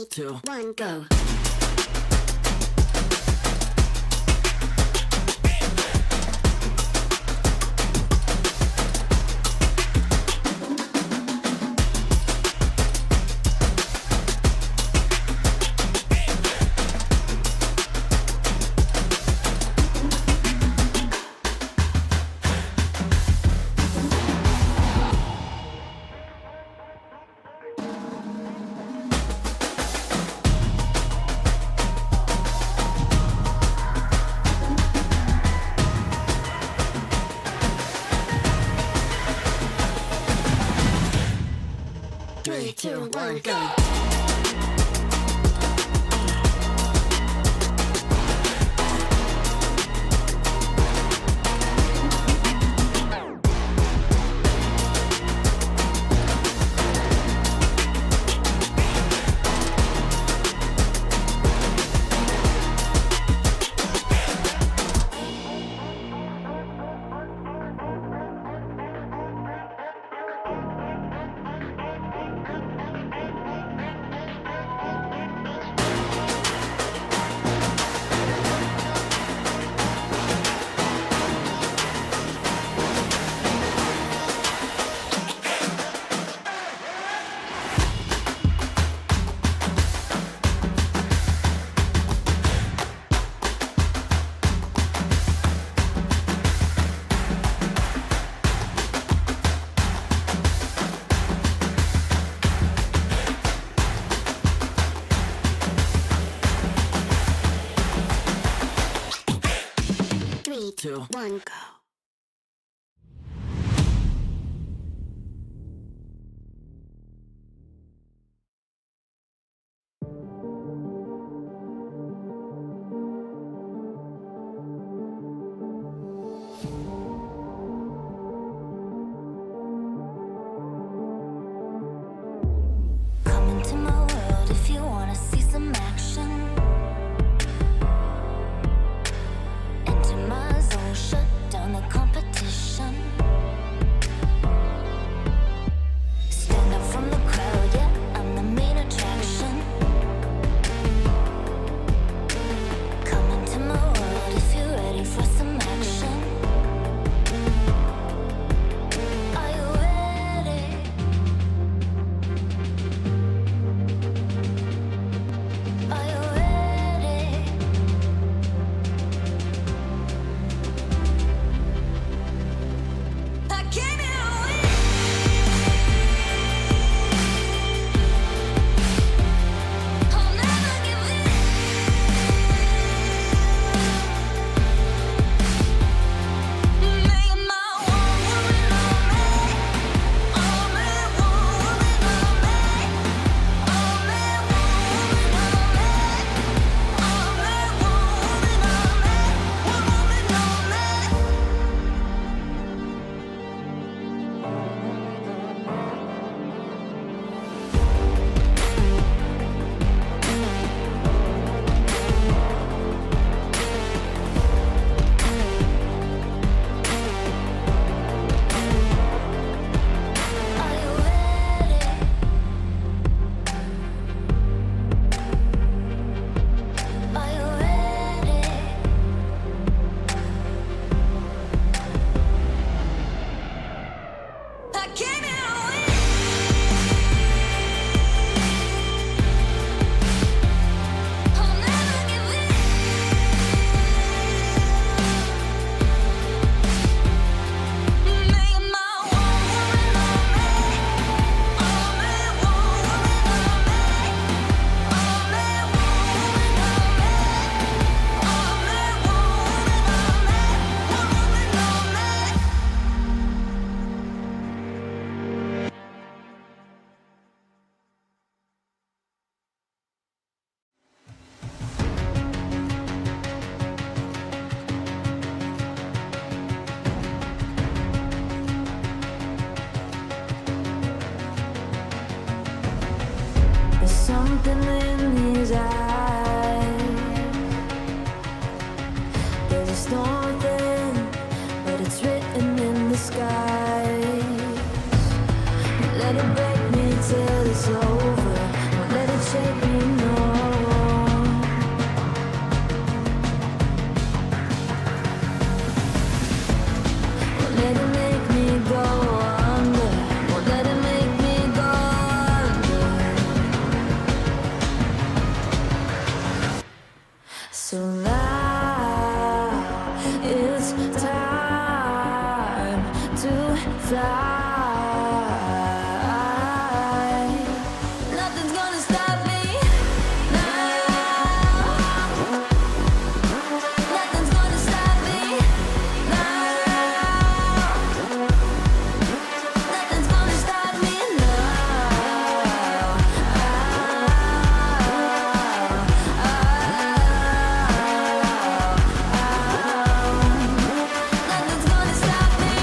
3, 2, 1, go. Three, two, one, go. Three, two, one, go. Come into my world if you wanna see some action. Enter my zone, shut down the competition. Stand out from the crowd, yeah, I'm the main attraction. Come into my world if you're ready for some action. Are you ready? Are you ready? I came here to win. I'll never give in. Making my one woman on me. Only one woman on me. Only one woman on me. Only one woman on me. One woman on me. Are you ready? Are you ready? I came here to win. I'll never give in. Making my one woman on me. Only one woman on me. Only one woman on me. Only one woman on me. One woman on me. There's something in his eyes. There's a storm within, but it's written in the skies. Let it break me till it's over. Let it shake me So now it's time to fly. Nothing's gonna stop me now. Nothing's gonna stop me now. Nothing's gonna stop me now. Nothing's gonna stop me.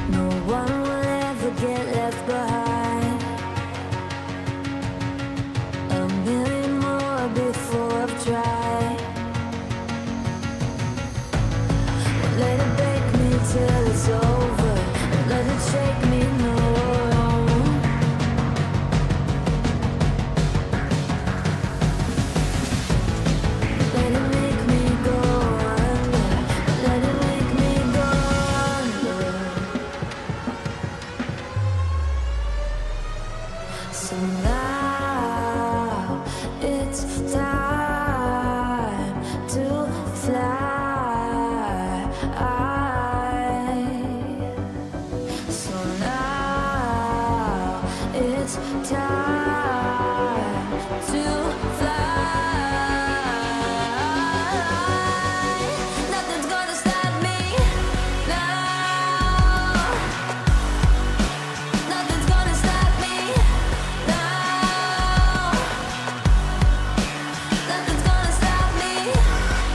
No one will ever get left behind. A million more before I've tried. Won't let it break me till it's over. Won't let it shake me, no. Let it make me go under. Let it make me go under. So now it's time to fly. So now it's time to fly. Nothing's gonna stop me now. Nothing's gonna stop me now. Nothing's gonna stop me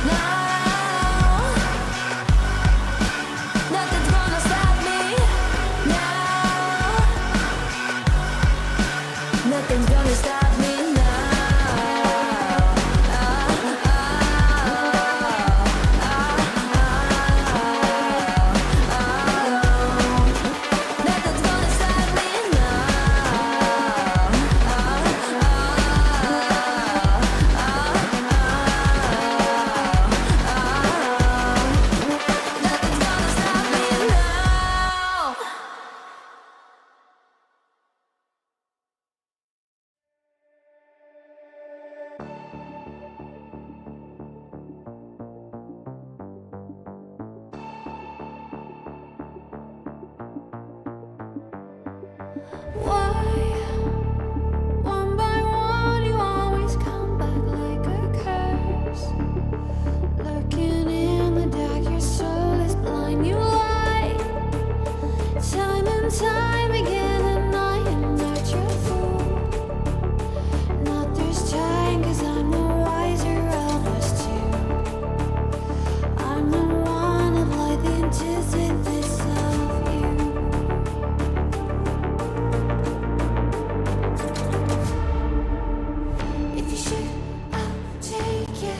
now. Nothing's gonna stop me now. Nothing's gonna stop me Nothing's gonna stop me Nothing's gonna stop me now. Why, one by one, you always come back like a curse? Lurking in the dark, your soul is blind. You lie, time and time again, and I am not your fool. Not this time, 'cause I'm the wiser of us two. I'm the one of light, the antithesis of you. If you shoot, I'll take you.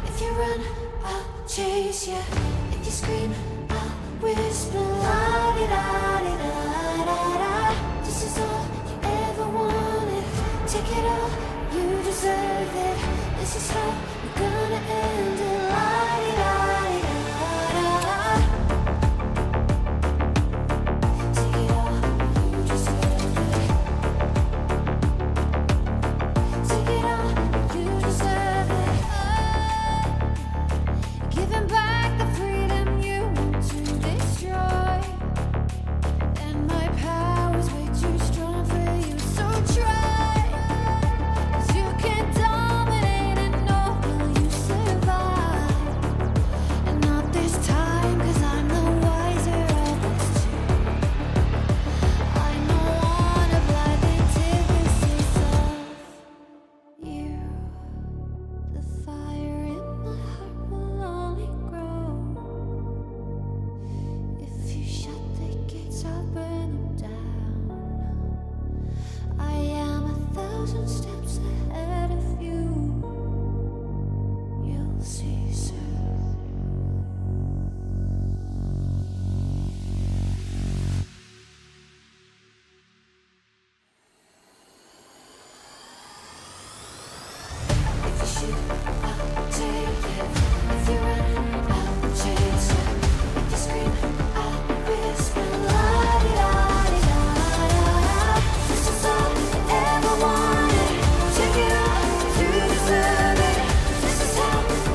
If you run, I'll chase you. If you scream, I'll whisper. La-di-da-di-da-da-da. This is all you ever wanted. Take it all, you deserve it. This is how we're gonna end it. La-di-da-di-da-da. Take it all, you deserve it. Take it all, you deserve it. Giving back the freedom you want to destroy. And my power's way too strong for you, so try. 'Cause you can't dominate and nor will you survive. And not this time, 'cause I'm the wiser of us two. I'm the one of light, the antithesis of you. The fire in my heart will only grow. If you shut the gates, I'll burn them down. I am 1,000 steps ahead of you. You'll see soon. If you shoot, I'll take it. If you run, I'll chase you. If you scream, I'll whisper. La-di-da-di-da-da-da. This is all you ever wanted. Take it all, you deserve it. This is how we're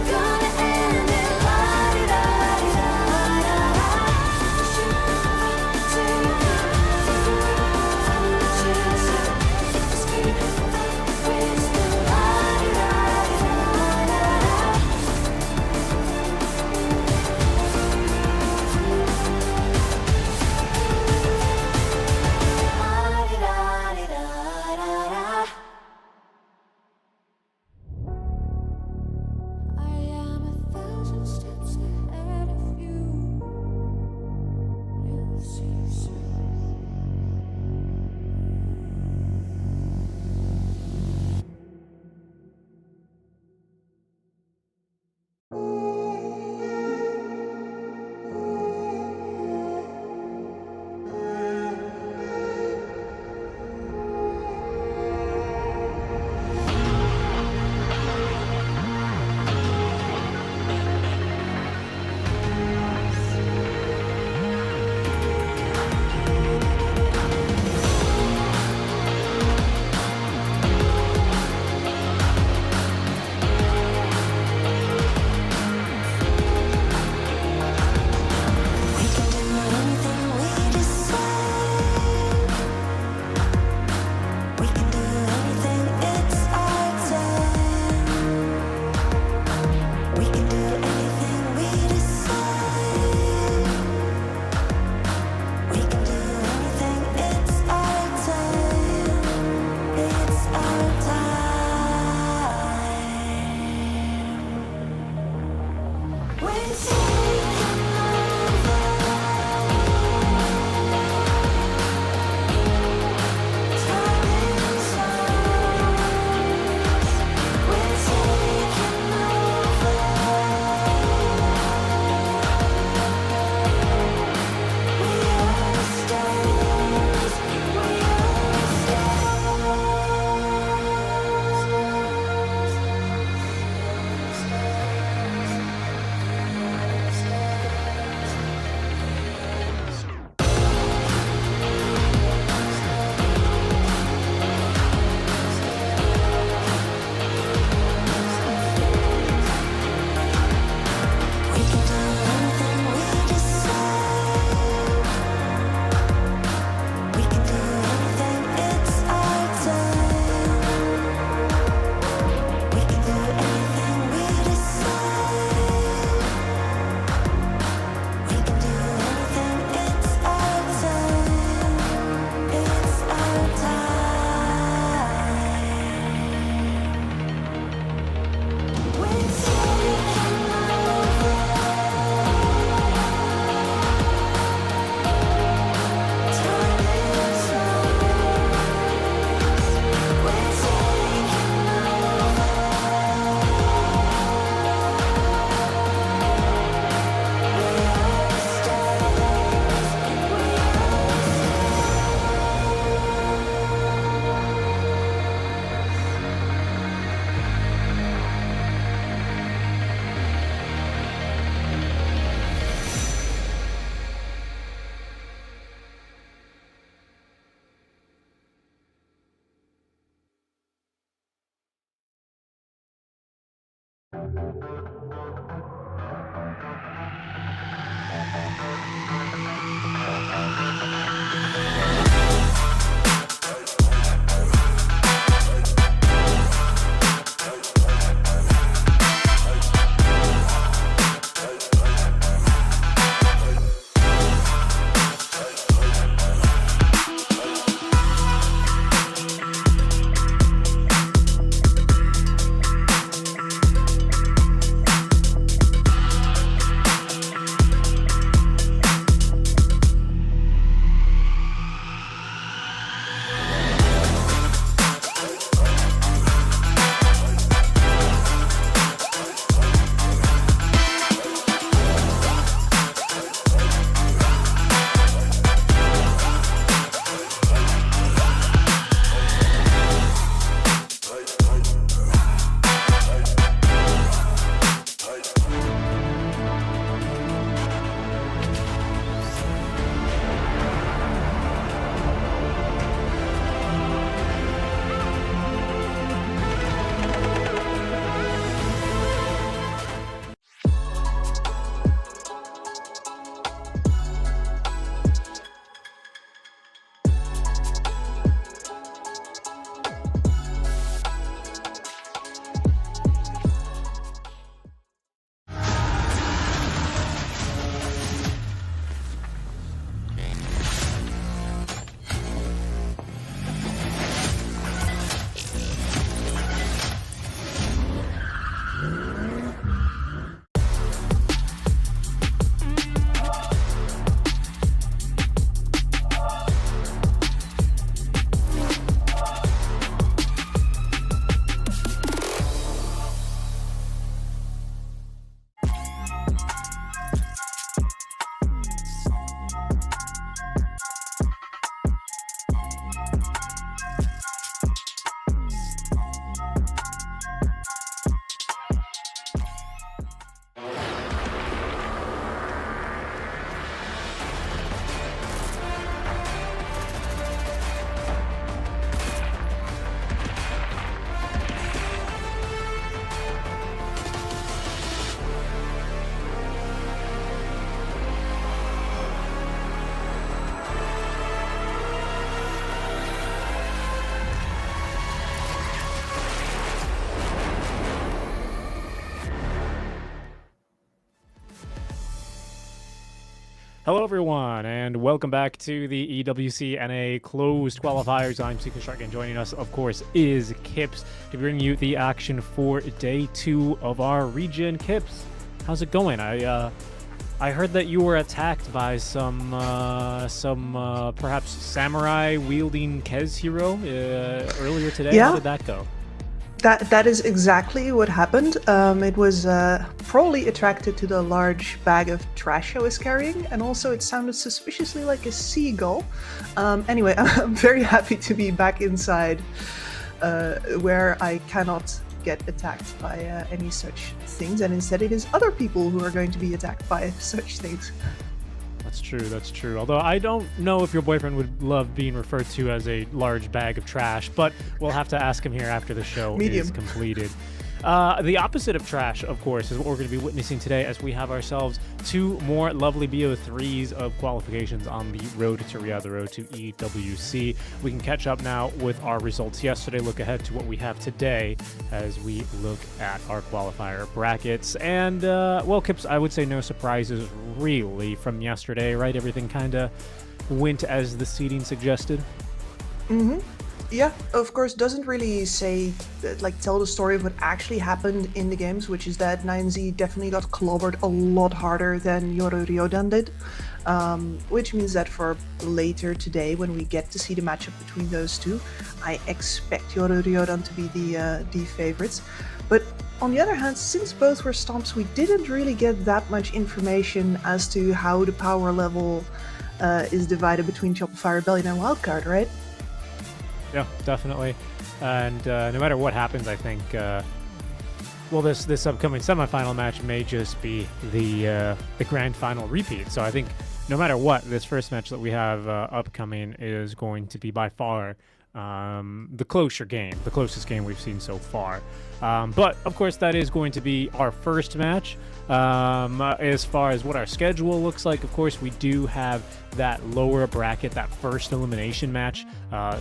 Hello, everyone, and welcome back to the EWC NA closed qualifiers. I'm Seeker Shark, and joining us, of course, is Kips to bring you the action for day 2 of our region. Kips, how's it going? I heard that you were attacked by some perhaps samurai wielding Kez hero earlier today. Yeah. How did that go? That is exactly what happened. It was probably attracted to the large bag of trash I was carrying, and also it sounded suspiciously like a seagull. Anyway, I'm very happy to be back inside, where I cannot get attacked by any such things, and instead it is other people who are going to be attacked by such things. That's true. Although I don't know if your boyfriend would love being referred to as a large bag of trash, but we'll have to ask him here after the show Medium. is completed. The opposite of trash, of course, is what we're going to be witnessing today as we have ourselves 2 more lovely BO3s of qualifications on the road to Riyadh, the road to EWC. We can catch up now with our results yesterday, look ahead to what we have today as we look at our qualifier brackets. And, well, Kips, I would say no surprises really from yesterday, right? Everything kind of went as the seeding suggested. Mm-hmm. Yeah, of course, doesn't really say, tell the story of what actually happened in the games, which is that 9Z definitely got clobbered a lot harder than Yoru Ryodan did, which means that for later today, when we get to see the matchup between those two, I expect Yoru Ryodan to be the favorites. But on the other hand, since both were stomps, we didn't really get that much information as to how the power level is divided between Shopify Rebellion and Wildcard, right? Yeah, definitely. And no matter what happens, I think, well, this upcoming semifinal match may just be the grand final repeat. So I think no matter what, this first match that we have upcoming is going to be by far the closest game we've seen so far. But of course, that is going to be our first match. As far as what our schedule looks like, of course, we do have that lower bracket, that first elimination match,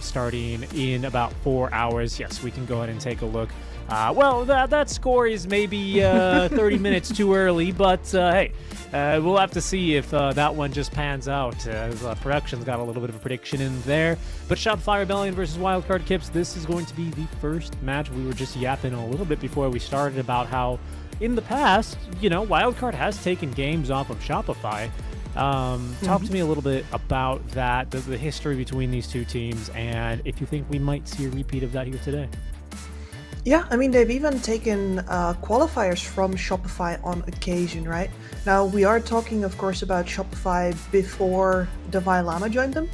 starting in about 4 hours. Yes, we can go ahead and take a look. Well, that score is maybe 30 minutes too early, but hey, we'll have to see if that one just pans out. Production's got a little bit of a prediction in there. But Shopify Rebellion versus Wildcard Kips, this is going to be the first match. We were just yapping a little bit before we started about how, in the past, Wildcard has taken games off of Shopify. Talk to me a little bit about that, the history between these two teams, and if you think we might see a repeat of that here today. Yeah, I mean, they've even taken qualifiers from Shopify on occasion, right? Now, we are talking, of course, about Shopify before Davai Lama joined them.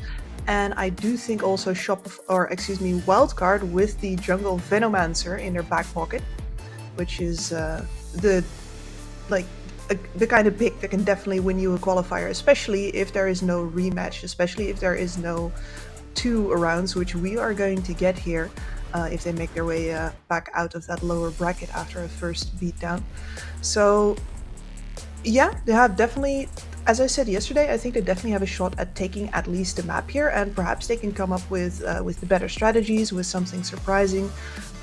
And I do think also Wildcard with the Jungle Venomancer in their back pocket, which is the kind of pick that can definitely win you a qualifier, especially if there is no rematch, especially if there is no 2 rounds, which we are going to get here. If they make their way back out of that lower bracket after a first beatdown. So, yeah, they have definitely, as I said yesterday, I think they definitely have a shot at taking at least a map here, and perhaps they can come up with the better strategies, with something surprising.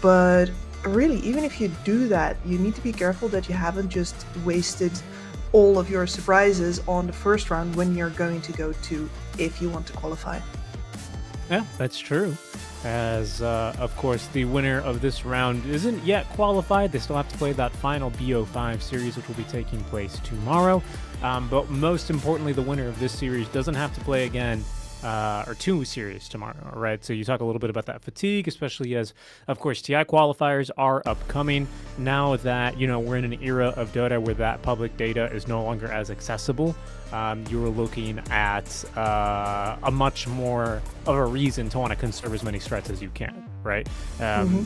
But really, even if you do that, you need to be careful that you haven't just wasted all of your surprises on the first round when you're going to go to, if you want to qualify. Yeah, that's true. As, of course, the winner of this round isn't yet qualified. They still have to play that final BO5 series, which will be taking place tomorrow. But most importantly, the winner of this series doesn't have to play again, or 2 series tomorrow, right? So you talk a little bit about that fatigue, especially as, of course, TI qualifiers are upcoming. Now that, we're in an era of Dota where that public data is no longer as accessible, you're looking at a much more of a reason to want to conserve as many strats as you can, right?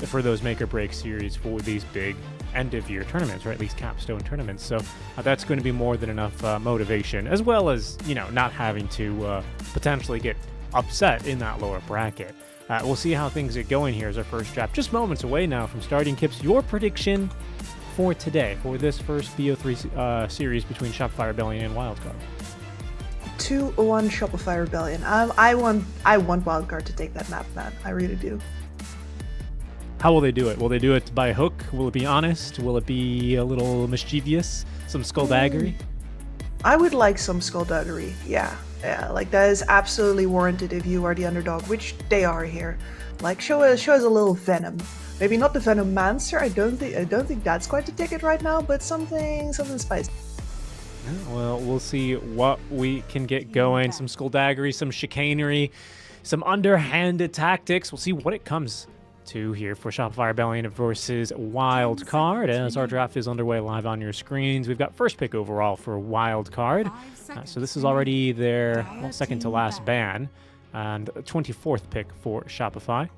For those make or break series for these big end of year tournaments, or at least capstone tournaments. So that's going to be more than enough motivation, as well as, not having to potentially get upset in that lower bracket. We'll see how things get going here as our first draft. Just moments away now from starting. Kips, your prediction for today, for this first BO3 series between Shopify Rebellion and Wildcard? 2-1 Shopify Rebellion. I want Wildcard to take that map, man. I really do. How will they do it? Will they do it by hook? Will it be honest? Will it be a little mischievous? Some skulldaggery? I would like some skullduggery. Yeah, like that is absolutely warranted if you are the underdog, which they are here. Like show us a little venom. Maybe not the Venomancer. I don't think that's quite the ticket right now, but something spicy. Well, we'll see what we can get going. Some skulldaggery, some chicanery, some underhanded tactics. We'll see what it comes to here for Shopify Rebellion versus Wildcard. As our draft is underway live on your screens, we've got first pick overall for Wildcard. So this is already their second to last ban, and 24th pick for Shopify.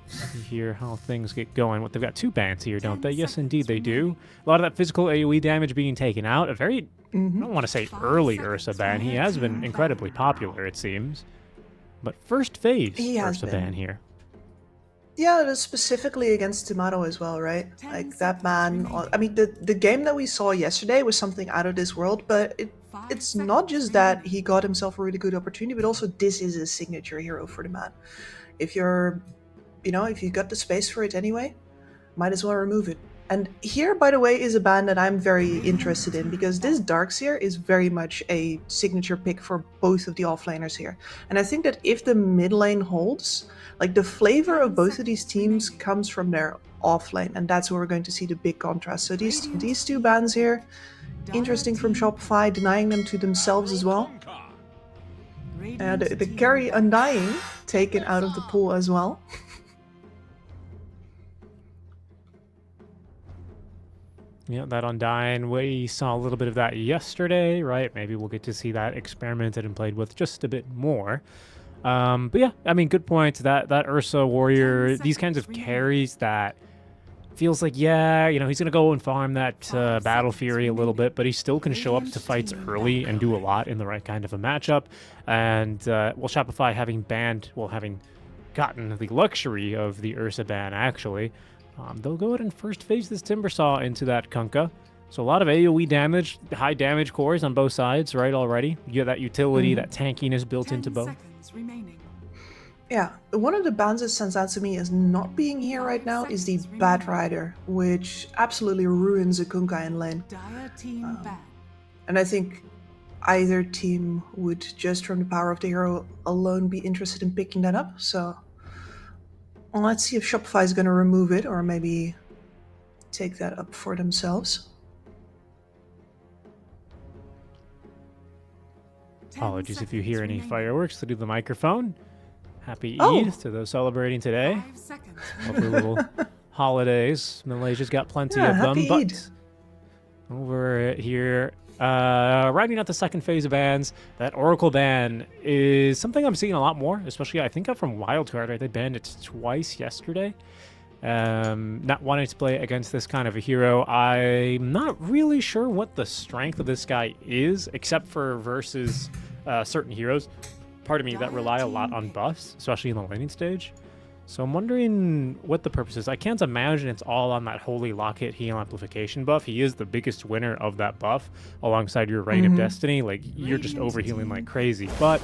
See here how things get going. They've got 2 bans here, don't they? Yes, indeed they do. A lot of that physical AoE damage being taken out. A very, I don't want to say early Ursa ban. He has been incredibly popular, it seems. But first phase Ursa ban here. Yeah, that's specifically against Tomato as well, right? Like that man. I mean, the game that we saw yesterday was something out of this world, but it's not just that he got himself a really good opportunity, but also this is a signature hero for the man. If you're, if you got the space for it anyway, might as well remove it. And here, by the way, is a ban that I'm very interested in, because this Darkseer is very much a signature pick for both of the offlaners here. And I think that if the mid lane holds, like the flavor of both of these teams comes from their offlane, and that's where we're going to see the big contrast. So these 2 bans here, interesting from Shopify, denying them to themselves as well. The carry Undying taken out of the pool as well. Yeah, that Undying, we saw a little bit of that yesterday, right? Maybe we'll get to see that experimented and played with just a bit more. But yeah, I mean, good point. That Ursa Warrior, these kinds of carries that feels like, yeah, he's going to go and farm that Battle Fury a little bit, but he still can show up to fights early and do a lot in the right kind of a matchup. And, Shopify having gotten the luxury of the Ursa ban, actually, they'll go ahead and first phase this Timbersaw into that Kunkka. So a lot of AoE damage, high damage cores on both sides, right, already. You get that utility, that tankiness built into both. Yeah, one of the bans that stands out to me as not being here right now is the Bat Rider, which absolutely ruins a Kunkka in lane. And I think either team would, just from the power of the hero alone, be interested in picking that up. So let's see if Shopify is going to remove it or maybe take that up for themselves. Apologies if you hear any fireworks through the microphone. Happy Oh. Eid to those celebrating today. Lovely little holidays. Malaysia's got plenty Yeah, of them, happy but Eid. over here, rounding out the second phase of bans, that Oracle ban is something I'm seeing a lot more, especially I think from Wildcard, right? They banned it twice yesterday. Not wanting to play against this kind of a hero. I'm not really sure what the strength of this guy is, except for versus certain heroes. Part of me that rely a lot on buffs, especially in the laning stage. So I'm wondering what the purpose is. I can't imagine it's all on that Holy Locket heal amplification buff. He is the biggest winner of that buff alongside your Reign of Destiny. Like, you're just overhealing like crazy, but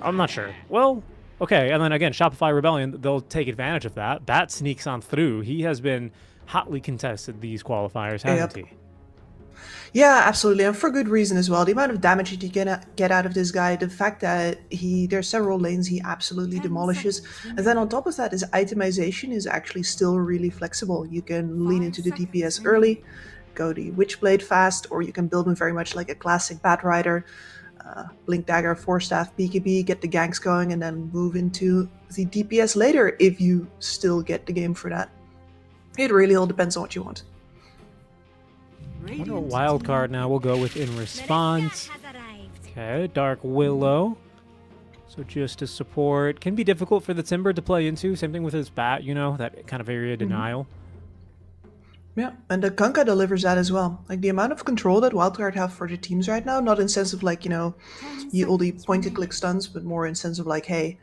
I'm not sure. Well, okay, and then again, Shopify Rebellion, they'll take advantage of that. Bat sneaks on through. He has been hotly contested these qualifiers, hasn't he? Yeah, absolutely, and for good reason as well. The amount of damage that you get out of this guy, the fact that there's several lanes he absolutely demolishes, and then on top of that, his itemization is actually still really flexible. You can lean into the DPS early, go the Witchblade fast, or you can build him very much like a classic Bat Rider. Blink Dagger, 4-staff, BKB, get the ganks going, and then move into the DPS later if you still get the game for that. It really all depends on what you want. I wonder what wild card now we'll go with in response. Okay, Dark Willow. So just to support. Can be difficult for the Timber to play into. Same thing with his Bat, that kind of area denial. Yeah, and the Kunkka delivers that as well. Like, the amount of control that Wildcard have for the teams right now, not in sense of like, all the point-and-click stunts, but more in sense of like, hey,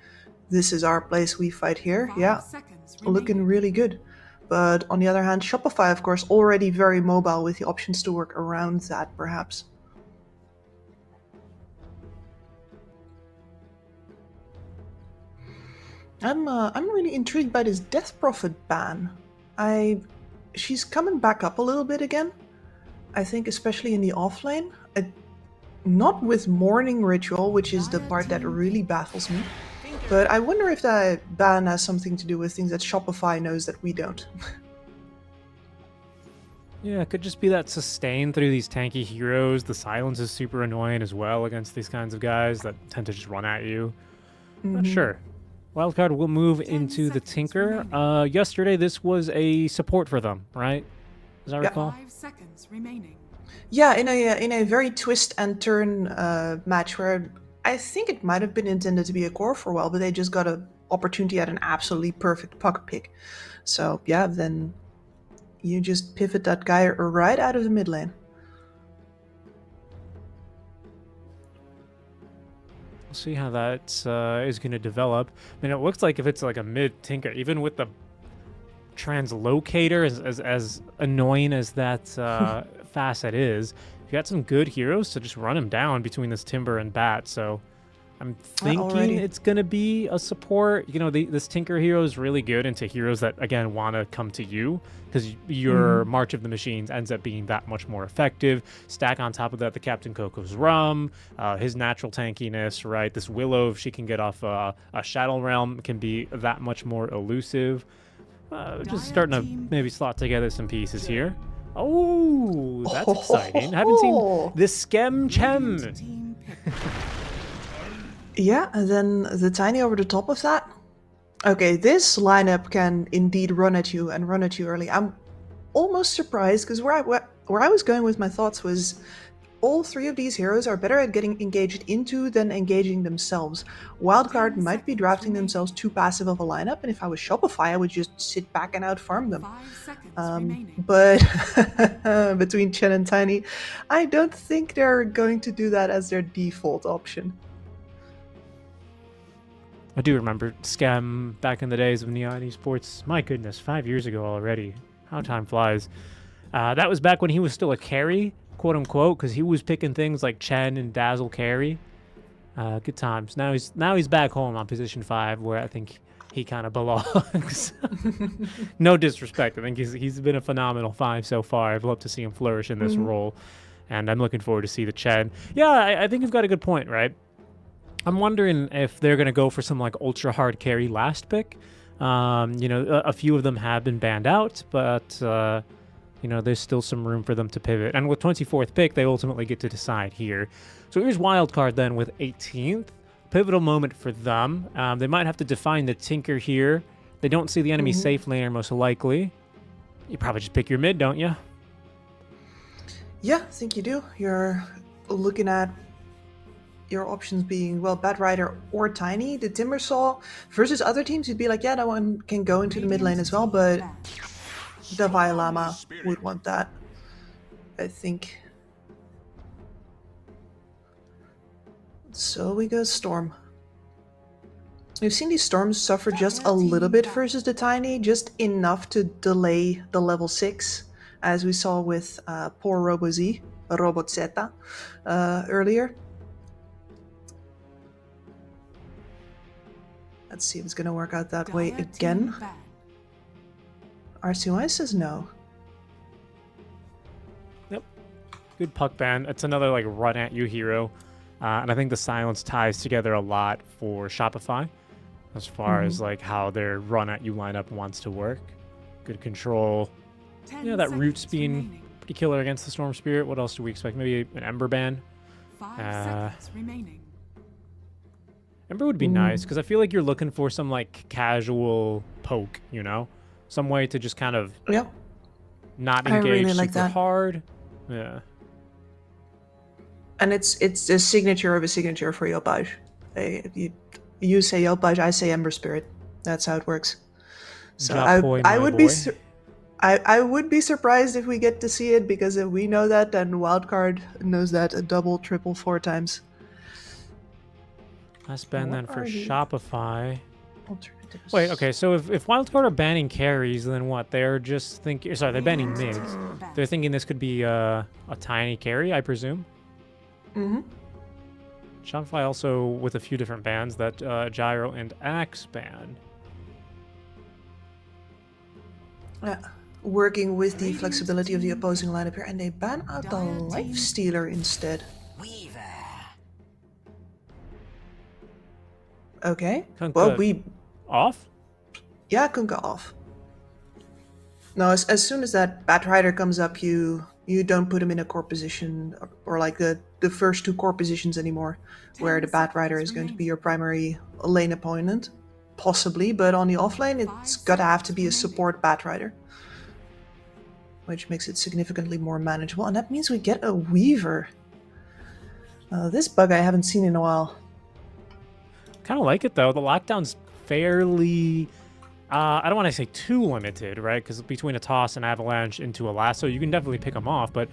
this is our place, we fight here. Yeah, looking really good. But on the other hand, Shopify, of course, already very mobile with the options to work around that, perhaps. I'm really intrigued by this Death Prophet ban. She's coming back up a little bit again. I think especially in the offlane. Not with Morning Ritual, which is the part that really baffles me. But I wonder if that ban has something to do with things that Shopify knows that we don't. Yeah, it could just be that sustain through these tanky heroes. The silence is super annoying as well against these kinds of guys that tend to just run at you. Not sure. Wildcard will move into the Tinker. Yesterday, this was a support for them, right? As I recall. 5 seconds remaining. Yeah, in a very twist and turn match where I think it might have been intended to be a core for a while, but they just got an opportunity at an absolutely perfect pocket pick. So yeah, then you just pivot that guy right out of the mid lane. We'll see how that is going to develop. I mean, it looks like if it's like a mid Tinker, even with the translocator, as annoying as that facet is, you got some good heroes to just run him down between this Timber and Bat. So I'm thinking it's going to be a support. This Tinker hero is really good into heroes that, again, want to come to you, because your March of the Machines ends up being that much more effective. Stack on top of that the Captain Coco's Rum, his natural tankiness, right? This Willow, if she can get off a Shadow Realm, can be that much more elusive. Just starting to maybe slot together some pieces here. Oh, that's exciting. I haven't seen this Skem Chem. Yeah, and then the Tiny over the top of that. Okay, this lineup can indeed run at you and run at you early. I'm almost surprised, because where I was going with my thoughts was all three of these heroes are better at getting engaged into than engaging themselves. Wildcard might be drafting themselves too passive of a lineup, and if I was Shopify, I would just sit back and outfarm them. 5 seconds remaining. But between Chen and Tiny, I don't think they're going to do that as their default option. I do remember Scam back in the days of Neon Esports. My goodness, 5 years ago already. How time flies. That was back when he was still a carry, quote unquote, because he was picking things like Chen and Dazzle carry. Good times. Now he's back home on position 5, where I think he kind of belongs. No disrespect. I think he's been a phenomenal 5 so far. I'd love to see him flourish in this role, and I'm looking forward to see the Chen. Yeah, I think you've got a good point, right? I'm wondering if they're going to go for some like ultra hard carry last pick. A few of them have been banned out, but there's still some room for them to pivot. And with 24th pick, they ultimately get to decide here. So here's wildcard then with 18th. Pivotal moment for them. They might have to define the Tinker here. They don't see the enemy safe laner most likely. You probably just pick your mid, don't you? Yeah, I think you do. You're looking at your options being, well, Batrider or Tiny. The Timbersaw versus other teams, you'd be like, yeah, that one can go into the mid lane as well, but the Violama would want that, I think. So we go Storm. We've seen these Storms suffer just a little bit versus the Tiny, just enough to delay the level 6, as we saw with poor RoboZ, Robot earlier. Let's see if it's going to work out that way again. RCY says no. Yep. Good puck ban. It's another like run at you hero. And I think the silence ties together a lot for Shopify as far as like how their run at you lineup wants to work. Good control. Yeah, that Roots being pretty killer against the Storm Spirit. What else do we expect? Maybe an Ember ban. 5 seconds remaining. Ember would be nice because I feel like you're looking for some like casual poke, some way to just kind of not engage really super like that. hard. Yeah. And it's a signature of a signature for Yopaj. You say Yopaj, I say Ember Spirit. That's how it works. So I would be surprised if we get to see it, because if we know that, then Wildcard knows that a double, triple, 4 times. Last ban then for are the Shopify. Alternatives. Wait, okay, so if Wildcard are banning carries, then what? They're just thinking... Sorry, they're banning mids. They're thinking this could be a tiny carry, I presume? Mm-hmm. Shopify also with a few different bans, that Gyro and Axe ban. Yeah. Working with the flexibility of the opposing lineup here, and they ban out the Lifestealer instead. Okay. Kunkka Well, off? Yeah, Kunkka off. No, as soon as that Batrider comes up, you don't put him in a core position, or like the first 2 core positions anymore, where the Batrider is going to be your primary lane opponent. Possibly, but on the offlane, it's gotta have to be a support Batrider, which makes it significantly more manageable, and that means we get a Weaver. This bug I haven't seen in a while. Kind of like it, though. The lockdown's fairly... I don't want to say too limited, right? Because between a toss and avalanche into a lasso, you can definitely pick them off, but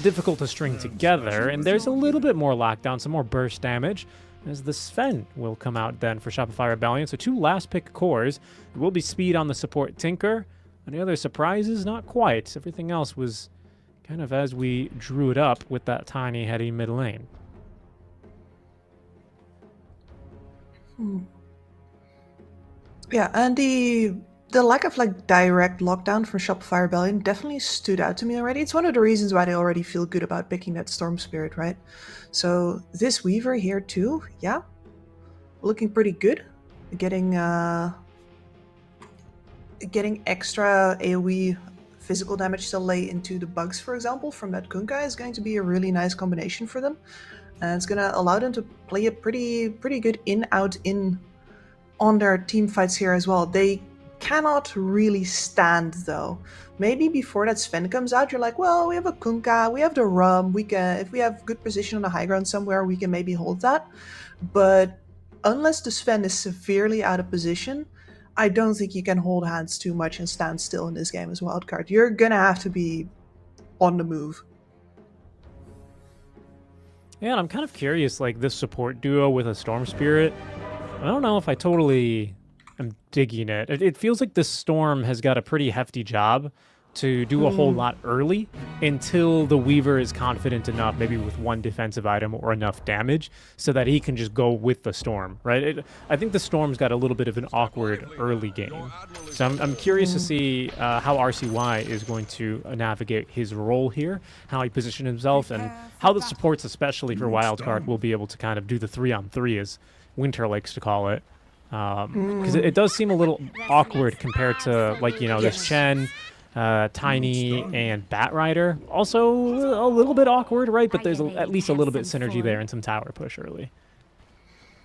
difficult to string together. And there's a little bit more lockdown, some more burst damage, as the Sven will come out then for Shopify Rebellion. So 2 last pick cores. It will be speed on the support Tinker. Any other surprises? Not quite. Everything else was kind of as we drew it up with that tiny, heady mid lane. Yeah, and the lack of like direct lockdown from Shopify Rebellion definitely stood out to me already. It's one of the reasons why they already feel good about picking that Storm Spirit, right? So this Weaver here too, yeah, looking pretty good. Getting extra AoE physical damage to lay into the bugs, for example, from that Kunkka is going to be a really nice combination for them. And it's going to allow them to play a pretty good in-out-in on their team fights here as well. They cannot really stand though. Maybe before that Sven comes out, you're like, well, we have a Kunkka, we have the Rum, we can, if we have good position on the high ground somewhere, we can maybe hold that. But unless the Sven is severely out of position, I don't think you can hold hands too much and stand still in this game as wildcard. You're gonna have to be on the move. Yeah, and I'm kind of curious, like this support duo with a Storm Spirit. I don't know if I totally am digging it. It feels like this Storm has got a pretty hefty job to do a whole lot early until the Weaver is confident enough, maybe with one defensive item or enough damage, so that he can just go with the Storm, right? I think the Storm's got a little bit of an awkward early game. So I'm curious to see how RCY is going to navigate his role here, how he positions himself, and how the supports, especially for Wildcard, will be able to kind of do the 3-on-3, as Winter likes to call it. Because it does seem a little awkward compared to, like, you know, this Chen, Tiny, and Batrider. Also a little bit awkward, right? But there's at least a little bit of synergy there and some tower push early.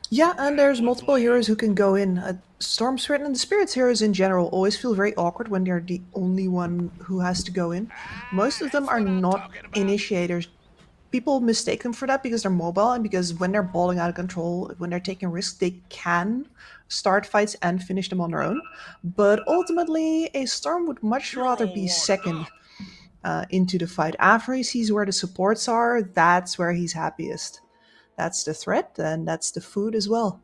Yeah, and there's multiple heroes who can go in. Storm Spirit and the Spirits heroes in general always feel very awkward when they're the only one who has to go in. Most of them are not initiators. People mistake them for that because they're mobile and because when they're balling out of control, when they're taking risks, they can start fights and finish them on their own. But ultimately, a Storm would much rather be second into the fight. After he sees where the supports are, that's where he's happiest. That's the threat, and that's the food as well.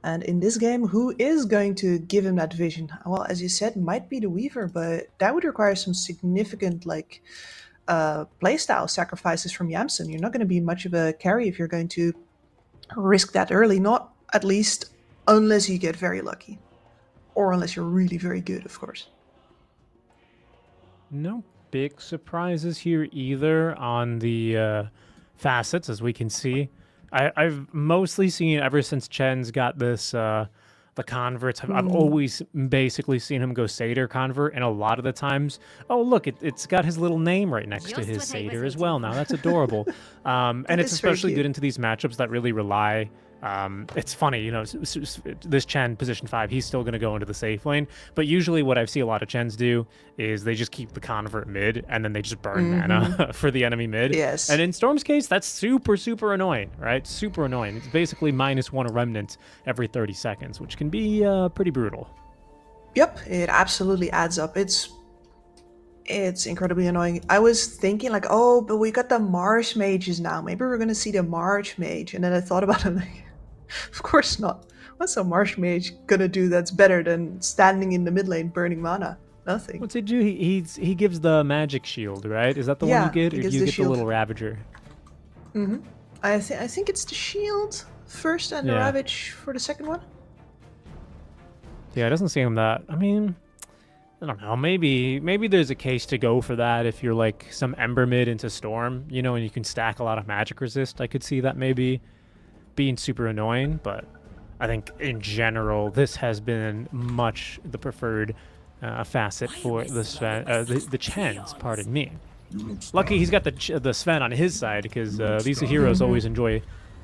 And in this game, who is going to give him that vision? Well, as you said, might be the Weaver, but that would require some significant, like, playstyle sacrifices from Yamsen. You're not going to be much of a carry if you're going to risk that early, not at least unless you get very lucky. Or unless you're really very good, of course. No big surprises here either on the facets, as we can see. I've mostly seen, ever since Chen's got this, the converts, I've always basically seen him go Satyr convert, and a lot of the times, oh look, it's got his little name right next to his Satyr as well now. That's adorable. And it's especially good into these matchups that really rely. It's funny, you know, this Chen, position 5, he's still going to go into the safe lane. But usually what I've seen a lot of Chens do is they just keep the convert mid, and then they just burn mana for the enemy mid. Yes. And in Storm's case, that's super, super annoying, right? Super annoying. It's basically -1 remnant every 30 seconds, which can be pretty brutal. Yep, it absolutely adds up. It's incredibly annoying. I was thinking like, oh, but we got the Marsh mages now. Maybe we're going to see the Marsh mage. And then I thought about it like, of course not. What's a Marsh mage gonna do that's better than standing in the mid lane burning mana? Nothing. What's he do? He gives the magic shield, right? Is that the one you get? he Or gives you the get shield. the little Ravager? I think it's the shield first and the Yeah. Ravage for the second one. Yeah, it doesn't seem that. I mean, I don't know. Maybe there's a case to go for that if you're like some Ember mid into Storm, you know, and you can stack a lot of magic resist. I could see that maybe being super annoying, but I think in general this has been much the preferred facet for the Sven, the Chens. Pardon me. Lucky he's got the Sven on his side, because these heroes always enjoy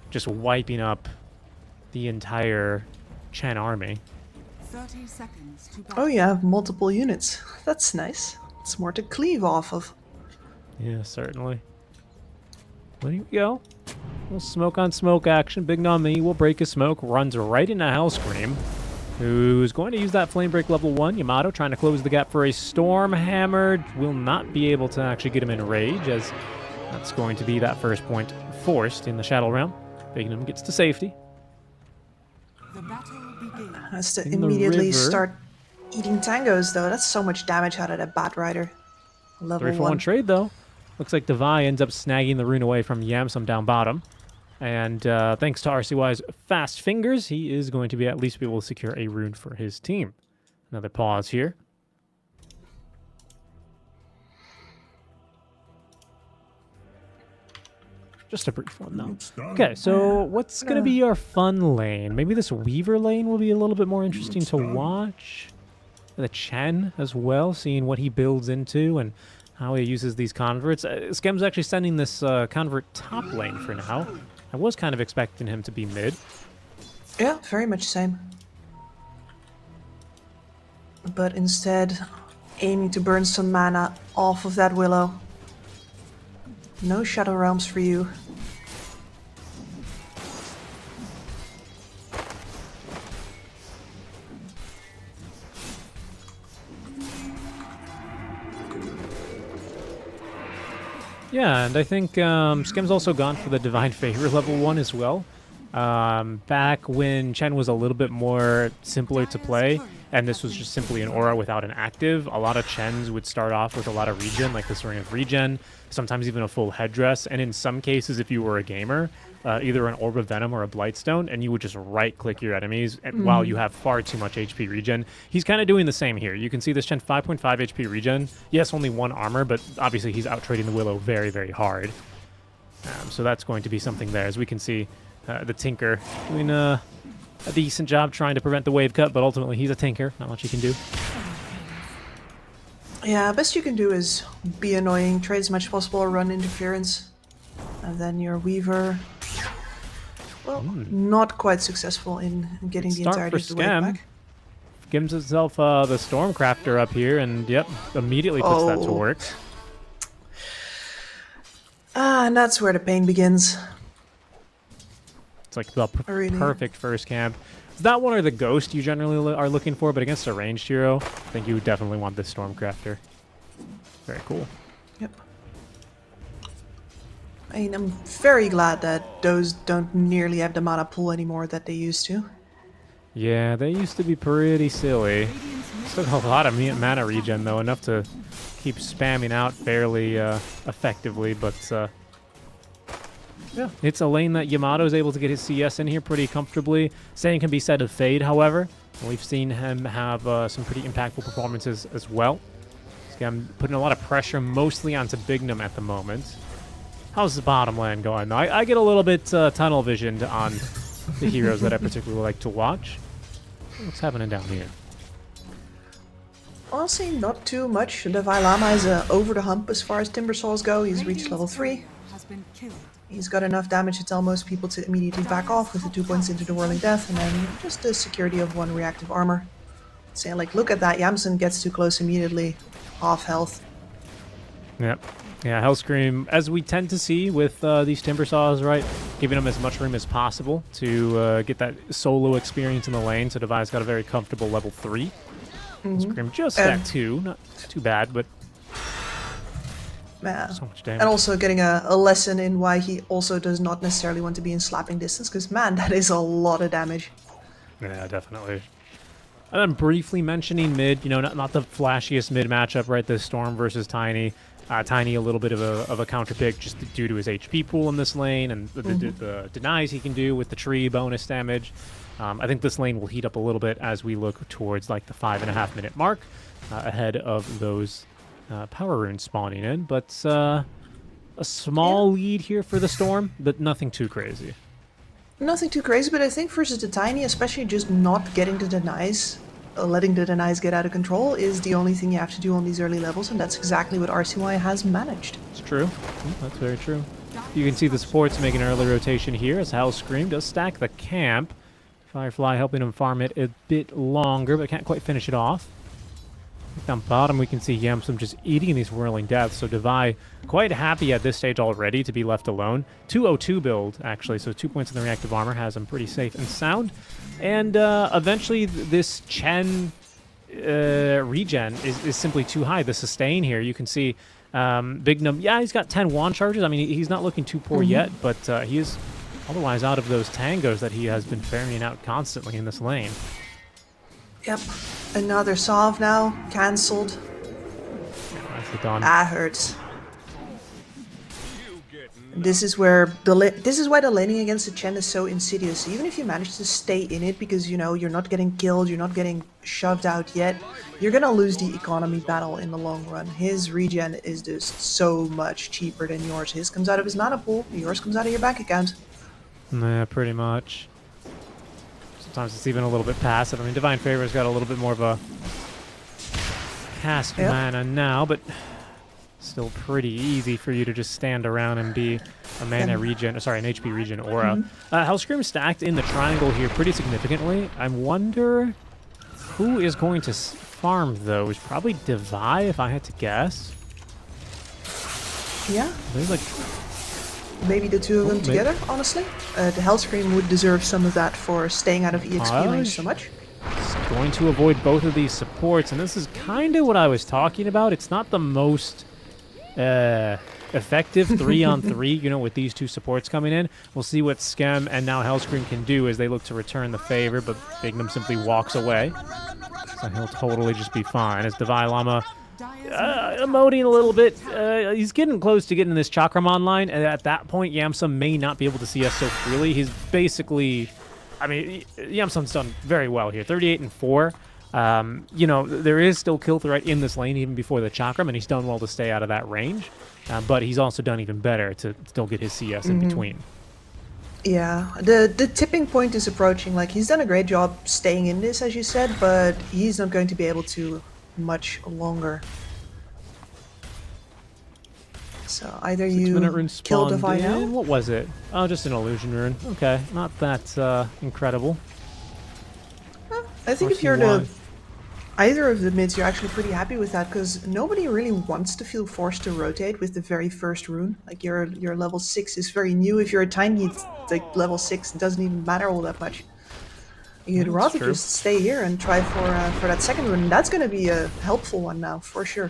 just wiping up the entire Chen army. 30 seconds to Oh, you have multiple units. That's nice. It's more to cleave off of. Yeah, certainly. There you go. Little smoke on smoke action. Big Nami will break his smoke. Runs right into Hellscream, who's going to use that Flame Break level 1. Yamato trying to close the gap for a Storm Hammer. Will not be able to actually get him in rage, as that's going to be that first point forced in the Shadow Realm. Big Nam gets to safety. the battle begins. Has to In the immediately river. start eating tangos, though. That's so much damage out of that Batrider. Level 3 for 1 1. trade, though. Looks like Devi ends up snagging the rune away from Yamsum down bottom. And thanks to RCY's fast fingers, he is going to be at least be able to secure a rune for his team. Another pause here. Just a brief one, though. Okay, so what's going to be our fun lane? Maybe this Weaver lane will be a little bit more interesting to watch. The Chen as well, seeing what he builds into and how he uses these converts. Skem's actually sending this convert top lane for now. I was kind of expecting him to be mid. Yeah, very much same. but instead aiming to burn some mana off of that Willow. No Shadow Realms for you. Yeah, and I think Skim's also gone for the Divine Favor level 1 as well. Back when Chen was a little bit more simpler to play, and this was just simply an aura without an active, a lot of Chens would start off with a lot of regen, like this Ring of Regen, sometimes even a full headdress, and in some cases, if you were a gamer, either an Orb of Venom or a Blightstone, and you would just right-click your enemies while you have far too much HP regen. He's kind of doing the same here. You can see this Chen 5.5 HP regen. Yes, only 1 armor, but obviously he's out-trading the Willow very, very hard. So that's going to be something there. As we can see, the Tinker doing a decent job trying to prevent the wave cut, but ultimately he's a Tinker. Not much he can do. Yeah, best you can do is be annoying, trade as much as possible, run interference. And then your Weaver, well, not quite successful in getting the entirety of the wave back. Gives himself the Stormcrafter up here, and yep, immediately puts that to work. And that's where the pain begins. It's like the perfect first camp. It's that one or the Ghost you generally are looking for, but against a ranged hero, I think you would definitely want this Stormcrafter. Very cool. Yep. I mean, I'm very glad that those don't nearly have the mana pool anymore that they used to. Yeah, they used to be pretty silly. Still got a lot of mana regen, though, enough to keep spamming out fairly effectively, but yeah, it's a lane that Yamato is able to get his CS in here pretty comfortably. Same can be said of Fade, however. We've seen him have some pretty impactful performances as well. I'm putting a lot of pressure mostly onto Bignum at the moment. How's the bottom lane going? I get a little bit tunnel visioned on the heroes that I particularly like to watch. What's happening down here? Honestly, not too much. The Vailama is over the hump as far as Timber Saws go. He's reached level 3. He's got enough damage to tell most people to immediately back off with the 2 points into the Whirling Death, and then just the security of 1 reactive armor. Saying like, look at that, Yamsen gets too close immediately. Half health. Yep. Yeah, Hellscream, as we tend to see with these Timber Saws, right? Giving them as much room as possible to get that solo experience in the lane. So Devi's got a very comfortable level 3. Hellscream just at 2. Not too bad, but so much damage. And also getting a lesson in why he also does not necessarily want to be in slapping distance, because man, that is a lot of damage. Yeah, definitely. And then briefly mentioning mid, you know, not the flashiest mid matchup, right? The Storm versus Tiny. Tiny a little bit of a counter pick just due to his HP pool in this lane and the denies he can do with the tree bonus damage. I think this lane will heat up a little bit as we look towards like the 5.5 minute mark ahead of those power runes spawning in. But a small lead here for the Storm, but nothing too crazy. Nothing too crazy, but I think versus the Tiny, especially just not getting the denies, letting the denies get out of control is the only thing you have to do on these early levels, and that's exactly what RCY has managed. It's true. That's very true. You can see the supports making an early rotation here as Hellscream does stack the camp. Firefly helping him farm it a bit longer, but can't quite finish it off. Down bottom, we can see Yamsum just eating these Whirling Deaths, so Devi quite happy at this stage already to be left alone. 202 build, actually, so 2 points in the reactive armor has him pretty safe and sound. And eventually, this Chen regen is simply too high. The sustain here, you can see Bignum, yeah, he's got 10 wand charges. I mean, he's not looking too poor yet, but he is otherwise out of those tangos that he has been ferrying out constantly in this lane. Yep. Another Salve now, cancelled. Nicely done. That hurts. This is where this is why the laning against the Chen is so insidious. Even if you manage to stay in it because, you know, you're not getting killed, you're not getting shoved out yet, you're gonna lose the economy battle in the long run. His regen is just so much cheaper than yours. His comes out of his mana pool, yours comes out of your bank account. Yeah, pretty much. Sometimes it's even a little bit passive. I mean, Divine Favor's got a little bit more of a cast mana now, but still pretty easy for you to just stand around and be a mana regen, sorry, an HP regen aura. Hellscream stacked in the triangle here pretty significantly. I wonder who is going to farm, though, is probably Devi, if I had to guess. Yeah, There's like, maybe the two of them maybe. together, honestly. The Hell Scream would deserve some of that for staying out of EXP range so much. it's going to avoid both of these supports, and this is kind of what I was talking about. It's not the most effective 3-on-3, you know, with these two supports coming in. We'll see what Skem and now Hellscream can do as they look to return the favor, but Bignum simply walks away. So he'll totally just be fine as Devi Llama emoting a little bit. He's getting close to getting this Chakramon line, and at that point, Yamsum may not be able to see us so freely. He's basically, I mean, Yamsum's done very well here, 38 and 4. You know, there is still kill threat in this lane even before the Chakram, and he's done well to stay out of that range. But he's also done even better to still get his CS in between. Yeah, the tipping point is approaching. Like, he's done a great job staying in this, as you said, but he's not going to be able to much longer. So either 6-minute rune you kill spawned Devi now. in. What was it? Oh, just an illusion rune. Okay, not that incredible. I think if you're either of the mids, you're actually pretty happy with that, because nobody really wants to feel forced to rotate with the very first rune. Like, your level 6 is very new. If you're a tiny, like, level 6, it doesn't even matter all that much. You'd That's rather true. just stay here and try for that second rune. And that's going to be a helpful one now, for sure.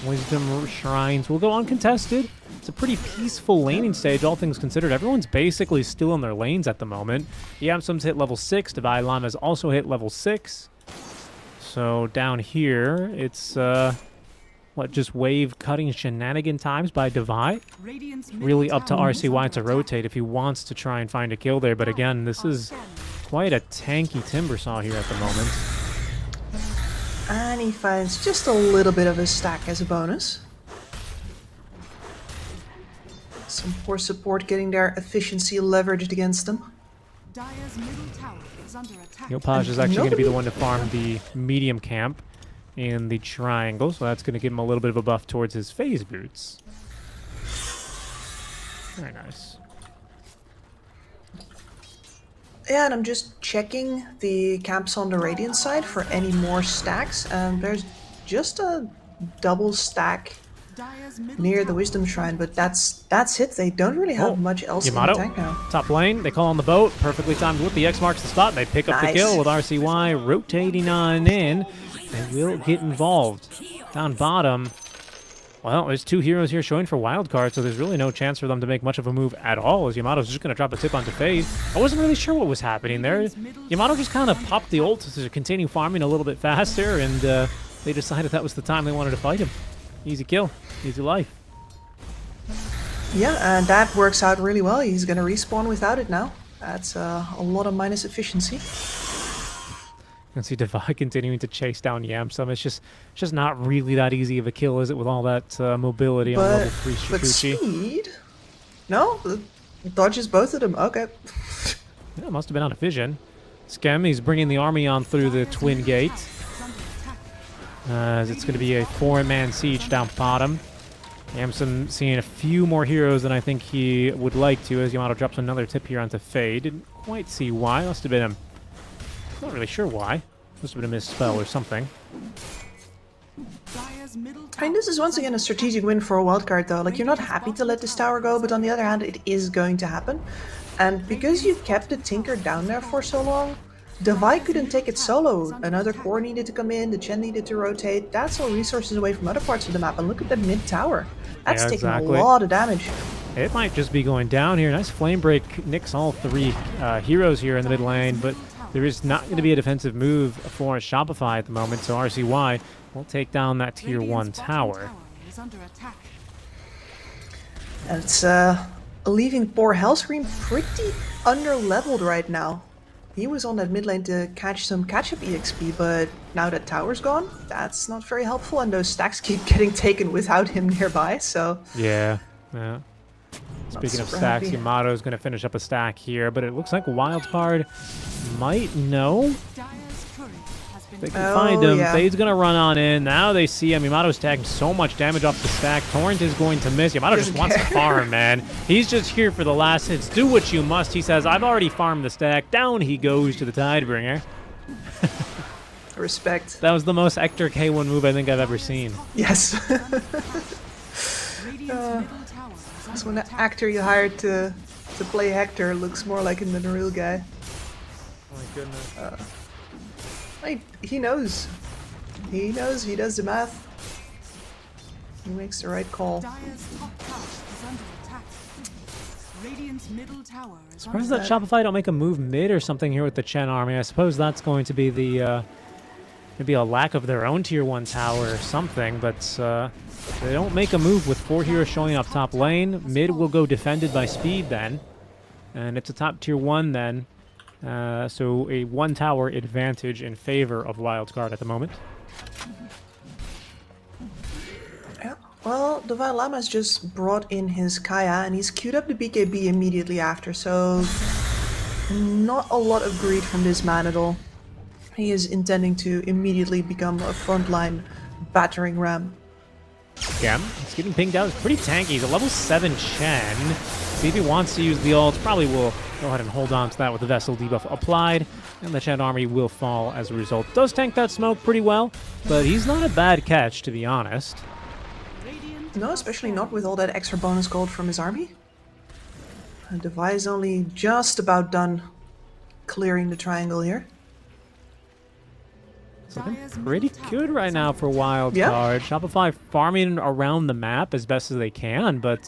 Wisdom Shrines will go uncontested. It's a pretty peaceful laning stage, all things considered. Everyone's basically still in their lanes at the moment. Yamsum's hit level 6. Devi Llama's also hit level 6. So down here, it's, just wave cutting shenanigan times by Devi. Really up to RCY to rotate if he wants to try and find a kill there. But again, this is quite a tanky Timbersaw here at the moment. And he finds just a little bit of a stack as a bonus. Some poor support getting their efficiency leveraged against them. Dire's middle tower is under attack. Yopaj is actually going to be nobody- the one to farm the medium camp in the triangle, so that's going to give him a little bit of a buff towards his phase boots. Very nice. Yeah, and I'm just checking the camps on the Radiant side for any more stacks, and there's just a double stack Dire's middle near the tower Wisdom Shrine, but that's it. They don't really have Oh, much else in Yamato, the tank now. top lane, they call on the boat, perfectly timed with the X marks the spot, and they pick up the Nice. kill with RCY rotating on in. They will get involved. Down bottom, well, there's two heroes here showing for wildcard, so there's really no chance for them to make much of a move at all, as Yamato's just going to drop a tip onto FaZe. I wasn't really sure what was happening there. Yamato just kind of popped the ult to continue farming a little bit faster, and they decided that was the time they wanted to fight him. Easy kill, easy life. Yeah, and that works out really well. He's gonna respawn without it now. That's a lot of minus efficiency. You can see Devi continuing to chase down Yamsum. It's just not really that easy of a kill, is it, with all that mobility on level 3 But Shikuchi? speed? No? It dodges both of them. Okay. Yeah, must have been out of vision. Skem, he's bringing the army on through the Twin Gate. As it's going to be a 4-man siege down bottom. Yamsum seeing a few more heroes than I think he would like to, as Yamato drops another tip here onto Faye. Didn't quite see why. Must have been him. Not really sure why. Must have been a misspell or something. Dire's middle I mean, this is once again a strategic win for a wildcard, though. Like, you're not happy to let this tower go, but on the other hand, it is going to happen. And because you kept the Tinker down there for so long, Devi couldn't take it solo. Another core needed to come in, the Chen needed to rotate. That's all resources away from other parts of the map. And look at that mid tower. That's Yeah, taking exactly. a lot of damage. It might just be going down here. Nice flame break. Nicks all three heroes here in the mid lane, but there is not going to be a defensive move for Shopify at the moment, so RCY will take down that tier 1 tower. is under attack. And it's leaving poor Hellscream pretty under-leveled right now. He was on that mid lane to catch some catch-up EXP, but now that tower's gone, that's not very helpful, and those stacks keep getting taken without him nearby, so... Yeah. Speaking of super stacks, happy. Yamato's going to finish up a stack here, but it looks like Wildcard might know. Dire's courier has They can find him. yeah. Fade's gonna run on in. Now they see him. Yamato's taking so much damage off the stack. Torrent is going to miss. Yamato just wants to farm, man. He's just here for the last hits. Do what you must. He says, I've already farmed the stack. Down he goes to the Tidebringer. Respect. That was the most Hector K1 move I think I've ever seen. Yes. That's when the actor you hired to play Hector looks more like him than a real guy. Oh my goodness. He knows. He knows. He does the math. He makes the right call. Dire's top tower is under attack. Radiant's middle tower is Surprised under that Shopify don't make a move mid or something here with the Chen army. I suppose that's going to be the maybe a lack of their own tier 1 tower or something, but they don't make a move with 4 heroes showing up top lane. Mid will go defended by speed then, and it's a top tier 1 then. So a 1 tower advantage in favor of Wildcard at the moment. Yeah. Well, the Lama's just brought in his Kaya and he's queued up the BKB immediately after, so not a lot of greed from this man at all. He is intending to immediately become a frontline battering ram. Yeah, he's getting pinged out. It's pretty tanky. He's a level 7 Chen. See if he wants to use the ult. Probably will go ahead and hold on to that with the Vessel debuff applied. And the Chen army will fall as a result. Does tank that smoke pretty well, but he's not a bad catch, to be honest. No, especially not with all that extra bonus gold from his army. And Devi is only just about done clearing the triangle here. Looking pretty good right now for Wildcard. Yeah. Shopify farming around the map as best as they can, but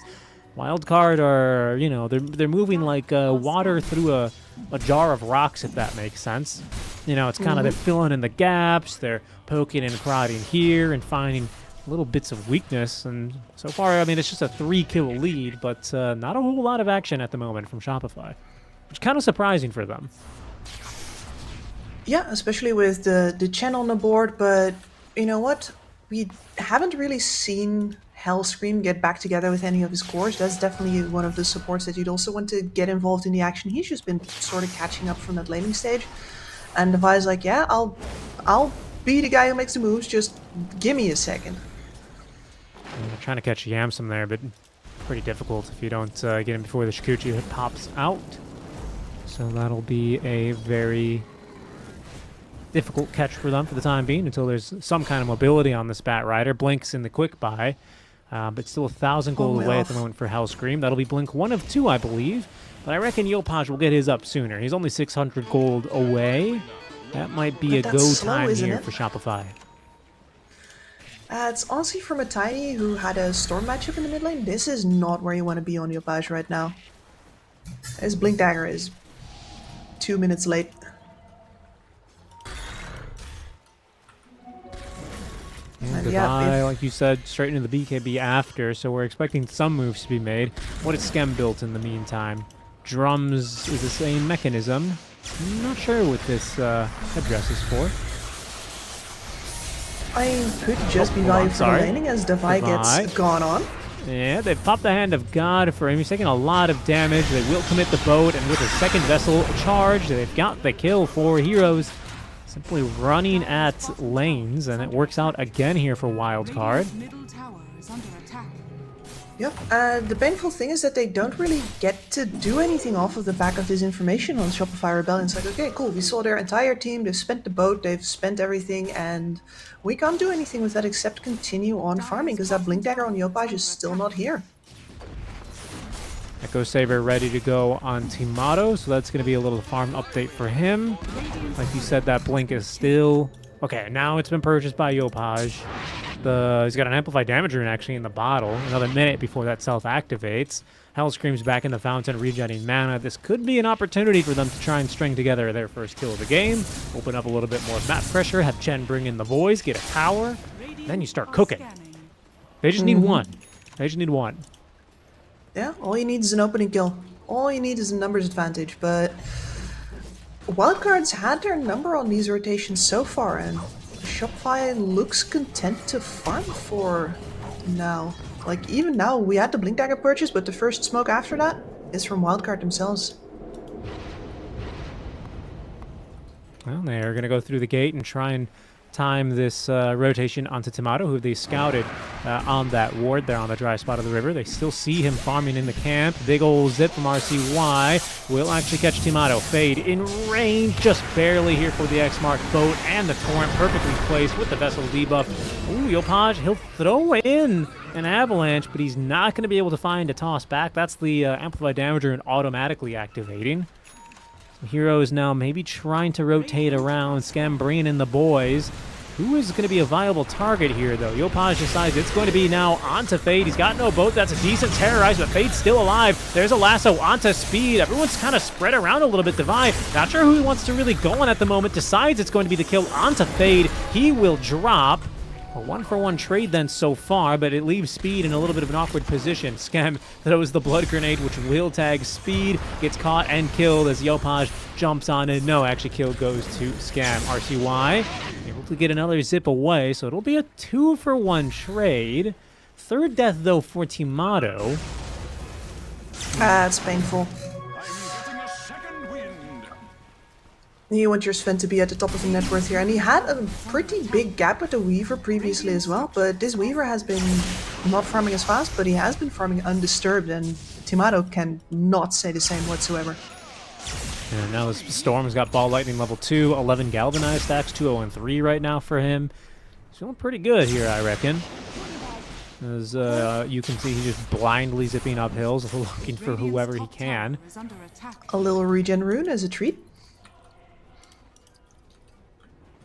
Wildcard are, you know, they're moving like water through a jar of rocks, if that makes sense. You know, it's kind of they're filling in the gaps, they're poking and prodding here and finding little bits of weakness. And so far, I mean, it's just a 3-kill lead, but not a whole lot of action at the moment from Shopify, which is kind of surprising for them. Yeah, especially with the Chen on the board, but you know what? We haven't really seen Hellscream get back together with any of his cores. That's definitely one of the supports that you'd also want to get involved in the action. He's just been sort of catching up from that laning stage. And Devi's like, yeah, I'll be the guy who makes the moves, just give me a second. They're trying to catch Yamsum there, but pretty difficult if you don't get him before the Shikuchi pops out. So that'll be a very difficult catch for them for the time being until there's some kind of mobility on this Bat Rider. Blink's in the quick buy, but still 1,000 gold away at the moment for Hellscream. That'll be Blink 1 of 2, I believe. But I reckon Yopaj will get his up sooner. He's only 600 gold away. That might be But a that's go slow, time isn't here it? for Shopify. It's honestly from a Tiny who had a Storm matchup in the mid lane. This is not where you want to be on your Page right now. His Blink Dagger is 2 minutes late. And yeah, Goodbye, if- like you said, straight into the BKB after, so we're expecting some moves to be made. What is Skem built in the meantime? Drums is the same mechanism. I'm not sure what this headdress is for. I could just be hold on, value for the sorry. laning as Devi Devi. gets gone on. Yeah, they've popped the Hand of God for him. He's taking a lot of damage. They will commit the boat, and with a second vessel charge, they've got the kill for Heroes. Simply running at lanes, and it works out again here for Wildcard. Radiant's middle tower is under attack. Yep. The painful thing is that they don't really get to do anything off of the back of this information on Shopify Rebellion. It's like, okay, cool, we saw their entire team, they've spent the boat, they've spent everything, and we can't do anything with that except continue on farming, because that Blink Dagger on Yopaj is still not here. Echo Saber ready to go on Timato, so that's going to be a little farm update for him. Like you said, that Blink is still... Okay, now it's been purchased by Yopaj. He's got an amplified damage rune actually in the bottle. Another minute before that self-activates. Hellscream's back in the fountain, regenerating mana. This could be an opportunity for them to try and string together their first kill of the game. Open up a little bit more map pressure, have Chen bring in the boys, get a tower. Then you start cooking. They just need one. They just need one. Yeah, all you need is an opening kill. All you need is a numbers advantage, but Wildcards had their number on these rotations so far, and Shopify looks content to farm for now. Like, even now, we had the Blink Dagger purchase, but the first smoke after that is from Wildcard themselves. Well, they're going to go through the gate and try and time this rotation onto Tomato, who they scouted on that ward there on the dry spot of the river. They still see him farming in the camp. Big ol' zip from RCY will actually catch Tomato. Fade in range, just barely here for the X-Mark boat, and the Torrent perfectly placed with the Vessel debuff. Ooh, Yopaj, he'll throw in an Avalanche, but he's not going to be able to find a toss back. That's the Amplified Damager and automatically activating. Hero is now maybe trying to rotate around. Scam bringing in the boys. Who is going to be a viable target here, though? Yopaj decides it's going to be now onto Fade. He's got no boat. That's a decent terrorize, but Fade's still alive. There's a lasso onto Speed. Everyone's kind of spread around a little bit. Divide, not sure who he wants to really go on at the moment. Decides it's going to be the kill onto Fade. He will drop. A 1-for-1 trade then so far, but it leaves Speed in a little bit of an awkward position. Scam throws the blood grenade, which will tag Speed, gets caught and killed as Yopaj jumps on it. No, actually kill goes to Scam. RCY able to get another zip away, so it'll be a 2-for-1 trade. Third death, though, for Tomato. It's painful. You want your Sven to be at the top of the net worth here, and he had a pretty big gap with the Weaver previously as well, but this Weaver has been not farming as fast, but he has been farming undisturbed, and Tomato can not say the same whatsoever. And now his Storm's got Ball Lightning level 2, 11 Galvanized stacks, 2-0-3 right now for him. He's feeling pretty good here, I reckon. As you can see, he's just blindly zipping up hills, looking for whoever he can. A little regen rune as a treat.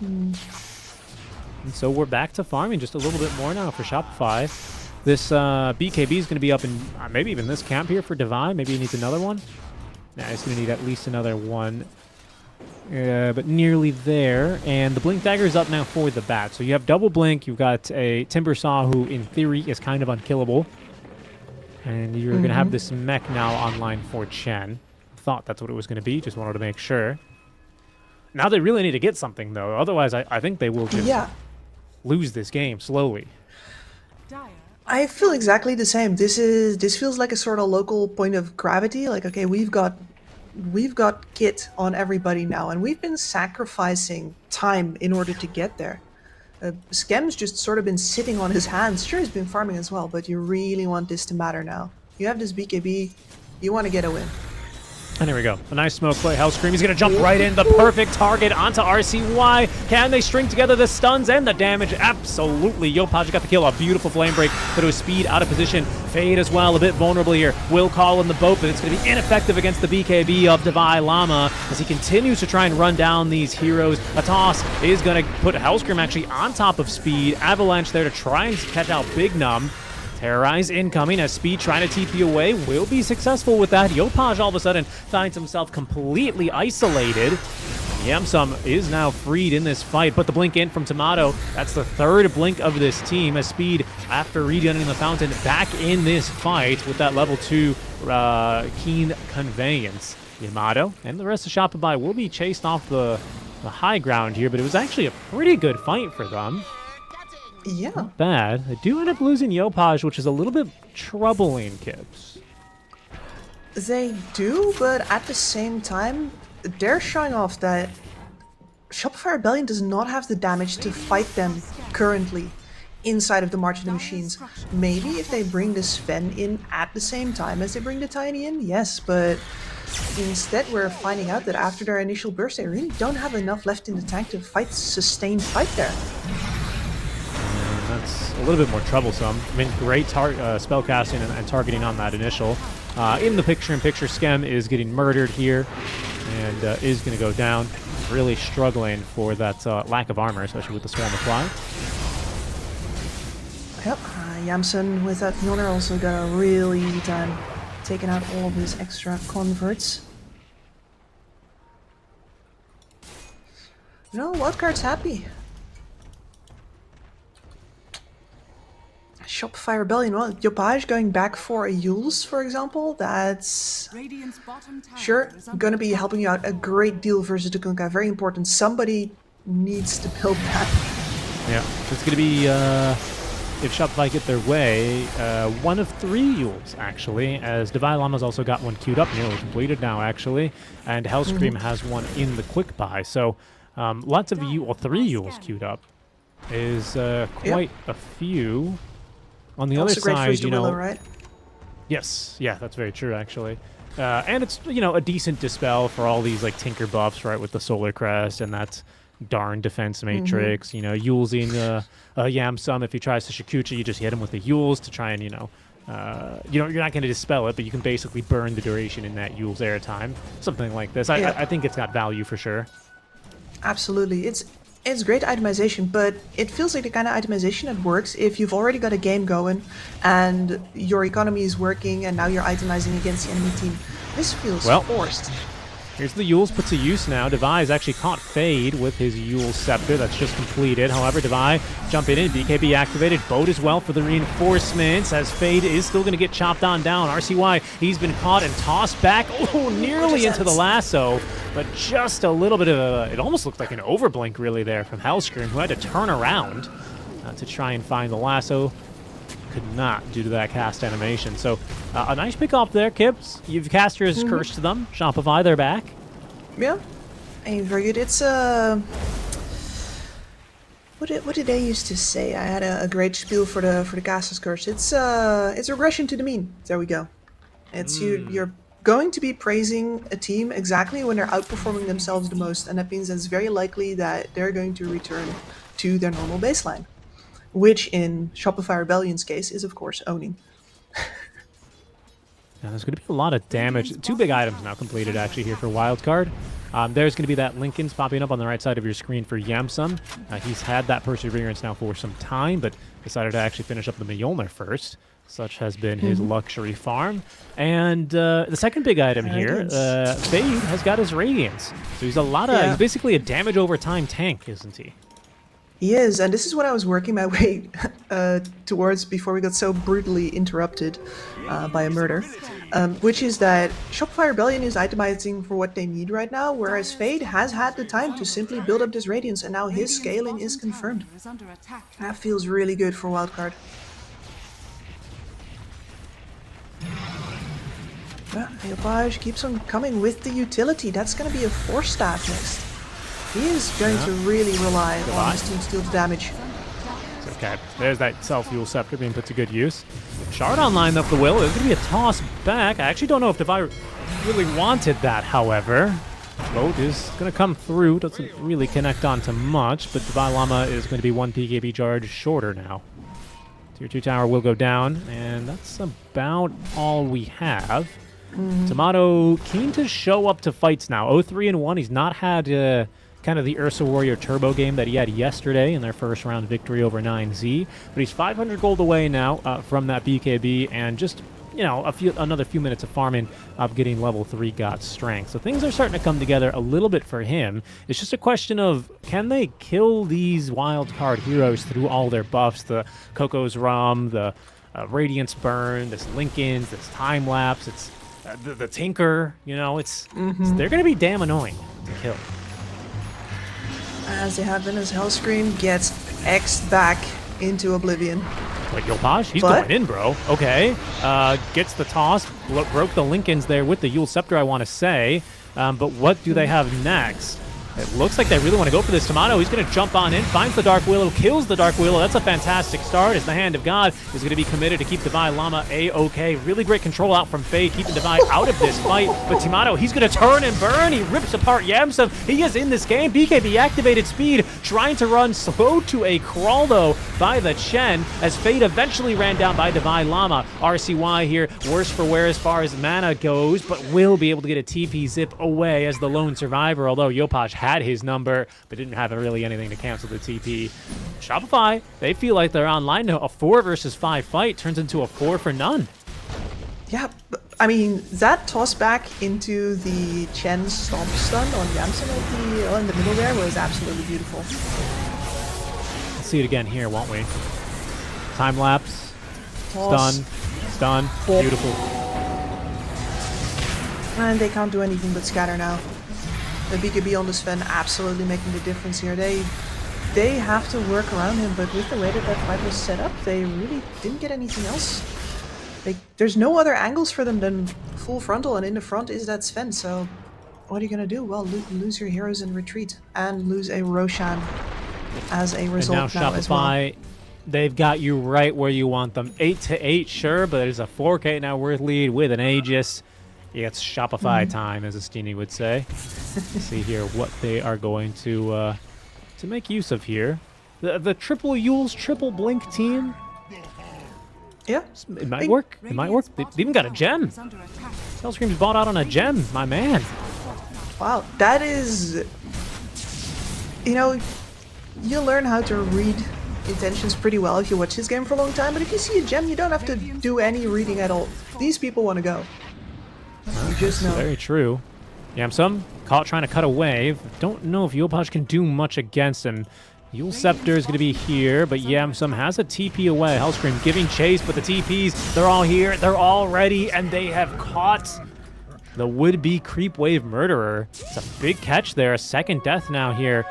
And so we're back to farming just a little bit more now for Shopify. This BKB is going to be up in maybe even this camp here for Divine. Maybe he needs another one. Nah, he's going to need at least another one. But nearly there. And the Blink Dagger is up now for the Bat. So you have double Blink. You've got a Timber Saw who in theory is kind of unkillable. And you're going to have this mech now online for Chen. Thought that's what it was going to be. Just wanted to make sure. Now they really need to get something, though. Otherwise, I think they will just lose this game slowly. I feel exactly the same. This feels like a sort of local point of gravity. Like, okay, we've got Kit on everybody now, and we've been sacrificing time in order to get there. Skem's just sort of been sitting on his hands. Sure, he's been farming as well, but you really want this to matter now. You have this BKB, you want to get a win. And here we go. A nice smoke play. Hellscream. He's going to jump right in. The perfect target onto RCY. Can they string together the stuns and the damage? Absolutely. Yopaj got the kill. A beautiful flame break. But it was Speed out of position. Fade as well. A bit vulnerable here. Will call in the boat, but it's going to be ineffective against the BKB of Divine Llama as he continues to try and run down these heroes. A toss is going to put Hellscream actually on top of Speed. Avalanche there to try and catch out Big Num. Terrorize incoming as Speed trying to TP away. Will be successful with that. Yopaj all of a sudden finds himself completely isolated. Yamsum is now freed in this fight, but the blink in from Tomato. That's the third blink of this team as Speed, after regenerating the fountain, back in this fight with that level 2 Keen Conveyance. Yamato and the rest of Shopify will be chased off the high ground here, but it was actually a pretty good fight for them. Yeah. Not bad. They do end up losing Yopaj, which is a little bit troubling, Kips. They do, but at the same time, they're showing off that Shopify Rebellion does not have the damage to fight them currently inside of the March of the Machines. Maybe if they bring the Sven in at the same time as they bring the Tiny in, yes, but instead we're finding out that after their initial burst, they really don't have enough left in the tank to fight sustained fight there. That's a little bit more troublesome. I mean, great spellcasting and targeting on that initial. In the picture-in-picture, Skem is getting murdered here and is going to go down. Really struggling for that lack of armor, especially with the Swarm Apply. Yep, Yamson with that Mjolnir also got a really easy time taking out all of his extra converts. No, Wildcard's happy. Shopify Rebellion, well, Yopaj going back for a Yules, for example, that's sure going to be helping you out a great deal versus the Kunkka. Very important. Somebody needs to build that. Yeah, it's going to be, if Shopify get their way, one of 3 Yules, actually, as Divine Llama's also got one queued up, nearly completed now, actually, and Hellscream has one in the quick buy. So Lots of well, 3 Yules queued up is quite a few. On the Also other great for side, his you know, Willow, right? yes, yeah, that's very true actually. And it's, you know, a decent dispel for all these like Tinker buffs, right, with the Solar Crest and that darn defense matrix. You know, Yulesing Yamsum. If he tries to Shikuchi, you just hit him with the Yules to try and, you know, you're not going to dispel it, but you can basically burn the duration in that Yule's airtime. Something like this. I think it's got value for sure. Absolutely. It's great itemization, but it feels like the kind of itemization that works if you've already got a game going and your economy is working and now you're itemizing against the enemy team. This feels forced. Here's the Yules put to use now. Devi has actually caught Fade with his Yule Scepter. That's just completed. However, Devi jumping in. BKB activated. Boat as well for the reinforcements as Fade is still going to get chopped on down. RCY, he's been caught and tossed back. Oh, nearly into the lasso. But just a little bit of a... It almost looked like an overblink really there from Hellscream, who had to turn around to try and find the lasso. Could not due to that cast animation. So a nice pick off there, Kips. You've cast your curse to them. Shopify, they're back. Yeah, very good. It's what did they used to say? I had a great spiel for the caster's curse. It's regression to the mean. There we go. It's you're going to be praising a team exactly when they're outperforming themselves the most, and that means it's very likely that they're going to return to their normal baseline. Which, in Shopify Rebellion's case, is of course owning. Now, there's going to be a lot of damage. 2 big items now completed, actually, here for Wildcard. There's going to be that Lincoln's popping up on the right side of your screen for Yamsum. He's had that Perseverance now for some time, but decided to actually finish up the Mjolnir first. Such has been his luxury farm. And the second big item here, Fade has got his Radiance. So he's he's basically a damage over time tank, isn't he? He is, and this is what I was working my way towards before we got so brutally interrupted by a murder, which is that Shopify Rebellion is itemizing for what they need right now, whereas Fade has had the time to simply build up this Radiance, and now his scaling is confirmed. That feels really good for Wildcard. Yeah, Eopage keeps on coming with the utility. That's going to be a 4-staff next. He is going to really rely on his team steal the damage. It's okay. There's that self-Yule Scepter being put to good use. Shard online though for the Will. There's going to be a toss back. I actually don't know if Devi really wanted that, however. Boat is going to come through. Doesn't really connect onto much, but Devi Llama is going to be 1 PKB charge shorter now. Tier 2 tower will go down, and that's about all we have. Tomato keen to show up to fights now. 0-3-1. He's not had kind of the Ursa Warrior turbo game that he had yesterday in their first round victory over 9Z. But he's 500 gold away now from that BKB, and just, you know, another few minutes of farming of getting level 3 God Strength. So things are starting to come together a little bit for him. It's just a question of, can they kill these wildcard heroes through all their buffs? The Coco's Rum, the Radiance Burn, this Lincoln's, this Time Lapse, it's the Tinker, you know, they're going to be damn annoying to kill. As they have been, as Hellscream gets X'd back into Oblivion. Wait, Yopaj? He's going in, bro. Okay. Gets the toss. Broke the Lincolns there with the Yule Scepter, I want to say. But what do they have next? It looks like they really want to go for this. Tomato, he's going to jump on in, finds the Dark Willow, kills the Dark Willow. That's a fantastic start, as the Hand of God is going to be committed to keep Devi Llama A-OK. Really great control out from Faye, keeping Devi out of this fight. But Tomato, he's going to turn and burn. He rips apart Yamsum. He is in this game. BKB activated speed, trying to run slow to a crawl, though, by the Chen, as Fade eventually ran down by Devi Llama. RCY here, worse for wear as far as mana goes, but will be able to get a TP zip away as the lone survivor, although Yopaj had his number, but didn't have really anything to cancel the TP. Shopify, they feel like they're online now. A 4 versus 5 fight turns into a 4 for none. Yeah, I mean, that toss back into the Chen Stomp stun on Yamsum in the middle there was absolutely beautiful. Let's see it again here, won't we? Time lapse. Toss. Stun. Beautiful. And they can't do anything but scatter now. The BKB on the Sven absolutely making the difference here. They have to work around him, but with the way that fight was set up, they really didn't get anything else. There's no other angles for them than full frontal, and in the front is that Sven, so what are you gonna do? Well, lose your heroes in retreat and lose a Roshan as a And result now as well. Shopify, they've got you right where you want them. 8-8, sure, but there's a 4K now worth lead with an Aegis. Yeah, it's Shopify time, as Estini would say. Let's see here what they are going to make use of here. The triple Yules, triple Blink team. Yeah. It might work. It might work. They've even got a gem. Hellscream's bought out on a gem, my man. Wow, that is, you know, you learn how to read intentions pretty well if you watch this game for a long time, but if you see a gem, you don't have to do any reading at all. These people want to go. You just know. Very true. Yamsum caught trying to cut a wave. Don't know if Yopaj can do much against him. Yule Scepter is going to be here, but Yamsum has a TP away. Hellscream giving chase, but the TPs, they're all here, they're all ready, and they have caught the would-be creep wave murderer. It's a big catch there, a second death now here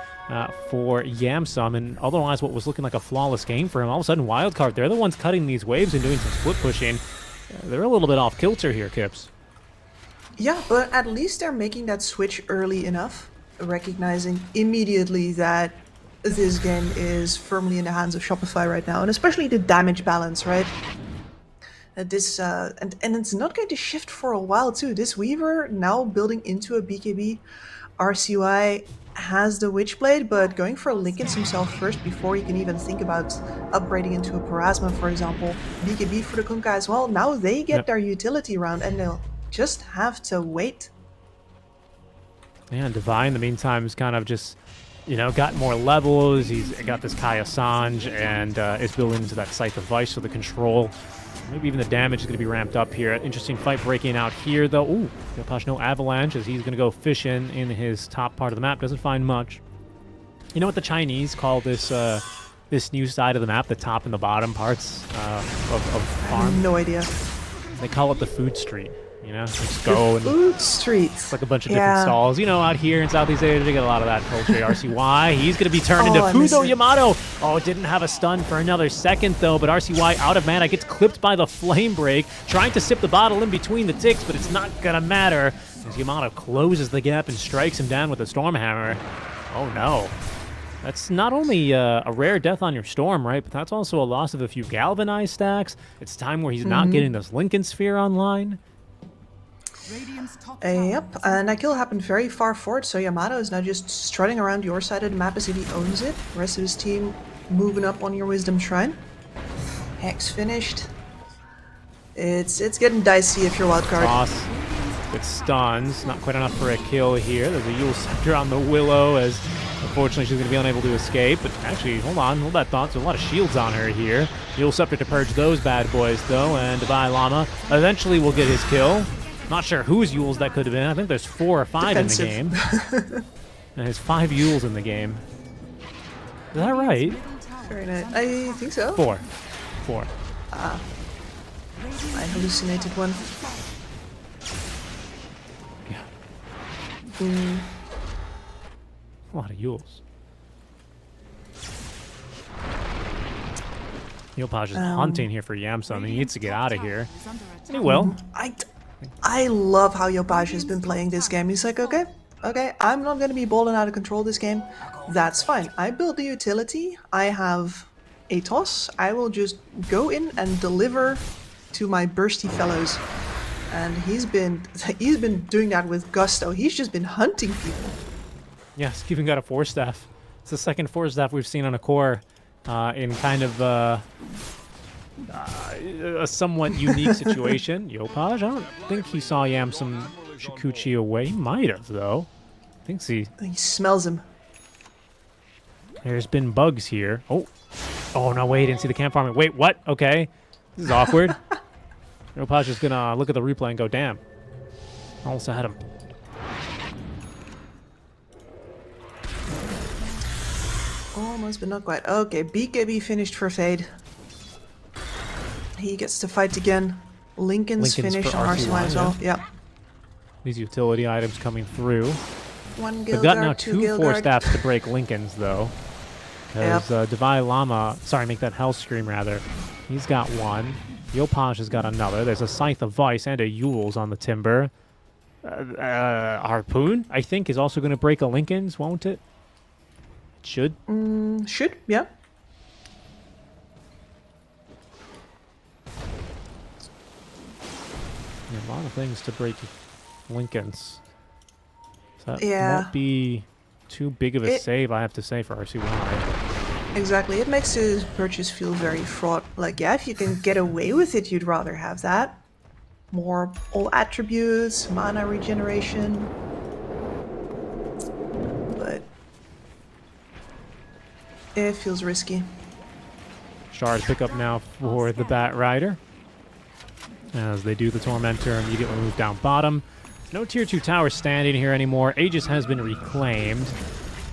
for Yamsum, and otherwise what was looking like a flawless game for him, all of a sudden Wildcard, they're the ones cutting these waves and doing some split pushing. They're a little bit off kilter here, Kips. Yeah, but at least they're making that switch early enough, recognizing immediately that this game is firmly in the hands of Shopify right now, and especially the damage balance, right? And it's not going to shift for a while too. This Weaver now building into a BKB. RCY has the Witchblade, but going for Lincolns himself first before he can even think about upgrading into a Parasma, for example. BKB for the Kunkka as well. Now they get their utility round, and they'll just have to wait. Yeah, and Divine, in the meantime, is kind of just, you know, got more levels. He's got this Kai Assange and is building into that Scythe of Vice for the control. Maybe even the damage is going to be ramped up here. Interesting fight breaking out here, though. Ooh, Yopash, no Avalanche, as he's going to go fishing in his top part of the map. Doesn't find much. You know what the Chinese call this this new side of the map, the top and the bottom parts of farm? No idea. They call it the food street. You know, just go and Food streets. it's like a bunch of different stalls. You know, out here in Southeast Asia, they get a lot of that culture. RCY, he's going to be turned into I miss Fudo it. Yamato. Oh, didn't have a stun for another second, though, but RCY out of mana gets clipped by the Flame Break, trying to sip the bottle in between the ticks, but it's not going to matter as Yamato closes the gap and strikes him down with a Stormhammer. Oh, no. That's not only a rare death on your Storm, right, but that's also a loss of a few Galvanized stacks. It's time where he's not getting this Lincoln Sphere online. Yep, and that kill happened very far forward, so Yamato is now just strutting around your side of the map as if he owns it. The rest of his team moving up on your Wisdom Shrine. Hex finished. It's getting dicey if you're wildcard. Toss. Good stuns. Not quite enough for a kill here. There's a Yule Scepter on the Willow as unfortunately she's going to be unable to escape. But actually, hold that thought. There's a lot of shields on her here. Yule Scepter to purge those bad boys though, and Divine Llama eventually will get his kill. Not sure whose Yules that could have been. I think there's 4 or 5 Defensive. in the game. And there's 5 Yules in the game. Is that right? Very nice. I think so. 4. I hallucinated one. Yeah. A lot of Yules. Yopaj is hunting here for Yamsum. He needs to get out of here. And he will. I love how Yopaj has been playing this game. He's like, okay, I'm not going to be balling out of control this game. That's fine. I built the utility. I have a toss. I will just go in and deliver to my bursty fellows. And he's been doing that with gusto. He's just been hunting people. Yes, even got a 4-staff. It's the second 4-staff we've seen on a core in kind of a somewhat unique situation. Yopaj, I don't think he saw Yamsum Shikuchi away. He might have, though. I think He smells him. there's been bugs here. Oh no, wait, didn't see the camp farming. Wait, what? Okay. This is awkward. Yopaj is going to look at the replay and go, damn. Almost had him. Almost, but not quite. Okay, BKB finished for Fade. He gets to fight again. Lincoln's finished for on RCY as well. Yeah. These utility items coming through. One They've got Gilgard, now 2 2 Gilgard. 4-staffs to break Lincoln's, though. Because Divine Llama, sorry, make that Hellscream, rather. He's got 1. Yopaj has got another. There's a Scythe of Vice and a Yules on the Timber. Harpoon, I think, is also going to break a Lincoln's, won't it? It should. Should, yeah. A lot of things to break Lincoln's. So that Yeah. won't be too big of a save, I have to say, for RCY. Exactly. It makes his purchase feel very fraught. Like, yeah, if you can get away with it, you'd rather have that. More all attributes, mana regeneration. But it feels risky. Shard pick up now for the Bat Rider. As they do, the Tormentor immediately move down bottom. No tier 2 tower standing here anymore. Aegis has been reclaimed.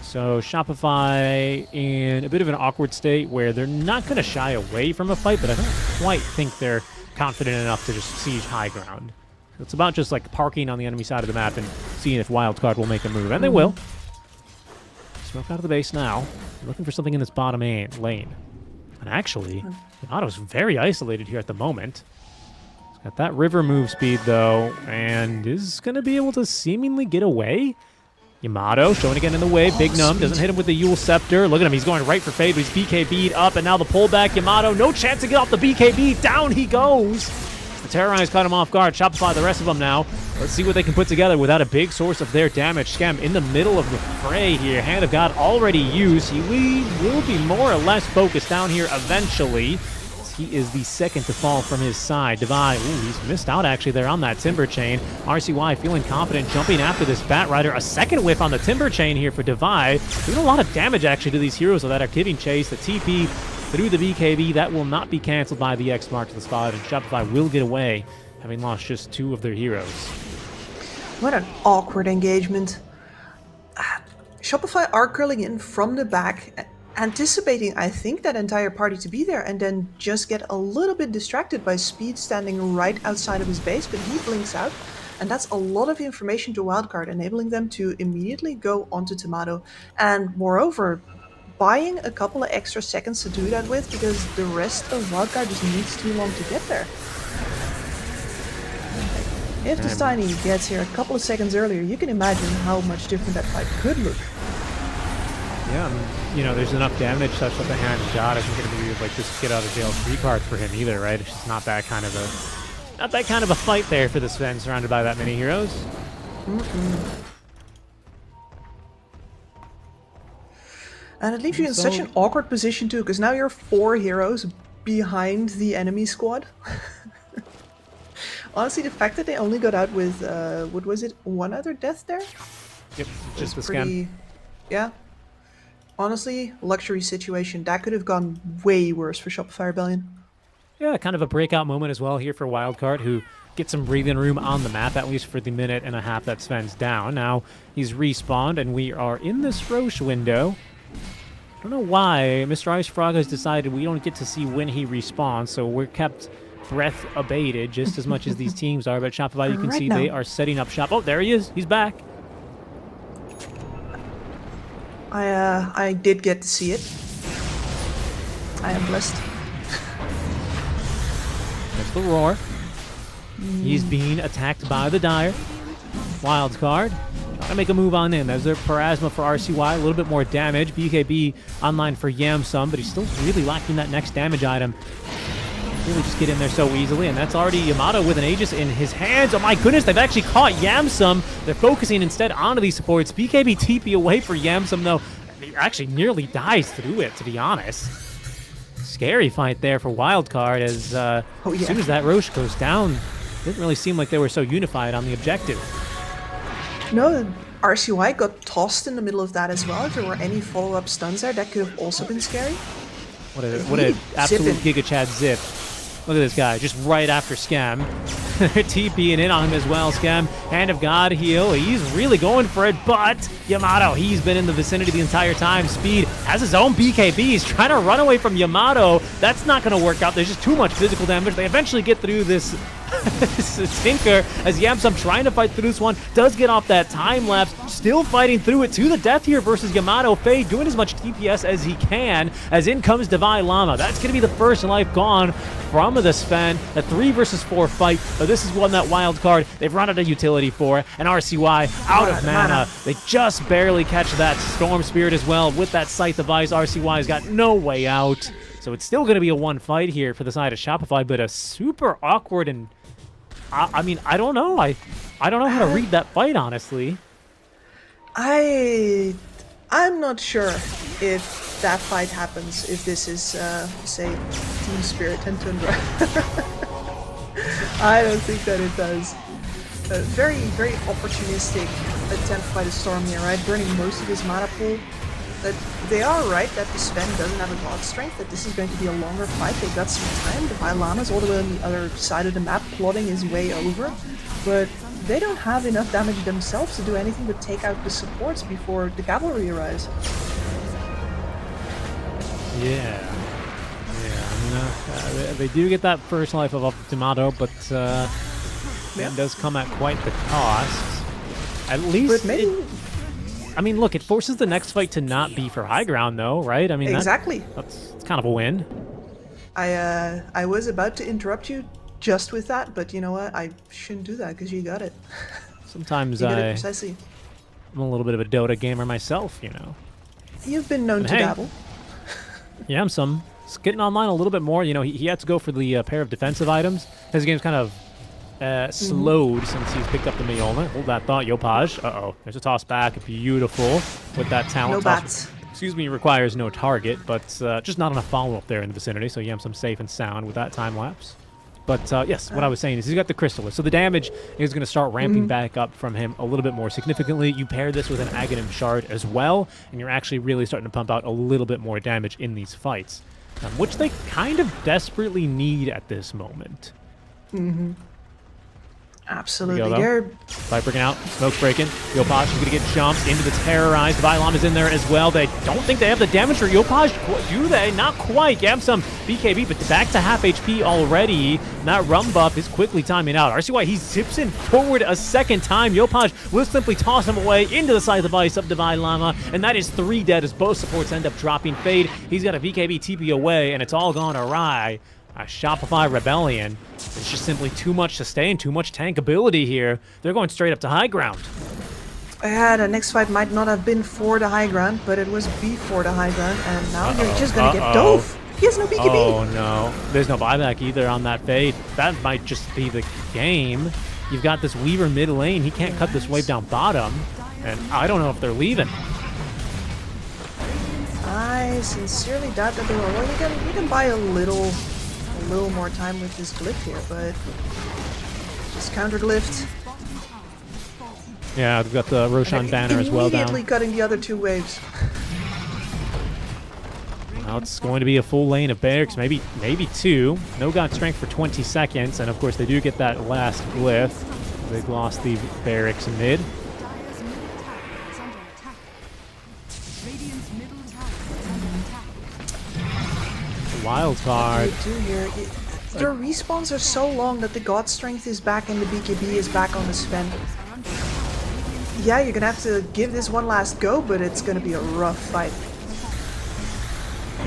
So Shopify in a bit of an awkward state where they're not going to shy away from a fight, but I don't quite think they're confident enough to just siege high ground. It's about just like parking on the enemy side of the map and seeing if Wildcard will make a move. And they will. Smoke out of the base now. Looking for something in this bottom lane. And actually, Yamato's very isolated here at the moment. He's got that river move speed, though, and is going to be able to seemingly get away. Yamato showing again in the wave. Big Num doesn't hit him with the Yule Scepter. Look at him. He's going right for Fade, but he's BKB'd up, and now the pullback. Yamato, no chance to get off the BKB. Down he goes. The Terrorize caught him off guard. Shopify the rest of them now. Let's see what they can put together without a big source of their damage. Scam in the middle of the fray here. Hand of God already used. He will be more or less focused down here eventually. He is the second to fall from his side. Divide, he's missed out actually there on that Timber Chain. RCY feeling confident jumping after this Bat Rider. A second whiff on the Timber Chain here for Divide. Doing a lot of damage actually to these heroes that are giving chase. The TP through the BKB, that will not be canceled by the X mark to the spot, and Shopify will get away, having lost just 2 of their heroes. What an awkward engagement. Shopify are curling in from the back, anticipating, I think, that entire party to be there, and then just get a little bit distracted by Speed standing right outside of his base, but he blinks out, and that's a lot of information to Wildcard, enabling them to immediately go onto Tomato, and moreover, buying a couple of extra seconds to do that with, because the rest of Wildcard just needs too long to get there. If the Steiny gets here a couple of seconds earlier, you can imagine how much different that fight could look. Yeah, I mean, you know, there's enough damage such that the Hand of God isn't going to be like this get out of jail free card for him either, right? It's just not that kind of a fight there for the Sven surrounded by that many heroes. And it leaves you in such an awkward position too, because now you're 4 heroes behind the enemy squad. Honestly, the fact that they only got out with, what was it, 1 other death there? Yep, just the Pretty, scam. yeah. Honestly, luxury situation. That could have gone way worse for Shopify Rebellion. Yeah, kind of a breakout moment as well here for Wildcard, who gets some breathing room on the map, at least for the minute and a half that Sven's down. Now he's respawned, and we are in this Roche window. I don't know why Mr. Ice Frog has decided we don't get to see when he respawns, so we're kept breath abated just as much as these teams are. But Shopify, you can see they are setting up shop. Oh, there he is. He's back. I did get to see it. I am blessed. There's the roar. He's being attacked by the Dire. Wildcard trying to make a move on in. There's their Parasma for RCY. A little bit more damage. BKB online for Yamsum, but he's still really lacking that next damage item. Really just get in there so easily, and that's already Yamato with an Aegis in his hands. Oh my goodness, they've actually caught Yamsum. They're focusing instead onto these supports. BKB TP away for Yamsum, though. He actually nearly dies through it, to be honest. Scary fight there for Wildcard, as as soon as that Roche goes down, it didn't really seem like they were so unified on the objective. No, RCY got tossed in the middle of that as well. If there were any follow-up stuns there, that could have also been scary. What an absolute Giga Chad zip. Look at this guy, just right after Scam. They're TPing in on him as well. Scam, Hand of God heal. He's really going for it, but Yamato, he's been in the vicinity the entire time. Speed has his own BKB. He's trying to run away from Yamato. That's not going to work out. There's just too much physical damage. They eventually get through this Tinker as Yamsum trying to fight through this one, does get off that time lapse, still fighting through it to the death here versus Yamato. Fade doing as much DPS as he can, as in comes Divine Llama. That's going to be the first life gone from the Sven. A 3 versus 4 fight, but this is one that wild card they've run out of utility for, and RCY out of mana. They just barely catch that Storm Spirit as well with that Scythe device. RCY's got no way out. So it's still going to be a one fight here for the side of Shopify, but a super awkward and I mean, I don't know. I don't know how to read that fight, honestly. I'm not sure if that fight happens, if this is, say, Team Spirit and Tundra. I don't think that it does. A very, very opportunistic attempt by the Storm here, right? Burning most of his mana pool. But they are right that the Sven doesn't have a god strength, that this is going to be a longer fight. They've got some time. The Llama's all the way on the other side of the map, plotting his way over. But they don't have enough damage themselves to do anything but take out the supports before the cavalry arrives. Yeah. I mean, they do get that first life of Optimato, but it does come at quite the cost. At least, But maybe... I mean, look, it forces the next fight to not be for high ground, though, right? I mean, exactly. That's kind of a win. I was about to interrupt you just with that, but you know what? I shouldn't do that because you got it. Sometimes You got it precisely. I'm a little bit of a Dota gamer myself, you know. You've been known And to hey, dabble. Yeah, I'm getting online a little bit more. You know, he had to go for the pair of defensive items. His game's kind of slowed since he's picked up the Miona. Hold that thought, Yopaj. Uh-oh. There's a toss back. Beautiful with that talent. No toss. bats. Excuse me, requires no target, but just not enough follow-up there in the vicinity, so Yamsum safe and sound with that time lapse. But yes, what I was saying is he's got the Crystalist, so the damage is going to start ramping back up from him a little bit more significantly. You pair this with an Aghanim Shard as well, and you're actually really starting to pump out a little bit more damage in these fights, which they kind of desperately need at this moment. Absolutely. Fight breaking out, smoke's breaking. Yopaj is going to get jumped into the Terrorized. Vilam is in there as well. They don't think they have the damage for Yopaj, do they? Not quite. Yamsum BKB, but back to half HP already. And that rum buff is quickly timing out. RCY, he zips in forward a second time. Yopaj will simply toss him away into the side device of Divine Llama, and that is 3 dead as both supports end up dropping. Fade, he's got a BKB TP away, and it's all gone awry. A Shopify Rebellion. It's just simply too much sustain, too much tank ability here. They're going straight up to high ground. Yeah, the next fight might not have been for the high ground, but it was before the high ground, and now you're just gonna get dove. He has no BKB. Oh no, there's no buyback either on that Fade. That might just be the game. You've got this Weaver mid lane. He can't cut this wave down bottom, and I don't know if they're leaving. I sincerely doubt that they will. Well, you can buy a little more time with this glyph here, but just counter glyphed. Yeah, we've got the Roshan banner as well down. Immediately cutting the other 2 waves. Now it's going to be a full lane of barracks, maybe 2. No god strength for 20 seconds, and of course they do get that last glyph. They've lost the barracks mid. Dire's middle tower is under attack. Radiant's middle tower is under attack. Wild card. What do you do here? Your respawns are so long that the god strength is back and the BKB is back on the Sven. Yeah, you're gonna have to give this one last go, but it's gonna be a rough fight.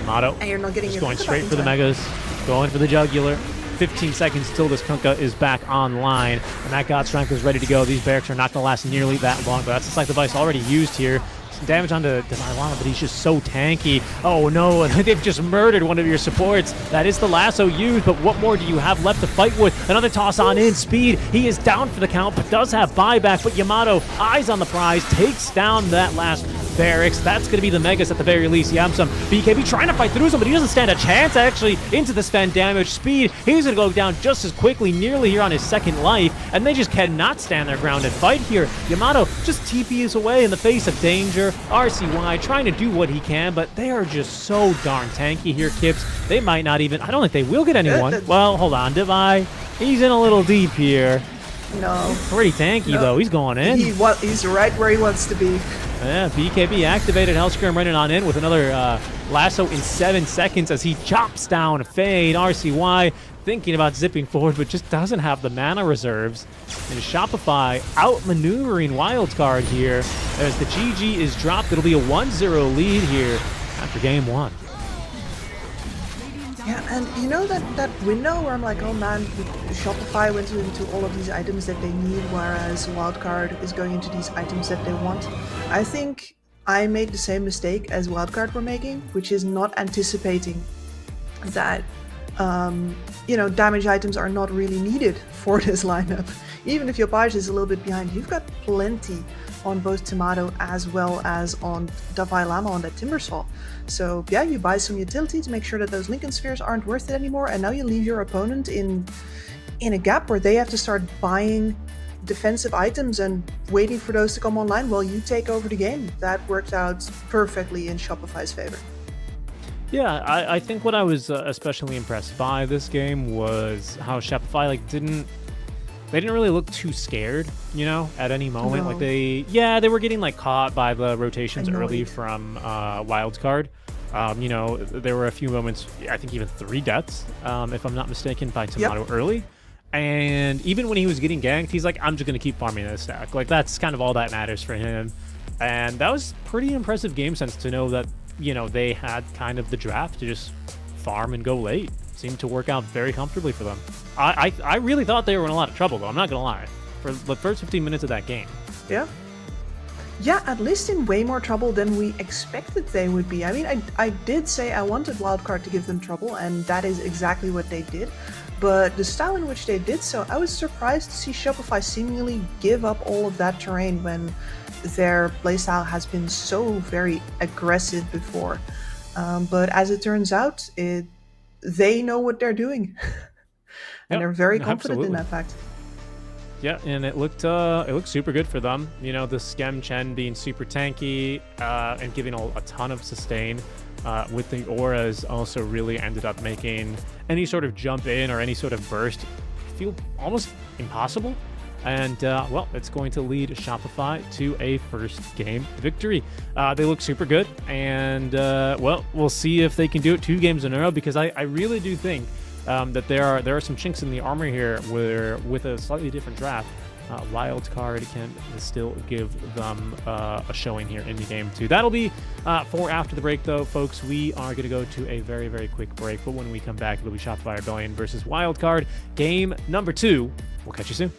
Yamato And you're not getting just your going Kunkka straight back for the in time. megas, going for the jugular. 15 seconds till this Kunkka is back online, and that god strength is ready to go. These barracks are not going to last nearly that long, but that's the Scythe device already used here. Some damage onto Divine Llama, but he's just so tanky. Oh no, they've just murdered one of your supports. That is the lasso used, but what more do you have left to fight with? Another toss on in, speed. He is down for the count, but does have buyback, but Yamato, eyes on the prize, takes down that last barracks. That's going to be the megas at the very least. Yamsum, BKB trying to fight through some, but he doesn't stand a chance actually into the Sven damage. Speed, he's going to go down just as quickly, nearly here on his second life, and they just cannot stand their ground and fight here. Yamato just TPs away in the face of danger. RCY trying to do what he can, but they are just so darn tanky here, Kips. They might not even, I don't think they will get anyone. Well, hold on, Devi. He's in a little deep here. No. Pretty tanky though, he's going in. He's right where he wants to be. Yeah, BKB activated, Hellscream running on in with another lasso in 7 seconds as he chops down Fade. RCY thinking about zipping forward, but just doesn't have the mana reserves. And Shopify outmaneuvering Wildcard here. As the GG is dropped, it'll be a 1-0 lead here after game 1. Yeah, and you know that window where I'm like, oh man, Shopify went into all of these items that they need, whereas Wildcard is going into these items that they want. I think I made the same mistake as Wildcard were making, which is not anticipating that damage items are not really needed for this lineup. Even if your budget is a little bit behind, you've got plenty on both Tomato as well as on Davai Lama on that Timbersaw. So yeah, you buy some utility to make sure that those Lincoln Spheres aren't worth it anymore, and now you leave your opponent in a gap where they have to start buying defensive items and waiting for those to come online while you take over the game. That worked out perfectly in Shopify's favor. Yeah, I think what I was especially impressed by this game was how Shopify they didn't really look too scared, at any moment. No. Like they were getting caught by the rotations early from Wildcard. There were a few moments, I think even 3 deaths, if I'm not mistaken, by Tomato early. And even when he was getting ganked, he's like, I'm just going to keep farming this stack. Like, that's kind of all that matters for him. And that was pretty impressive game sense to know that, they had kind of the draft to just farm and go late. Seemed to work out very comfortably for them. I really thought they were in a lot of trouble, though. I'm not going to lie. For the first 15 minutes of that game. Yeah. Yeah, at least in way more trouble than we expected they would be. I mean, I did say I wanted Wildcard to give them trouble, and that is exactly what they did. But the style in which they did so, I was surprised to see Shopify seemingly give up all of that terrain when their playstyle has been so very aggressive before. But as it turns out, they know what they're doing. And they're very confident in that fact. Yeah, and it looked super good for them. The Skem Chen being super tanky and giving a ton of sustain with the auras also really ended up making any sort of jump in or any sort of burst feel almost impossible. And, it's going to lead Shopify to a first game victory. They look super good, and, we'll see if they can do it 2 games in a row, because I really do think that there are some chinks in the armor here where, with a slightly different draft, Wildcard can still give them a showing here in the game 2. That'll be for after the break, though, folks. We are going to go to a very, very quick break, but when we come back, it'll be Shopify Rebellion versus Wildcard, game number 2. We'll catch you soon.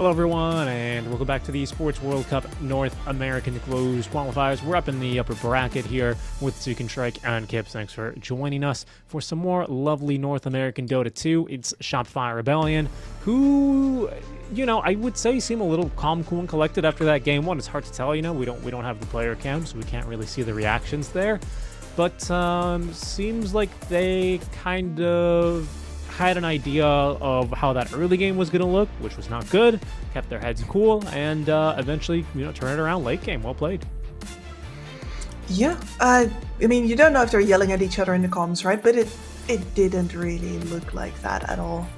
Hello, everyone, and welcome back to the Esports World Cup North American Closed Qualifiers. We're up in the upper bracket here with Zukin Strike and Kips. Thanks for joining us for some more lovely North American Dota 2. It's Shopify Rebellion, who, you know, I would say seem a little calm, cool, and collected after that game one. It's hard to tell, you know, we don't have the player cam, so we can't really see the reactions there. But seems like they kind of had an idea of how that early game was going to look, which was not good, kept their heads cool, and eventually, you know, turn it around late game. Well played. Yeah, I mean, you don't know if they're yelling at each other in the comms, right? But it didn't really look like that at all.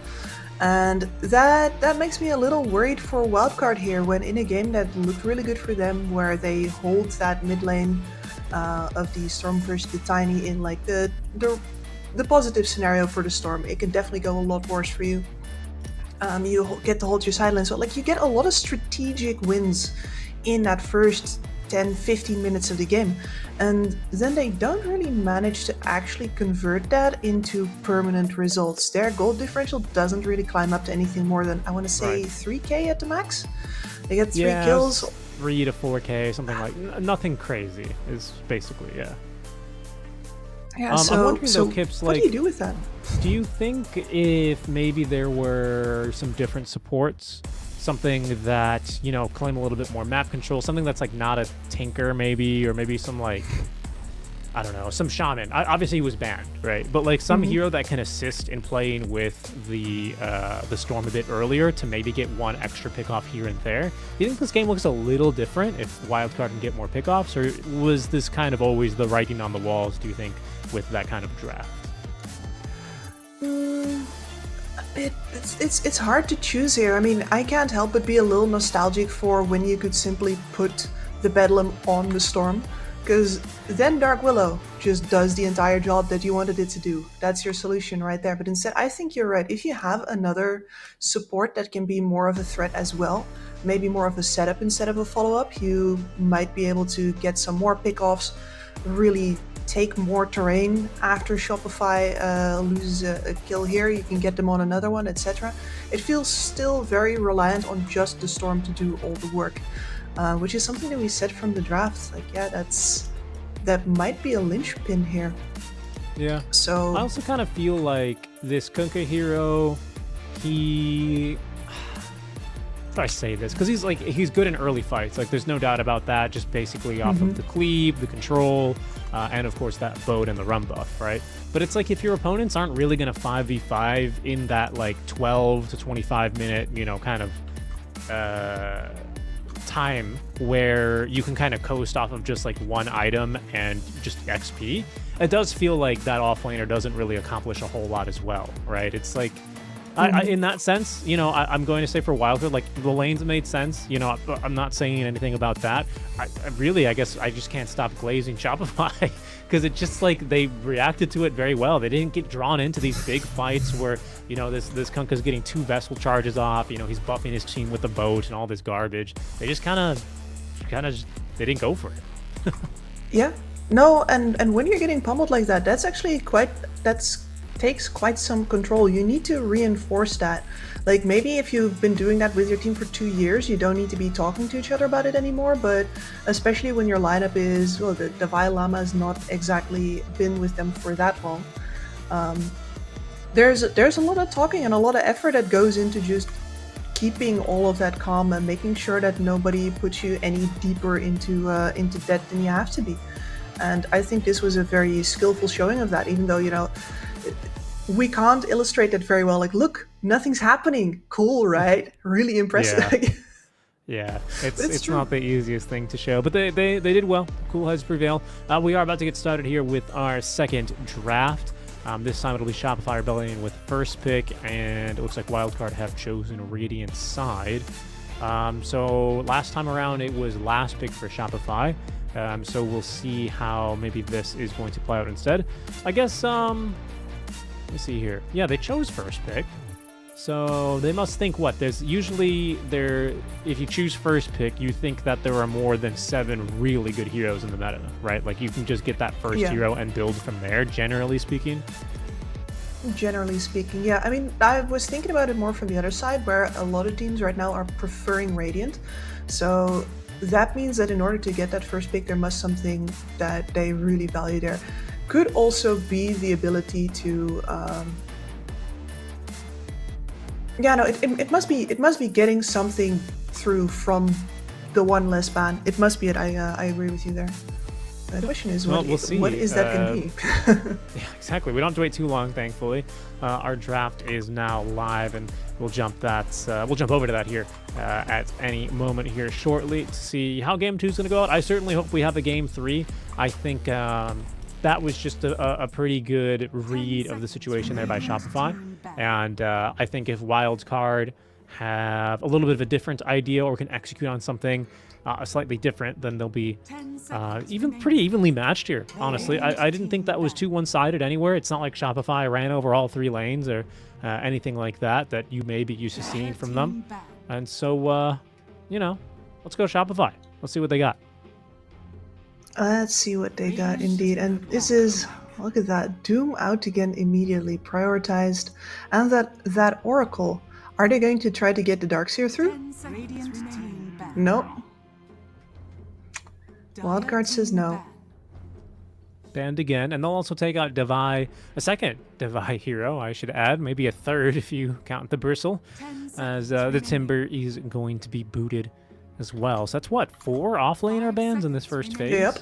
And that makes me a little worried for Wildcard here, when in a game that looked really good for them, where they hold that mid lane of the Storm versus the Tiny in like the positive scenario for the Storm. It can definitely go a lot worse for you. You get to hold your sidelines, so like you get a lot of strategic wins in that first 10-15 minutes of the game, and then they don't really manage to actually convert that into permanent results. Their goal differential doesn't really climb up to anything more than, I want to say, 3k at the max. They get 3 kills. 3 to 4k, something like nothing crazy is basically, yeah. Yeah, I'm wondering though, Kips, what like, do you do with that? do you think if maybe there were some different supports, something that, you know, claim a little bit more map control, something that's like not a tanker maybe, or maybe some like, I don't know, some shaman. Obviously he was banned, right? But like some hero that can assist in playing with the Storm a bit earlier to maybe get one extra pick off here and there. Do you think this game looks a little different if Wildcard can get more pickoffs, or was this kind of always the writing on the walls, do you think, with that kind of draft? It's hard to choose here. I mean, I can't help but be a little nostalgic for when you could simply put the Bedlam on the Storm, because then Dark Willow just does the entire job that you wanted it to do. That's your solution right there. But instead, I think you're right. If you have another support that can be more of a threat as well, maybe more of a setup instead of a follow-up, you might be able to get some more pickoffs, really take more terrain after Shopify loses a kill here. You can get them on another one, etc. It feels still very reliant on just the Storm to do all the work, which is something that we said from the draft. Like, yeah, that might be a linchpin here. Yeah. So I also kind of feel like this Kunkka hero, how do I say this? Because he's good in early fights. Like, there's no doubt about that. Just basically off of the cleave, the control, and of course that boat and the run buff, right? But it's like if your opponents aren't really going to 5v5 in that like 12 to 25 minute, you know, kind of time where you can kind of coast off of just like one item and just XP, it does feel like that offlaner doesn't really accomplish a whole lot as well, right? It's like, in that sense, you know, I'm going to say for Wildcard, like, the lanes made sense. You know, I'm not saying anything about that. I guess I just can't stop glazing Shopify because it just, like, they reacted to it very well. They didn't get drawn into these big fights where, you know, this Kunkka's getting 2 vessel charges off. You know, he's buffing his team with the boat and all this garbage. They just kind of, they didn't go for it. yeah, no, and when you're getting pummeled like that, that's actually takes quite some control. You need to reinforce that. Like, maybe if you've been doing that with your team for 2 years, you don't need to be talking to each other about it anymore, but especially when your lineup is, well, the Vi Lama has not exactly been with them for that long. There's a lot of talking and a lot of effort that goes into just keeping all of that calm and making sure that nobody puts you any deeper into debt than you have to be. And I think this was a very skillful showing of that, even though, you know, we can't illustrate that very well. Like, look, nothing's happening. Cool, right? Really impressive. Yeah, it's not the easiest thing to show, but they did well. Cool heads prevail. We are about to get started here with our second draft. This time it'll be Shopify Rebellion with first pick, and it looks like Wildcard have chosen Radiant side. So last time around it was last pick for Shopify. So we'll see how maybe this is going to play out instead. I guess, let me see here. Yeah, they chose first pick. So they must think what? There's usually if you choose first pick, you think that there are more than 7 really good heroes in the meta, right? Like, you can just get that first hero and build from there, generally speaking. Generally speaking, yeah. I mean, I was thinking about it more from the other side, where a lot of teams right now are preferring Radiant. So that means that in order to get that first pick, there must something that they really value there. Could also be the ability to. Yeah, no, it must be getting something through from the one less ban. It must be it. I agree with you there. The question is, Well, we'll see. what is that going to be? Yeah, exactly. We don't have to wait too long, thankfully. Our draft is now live, and we'll jump over to that here at any moment here shortly to see how Game 2 is going to go out. I certainly hope we have a Game 3. I think that was just a pretty good read of the situation there by Shopify. And I think if Wildcard have a little bit of a different idea or can execute on something slightly different, then they'll be even pretty evenly matched here, honestly. I didn't think that was too one-sided anywhere. It's not like Shopify ran over all 3 lanes or anything like that you may be used to seeing from them. And so, you know, let's go Shopify. Let's see what they got. Let's see what they got, indeed. And this is, look at that, Doom out again immediately, prioritized. And that Oracle, are they going to try to get the Darkseer through? Nope. Wildcard says no. Banned again, and they'll also take out Devi, a second Devi hero, I should add, maybe a third if you count the Bristle, as the Timber is going to be booted as well. So that's what, 4 offlaner bans in this first phase? Yep.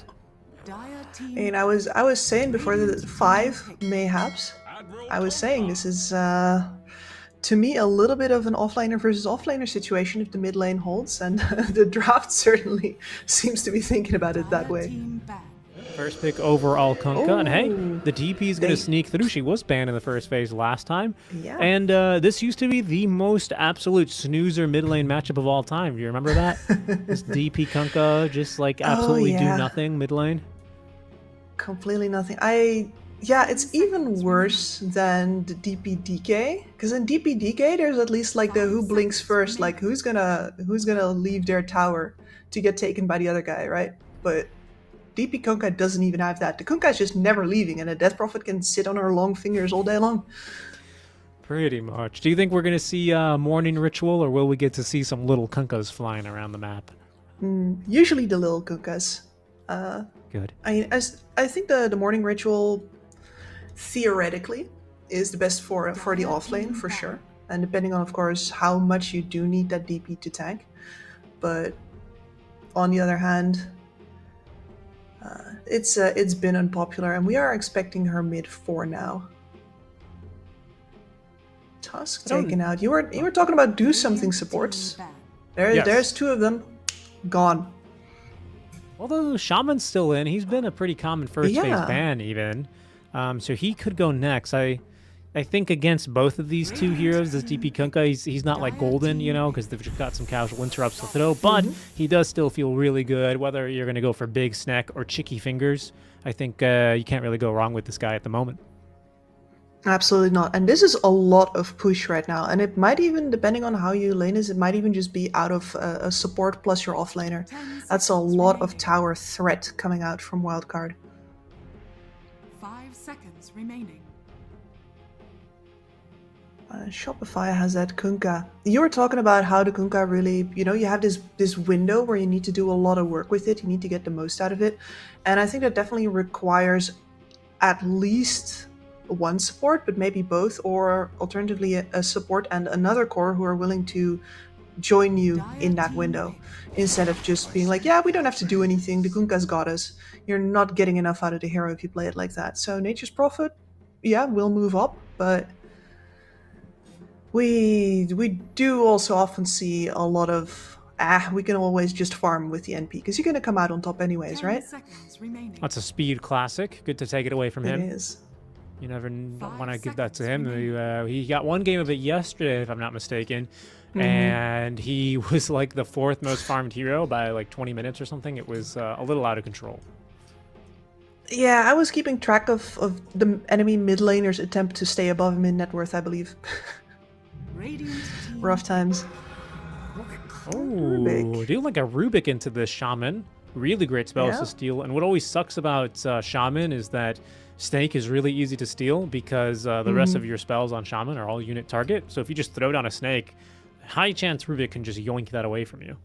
And I was saying before that 5 mayhaps. I was saying this is to me a little bit of an offlaner versus offlaner situation if the mid lane holds, and the draft certainly seems to be thinking about it that way. First pick overall Kunkka, and hey, the DP is going to sneak through. She was banned in the first phase last time, Yeah. and this used to be the most absolute snoozer mid lane matchup of all time. Do you remember that? This DP Kunkka just like absolutely do yeah. nothing mid lane. Completely nothing. Yeah, it's even worse than the DPDK, because in DPDK there's at least like the who blinks first, like who's gonna leave their tower to get taken by the other guy, right? But DP Kunkka doesn't even have that. The Kunkka is just never leaving, and a Death Prophet can sit on her long fingers all day long. Pretty much. Do you think we're going to see morning ritual, or will we get to see some little Kunkkas flying around the map? Usually the little Kunkkas. Good. I think the morning ritual theoretically is the best for the offlane for sure, and depending on, of course, how much you do need that DP to tank. But on the other hand, it's been unpopular, and we are expecting her mid 4 now. Tusk taken out. You were talking about do something supports. Yes. There's 2 of them gone. Although Shaman's still in, he's been a pretty common first phase Yeah. ban even. So he could go next. I think against both of these 2 heroes, this DP Kunkka, he's not like golden, you know, because they've got some casual interrupts to throw, but he does still feel really good, whether you're going to go for big snack or chicky fingers. I think you can't really go wrong with this guy at the moment. Absolutely not. And this is a lot of push right now. And it might even, depending on how you lane is, it might even just be out of a support plus your offlaner. That's a lot of tower threat coming out from Wildcard. 5 seconds remaining. Shopify has that Kunkka. You were talking about how the Kunkka really, you have this window where you need to do a lot of work with it. You need to get the most out of it. And I think that definitely requires at least one support, but maybe both, or alternatively a support and another core who are willing to join you in that window, instead of just being like, yeah, we don't have to do anything, the Kunkka's got us. You're not getting enough out of the hero if you play it like that. So Nature's Prophet, yeah, will move up, but we do also often see a lot of we can always just farm with the NP, because you're going to come out on top anyways, right? 10 seconds remaining. That's a speed classic. Good to take it away from It him. is. You never 5 want to give that to him. seconds He got one game of it yesterday, if I'm not mistaken, and he was like the 4th most farmed hero by like 20 minutes or something. It was a little out of control. Yeah, I was keeping track of the enemy mid laner's attempt to stay above him in net worth, I believe. Radiant team Rough times. Oh, Rubik. do like a Rubik into this Shaman. really great spells Yeah. to steal. And what always sucks about Shaman is that Snake is really easy to steal because the rest of your spells on Shaman are all unit target. So if you just throw down a Snake, high chance Rubik can just yoink that away from you.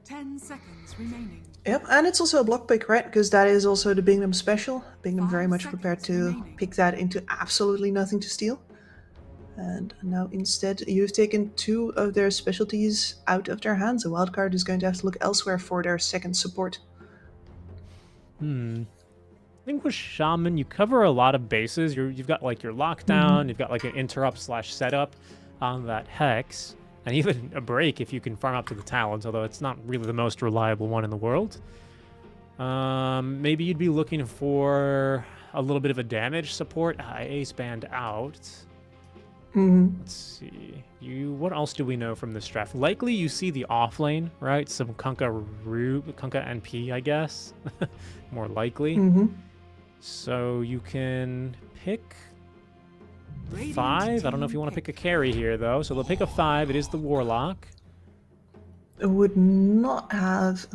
10 seconds remaining. Yep, and it's also a block pick, right? Because that is also the Bingham special. Bingham very 5 much prepared seconds to remaining. pick that into absolutely nothing to steal. And now instead, you've taken 2 of their specialties out of their hands. A wildcard is going to have to look elsewhere for their second support. I think with Shaman, you cover a lot of bases. You've got like your lockdown, you've got like an interrupt / setup on that Hex, and even a break if you can farm up to the Talons, although it's not really the most reliable one in the world. Maybe you'd be looking for a little bit of a damage support. Ace band out. Let's see. What else do we know from this draft? Likely you see the off lane, right? Some Kunkka NP, I guess. More likely. So you can pick 5. I don't know if you want to pick a carry here, though. So they'll pick a 5. It is the Warlock. I would not have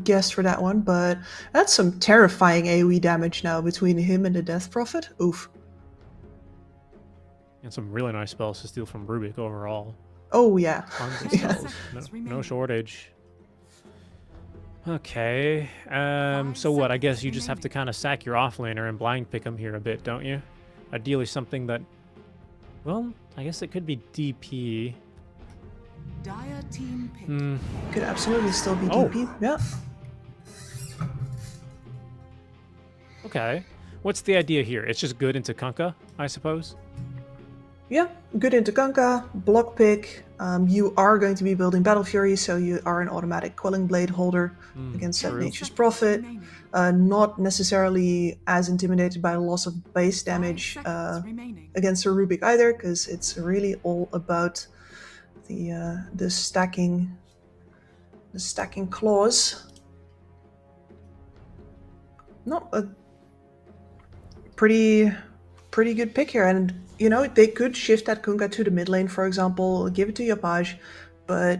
guessed for that one, but that's some terrifying AoE damage now between him and the Death Prophet. Oof. And some really nice spells to steal from Rubik overall. Oh, yeah. Tons of Yeah. spells. No shortage. Okay. So what? I guess you just have to kind of sack your offlaner and blind pick him here a bit, don't you? Ideally something that... Well, I guess it could be DP. Dire team pick. Could absolutely still be Oh. DP. Yeah. Okay. What's the idea here? It's just good into Kunkka, I suppose? Yeah, good into Kunkka, block pick. You are going to be building Battle Fury, so you are an automatic Quelling Blade holder against that true. Nature's Prophet. Not necessarily as intimidated by loss of base damage against a Rubik either, because it's really all about the stacking clause. Not a pretty good pick here, and you know, they could shift that Kunkka to the mid lane, for example, give it to Yapaj, but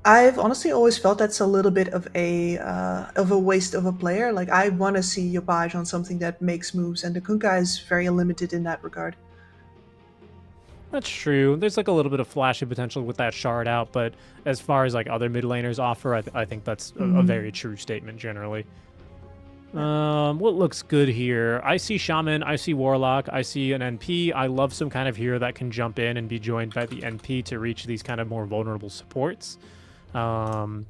I've honestly always felt that's a little bit of a waste of a player. Like, I want to see Yapaj on something that makes moves, and the Kunkka is very limited in that regard. That's true. There's like a little bit of flashy potential with that shard out, but as far as like other mid laners offer, I think that's a very true statement generally. What looks good here? I see Shaman, I see Warlock, I see an NP. I love some kind of hero that can jump in and be joined by the NP to reach these kind of more vulnerable supports. Storm,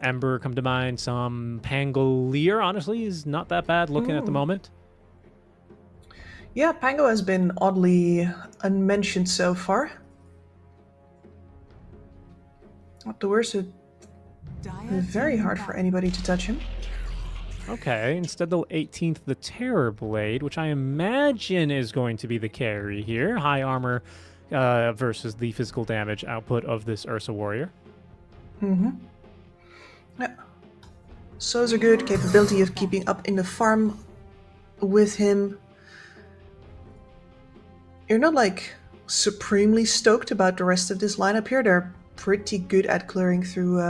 Ember come to mind. Some Pangolier, honestly, is not that bad looking at the moment. Yeah, Pango has been oddly unmentioned so far. Not the worst, it's very hard for anybody to touch him. Okay, instead they'll 18th the Terror Blade, which I imagine is going to be the carry here. High armor versus the physical damage output of this Ursa Warrior. Yeah. So's a good capability of keeping up in the farm with him. You're not like supremely stoked about the rest of this lineup here. They're pretty good at clearing through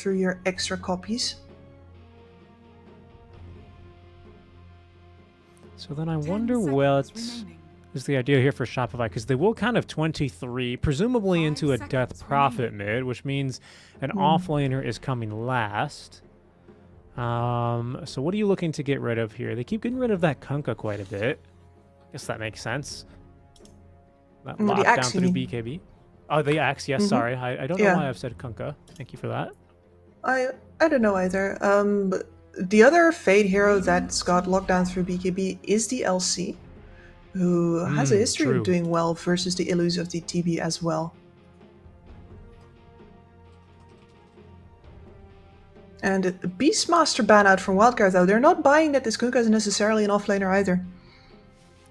your extra copies. So then I wonder what is the idea here for Shopify, because they will kind of 23, presumably into a Death Prophet mid, which means an offlaner is coming last. So what are you looking to get rid of here? They keep getting rid of that Kunkka quite a bit. Guess that makes sense. That The lockdown axe, you through mean? BKB. Oh, the axe, yes, sorry. I don't know Yeah. why I've said Kunkka. Thank you for that. I don't know either. But the other Fade hero that's got lockdown through BKB is the LC, who has a history true. of doing well versus the Illus of the TB as well. And Beastmaster ban out from Wildcard, though, they're not buying that this Kunkka is necessarily an offlaner either.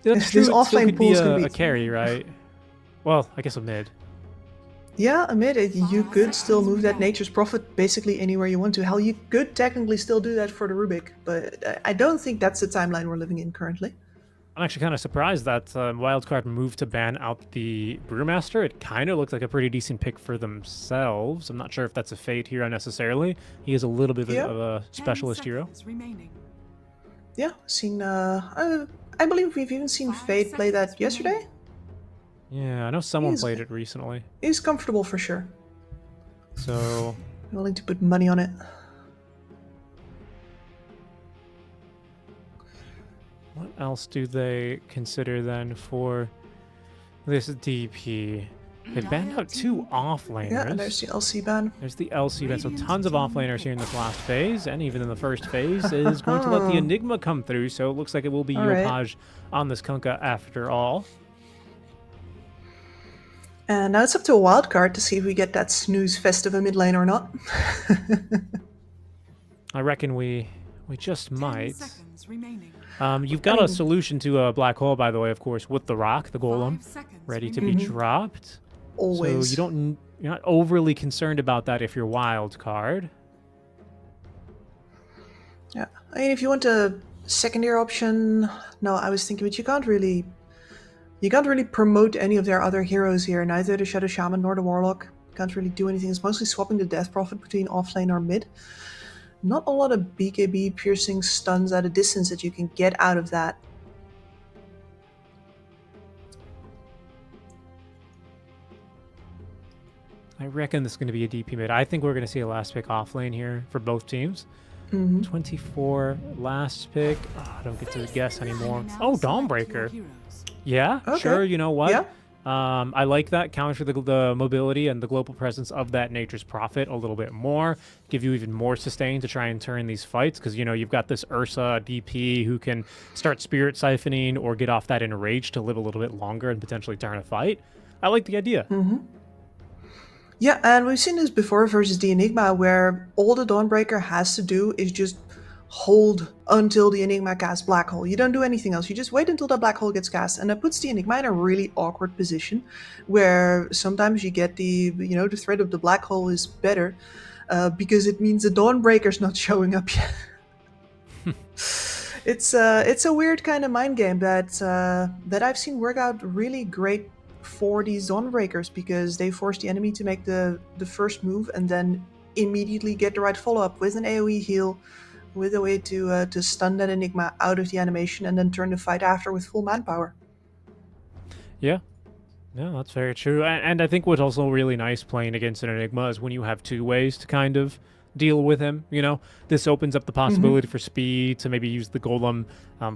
That's This true. It still offlane could be pool is gonna a be- carry, right? Well, I guess a mid. Yeah, admit it, you could still move that Nature's Prophet basically anywhere you want to. Hell, you could technically still do that for the Rubik, but I don't think that's the timeline we're living in currently. I'm actually kind of surprised that Wildcard moved to ban out the Brewmaster. It kind of looked like a pretty decent pick for themselves. I'm not sure if that's a Fate hero necessarily. He is a little bit of a specialist hero. Yeah, seen. I believe we've even seen Fade play that yesterday. Yeah, I know someone played it recently. He's comfortable for sure. So Willing to put money on it. what else do they consider then for this DP? They banned out 2 offlaners. Yeah, and there's the LC ban. There's the LC ban, so tons of offlaners here in this last phase, and even in the first phase is going to let the Enigma come through, so it looks like it will be Yopaj on this Kunkka after all. And now it's up to a wild card to see if we get that snooze fest of a mid lane or not. I reckon we just might. You've got a solution to a black hole, by the way, of course, with the rock, the golem, ready to be dropped. Always. So you're not overly concerned about that if you're wild card. Yeah, I mean, if you want a secondary option, no, I was thinking, but you can't really promote any of their other heroes here. Neither the Shadow Shaman nor the Warlock. Can't really do anything. It's mostly swapping the Death Prophet between offlane or mid. Not a lot of BKB piercing stuns at a distance that you can get out of that. I reckon this is going to be a DP mid. I think we're going to see a last pick offlane here for both teams. 24 last pick. Oh, I don't get to guess anymore. Oh, Dawnbreaker. Yeah, Okay. sure. You know what? Yeah. I like that. Counter the mobility and the global presence of that Nature's Prophet a little bit more. Give you even more sustain to try and turn these fights, because, you know, you've got this Ursa DP who can start Spirit Siphoning or get off that Enrage to live a little bit longer and potentially turn a fight. I like the idea. Yeah, and we've seen this before versus the Enigma, where all the Dawnbreaker has to do is just hold until the Enigma casts Black Hole. You don't do anything else. You just wait until that Black Hole gets cast, and that puts the Enigma in a really awkward position, where sometimes you get the threat of the Black Hole is better, because it means the Dawnbreaker's not showing up yet. It's a weird kind of mind game that I've seen work out really great for these Dawnbreakers, because they force the enemy to make the first move and then immediately get the right follow-up with an AoE heal, with a way to stun that Enigma out of the animation and then turn the fight after with full manpower. Yeah. No, that's very true. And I think what's also really nice playing against an Enigma is when you have 2 ways to kind of deal with him. You know, this opens up the possibility for speed to maybe use the Golem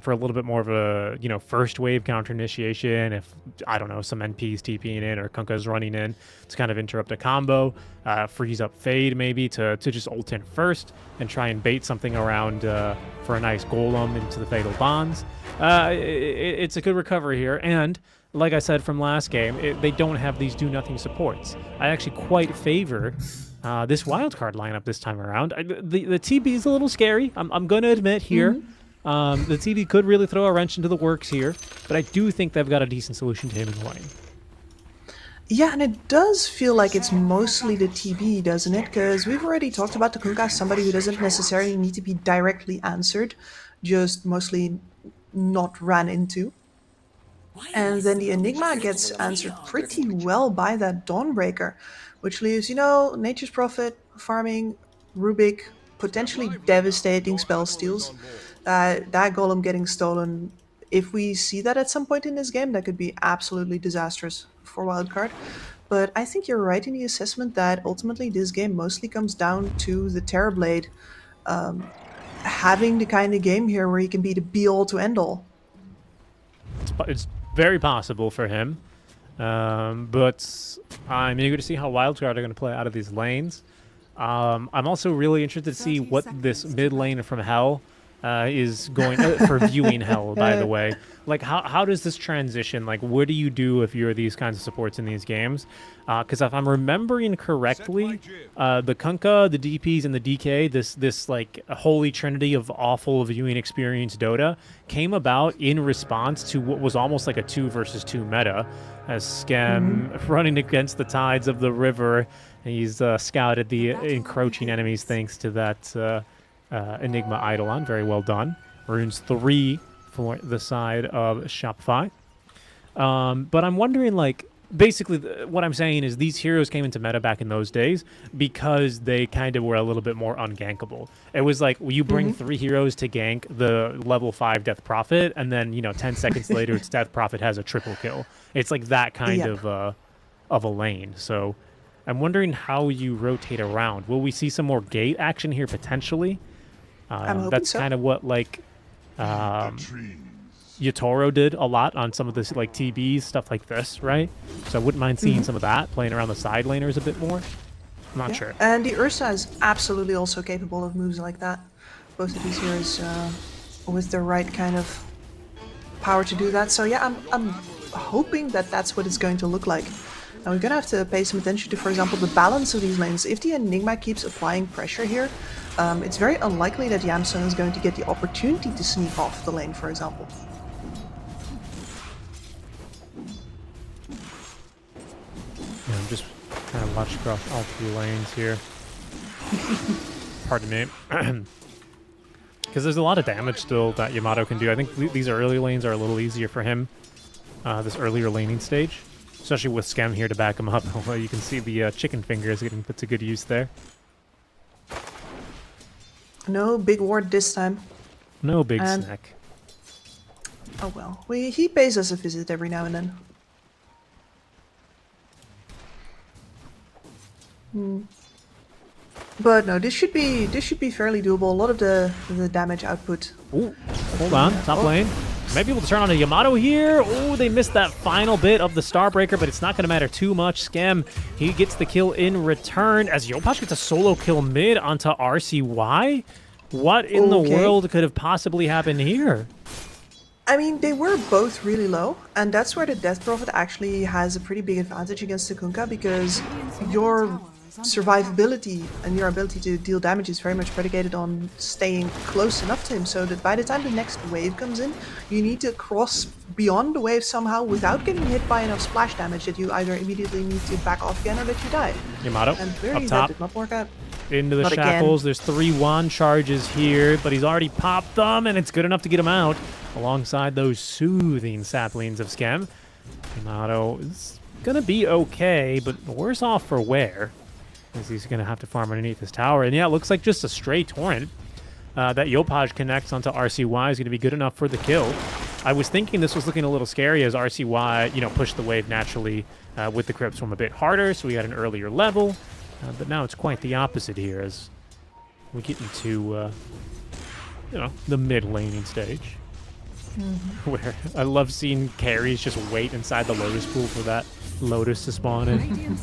for a little bit more of a, first wave counter initiation. If, I don't know, some NP's TPing in or Kunkka's running in to kind of interrupt a combo, freeze up Fade maybe to just ult in first and try and bait something around for a nice Golem into the Fatal Bonds. It's a good recovery here. And like I said from last game, they don't have these do-nothing supports. I actually quite favor this wildcard lineup this time around. The TB is a little scary. I'm going to admit here. The TB could really throw a wrench into the works here, but I do think they've got a decent solution to him in the lane. Yeah, and it does feel like it's mostly the TB, doesn't it? Because we've already talked about the Kunkka as somebody who doesn't necessarily need to be directly answered, just mostly not ran into. And then the Enigma gets answered pretty well by that Dawnbreaker, which leaves, Nature's Prophet, farming, Rubik, potentially devastating spell steals. That Golem getting stolen, if we see that at some point in this game, that could be absolutely disastrous for Wildcard. But I think you're right in the assessment that ultimately this game mostly comes down to the Terrorblade having the kind of game here where he can be the be-all to end-all. It's very possible for him, but I'm eager to see how Wildcard are going to play out of these lanes. I'm also really interested to see what this mid lane from Hell is going for viewing Hell, by the way. Like, how does this transition? Like, what do you do if you're these kinds of supports in these games? Because if I'm remembering correctly, the Kunkka, the DPs, and the DK, this like holy trinity of awful viewing experience Dota, came about in response to what was almost like a 2 versus 2 meta, as Skem running against the tides of the river. He's scouted the encroaching enemies thanks to that Enigma Eidolon. Very well done. Runes 3 for the side of Shopify. But I'm wondering, like, basically what I'm saying is these heroes came into meta back in those days because they kind of were a little bit more ungankable. It was like, you bring 3 heroes to gank the level 5 Death Prophet, and then, 10 seconds later, its Death Prophet has a triple kill. It's like that kind of a lane. So I'm wondering how you rotate around. Will we see some more gate action here potentially? I'm hoping That's so. kind of what, like, Yatoro did a lot on some of this, like, TBs, stuff like this, right? So I wouldn't mind seeing some of that, playing around the side laners a bit more. I'm not sure. And the Ursa is absolutely also capable of moves like that. Both of these heroes with the right kind of power to do that. So yeah, I'm hoping that that's what it's going to look like. Now we're gonna have to pay some attention to, for example, the balance of these lanes. If the Enigma keeps applying pressure here, it's very unlikely that Yamsun is going to get the opportunity to sneak off the lane, for example. Yeah, I'm just kind of watching across all 3 lanes here. Pardon me. Because there's a lot of damage still that Yamato can do. I think these early lanes are a little easier for him, this earlier laning stage. Especially with Schem here to back him up. Although you can see the chicken fingers getting put to good use there. No big ward this time. No big snack. Oh well, he pays us a visit every now and then. But no, this should be fairly doable. A lot of the damage output. Ooh, hold on, top lane. Might be able to turn on a Yamato here. Oh, they missed that final bit of the Starbreaker, but it's not going to matter too much. Schem, he gets the kill in return as Yopaj gets a solo kill mid onto RCY. What in the world could have possibly happened here? I mean, they were both really low, and that's where the Death Prophet actually has a pretty big advantage against the Kunkka, because your survivability and your ability to deal damage is very much predicated on staying close enough to him, so that by the time the next wave comes in, you need to cross beyond the wave somehow without getting hit by enough splash damage that you either immediately need to back off again or that you die. Yamato, And clearly up that top. did not work out. Into the Not shackles. again. There's 3 wand charges here, but he's already popped them, and it's good enough to get him out alongside those soothing saplings of Schem. Yamato is going to be okay, but worse off for wear, as he's going to have to farm underneath this tower. And yeah, it looks like just a stray torrent that Yopaj connects onto RCY is going to be good enough for the kill. I was thinking this was looking a little scary as RCY, pushed the wave naturally with the Crypt Swarm a bit harder, so we had an earlier level. But now it's quite the opposite here as we get into, the mid-laning stage. Where I love seeing carries just wait inside the Lotus pool for that Lotus to spawn in.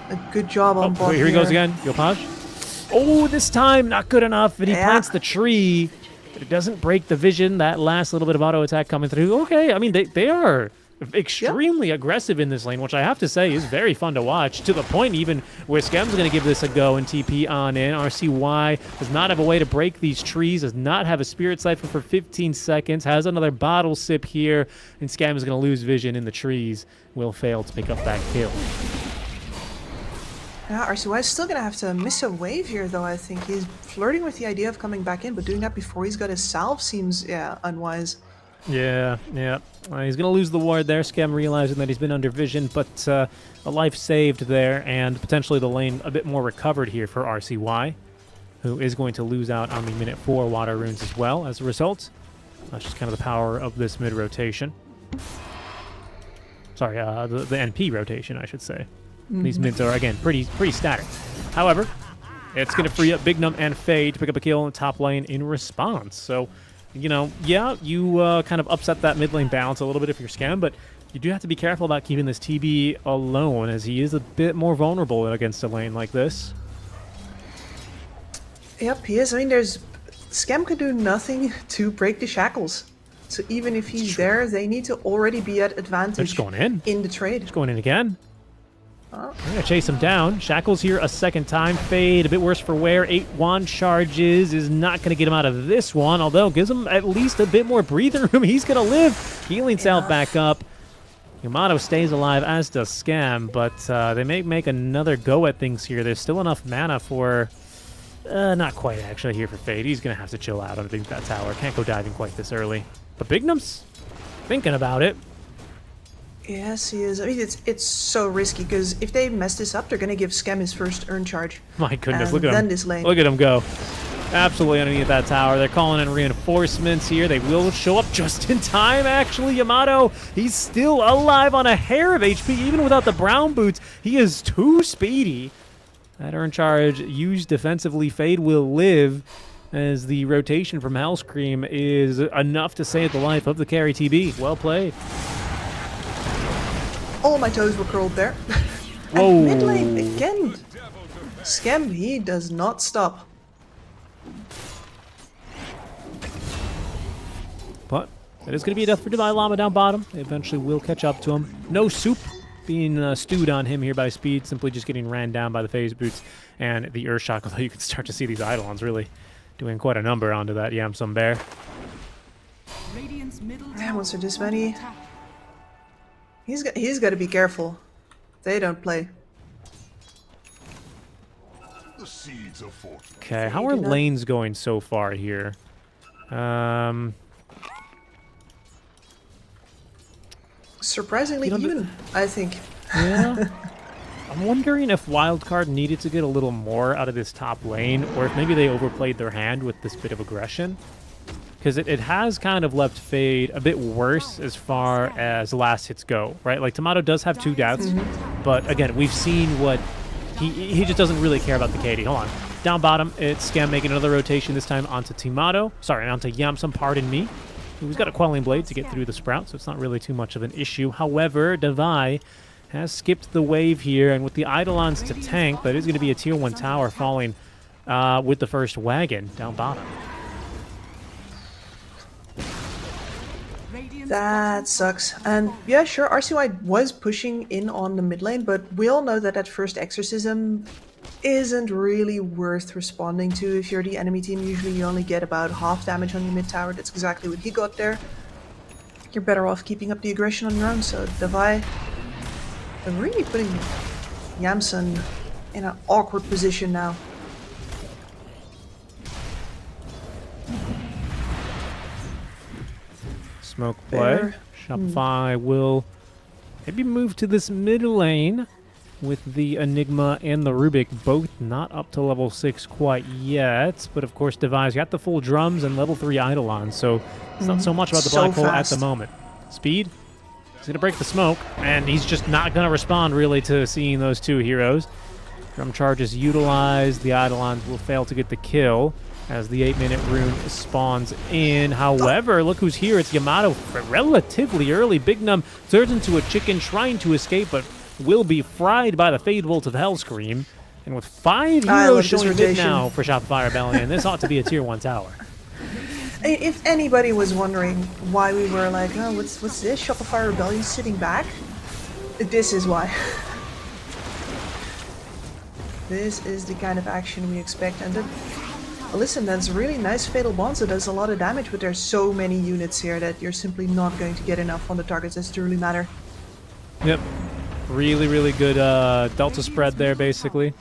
A good job on bot Here he goes again. Yopaj. Oh, this time not good enough. And he plants the tree. But it doesn't break the vision. That last little bit of auto attack coming through. Okay, I mean, they are extremely aggressive in this lane, which I have to say is very fun to watch, to the point even where Schem's going to give this a go and TP on in. RCY does not have a way to break these trees, does not have a Spirit Siphon for 15 seconds, has another bottle sip here, and Schem is going to lose vision in the trees, will fail to pick up that kill. Yeah, RCY is still going to have to miss a wave here, though, I think. He's flirting with the idea of coming back in, but doing that before he's got his salve seems, unwise. Yeah. He's going to lose the ward there. Schem realizing that he's been under vision, but a life saved there, and potentially the lane a bit more recovered here for RCY, who is going to lose out on the minute 4 water runes as well as a result. That's just kind of the power of this mid-rotation. Sorry, the NP rotation, I should say. These mids are, again, pretty static. However, it's going to free up Bignum and Faye to pick up a kill in the top lane in response. So, you kind of upset that mid lane balance a little bit if you're Schem, but you do have to be careful about keeping this TB alone, as he is a bit more vulnerable against a lane like this. Yep, he is. I mean, Schem can do nothing to break the shackles. So even if he's there, they need to already be at advantage. They're just going in the trade. Just going in again. We're going to chase him down. Shackles here a second time. Fade, a bit worse for wear. 8 wand charges is not going to get him out of this one, although gives him at least a bit more breathing room. He's going to live. Healing salve back up. Yamato stays alive, as does Schem, but they may make another go at things here. There's still enough mana for Not quite actually here for Fade. He's going to have to chill out underneath that tower. Can't go diving quite this early. But Bignum's thinking about it. Yes, he is. I mean, it's so risky because if they mess this up, they're gonna give Scam his first earn charge. My goodness, And look at then him. this lane. Look at him go. Absolutely underneath that tower. They're calling in reinforcements here. They will show up just in time, actually. Yamato, he's still alive on a hair of HP, even without the brown boots. He is too speedy. That earn charge used defensively. Fade will live as the rotation from Hellscream is enough to save the life of the carry TB. Well played. All my toes were curled there. Whoa. And mid lane again. Scam, he does not stop. But it is going to be a death for Divine Llama down bottom. They eventually will catch up to him. No soup being stewed on him here by Speed, simply just getting ran down by the phase boots and the Earth Shock, although you can start to see these Eidolons really doing quite a number onto that Yamsum Bear. Man, once they're this many, he's got to be careful. They don't play. The seeds of fortune. Okay, how are lanes going so far here? Surprisingly You know, even, I think. Yeah. I'm wondering if Wildcard needed to get a little more out of this top lane, or if maybe they overplayed their hand with this bit of aggression. Because it has kind of left Fade a bit worse as far as last hits go, right? Like, Tomato does have 2 deaths, but again, we've seen what... He just doesn't really care about the KD. Hold on. Down bottom, it's Scam making another rotation, this time onto Tomato. Sorry, onto Yamsum, pardon me. Who's got a Quelling Blade to get through the Sprout, so it's not really too much of an issue. However, Devi has skipped the wave here, and with the Eidolons to tank, that is going to be a tier 1 tower falling with the first wagon down bottom. That sucks. And yeah, sure, RCY was pushing in on the mid lane, but we all know that that first exorcism isn't really worth responding to if you're the enemy team. Usually you only get about half damage on your mid tower. That's exactly what he got there. You're better off keeping up the aggression on your own. So Devi really putting Yamsun in an awkward position now. Smoke play. Fair. Shopify will maybe move to this mid lane with the Enigma and the Rubik, both not up to level 6 quite yet. But of course, Devi's got the full drums and level 3 Eidolon, so it's not so much about the So black hole at fast. the moment. Speed, he's going to break the smoke, and he's just not going to respond really to seeing those 2 heroes. Drum charge is utilized. The Eidolons will fail to get the kill as the 8-minute rune spawns in. However, look who's here. It's Yamato relatively early. Bignum turns into a chicken trying to escape, but will be fried by the Fade Bolt of Hellscream. And with 5 I heroes love this showing mid rotation. now for Shopify Rebellion, this ought to be a tier 1 tower. If anybody was wondering why we were like, oh, what's this? Shopify Rebellion sitting back? This is why. This is the kind of action we expect. And then, listen, that's really nice Fatal Bonds. It does a lot of damage, but there's so many units here that you're simply not going to get enough on the targets that truly matter. Yep. Really, really good delta spread there, basically,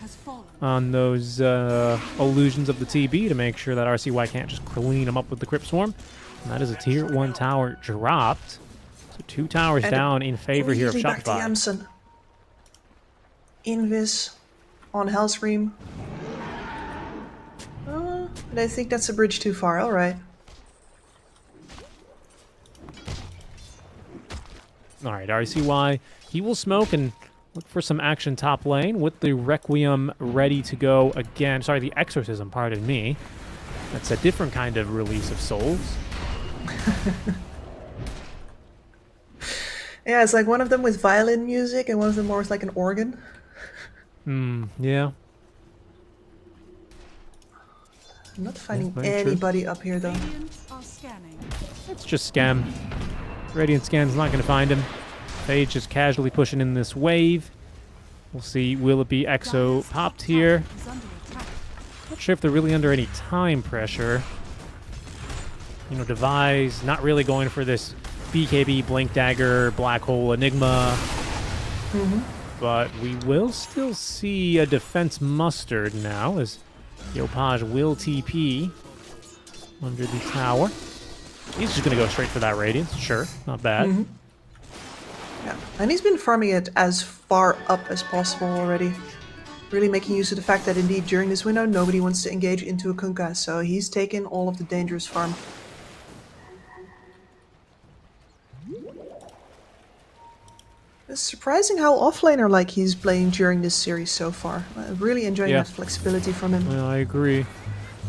on those illusions of the TB to make sure that RCY can't just clean them up with the Crypt Swarm. And that is a tier 1 tower dropped. So 2 towers And down in favor here of really back to Shopify. Yamsun. Invis on Hellscream. But I think that's a bridge too far, alright. Alright, RCY, he will smoke and look for some action top lane with the Requiem ready to go again. Sorry, the Exorcism, pardon me. That's a different kind of release of souls. Yeah, it's like one of them with violin music and one of them more with like an organ. Yeah. I'm not finding very true. anybody up here though. It's just Scam. Radiant Scan's not going to find him. Phage just casually pushing in this wave. We'll see, will it be Exo popped here? Not sure if they're really under any time pressure. You know, Devi's not really going for this BKB, Blink Dagger, Black Hole, Enigma. But we will still see a defense mustard now as Yopaj will TP under the tower. He's just going to go straight for that Radiance. Sure, not bad. Yeah, and he's been farming it as far up as possible already. Really making use of the fact that indeed during this window nobody wants to engage into a Kunkka, so he's taken all of the dangerous farm. It's surprising how offlaner like he's playing during this series so far. I'm really enjoying Yeah. that flexibility from him. Well, I agree.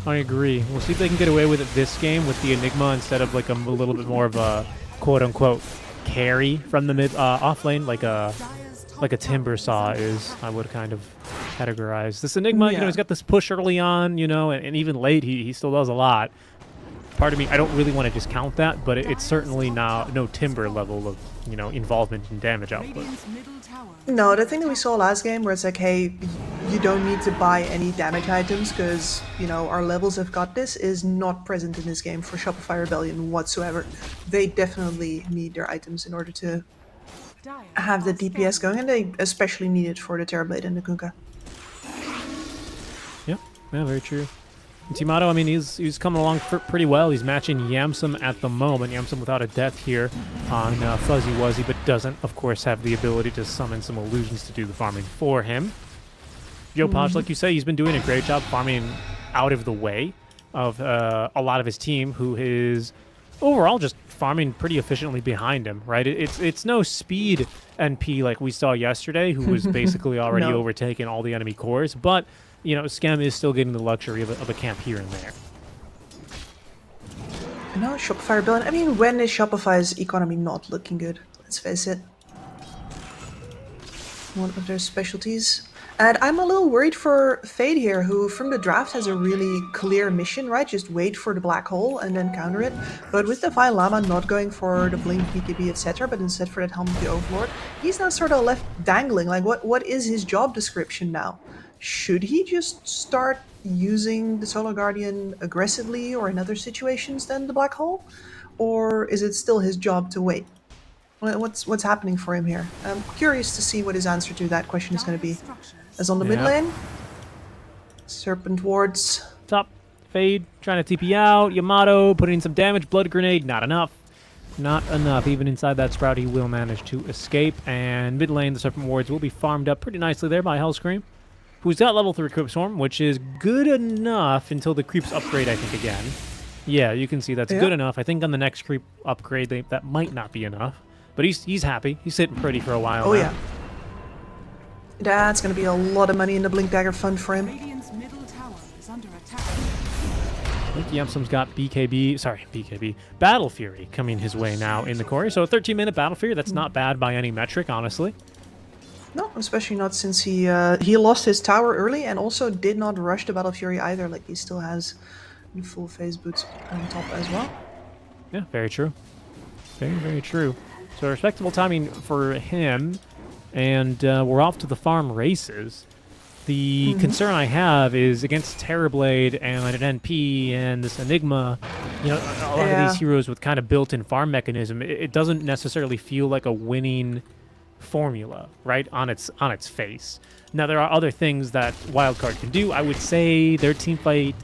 We'll see if they can get away with it this game with the Enigma instead of like a little bit more of a quote-unquote carry from the mid off lane, like a Timber Saw is. I would kind of categorize this Enigma. You know, Yeah. he's got this push early on, you know, and even late he still does a lot. Part of me, I don't really want to discount that, but it's certainly now no Timber level of, you know, involvement and damage output. No, the thing that we saw last game where it's like, hey, you don't need to buy any damage items because, you know, our levels have got this is not present in this game for Shopify Rebellion whatsoever. They definitely need their items in order to have the DPS going, and they especially need it for the Terrorblade and the Kunkka. Yeah, very true. And Timato, I mean, he's coming along pretty well. He's matching Yamsum at the moment. Yamsum without a death here on Fuzzy Wuzzy, but doesn't, of course, have the ability to summon some illusions to do the farming for him. Yopaj, like you say, he's been doing a great job farming out of the way of a lot of his team, who is overall just farming pretty efficiently behind him, right? It's no speed NP like we saw yesterday, who was basically already No. overtaking all the enemy cores, but you know, Scam is still getting the luxury of a camp here and there. No, Shopify Rebellion. I mean, when is Shopify's economy not looking good? Let's face it. One of their specialties. And I'm a little worried for Fade here, who from the draft has a really clear mission, right? Just wait for the black hole and then counter it. But with the Vile Llama not going for the Blink, BKB, etc., but instead for that Helm of the Overlord, he's now sort of left dangling. Like, what is his job description now? Should he just start using the Solar Guardian aggressively or in other situations than the Black Hole? Or is it still his job to wait? What's happening for him here? I'm curious to see what his answer to that question is going to be. As on the mid Yeah. lane, Serpent Wards. Top, Fade, trying to TP out. Yamato putting in some damage. Blood Grenade, not enough. Not enough. Even inside that Sprout, he will manage to escape. And mid lane, the Serpent Wards will be farmed up pretty nicely there by Hellscream, who's got level 3 Crypt Swarm, which is good enough until the creeps upgrade, I think, again. Yeah, you can see that's Yeah. good enough. I think on the next creep upgrade, that might not be enough. But he's happy. He's sitting pretty for a while Oh now. yeah. That's going to be a lot of money in the Blink Dagger fund for him. Radiant's middle tower is under attack. I think Yamsum's got BKB, Battle Fury coming his way now in the core. So a 13-minute Battle Fury, that's not bad by any metric, honestly. No, especially not since he lost his tower early and also did not rush the Battle Fury either. Like, he still has the full phase boots on top as well. Yeah, very true. Very, very true. So respectable timing for him. And we're off to the farm races. The concern I have is against Terrorblade and an NP and this Enigma, you know, a lot of Yeah. these heroes with kind of built-in farm mechanism, it doesn't necessarily feel like a winning formula, right, on its face. Now, there are other things that Wildcard can do. I would say their team fight,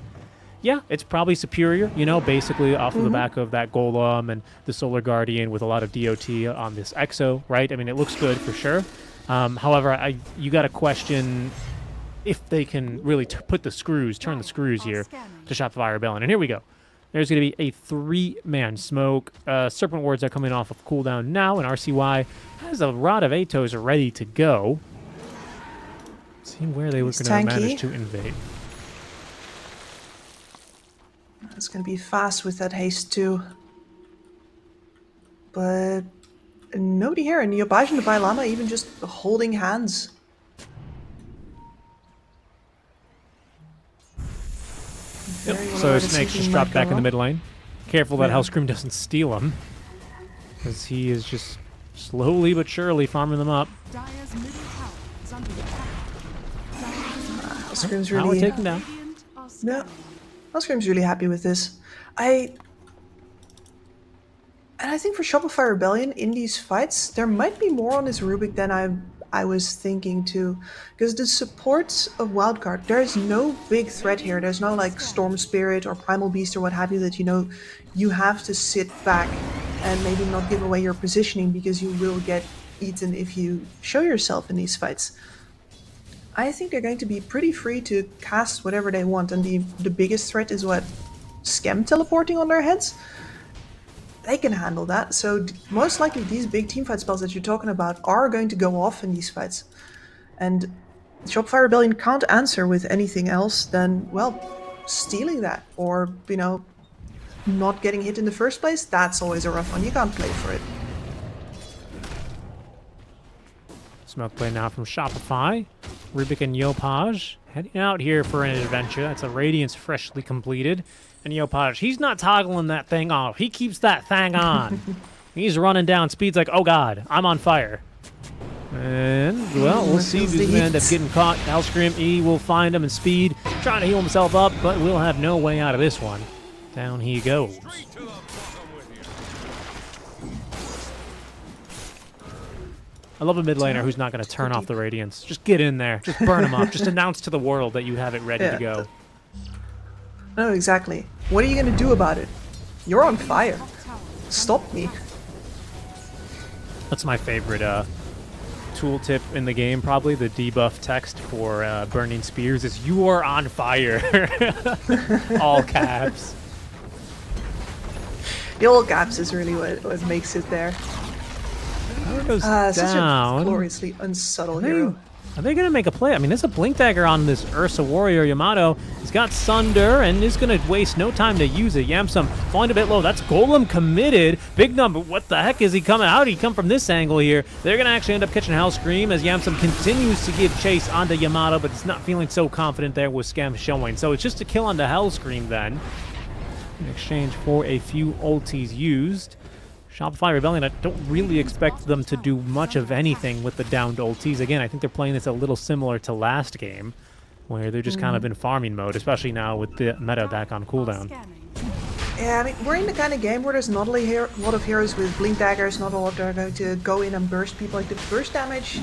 yeah, it's probably superior, you know, basically off of the back of that Golem and the Solar Guardian with a lot of DOT on this Exo, right? I mean, it looks good for sure. However, you got to question if they can really turn the screws here to Shopify Rebellion. And here we go. There's going to be a 3-man smoke. Serpent Wards are coming off of cooldown now, and RCY has a Rod of Atos ready to go. Seeing where they were He's going to tanky. manage to invade. It's going to be fast with that haste too. But nobody here. And Yopaj and the Bailama even just holding hands. Yep. Very well So aware that Snake's something just might dropped go back in the wrong. mid lane. Careful that Yeah. Hellscream doesn't steal him, because he is just slowly but surely farming them up. Dire's middle tower is under attack. Hellscream's Now we're really, taken down. Radiant are yeah, scanning. Hellscream's really happy with this. And I think for Shopify Rebellion in these fights, there might be more on this Rubik than I was thinking too. Because the supports of Wildcard, there's no big threat here. There's no like Storm Spirit or Primal Beast or what have you that you have to sit back and maybe not give away your positioning because you will get eaten if you show yourself in these fights. I think they're going to be pretty free to cast whatever they want, and the biggest threat is what? Scam teleporting on their heads? They can handle that, so most likely these big teamfight spells that you're talking about are going to go off in these fights. And Shopify Rebellion can't answer with anything else than, well, stealing that, or, not getting hit in the first place. That's always a rough one, you can't play for it. Smoke play now from Shopify. Rubik and Yopaj heading out here for an adventure. That's a Radiance freshly completed. And Yopaj, he's not toggling that thing off. He keeps that thing on. He's running down. Speed's like, oh god, I'm on fire. And, well, we'll see who's going to end up getting caught. Hellscream, he will find him, and Speed trying to heal himself up, but we'll have no way out of this one. Down he goes. I love a mid laner who's not going to turn off the Radiance. Just get in there. Just burn them up. Just announce to the world that you have it ready to go. No, exactly. What are you going to do about it? You're on fire. Stop me. That's my favorite tooltip in the game, probably. The debuff text for burning spears is, you are on fire. All caps. The all caps is really what makes it there. Goes Such down. a gloriously unsubtle hero. Are they going to make a play? I mean, there's a Blink Dagger on this Ursa Warrior Yamato. He's got Sunder and is going to waste no time to use it. Yamsum falling a bit low. That's Golem committed. Big number. What the heck is he coming? How did he come from this angle here? They're going to actually end up catching Hellscream as Yamsum continues to give chase onto Yamato, but it's not feeling so confident there with Scam showing. So it's just a kill onto Hellscream then, in exchange for a few ultis used. Shopify Rebellion, I don't really expect them to do much of anything with the downed ultis. Again, I think they're playing this a little similar to last game, where they're just kind of in farming mode, especially now with the meta back on cooldown. Yeah, I mean, we're in the kind of game where there's not a lot of heroes with blink daggers, not a lot that are going to go in and burst people. Like, the burst damage,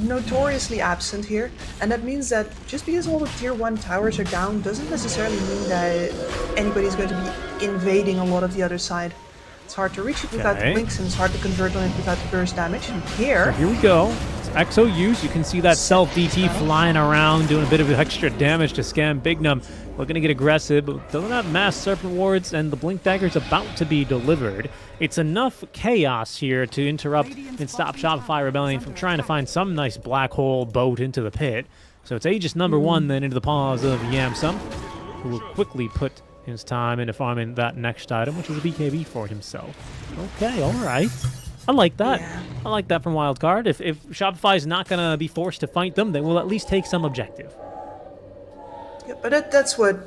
notoriously absent here, and that means that just because all the tier 1 towers are down doesn't necessarily mean that anybody's going to be invading a lot of the other side. It's hard to reach it without the blinks, and it's hard to convert on it without the burst damage. And here we go. It's Exo use. You can see that self DT flying around, doing a bit of extra damage to Scam. Bignum looking to get aggressive, but doesn't have mass serpent wards, and the blink dagger's about to be delivered. It's enough chaos here to interrupt and stop Shopify Rebellion from trying to find some nice black hole boat into the pit. So it's Aegis number 1 then into the paws of Yamsum, who will quickly put his time into farming that next item, which is a BKB for himself. Okay, all right. I like that. Yeah. I like that from Wildcard. If Shopify is not going to be forced to fight them, they will at least take some objective. Yeah, but that's what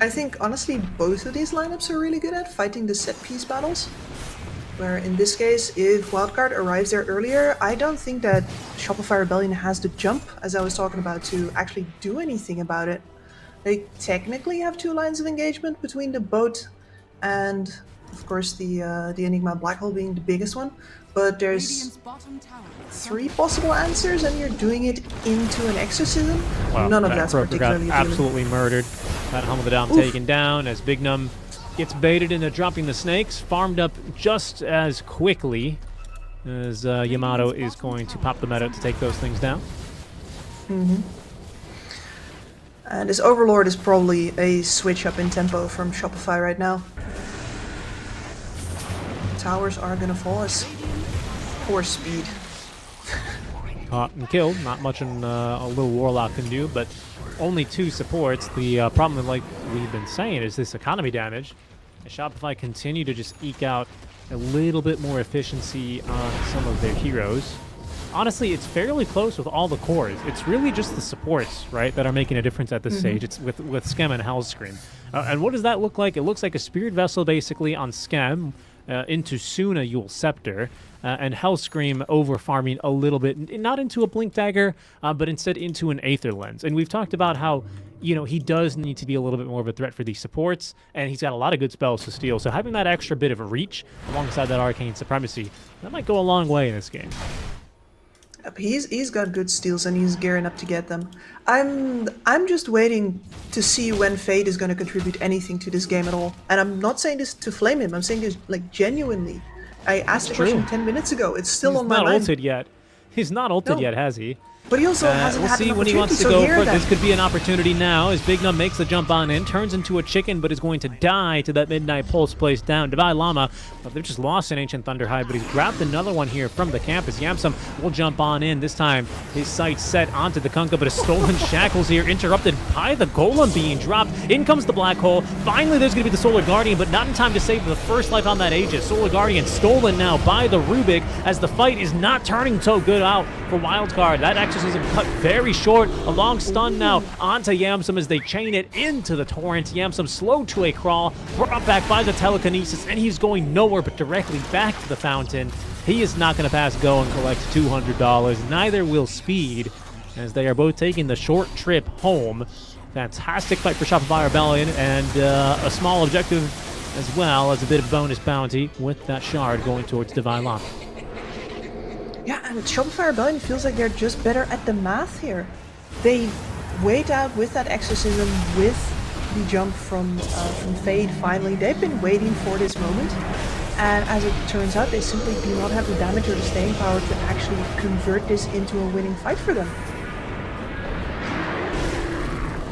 I think, honestly, both of these lineups are really good at, fighting the set-piece battles. Where in this case, if Wildcard arrives there earlier, I don't think that Shopify Rebellion has the jump, as I was talking about, to actually do anything about it. They technically have 2 lines of engagement between the boat and, of course, the Enigma Black Hole being the biggest one. But there's 3 possible answers, and you're doing it into an exorcism. Well, none of that's Croker particularly got appealing. absolutely murdered. That Hum of the Dom taken down as Bignum gets baited into dropping the snakes, farmed up just as quickly as Yamato is going to pop the meta to take those things down. And this Overlord is probably a switch up in tempo from Shopify right now. Towers are gonna fall as poor Speed. Caught and killed. Not much a little Warlock can do, but only 2 supports. The problem, like we've been saying, is this economy damage. And Shopify continue to just eke out a little bit more efficiency on some of their heroes. Honestly, it's fairly close with all the cores. It's really just the supports, right, that are making a difference at this stage. It's with Scam and Hellscream. And what does that look like? It looks like a Spirit Vessel, basically, on Scam into Suna Yule Scepter, and Hellscream over farming a little bit, not into a Blink Dagger, but instead into an Aether Lens. And we've talked about how, he does need to be a little bit more of a threat for these supports, and he's got a lot of good spells to steal. So having that extra bit of a reach alongside that Arcane Supremacy, that might go a long way in this game. He's got good steals and he's gearing up to get them. I'm just waiting to see when Fade is going to contribute anything to this game at all. And I'm not saying this to flame him. I'm saying this like genuinely. I asked the question 10 minutes ago. It's still He's on my not mind. ulted yet. He's not ulted No. yet, has he? But he also hasn't We'll had see an when he wants to opportunity, go so for it. here This then. could be an opportunity now as Big Num makes the jump on in, turns into a chicken, but is going to die to that Midnight Pulse placed down. Divine Llama, well, they've just lost an Ancient Thunderhide, but he's grabbed another one here from the campus. Yamsum will jump on in. This time, his sights set onto the Kunkka, but a stolen Shackles here, interrupted by the Golem being dropped. In comes the Black Hole. Finally, there's going to be the Solar Guardian, but not in time to save the first life on that Aegis. Solar Guardian stolen now by the Rubik as the fight is not turning so good out for Wildcard. That exorcism cut very short. A long stun now onto Yamsum as they chain it into the Torrent. Yamsum slow to a crawl, brought back by the Telekinesis, and he's going nowhere but directly back to the fountain. He is not going to pass go and collect $200. Neither will Speed, as they are both taking the short trip home. Fantastic fight for Shopify Rebellion, and a small objective as well as a bit of bonus bounty with that shard going towards Divine Llama. Yeah, and Shopify Rebellion feels like they're just better at the math here. They wait out with that exorcism, with the jump from Fade finally. They've been waiting for this moment, and as it turns out, they simply do not have the damage or the staying power to actually convert this into a winning fight for them.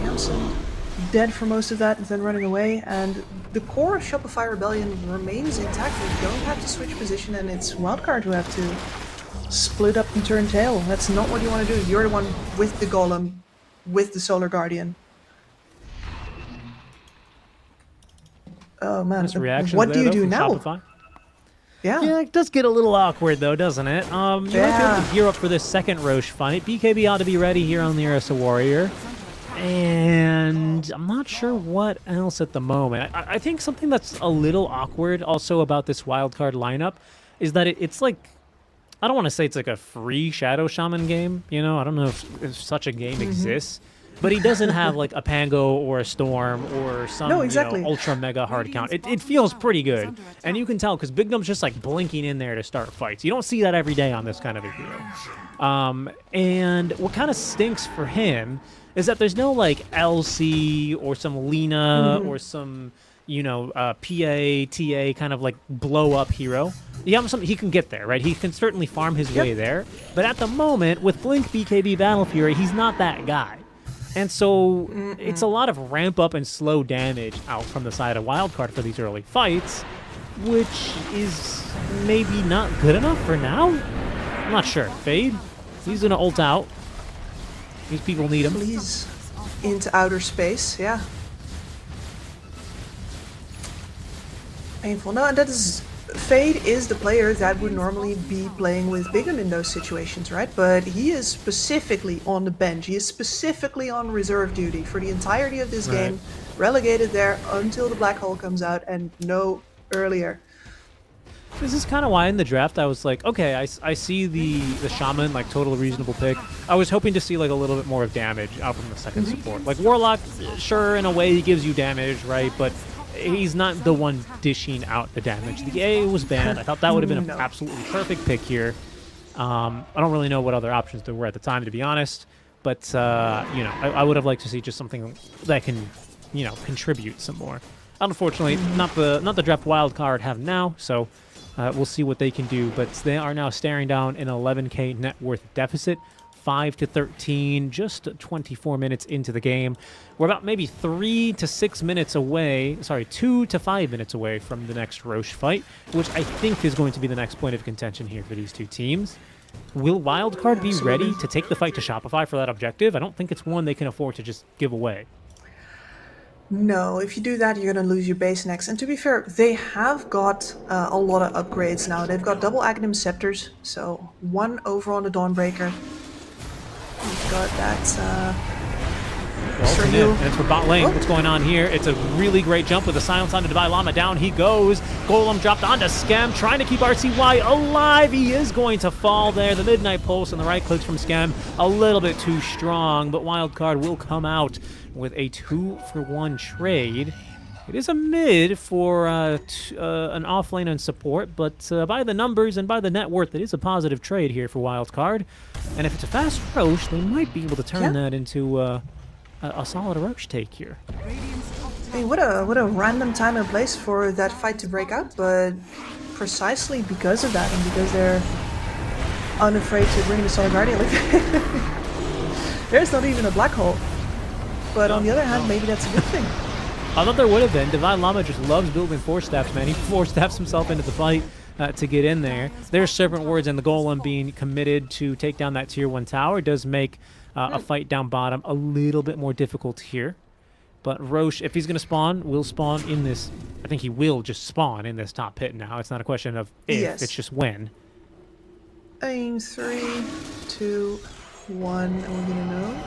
Yamsum dead for most of that, and then running away, and the core of Shopify Rebellion remains intact. They don't have to switch position, and it's Wildcard who have to split up and turn tail. That's not what you want to do. You're the one with the Golem, with the Solar Guardian. Oh man, Nice reaction what do there, you though, do from now? Shopify. Yeah. It does get a little awkward, though, doesn't it? You might be able to gear up for this second Roche fight. BKB ought to be ready here on the Ursa Warrior. And I'm not sure what else at the moment. I think something that's a little awkward also about this wildcard lineup is that it's like, I don't want to say it's like a free Shadow Shaman game, you know? I don't know if such a game exists. But he doesn't have like a Pango or a Storm or some No, exactly. ultra mega hard count. It feels pretty good. And you can tell because Big Num's just like blinking in there to start fights. You don't see that every day on this kind of a hero. And what kind of stinks for him is that there's no like LC or some Lena or some, PA, TA kind of like blow up hero. Yeah, he can get there, right? He can certainly farm his way there. But at the moment, with Blink, BKB, Battle Fury, he's not that guy. And so it's a lot of ramp up and slow damage out from the side of Wildcard for these early fights, which is maybe not good enough for now. I'm not sure. Fade, he's going to ult out. These people need him. Please, into outer space, yeah. Painful. No, and that is... Fade is the player that would normally be playing with Bigum in those situations, right? But he is specifically on the bench. He is specifically on reserve duty for the entirety of this game, relegated there until the black hole comes out and no earlier. This is kind of why in the draft I was like, okay, I see the Shaman, like total reasonable pick. I was hoping to see like a little bit more of damage out from the second support. Like Warlock, sure, in a way he gives you damage, right? But he's not the one dishing out the damage. The A was banned. I thought that would have been an absolutely perfect pick here. I don't really know what other options there were at the time, to be honest. But, I would have liked to see just something that can, contribute some more. Unfortunately, not the draft wild card have now, so we'll see what they can do. But they are now staring down an 11K net worth deficit. 5-13, just 24 minutes into the game. We're about maybe 3 to 6 minutes away, 2 to 5 minutes away from the next Roche fight, which I think is going to be the next point of contention here for these two teams. Will Wildcard be ready to take the fight to Shopify for that objective? I don't think it's one they can afford to just give away. No, if you do that, you're going to lose your base next. And to be fair, they have got a lot of upgrades now. They've got double Aghanim Scepters, so one over on the Dawnbreaker. We've got that. And it's for bot lane. What's going on here? It's a really great jump with the silence onto Divine Llama. Down he goes. Golem dropped onto Scam, trying to keep RCY alive. He is going to fall there. The Midnight Pulse and the right clicks from Scam a little bit too strong, but Wildcard will come out with a 2-for-1 trade. It is a mid for an offlane and support, but by the numbers and by the net worth, it is a positive trade here for Wildcard. And if it's a fast Roche, they might be able to turn that into a solid Roche take here. I mean, what a random time and place for that fight to break out, but precisely because of that and because they're unafraid to bring the Solar Guardian, like there's not even a black hole. But on the other hand, maybe that's a good thing. I thought there would have been. Divine Llama just loves building Force Staffs, man. He Force Staffs himself into the fight to get in there. There's Serpent Words, and the Golem being committed to take down that Tier 1 tower does make a fight down bottom a little bit more difficult here. But Roche, if he's going to spawn, will spawn in this. I think he will just spawn in this top pit now. It's not a question of if, it's just when. I mean, 3, 2, 1, and we're gonna know.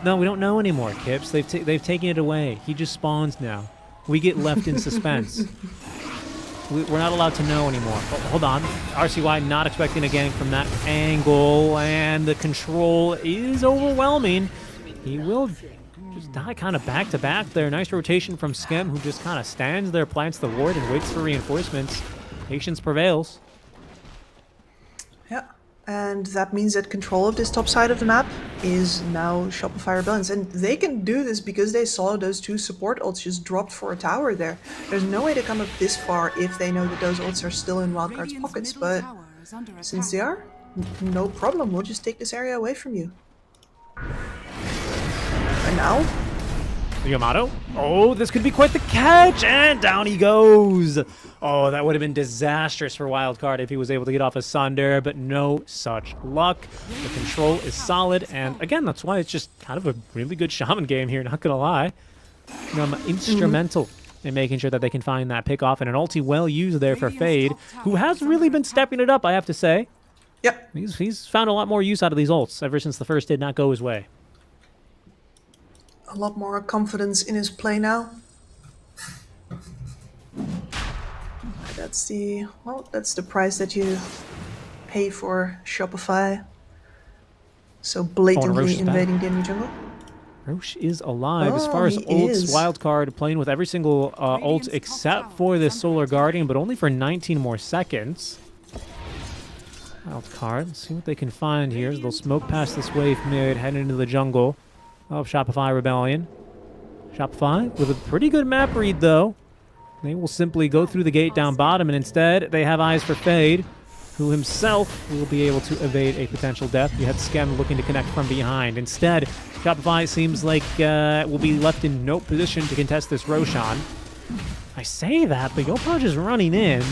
No, we don't know anymore, Kips. They've taken it away. He just spawns now. We get left in suspense. We're not allowed to know anymore. Oh, hold on. RCY not expecting a gank from that angle, and the control is overwhelming. He will just die kind of back to back there. Nice rotation from Skem, who just kind of stands there, plants the ward, and waits for reinforcements. Patience prevails. Yeah, and that means that control of this top side of the map is now Shopify Rebellions, and they can do this because they saw those 2 support ults just dropped for a tower there. There's no way to come up this far if they know that those ults are still in Wildcard's pockets, but since they are, no problem, we'll just take this area away from you. And now? Yamato. Oh, this could be quite the catch, and down he goes. Oh, that would have been disastrous for Wildcard if he was able to get off a Sunder, but no such luck. The control is solid, and again, that's why it's just kind of a really good Shaman game here, not gonna lie. Instrumental in making sure that they can find that pick off, and an ulti well used there for Fade, who has really been stepping it up, I have to say. Yep. He's found a lot more use out of these ults ever since the first did not go his way. A lot more confidence in his play now. That's the price that you pay for Shopify. So blatantly invading the enemy jungle. Roche is alive. As Oh, far as he ults, is. Wildcard playing with every single ult except for this Solar Guardian, but only for 19 more seconds. Wildcard, let's see what they can find here. They'll smoke past this wave mid, head into the jungle of Shopify Rebellion. Shopify with a pretty good map read, though. They will simply go through the gate down bottom, and instead they have eyes for Fade, who himself will be able to evade a potential death. We had Skem looking to connect from behind. Instead, Shopify seems like will be left in no position to contest this Roshan. I say that, but Yopaj is running in.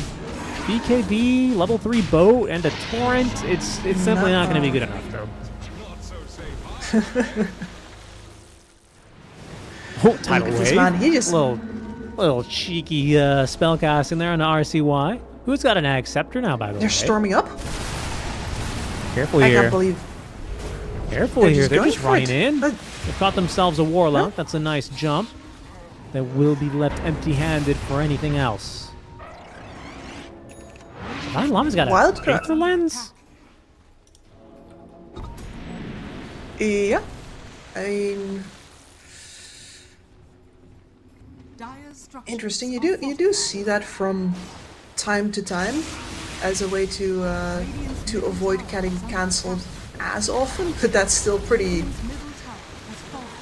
BKB, level 3 boat, and a torrent. It's simply not going to be good enough, though. Oh, tidal Look at wave. this man, he just- little cheeky spellcast in there on the RCY. Who's got an Ag Scepter now, by the way? They're storming up. Careful I here. can't believe. Careful They're here. just They're going just for running it. in. But- They've caught themselves a Warlock. That's a nice jump. They will be left empty-handed for anything else. Divine Llama's got a Wildcard. Aether Lens? Yeah. I mean, interesting. You do see that from time to time as a way to avoid getting cancelled as often, but that's still pretty.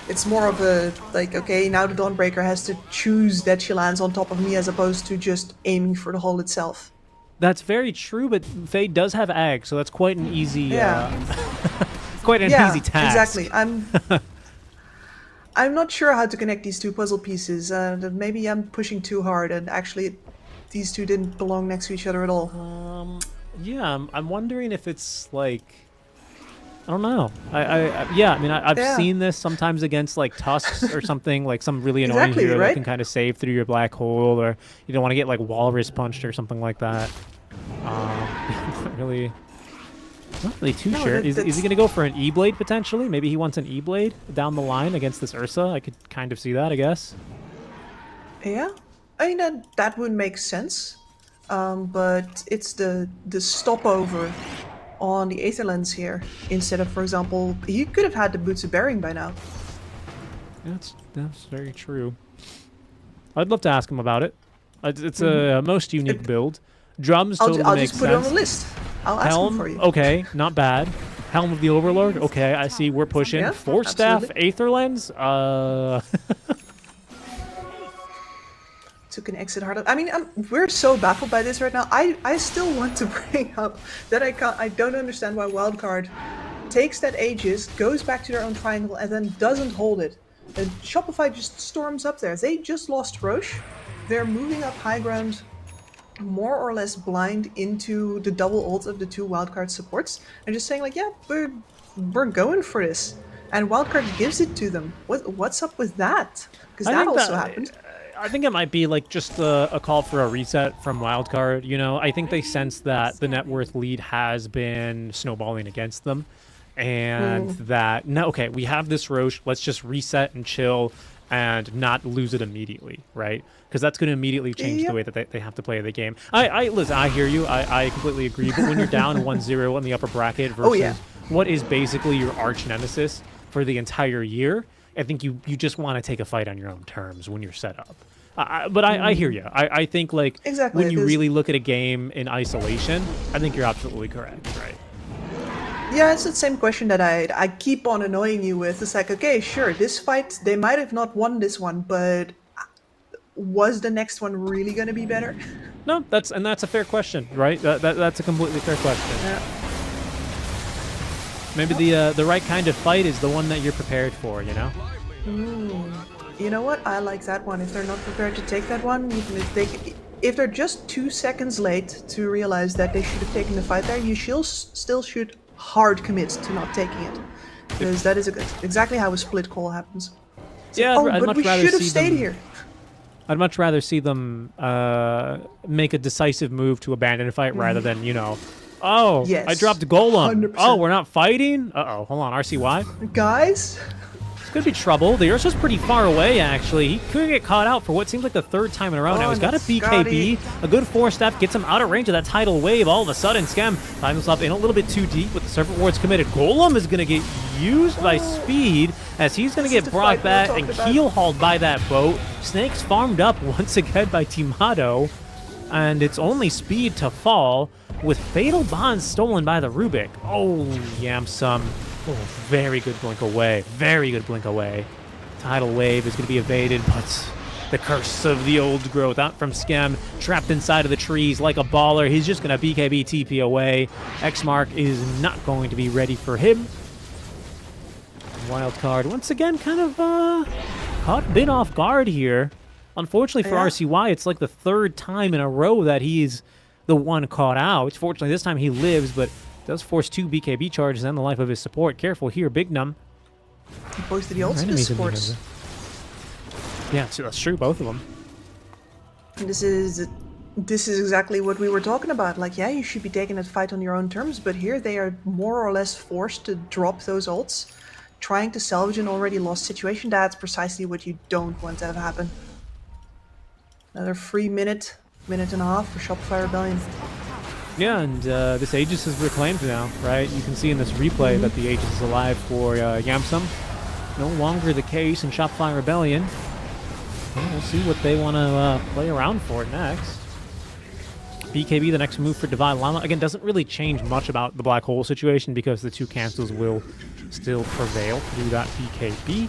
It's more of a like, okay, now the Dawnbreaker has to choose that she lands on top of me as opposed to just aiming for the hole itself. That's very true, but Fade does have Ag, so that's quite an easy, Yeah. quite an Yeah, easy task. exactly. I'm not sure how to connect these 2 puzzle pieces. Maybe I'm pushing too hard, and actually, these 2 didn't belong next to each other at all. Yeah, I'm wondering if it's like, I don't know. I've Yeah. seen this sometimes against like Tusks or something, like some really annoying Exactly, hero that right? can kind of save through your black hole, or you don't want to get like walrus punched or something like that. Not really too No, sure. that- Is he that's- going to go for an E-Blade potentially? Maybe he wants an E-Blade down the line against this Ursa. I could kind of see that, I guess. Yeah, I mean that would make sense, but it's the stopover on the Aether Lens here instead of, for example, he could have had the Boots of Bearing by now. That's very true. I'd love to ask him about it. It's a most unique build. Drums totally I'll makes just put it on sense. the list. I'll ask him Helm, for you. okay, not bad. Helm of the Overlord, okay, I see we're pushing. Yeah, Force Staff, absolutely. Aether Lens, Took an exit hard. I mean, we're so baffled by this right now. I still want to bring up that I don't understand why Wildcard takes that Aegis, goes back to their own triangle, and then doesn't hold it. And Shopify just storms up there. They just lost Roche. They're moving up high ground, more or less blind into the double ult of the two Wildcard supports, and just saying like, yeah, we're going for this. And Wildcard gives it to them. What's up with that? Because I that think also that- happened. I think it might be like just a call for a reset from Wildcard. You know, I think they sense that the net worth lead has been snowballing against them, and that no, okay, we have this Roche. Let's just reset and chill and not lose it immediately, right? Because that's going to immediately change the way that they have to play the game. Listen, I hear you. I completely agree. But when you're down 1-0 in the upper bracket versus what is basically your arch nemesis for the entire year, I think you just want to take a fight on your own terms when you're set up. But I hear you. I think like Exactly, when you there's- really look at a game in isolation, I think you're absolutely correct, right? Yeah, it's the same question that I keep on annoying you with. It's like, okay, sure, this fight, they might have not won this one, but was the next one really going to be better? No, that's a fair question, right? That's a completely fair question. Yeah. Maybe the right kind of fight is the one that you're prepared for, you know? You know what? I like that one. If they're not prepared to take that one, even if they're just 2 seconds late to realize that they should have taken the fight there, you still should hard commit to not taking it. Because that is exactly how a split call happens. It's Yeah, like, I'd but much we rather should have see stayed them- here. I'd much rather see them make a decisive move to abandon a fight rather than, you know, oh, Yes, I dropped Golem. 100%. Oh, we're not fighting? Uh-oh, hold on, RCY. Guys, It's going to be trouble. The Ursa's pretty far away, actually. He could get caught out for what seems like the third time in a row now. Oh, He's got a Scotty. BKB. A good 4-step gets him out of range of that tidal wave. All of a sudden, Scam finds himself in a little bit too deep with the Serpent Wards committed. Golem is going to get used by Speed as he's going to This is get the brought fight we were back talking and about. keel-hauled by that boat. Snake's farmed up once again by Timado. And it's only Speed to fall with Fatal Bonds stolen by the Rubik. Oh, Yamsum. Oh, very good blink away. Very good blink away. Tidal wave is going to be evaded, but the curse of the old growth out from Skem, trapped inside of the trees like a baller. He's just going to BKB TP away. X-Mark is not going to be ready for him. Wildcard, once again, kind of caught a bit off guard here. Unfortunately for Yeah. RCY, it's like the third time in a row that he's the one caught out. Fortunately, this time he lives, but does force 2 BKB charges and the life of his support. Careful here, Bignum. both of the ultimate Enemies in the supports. middle. Yeah, that's true, both of them. This is exactly what we were talking about. Like, yeah, you should be taking that fight on your own terms, but here they are more or less forced to drop those ults, trying to salvage an already lost situation. That's precisely what you don't want to have happen. Another free minute and a half for Shopify Rebellion. Yeah, and this Aegis is reclaimed now, right? You can see in this replay that the Aegis is alive for Yamsum. No longer the case in Shopify Rebellion. Well, we'll see what they want to play around for next. BKB, the next move for Divine Llama. Again, doesn't really change much about the Black Hole situation because the 2 cancels will still prevail through that BKB.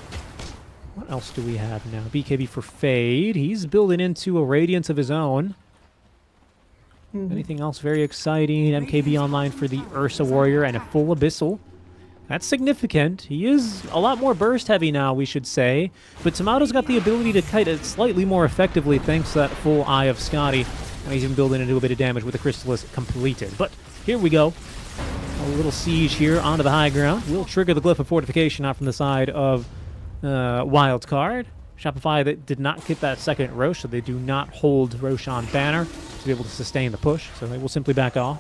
What else do we have now? BKB for Fade. He's building into a Radiance of his own. Anything else very exciting? MKB online for the Ursa Warrior and a full Abyssal. That's significant. He is a lot more burst heavy now, we should say. But Tomato's got the ability to kite it slightly more effectively thanks to that full Eye of Scotty. And he's even building into a bit of damage with the Crystallis completed. But here we go. A little siege here onto the high ground. Will trigger the Glyph of Fortification out from the side of Wildcard. Shopify that did not get that second Roche, so they do not hold Roche on banner to be able to sustain the push. So they will simply back off.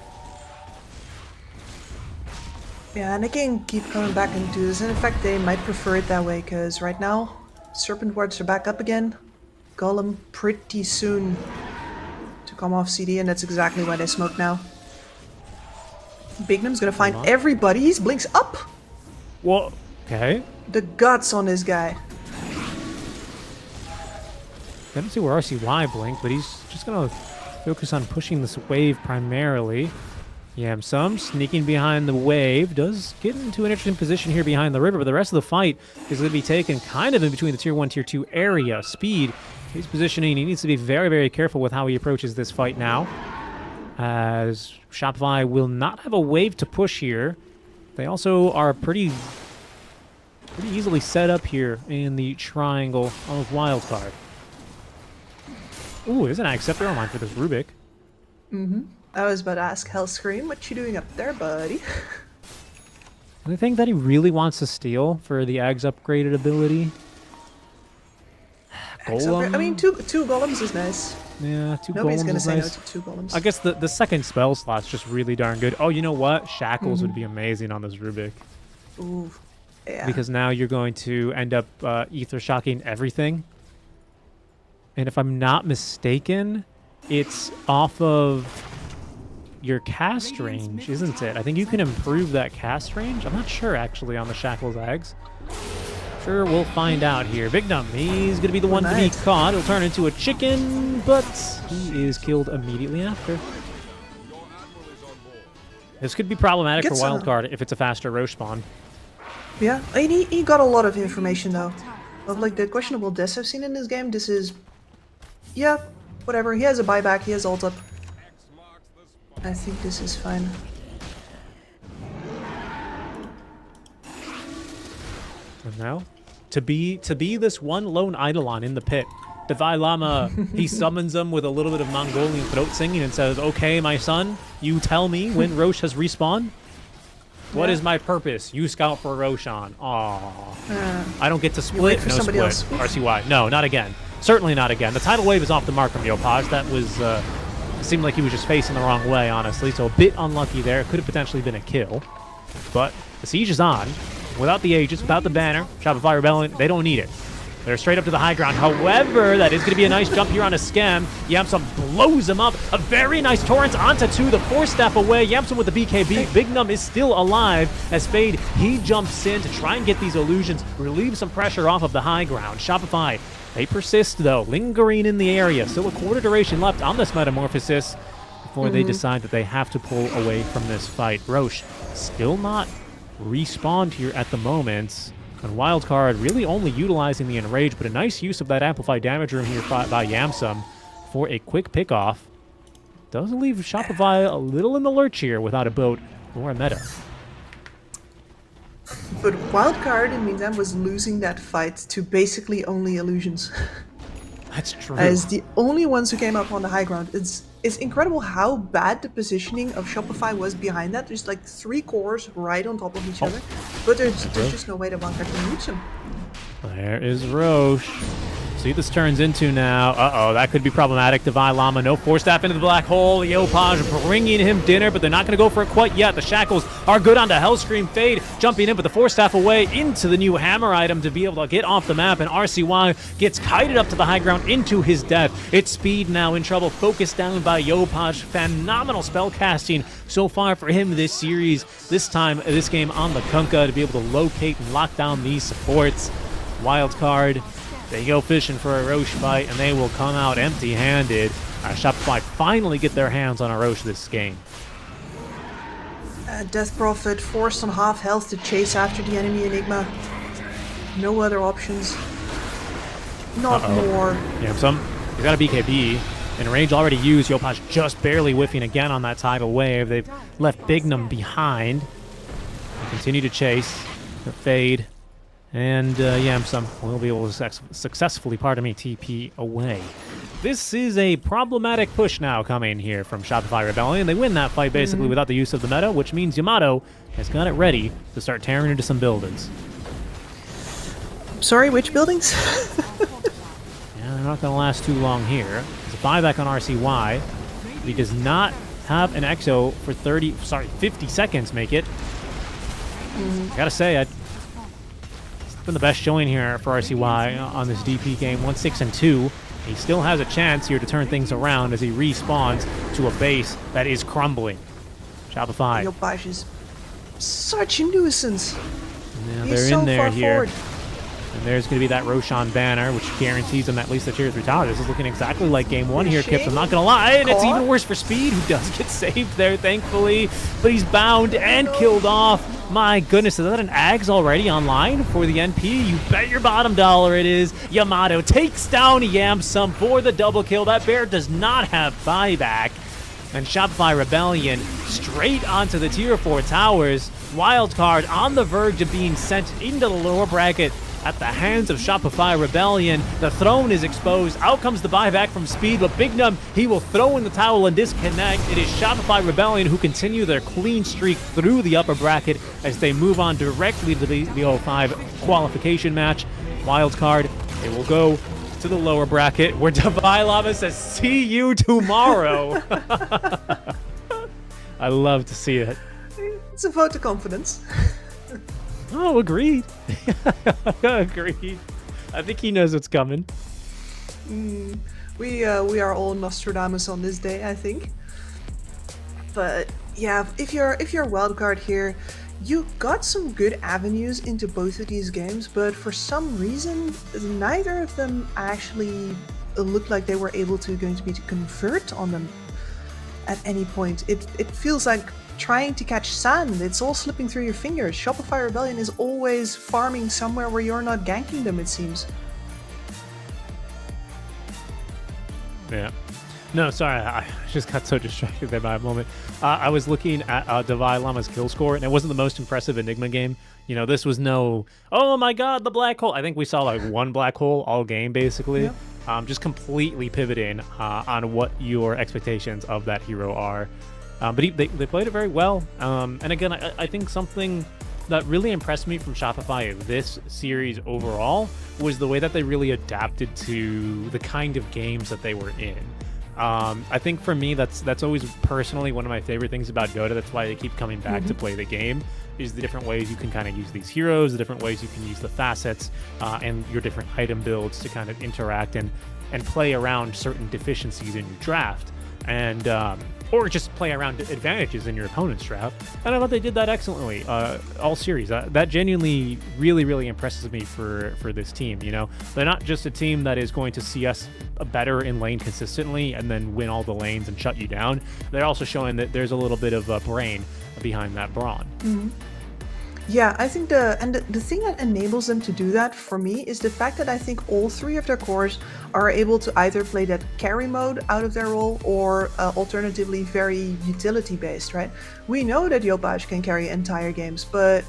Yeah, and they can keep coming back into this. And in fact, they might prefer it that way, because right now, Serpent Wards are back up again. Golem pretty soon to come off CD, and that's exactly why they smoke now. Bignum's gonna find everybody. He blinks up. Well, okay. The guts on this guy. I don't see where RCY blinked, but he's just going to focus on pushing this wave primarily. Yamsum sneaking behind the wave, does get into an interesting position here behind the river, but the rest of the fight is going to be taken kind of in between the Tier 1, Tier 2 area. Speed, he's positioning, he needs to be very, very careful with how he approaches this fight now, as Shopify will not have a wave to push here. They also are pretty easily set up here in the triangle of Wildcard. Ooh, there's an acceptor online for this Rubik. I was about to ask Hellscream, what you doing up there, buddy? I think that he really wants to steal for the Ag's upgraded ability. Golem? I mean, two golems is nice. Yeah, two Nobody's golems gonna is say nice. no to two golems. I guess the second spell slot's just really darn good. Oh, you know what? Shackles would be amazing on this Rubik. Ooh, yeah. Because now you're going to end up ether shocking everything. And if I'm not mistaken, it's off of your cast range, isn't it? I think you can improve that cast range. I'm not sure, actually, on the Shackles Eggs. Sure, we'll find out here. Big Numb, he's going to be the one to be caught. He'll turn into a chicken, but he is killed immediately after. This could be problematic for Wildcard if it's a faster Roche spawn. Yeah, and he got a lot of information, though. Of, like, the questionable deaths I've seen in this game. This is... Yeah, whatever. He has a buyback, he has ult up. I think this is fine. And now, to be this one lone Eidolon in the pit, Dalai Lama, he summons them with a little bit of Mongolian throat singing and says, "Okay, my son, you tell me when Roche has respawned. What is my purpose? You scout for Roshan. Aww. I don't get to split. wait for No somebody split. else. RCY. No, not again. Certainly not again. The tidal wave is off the mark from Yopaj. That was seemed like he was just facing the wrong way, honestly. So a bit unlucky there. Could have potentially been a kill. But the siege is on. Without the Aegis, without the banner, Shopify Rebellion, they don't need it. They're straight up to the high ground. However, that is going to be a nice jump here on a scam. Yamsum blows him up. A very nice Torrents onto two. The force staff away. Yamsum with the BKB. Big Num is still alive as Fade, he jumps in to try and get these illusions, relieve some pressure off of the high ground. Shopify, they persist though, lingering in the area. Still a quarter duration left on this Metamorphosis before they decide that they have to pull away from this fight. Roche still not respawned here at the moment. And Wildcard really only utilizing the Enrage, but a nice use of that Amplified Damage Room here by Yamsum for a quick pickoff. Does leave Shopify a little in the lurch here without a boat or a meta. But Wildcard, in the meantime, was losing that fight to basically only illusions. That's true. As the only ones who came up on the high ground. It's incredible how bad the positioning of Shopify was behind that. There's like 3 cores right on top of each other. But there's just no way that Wildcard can reach them. There is Roche. See what this turns into now. Uh-oh, that could be problematic. Divine Llama, no force staff into the black hole. Yopaj bringing him dinner, but they're not going to go for it quite yet. The Shackles are good onto Hellscream. Fade jumping in, but the force staff away into the new hammer item to be able to get off the map, and RCY gets kited up to the high ground into his death. It's Speed now in trouble, focused down by Yopaj. Phenomenal spell casting so far for him this series. This time, this game on the Kunkka to be able to locate and lock down these supports. Wildcard, they go fishing for a Roche fight, and they will come out empty-handed. Shopify finally get their hands on a Roche this game. Death Prophet forced on half health to chase after the enemy Enigma. No other options. Not more. Yamsum, he's got a BKB. And range already used. Yopaj just barely whiffing again on that tidal wave. They've left Bignum behind. They continue to chase. The Fade. And Yamsum will be able to successfully, TP away. This is a problematic push now coming here from Shopify Rebellion. They win that fight basically without the use of the meta, which means Yamato has got it ready to start tearing into some buildings. Sorry, which buildings? Yeah, they're not going to last too long here. There's a buyback on RCY. He does not have an EXO for 50 seconds, make it. Gotta say, it's been the best showing here for RCY on this DP game. 1-6-2. He still has a chance here to turn things around as he respawns to a base that is crumbling. Shopify. Yopaj is such a nuisance. Yeah, He's they're so in there far here. forward. And there's going to be that Roshan banner, which guarantees them at least a tier 3 tower. This is looking exactly like game 1 here, Kips. I'm not going to lie. And it's even worse for Speed, who does get saved there, thankfully. But he's bound and killed off. My goodness, is that an Ags already online for the NP? You bet your bottom dollar it is. Yamato takes down Yamsum for the double kill. That bear does not have buyback. And Shopify Rebellion straight onto the tier 4 towers. Wildcard on the verge of being sent into the lower bracket at the hands of Shopify Rebellion. The throne is exposed. Out comes the buyback from Speed, but Big Num, he will throw in the towel and disconnect. It is Shopify Rebellion who continue their clean streak through the upper bracket as they move on directly to the 05 qualification match. Wildcard, they will go to the lower bracket where Davai Lama says, see you tomorrow. I love to see it. It's a vote of confidence. Oh, agreed. Agreed. I think he knows what's coming. We are all Nostradamus on this day, I think. But yeah, if you're wildcard here, you got some good avenues into both of these games, but for some reason, neither of them actually looked like they were able to convert on them at any point. It feels like trying to catch sand. It's all slipping through your fingers. Shopify Rebellion is always farming somewhere where you're not ganking them, it seems. Yeah. No, sorry, I just got so distracted there by a moment. I was looking at Davai Lama's kill score, and it wasn't the most impressive Enigma game. You know, this was no, oh my god, the black hole. I think we saw like one black hole all game, basically. Yep. Just completely pivoting on what your expectations of that hero are. But they played it very well. And again, I think something that really impressed me from Shopify this series overall was the way that they really adapted to the kind of games that they were in. I think for me, that's always personally one of my favorite things about Dota. That's why I keep coming back to play the game, is the different ways you can kind of use these heroes, the different ways you can use the facets, and your different item builds to kind of interact and play around certain deficiencies in your draft. And or just play around advantages in your opponent's draft. And I thought they did that excellently all series. That genuinely really impresses me for this team. You know, they're not just a team that is going to see us better in lane consistently and then win all the lanes and shut you down. They're also showing that there's a little bit of a brain behind that brawn. Yeah, I think the thing that enables them to do that for me is the fact that I think all three of their cores are able to either play that carry mode out of their role or alternatively very utility based, right? We know that Yopaj can carry entire games, but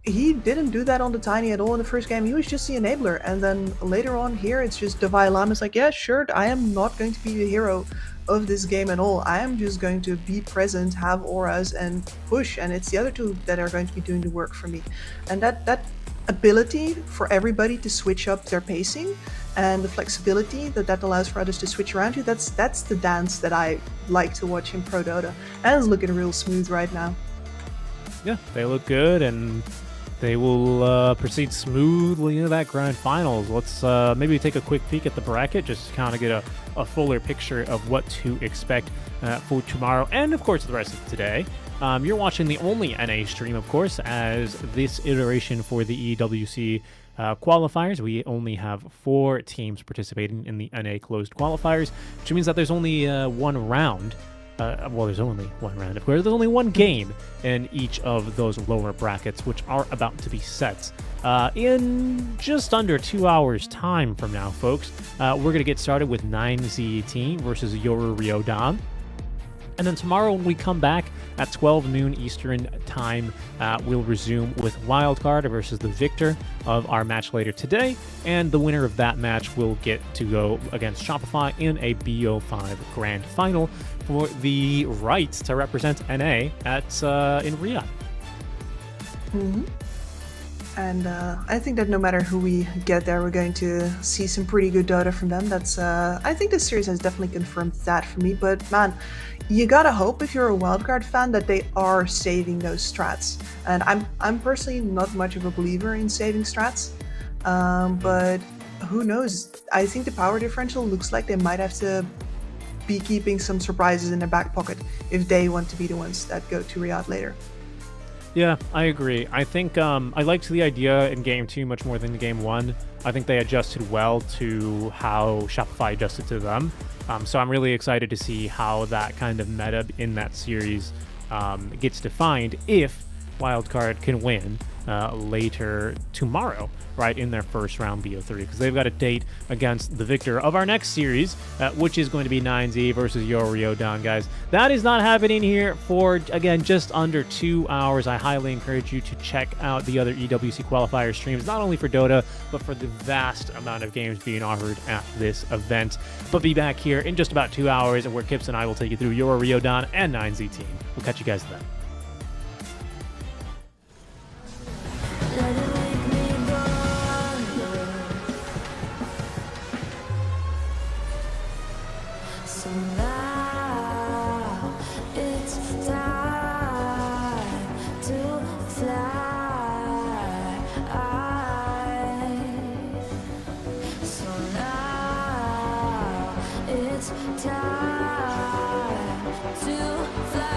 he didn't do that on the Tiny at all in the first game. He was just the enabler, and then later on here it's just Davai Lama's like, yeah, sure, I am not going to be the hero of this game at all. I am just going to be present, have auras, and push, and it's the other two that are going to be doing the work for me. And that ability for everybody to switch up their pacing and the flexibility that allows for others to switch around you, that's the dance that I like to watch in Pro Dota, and it's looking real smooth right now. Yeah, they look good, and they will proceed smoothly into that grand finals. Let's maybe take a quick peek at the bracket, just to kind of get a fuller picture of what to expect for tomorrow and, of course, the rest of today. You're watching the only NA stream, of course, as this iteration for the EWC qualifiers. We only have 4 teams participating in the NA closed qualifiers, which means that there's only one round. Well, there's only one round, of course. There's only one game in each of those lower brackets, which are about to be set in just under 2 hours' time from now, folks. We're going to get started with 9ZT versus Yoru Riyadh. And then tomorrow when we come back at 12 noon Eastern time, we'll resume with Wildcard versus the victor of our match later today. And the winner of that match will get to go against Shopify in a BO5 Grand Final for the right to represent NA at in Riyadh. And I think that no matter who we get there, we're going to see some pretty good Dota from them. That's I think this series has definitely confirmed that for me. But man, you gotta hope if you're a wildcard fan that they are saving those strats. And I'm personally not much of a believer in saving strats, but who knows? I think the power differential looks like they might have to be keeping some surprises in their back pocket if they want to be the ones that go to Riyadh later. Yeah, I agree. I think I liked the idea in Game 2 much more than Game 1. I think they adjusted well to how Shopify adjusted to them. So I'm really excited to see how that kind of meta in that series gets defined if Wildcard can win later tomorrow, right, in their first round BO3, because they've got a date against the victor of our next series, which is going to be 9Z versus Riyadh, guys. That is not happening here for, again, just under 2 hours. I highly encourage you to check out the other EWC qualifier streams, not only for Dota, but for the vast amount of games being offered at this event. But be back here in just about 2 hours, where Kips and I will take you through your Riyadh and 9Z team. We'll catch you guys then. Let it make me go under. So now it's time to fly. So now it's time to fly.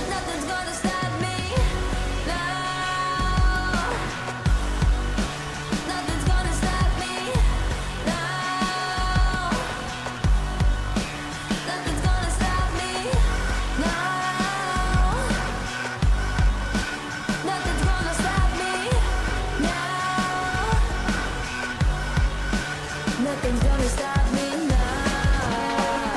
Nothing's gonna stop me now. Nothing's gonna stop me now. Nothing's gonna stop me now. Nothing's gonna stop me now. Nothing's gonna stop me now.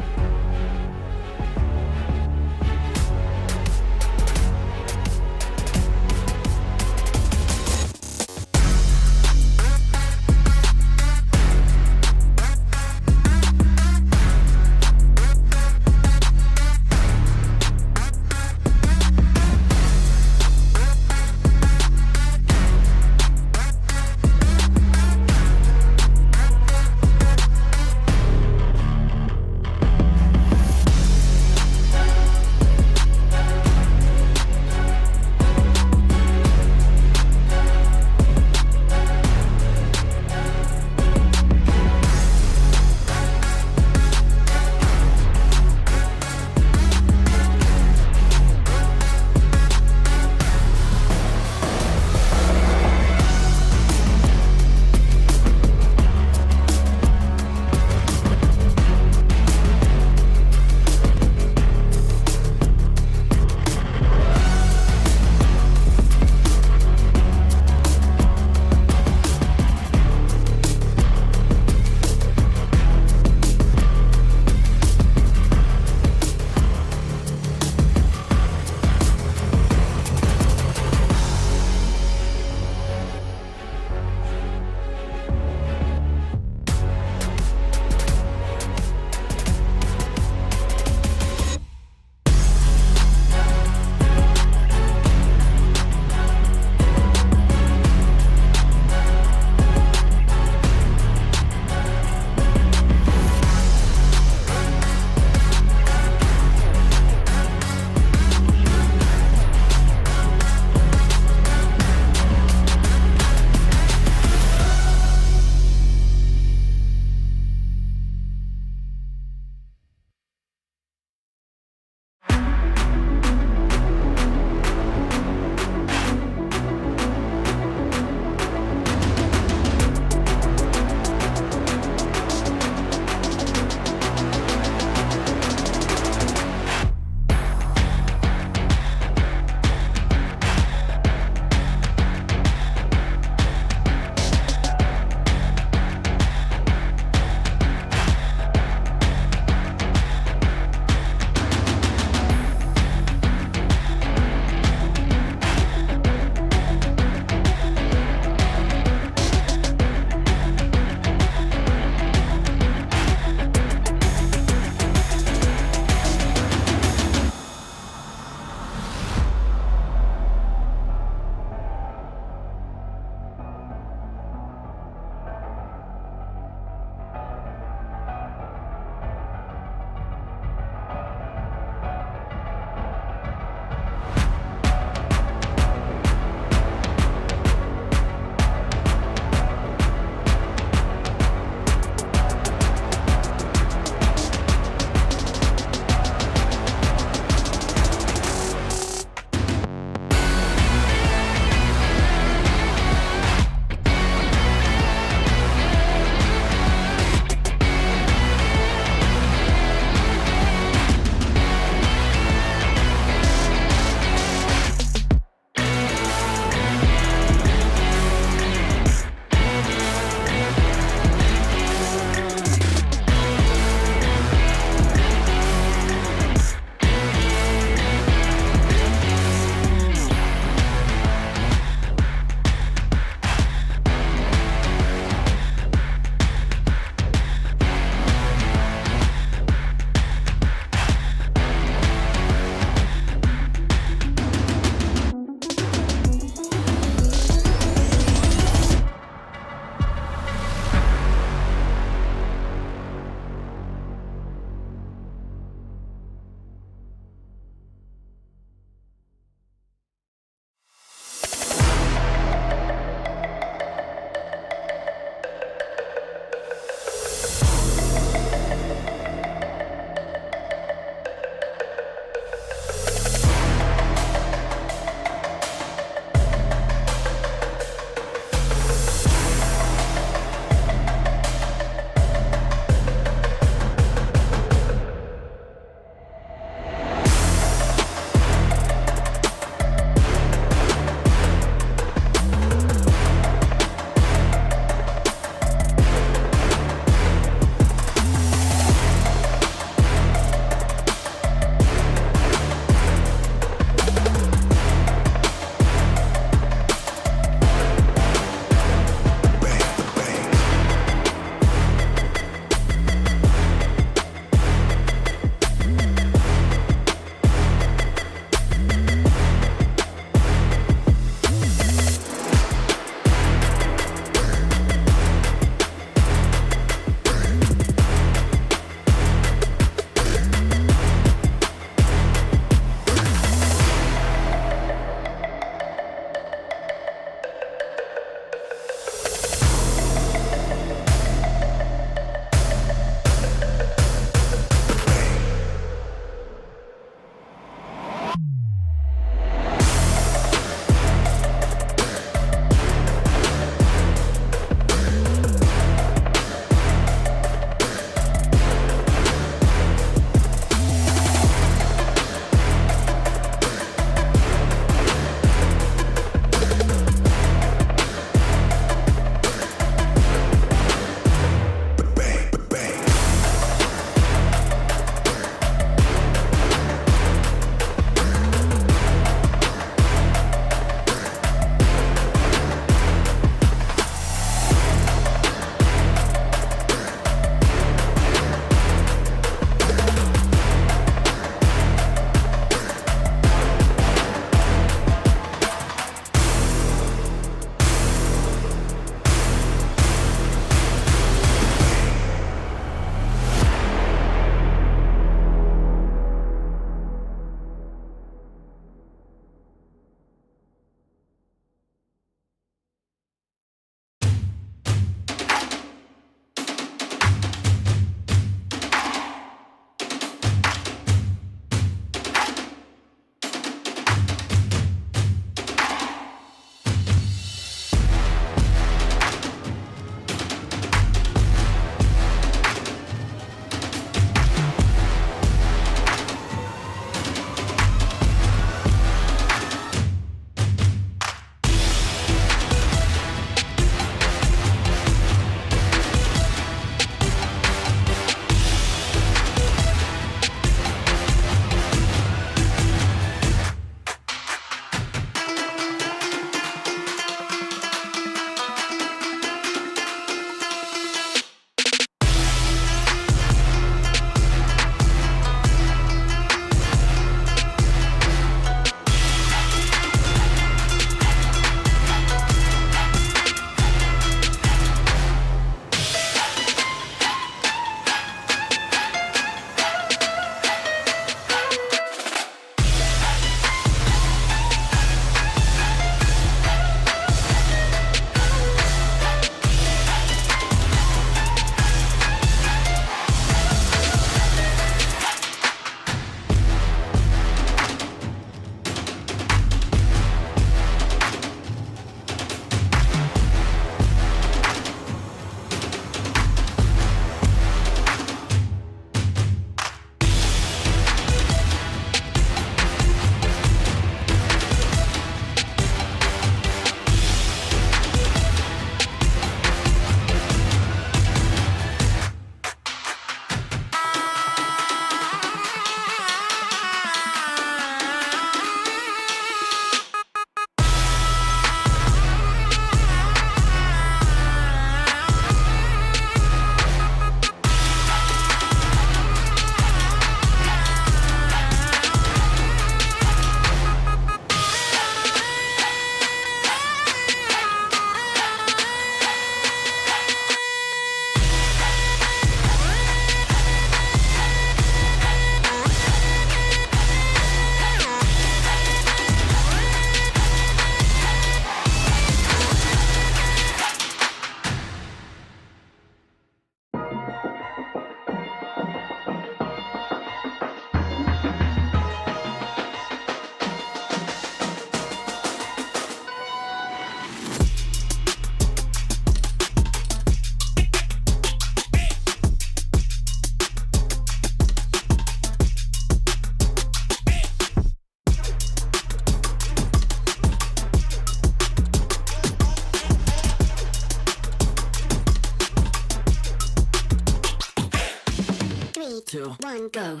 1, go.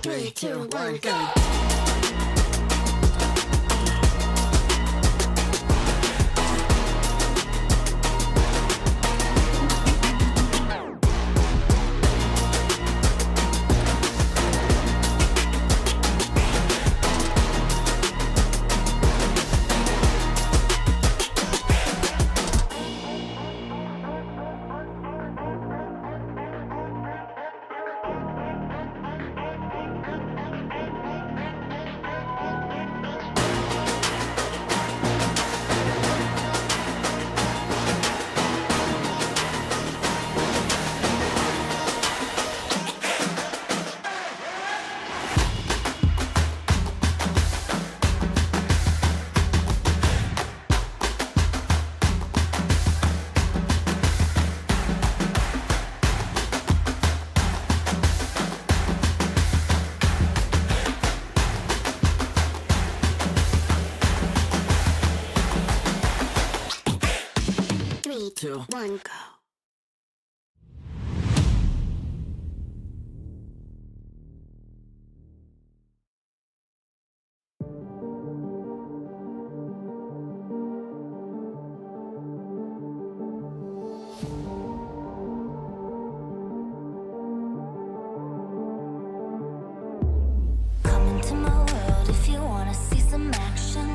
3, 2, 1, go. Three, two, 1, go. Come into my world if you wanna see some action.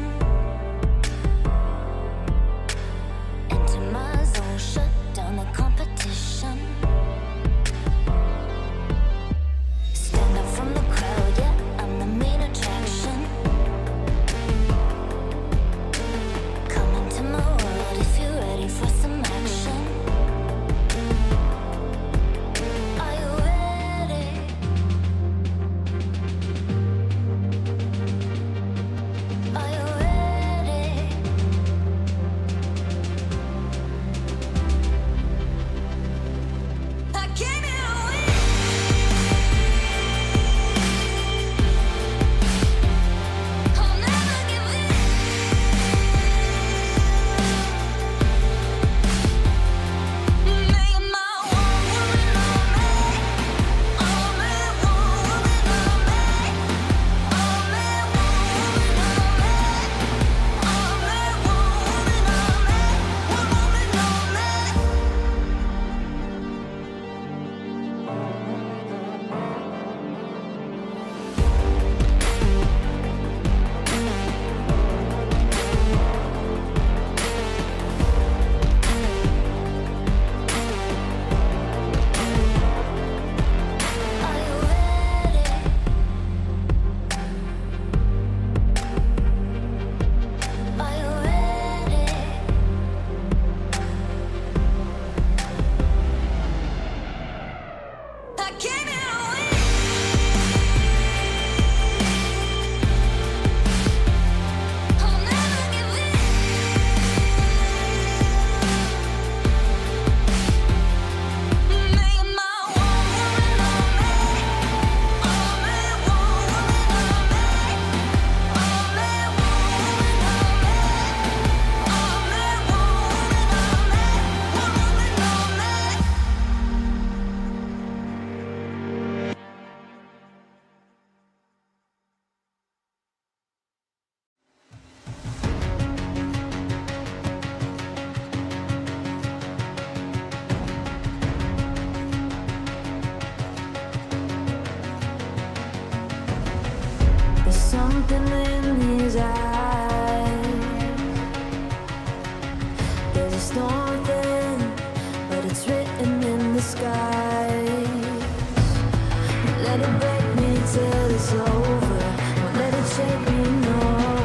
Enter my zone, shut down the competition. Stand up from the crowd, yeah, I'm the main attraction. Come into my world if you're ready for some action. Are you ready? Are you ready? I came here to win. I'll never give in. Make my one woman on me. Only one woman on me. Only one woman on me. Only one woman on me. One woman on me. Are you ready? Are you ready? I came here to win. I'll never give in. Make my one woman on me. Only one woman on me. Only one woman on me. Only one woman on me. One woman on me. There's something in his eyes. There's a storm within, but it's written in the skies. Let it break me till it's over. Won't let it shake me, no.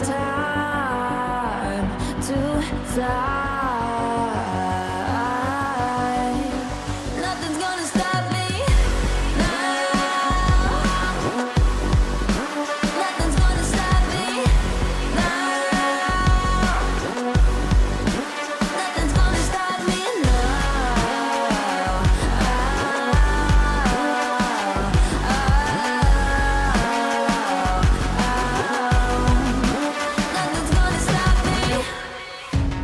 time to fly. Nothing's gonna stop me now. Nothing's gonna stop me now. Nothing's gonna stop me Nothing's gonna stop me.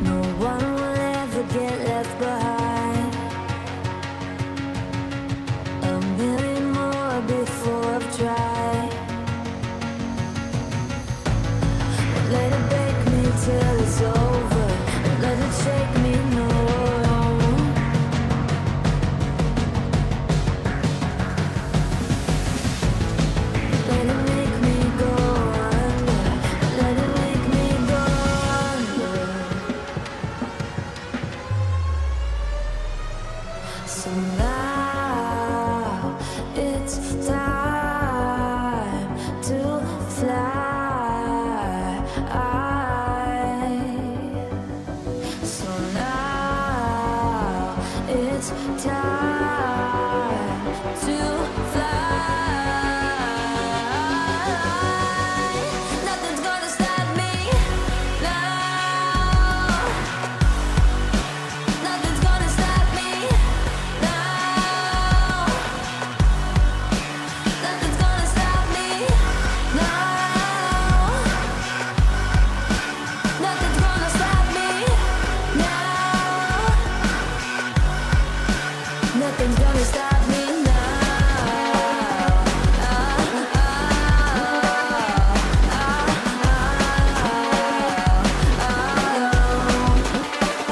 No one will ever get left behind. A million more before I've tried. Let it break me till it's over. Let it shake me, no. Let it make me go under. Let it make me go under. So now it's time to fly. So now it's time to fly. Nothing's gonna stop me now. Nothing's gonna stop me now. Nothing's gonna stop me now. Nothing's gonna stop me now. Nothing's gonna stop me now.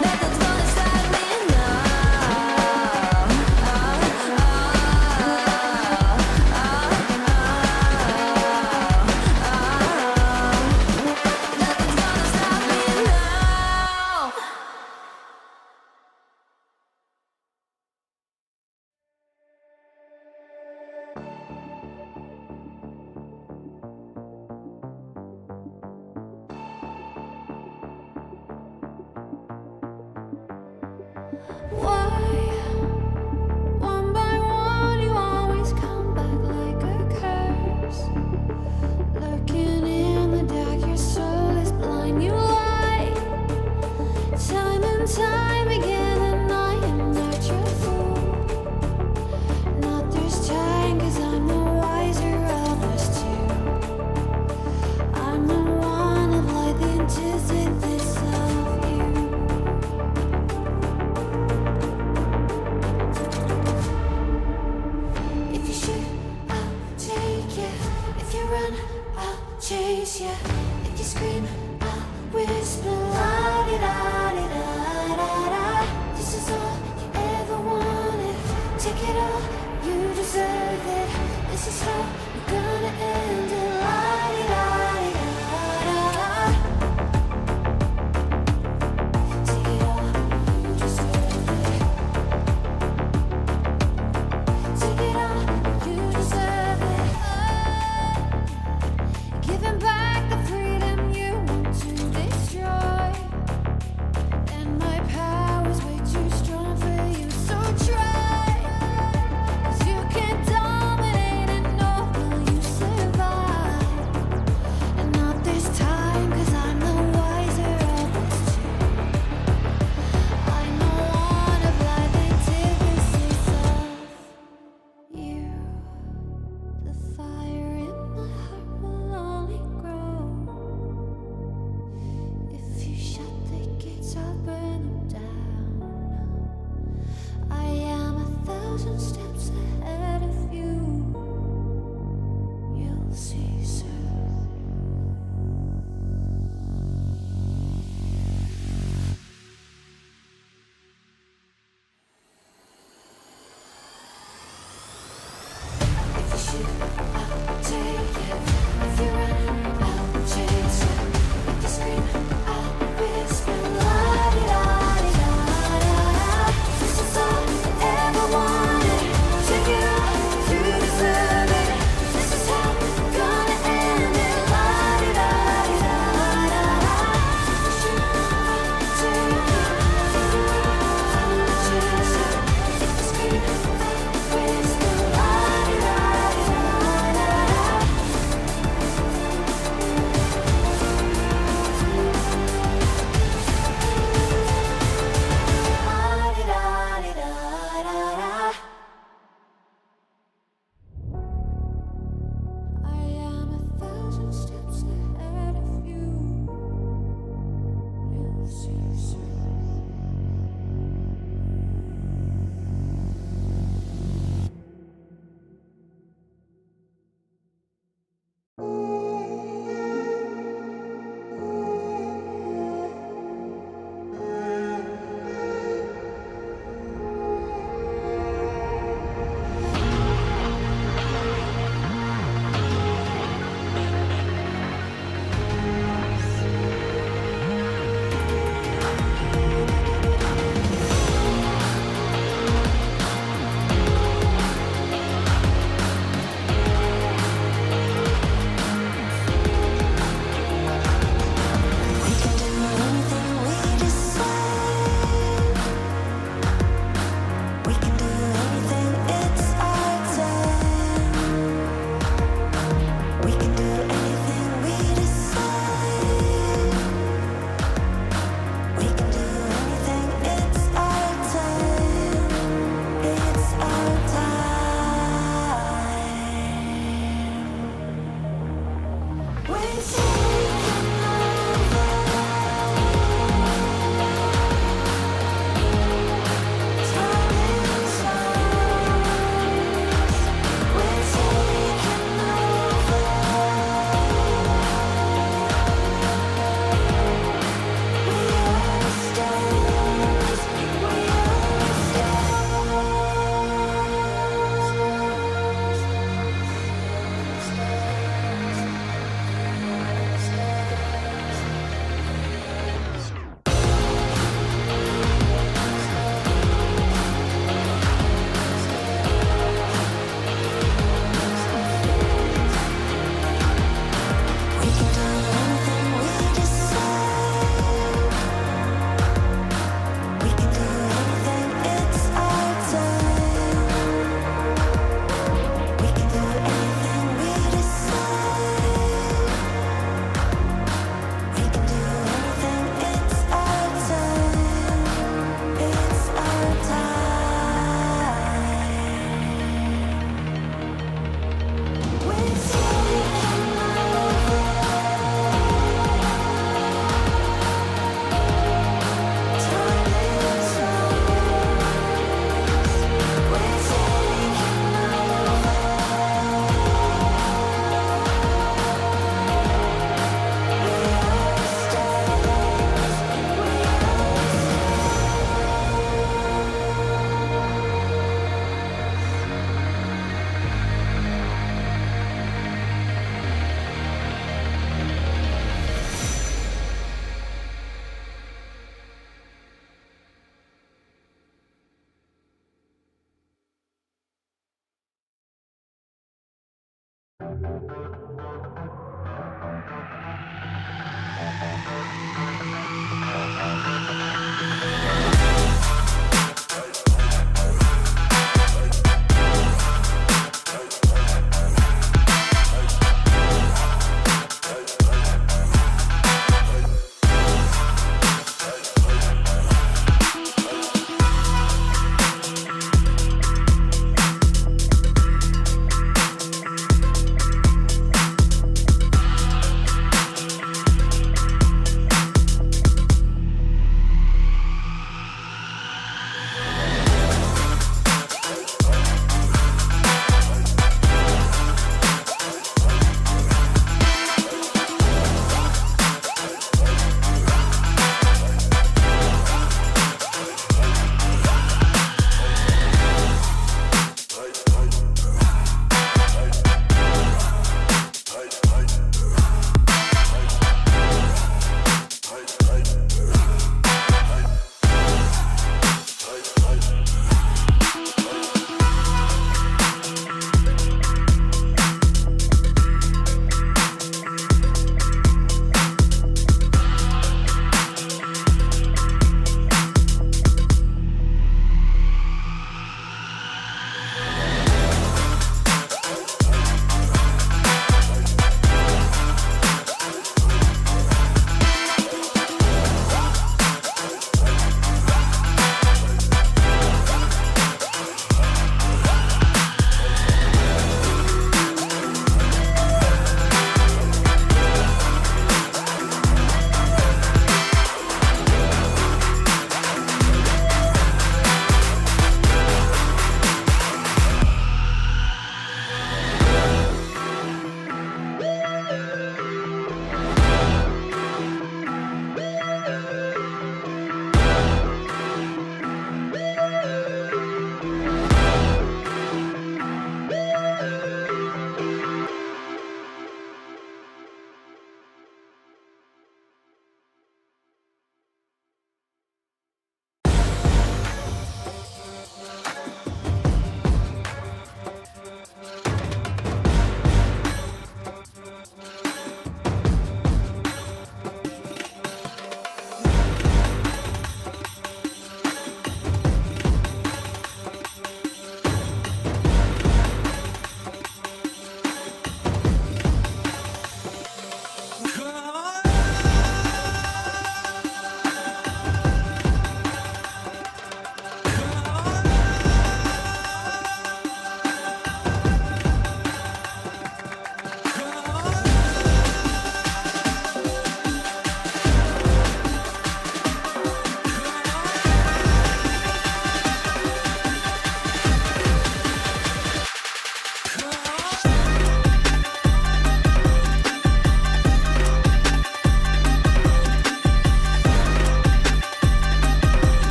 Nothing's gonna stop me Nothing's gonna stop me now. Why, one by one, you always come back like a curse? Lurking in the dark, your soul is blind. You lie, time and time again, and I am not your fool. Not this time, 'cause I'm the wiser of us two. I'm the one of light, the antithesis of you. If you shoot, I'll take you. If you run, I'll chase you. If you scream, I'll whisper. La di da di da da da. This is all you ever wanted. Take it all, you deserve it. This is how you're gonna end it. La di da di da da da. Take it all, you deserve it. Take it all, you deserve it. Giving back the freedom you want to destroy. And my power's way too strong for you, so try. 'Cause you can't dominate and know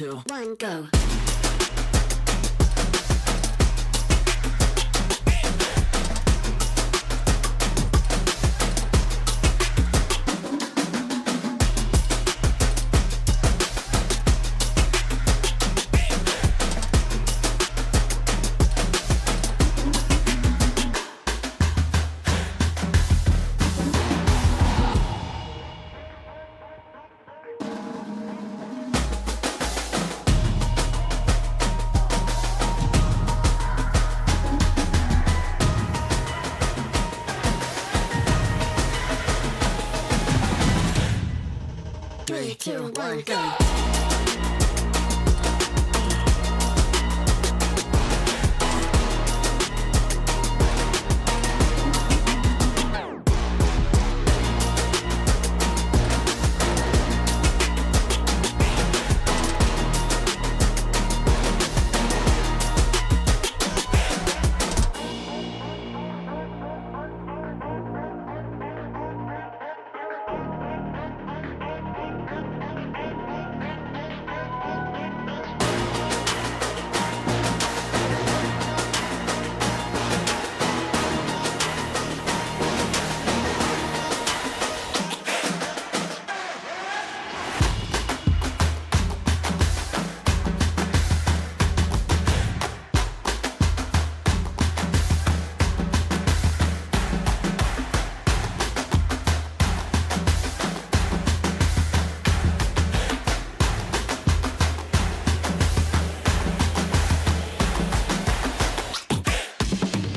2, 1, go. 3, 2, 1, go.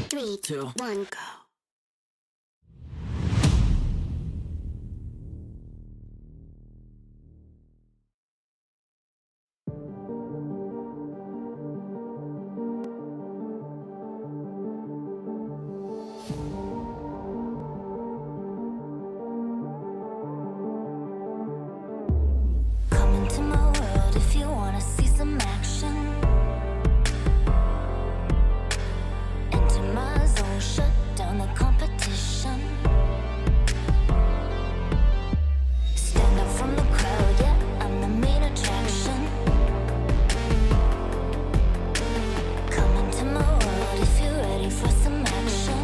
Three, two, one, go. Come into my world if you wanna see some action. Enter my zone, shut down the competition. Stand out from the crowd, yeah, I'm the main attraction. Come into my world if you're ready for some action.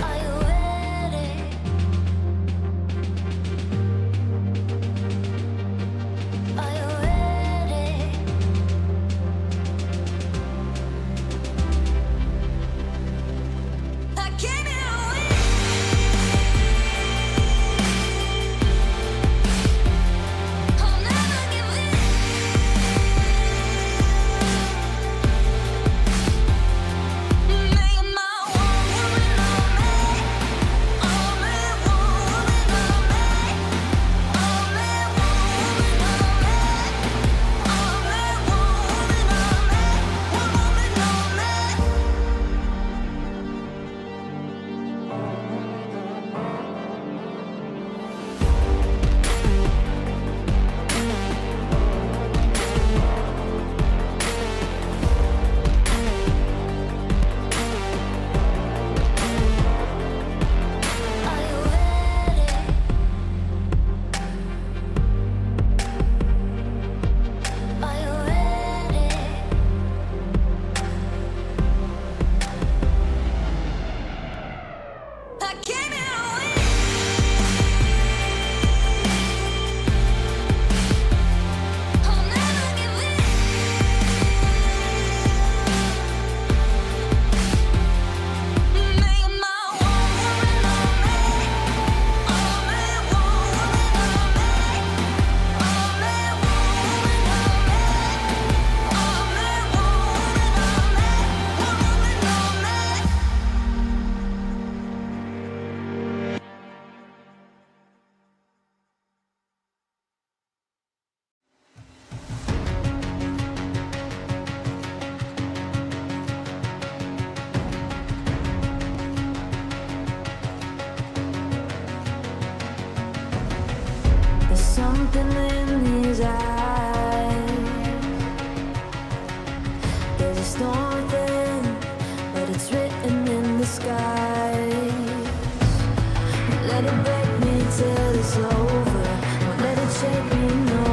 Are you ready? Are you ready? I came here to win. I'll never give in. Make my one woman of me. Only one woman of me. Only one woman of me. Only one woman of me. One woman of me. Are you ready? Are you ready? I came here to win. I'll never give in. Make my one woman of me. Only one woman of me. Only one woman of me. Only one woman of me. One woman of me. There's something in his eyes. There's a storm within, but it's written in the skies. Let it break me till it's over. Won't let it shake me, no.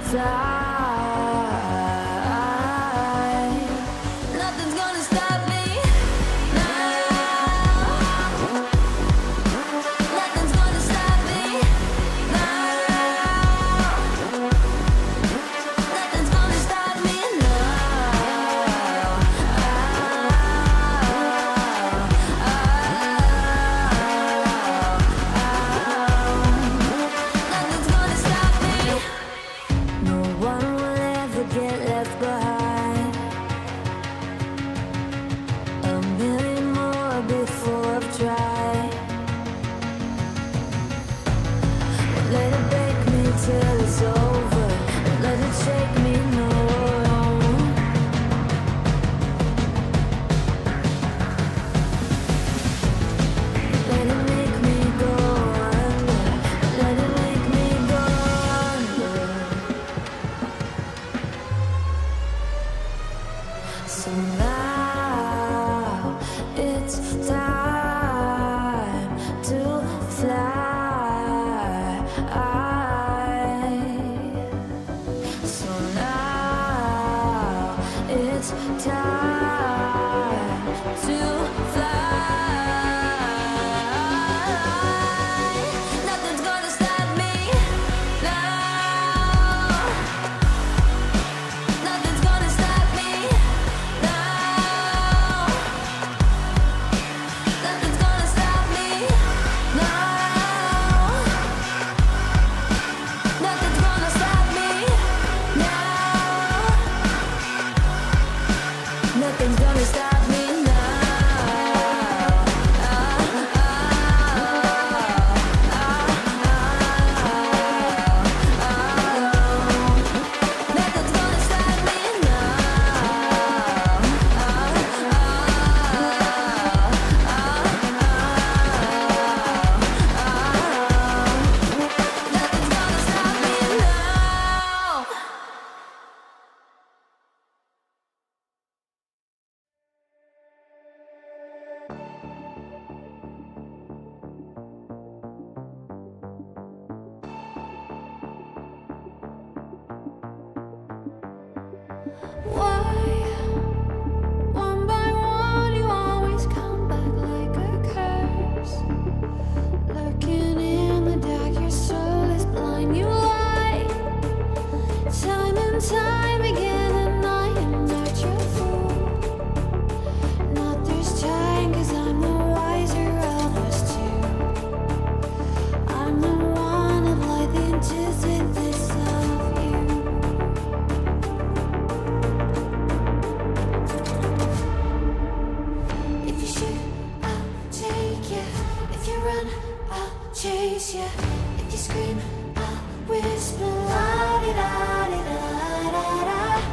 fly. Nothing's gonna stop me now. Nothing's gonna stop me now. Nothing's gonna stop me now. Nothing's gonna stop me. No one will ever get left behind. A million more before I've tried. Let it break me till it's over. Let it shake me, no. Let it make me go under. Let it make me go under. So now it's time to fly. So now it's time to fly. Nothing's gonna stop me now. Nothing's gonna stop me now. Nothing's gonna stop me now. Nothing's gonna stop me now. Nothing's gonna stop me now. Nothing's gonna stop me Nothing's gonna stop me now. Why, one by one, you always come back like a curse? Lurking in the dark, your soul is blind. You lie, time and time again, and I am not your fool. Not this time, 'cause I'm the wiser of us two. I'm the one of light, the antithesis of you. If you shoot, I'll take you. If you run, I'll chase you. If you scream, I'll whisper la di da di da da da.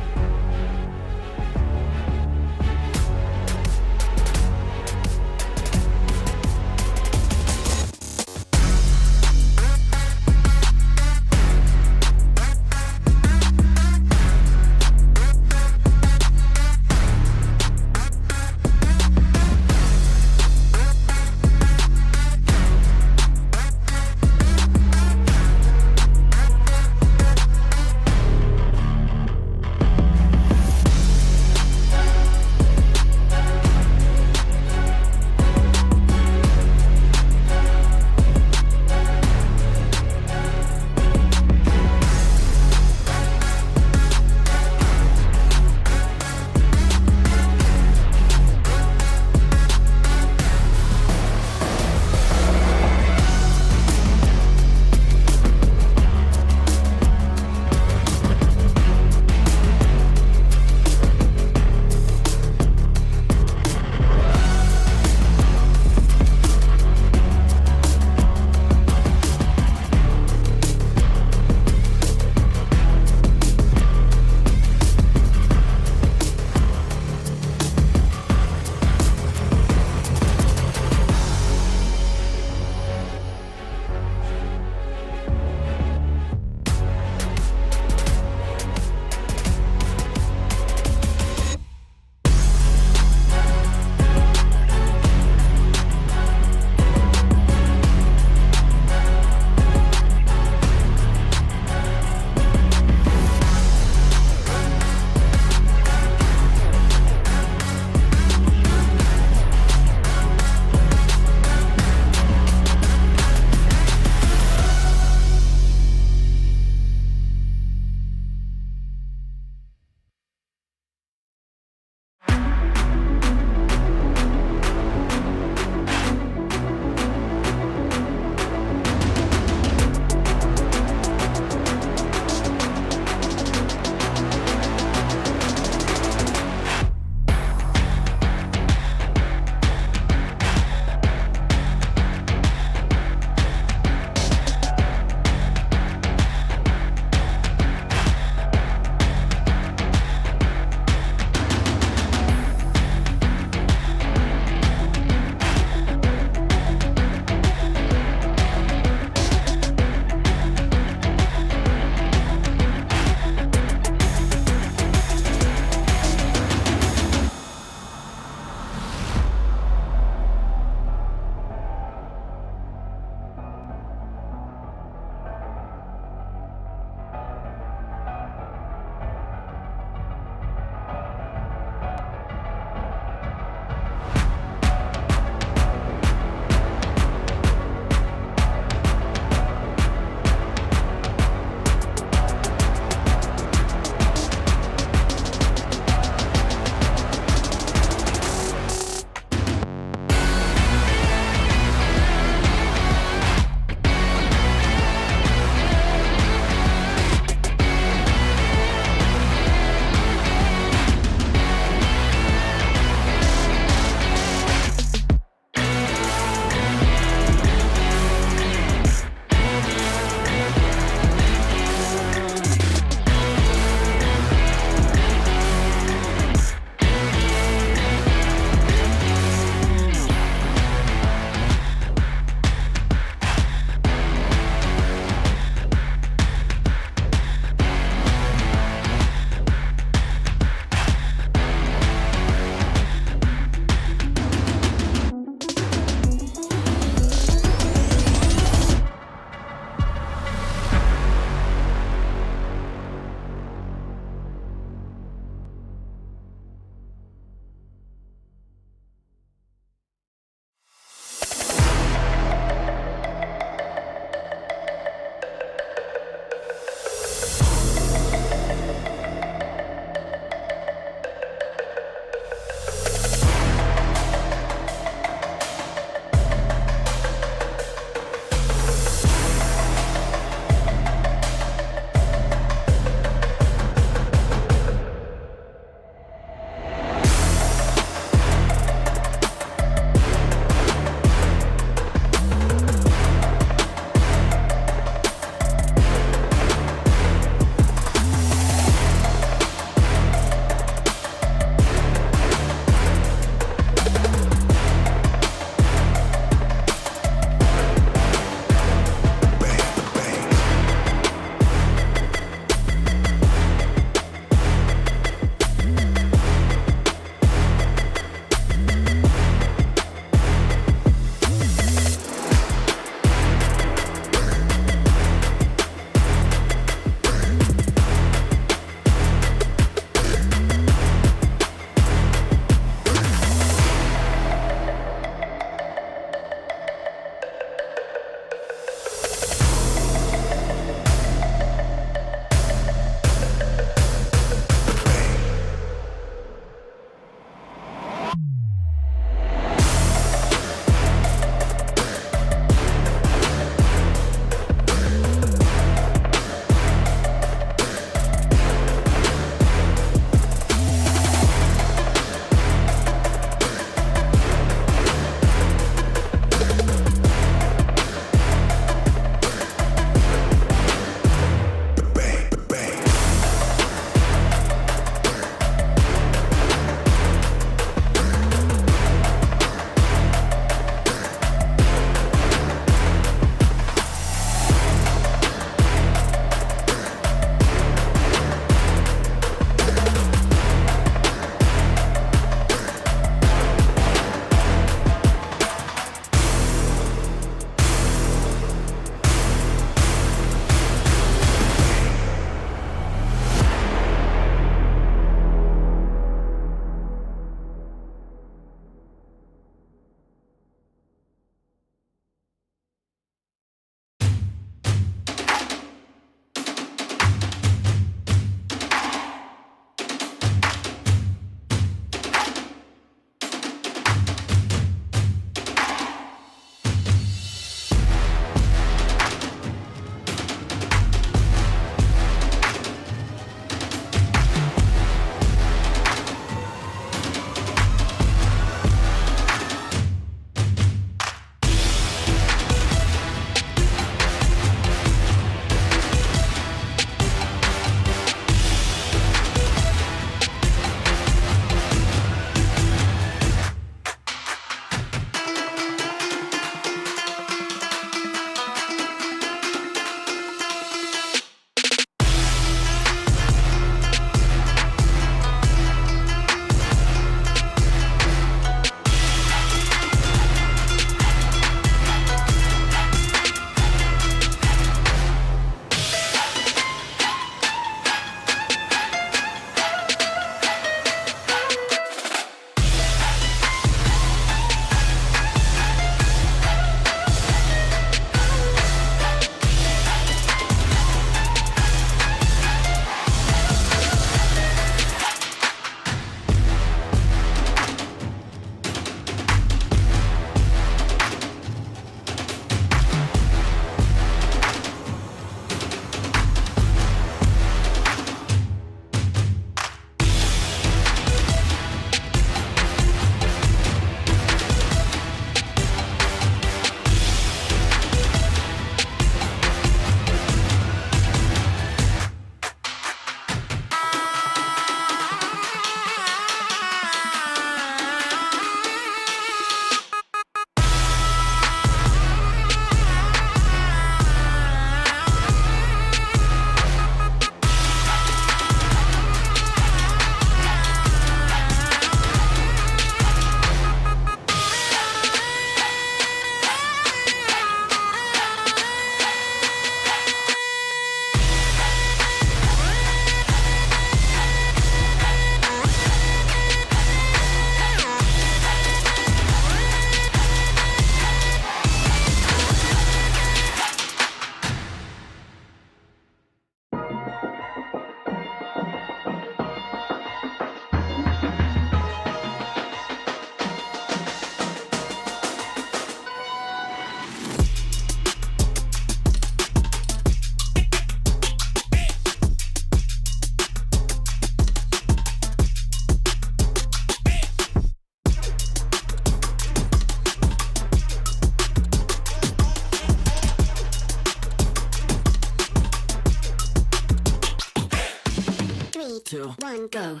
1, go.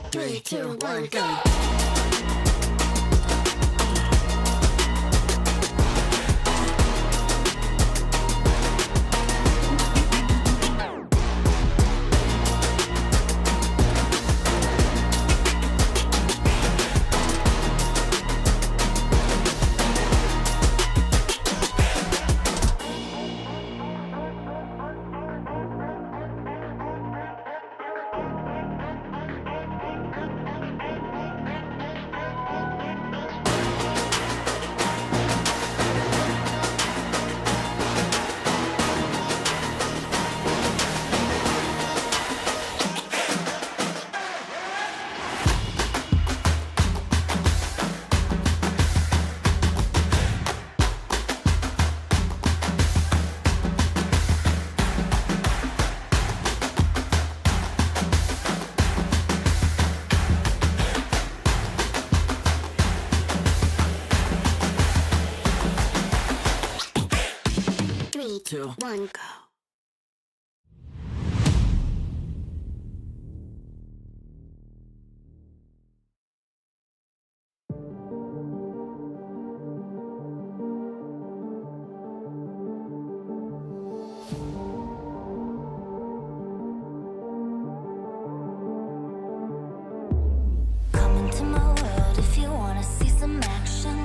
3, 2, 1, go. Three, two, 1, go. Come into my world if you wanna see some action.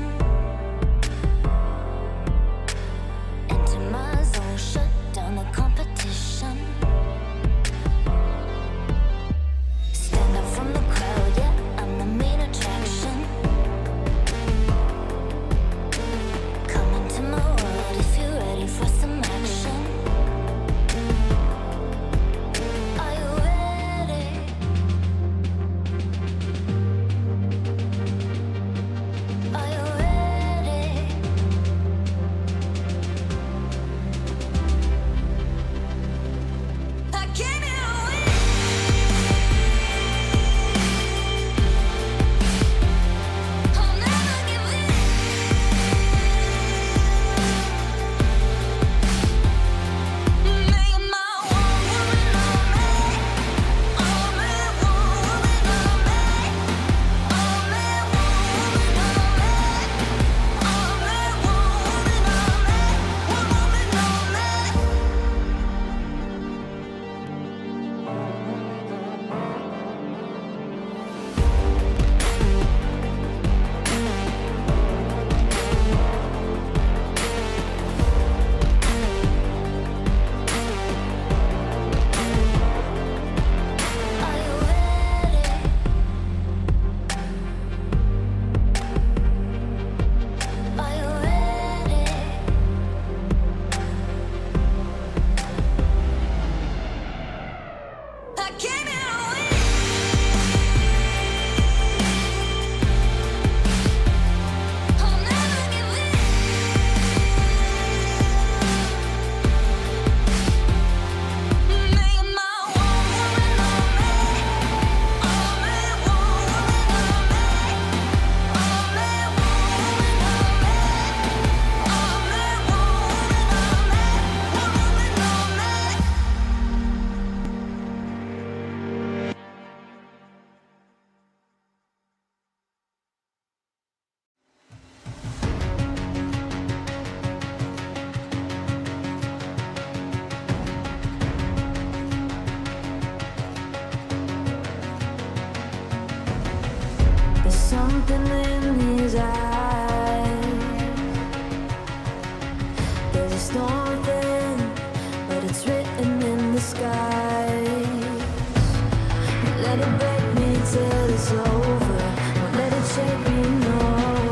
Enter my zone, shut down the competition. Stand out from the crowd, yeah, I'm the main attraction. Come into my world if you're ready for some action. Are you ready? Are you ready? I came here to win. I'll never give in. Make my one woman on me. Only one woman on me. Only one woman on me. Only one woman on me. One woman on me. Are you ready? Are you ready? I came here to win. I'll never give in. Make my one woman on me. Only one woman on me. Only one woman on me. Only one woman on me. One woman on me. There's something in his eyes. There's a storm within, but it's written in the skies. Let it break me till it's over. Won't let it shake me, no.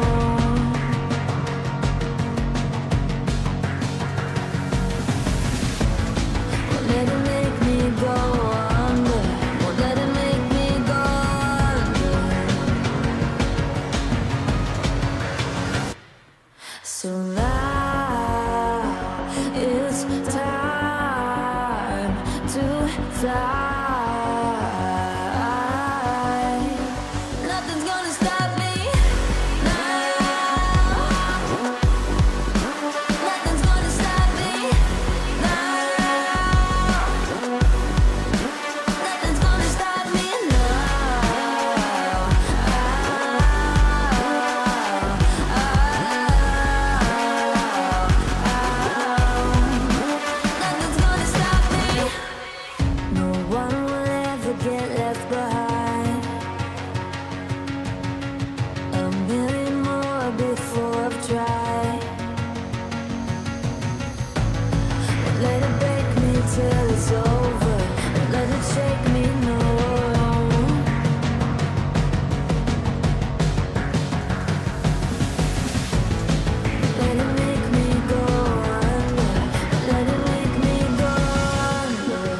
So now it's time to fly. Nothing's gonna stop me now. Nothing's gonna stop me now. Nothing's gonna stop me now. Nothing's gonna stop me. No one will ever get left behind. A million more before I've tried. Let it break me till it's over. Let it shake me, no. Let it make me go under. Let it make me go under.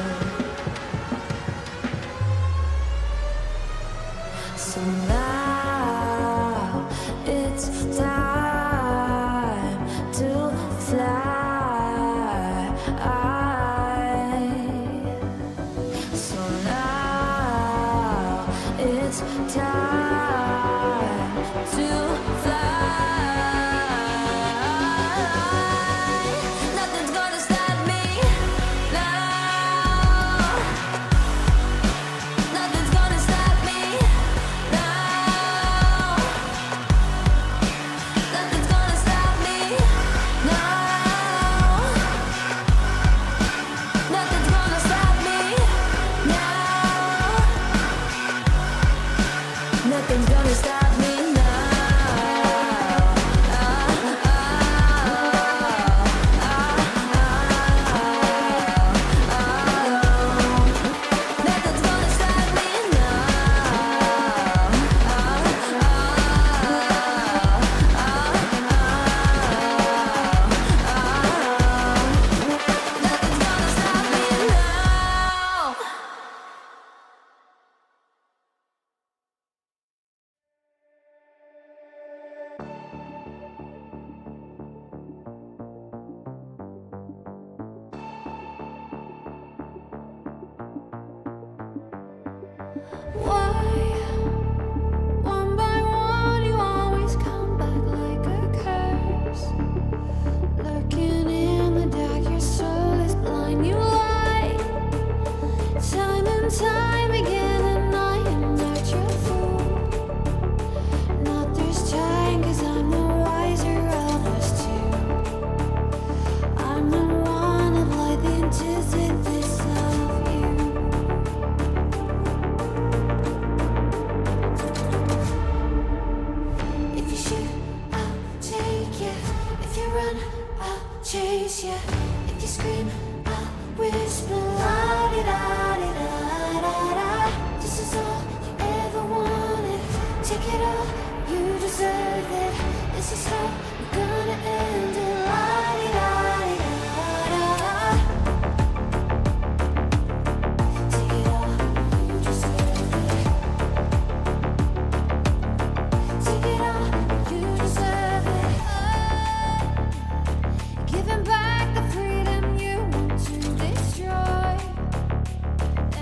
So now it's time to fly. So now it's time to fly. Nothing's gonna stop me now. Nothing's gonna stop me now. Nothing's gonna stop me now. Nothing's gonna stop me now. Nothing's gonna stop me now. Nothing's gonna stop me Nothing's gonna stop me now. Why, one by one, you always come back like a curse? Lurking in the dark, your soul is blind. You lie, time and time again, and I am not your fool. Not this time, 'cause I'm the wiser of us two. I'm the one of light, the antithesis of you. If you shoot, I'll take you. If you run, I'll chase you. If you scream, I'll whisper. La-di-da-di-da-da-da. This is all you ever wanted. Take it all, you deserve it. This is how we're gonna end it. La-di-da-di-da-da. Take it all, you deserve it. Take it all, you deserve it. Giving back the freedom you want to destroy.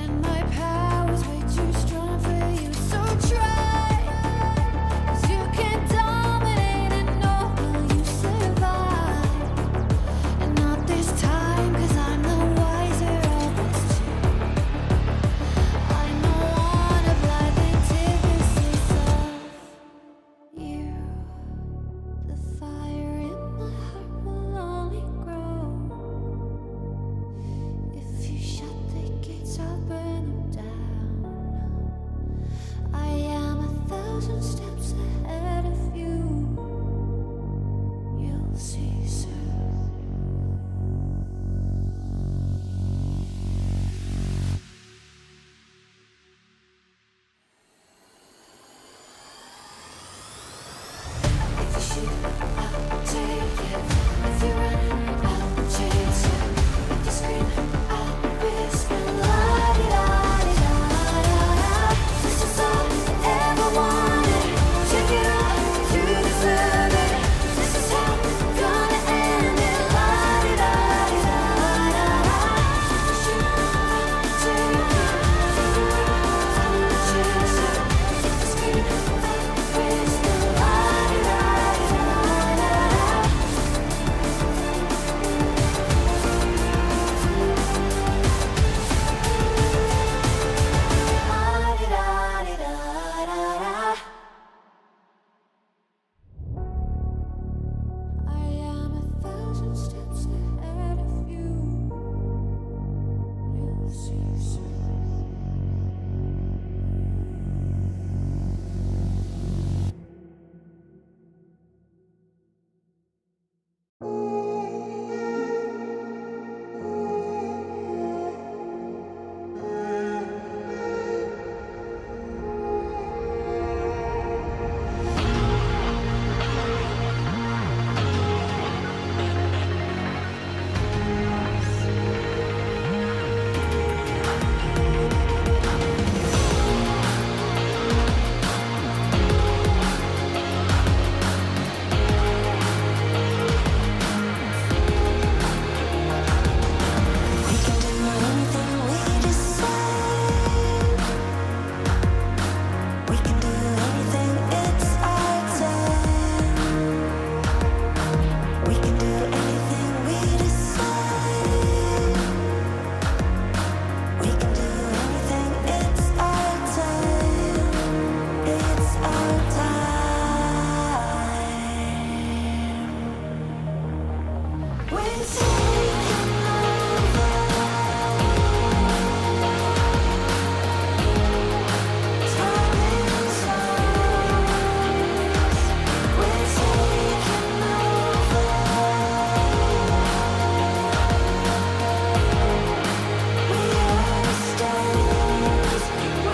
And my power's way too strong for you, so try. 'Cause you can't dominate and know how you survive. And not this time, 'cause I'm the wiser of us two. I'm the one of life, antithesis of you. The fire in my heart will only grow. If you shut the gates, I'll burn them down. I am 1,000 steps ahead of you. You'll see soon. If you shoot, I'll take you. If you run, I'll chase you. If you scream, I'll whisper. La-di-da-di-da-da-da. This is all you ever wanted. Take it all, you deserve it. This is how steps ahead of you. You'll see soon. We can do anything we decide. We can do anything, it's our time. We can do anything we decide. We can do anything, it's our time. It's our time. We're taking over. Time is ours. We're taking over. We are stars. We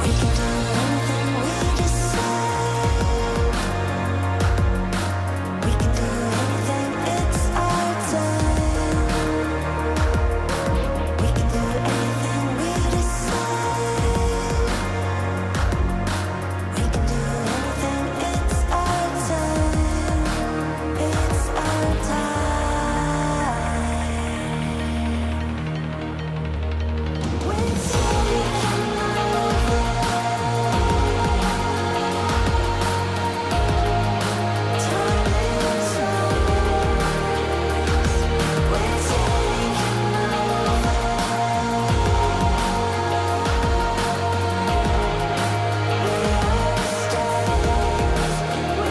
We can do anything we decide. We can do anything, it's our time. We can do anything we decide. We can do anything, it's our time. It's our time. We're taking over. Time is ours. We're taking over. We are stars. We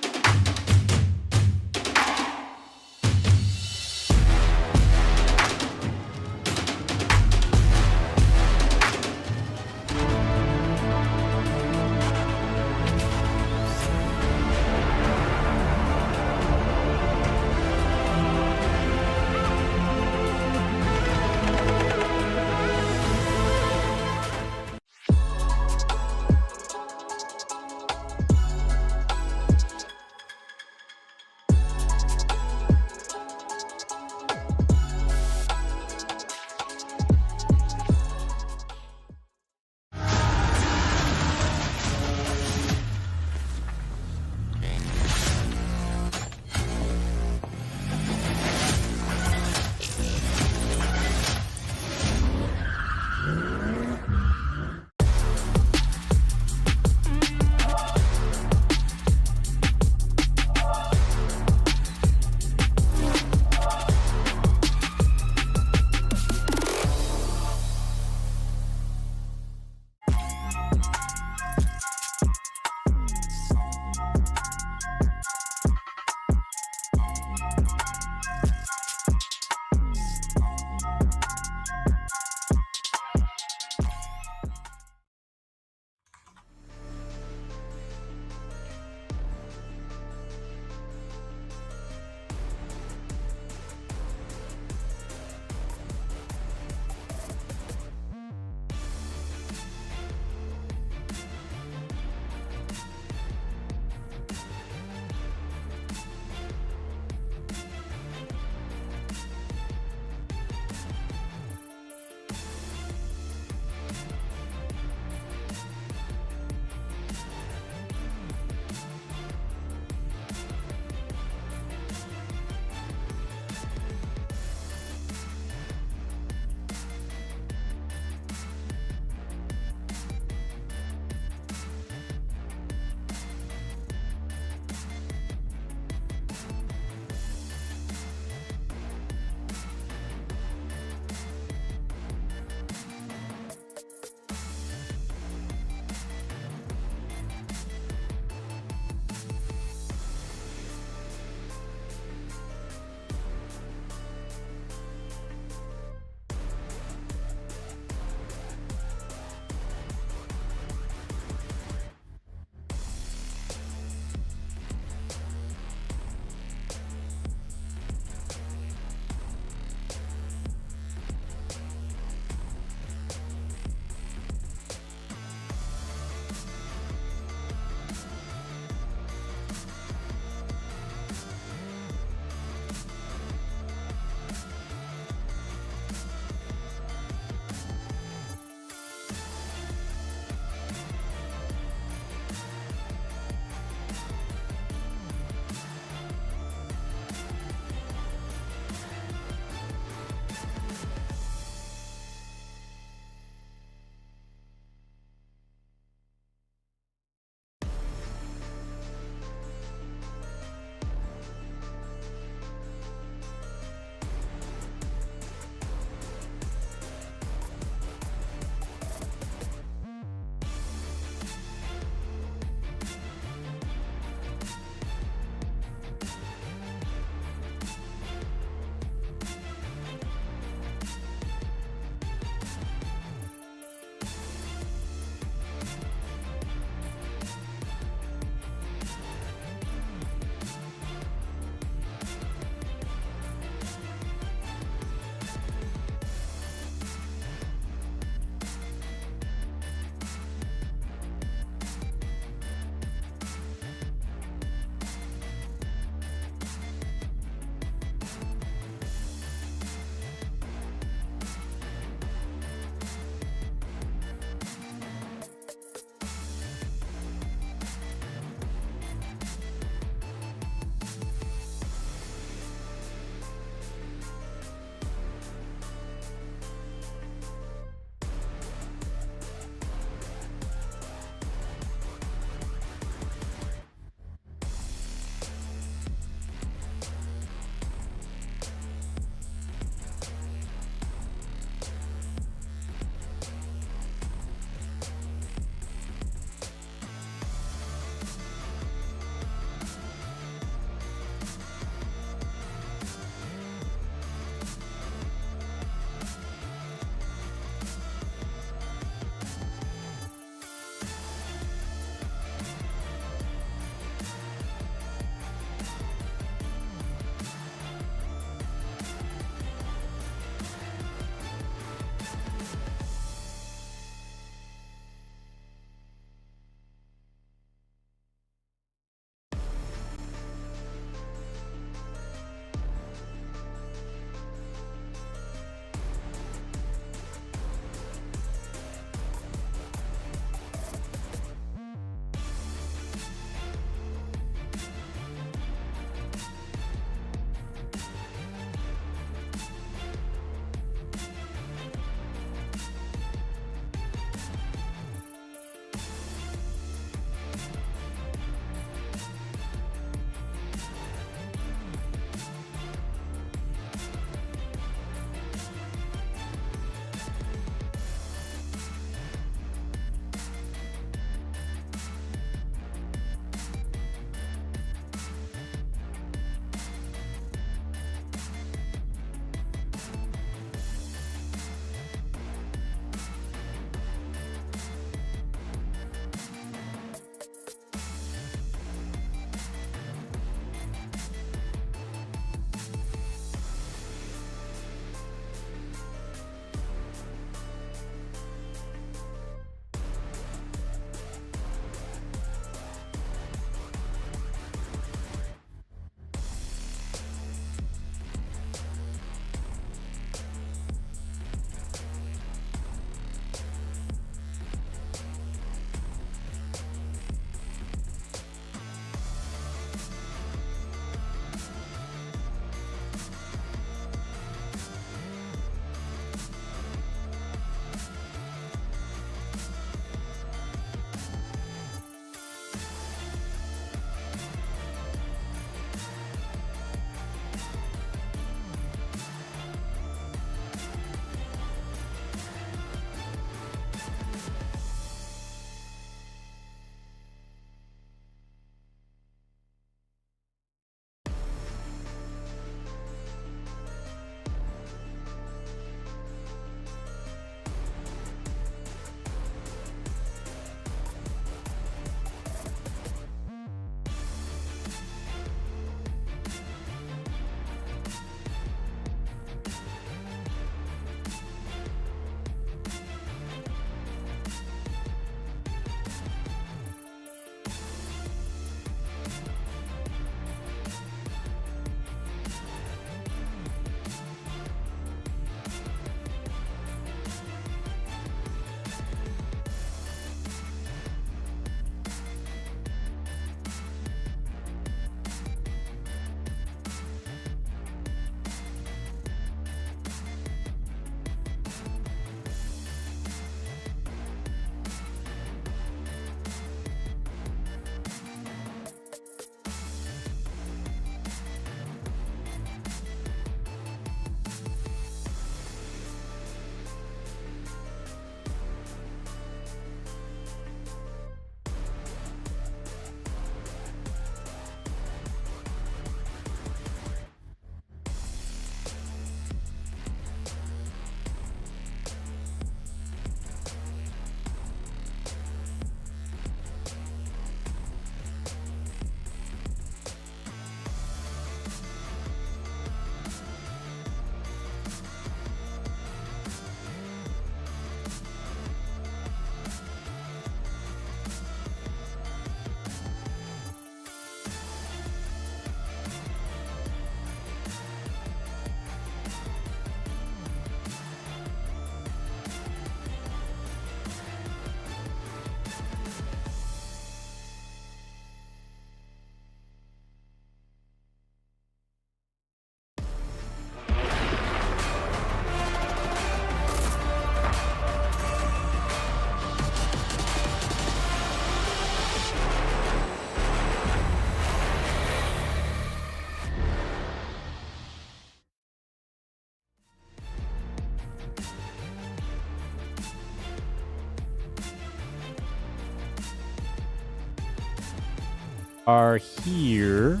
are here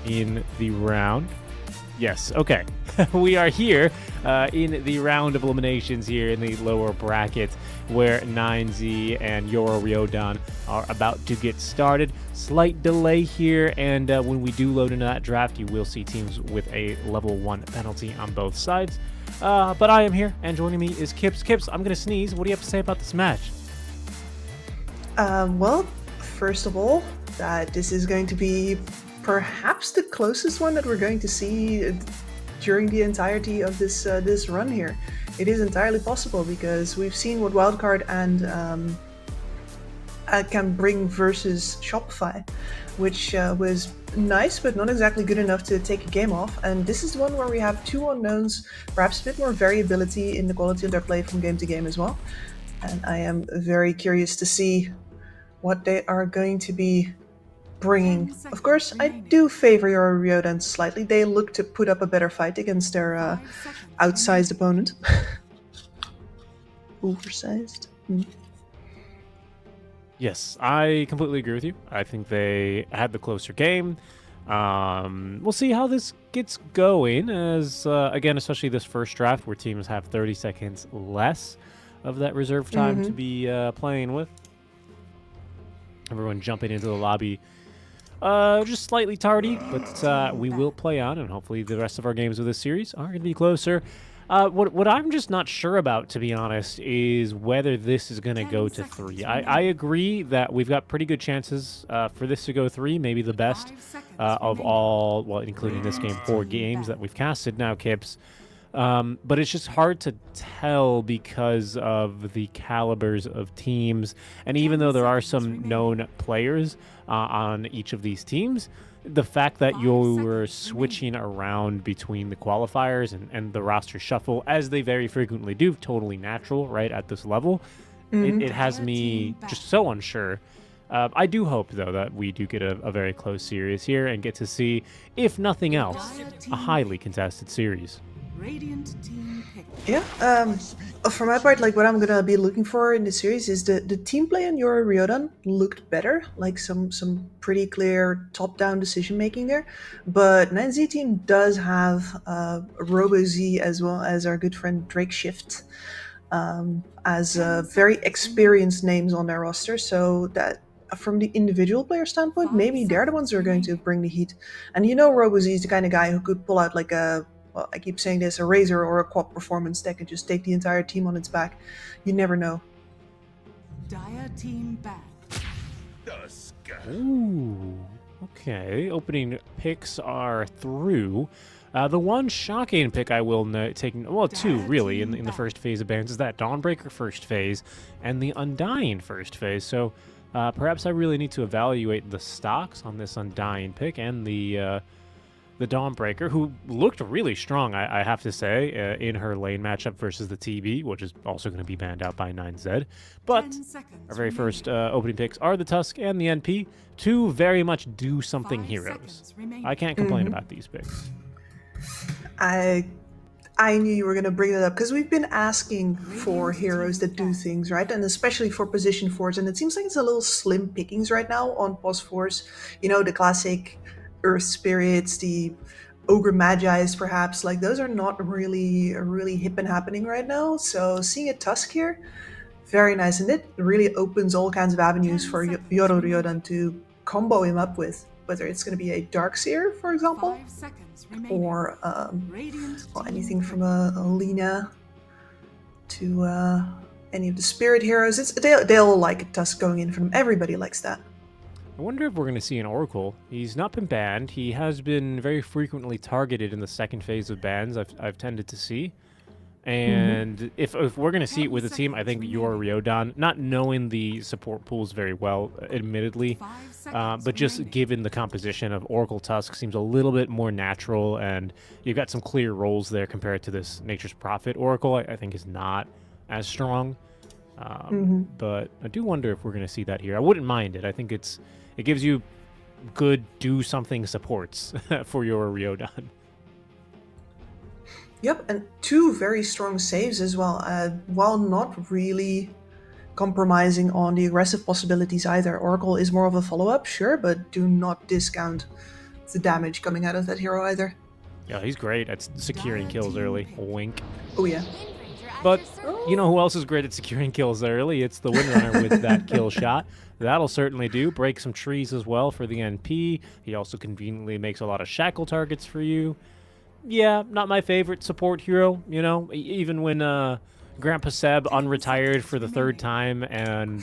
in the round. Yes, okay. We are here in the round of eliminations here in the lower bracket where 9Z and Yoro Ryodan are about to get started. Slight delay here, and when we do load into that draft, you will see teams with a level 1 penalty on both sides. But I am here, and joining me is Kips. Kips, I'm going to sneeze. What do you have to say about this match? Well, first of all, that this is going to be perhaps the closest one that we're going to see during the entirety of this this run here. It is entirely possible because we've seen what Wildcard and can bring versus Shopify, which was nice but not exactly good enough to take a game off. And this is the one where we have two unknowns, perhaps a bit more variability in the quality of their play from game to game as well. And I am very curious to see what they are going to be bringing. Of course, I do favor your Ryodan slightly. They look to put up a better fight against their outsized opponent. Oversized. Yes, I completely agree with you. I think they had the closer game. We'll see how this gets going as, again, especially this first draft where teams have 30 seconds less of that reserve time to be playing with. Everyone jumping into the lobby just slightly tardy, but we will play on, and hopefully the rest of our games of this series are going to be closer. What I'm just not sure about, to be honest, is whether this is going to go to 3. I agree that we've got pretty good chances for this to go 3, maybe the best of all, well, including this game, 4 games that we've casted now, Kips. But it's just hard to tell because of the calibers of teams. And even though there are some known players on each of these teams, the fact that you're switching around between the qualifiers and the roster shuffle, as they very frequently do, totally natural, right, at this level, it has me just so unsure. I do hope, though, that we do get a very close series here and get to see, if nothing else, a highly contested series. Radiant team pick. Yeah, for my part, like what I'm gonna be looking for in the series is the team play on your Ryodan looked better, like some pretty clear top-down decision making there. But 9Z team does have RoboZ as well as our good friend Drake Shift as very experienced names on their roster, so that from the individual player standpoint, maybe they're the ones who are going to bring the heat. And you know RoboZ is the kind of guy who could pull out like a, well, I keep saying this, a Razor or a Quad Performance that could just take the entire team on its back. You never know. Dire team back. Ooh, okay. Opening picks are through. The one shocking pick I will take, well, 2 really, in the first phase of bans is that Dawnbreaker first phase and the Undying first phase. So perhaps I really need to evaluate the stocks on this Undying pick and the Dawnbreaker, who looked really strong, I have to say, in her lane matchup versus the TB, which is also going to be banned out by 9Z. But our very first opening picks are the Tusk and the NP, 2 very much do-something heroes. I can't complain about these picks. I knew you were going to bring that up because we've been asking for heroes that do things, right? And especially for position 4s, and it seems like it's a little slim pickings right now on pos 4s. You know, the classic Earth Spirits, the Ogre Magi's perhaps, like those are not really hip and happening right now. So seeing a Tusk here, very nice, and it really opens all kinds of avenues for Yoro Ryodan to combo him up with, whether it's going to be a Darkseer, for example, or well, anything from a Lina to any of the Spirit heroes. They'll like a Tusk going in from them. Everybody likes that. I wonder if we're going to see an Oracle. He's not been banned. He has been very frequently targeted in the second phase of bans, I've tended to see. And if we're going to see it with a team, I think your Ryodan, not knowing the support pools very well, admittedly, but just given the composition of Oracle Tusk seems a little bit more natural, and you've got some clear roles there compared to this Nature's Prophet Oracle, I think is not as strong. But I do wonder if we're going to see that here. I wouldn't mind it. I think it gives you good do-something supports for your Ryodan. Yep, and 2 very strong saves as well. While not really compromising on the aggressive possibilities either. Oracle is more of a follow-up, sure, but do not discount the damage coming out of that hero either. Yeah, he's great at securing kills early. Wink. Oh yeah. But you know who else is great at securing kills early? It's the Windrunner with that kill shot. That'll certainly do. Break some trees as well for the NP. He also conveniently makes a lot of shackle targets for you. Yeah, not my favorite support hero, you know, even when Grandpa Seb unretired for the third time and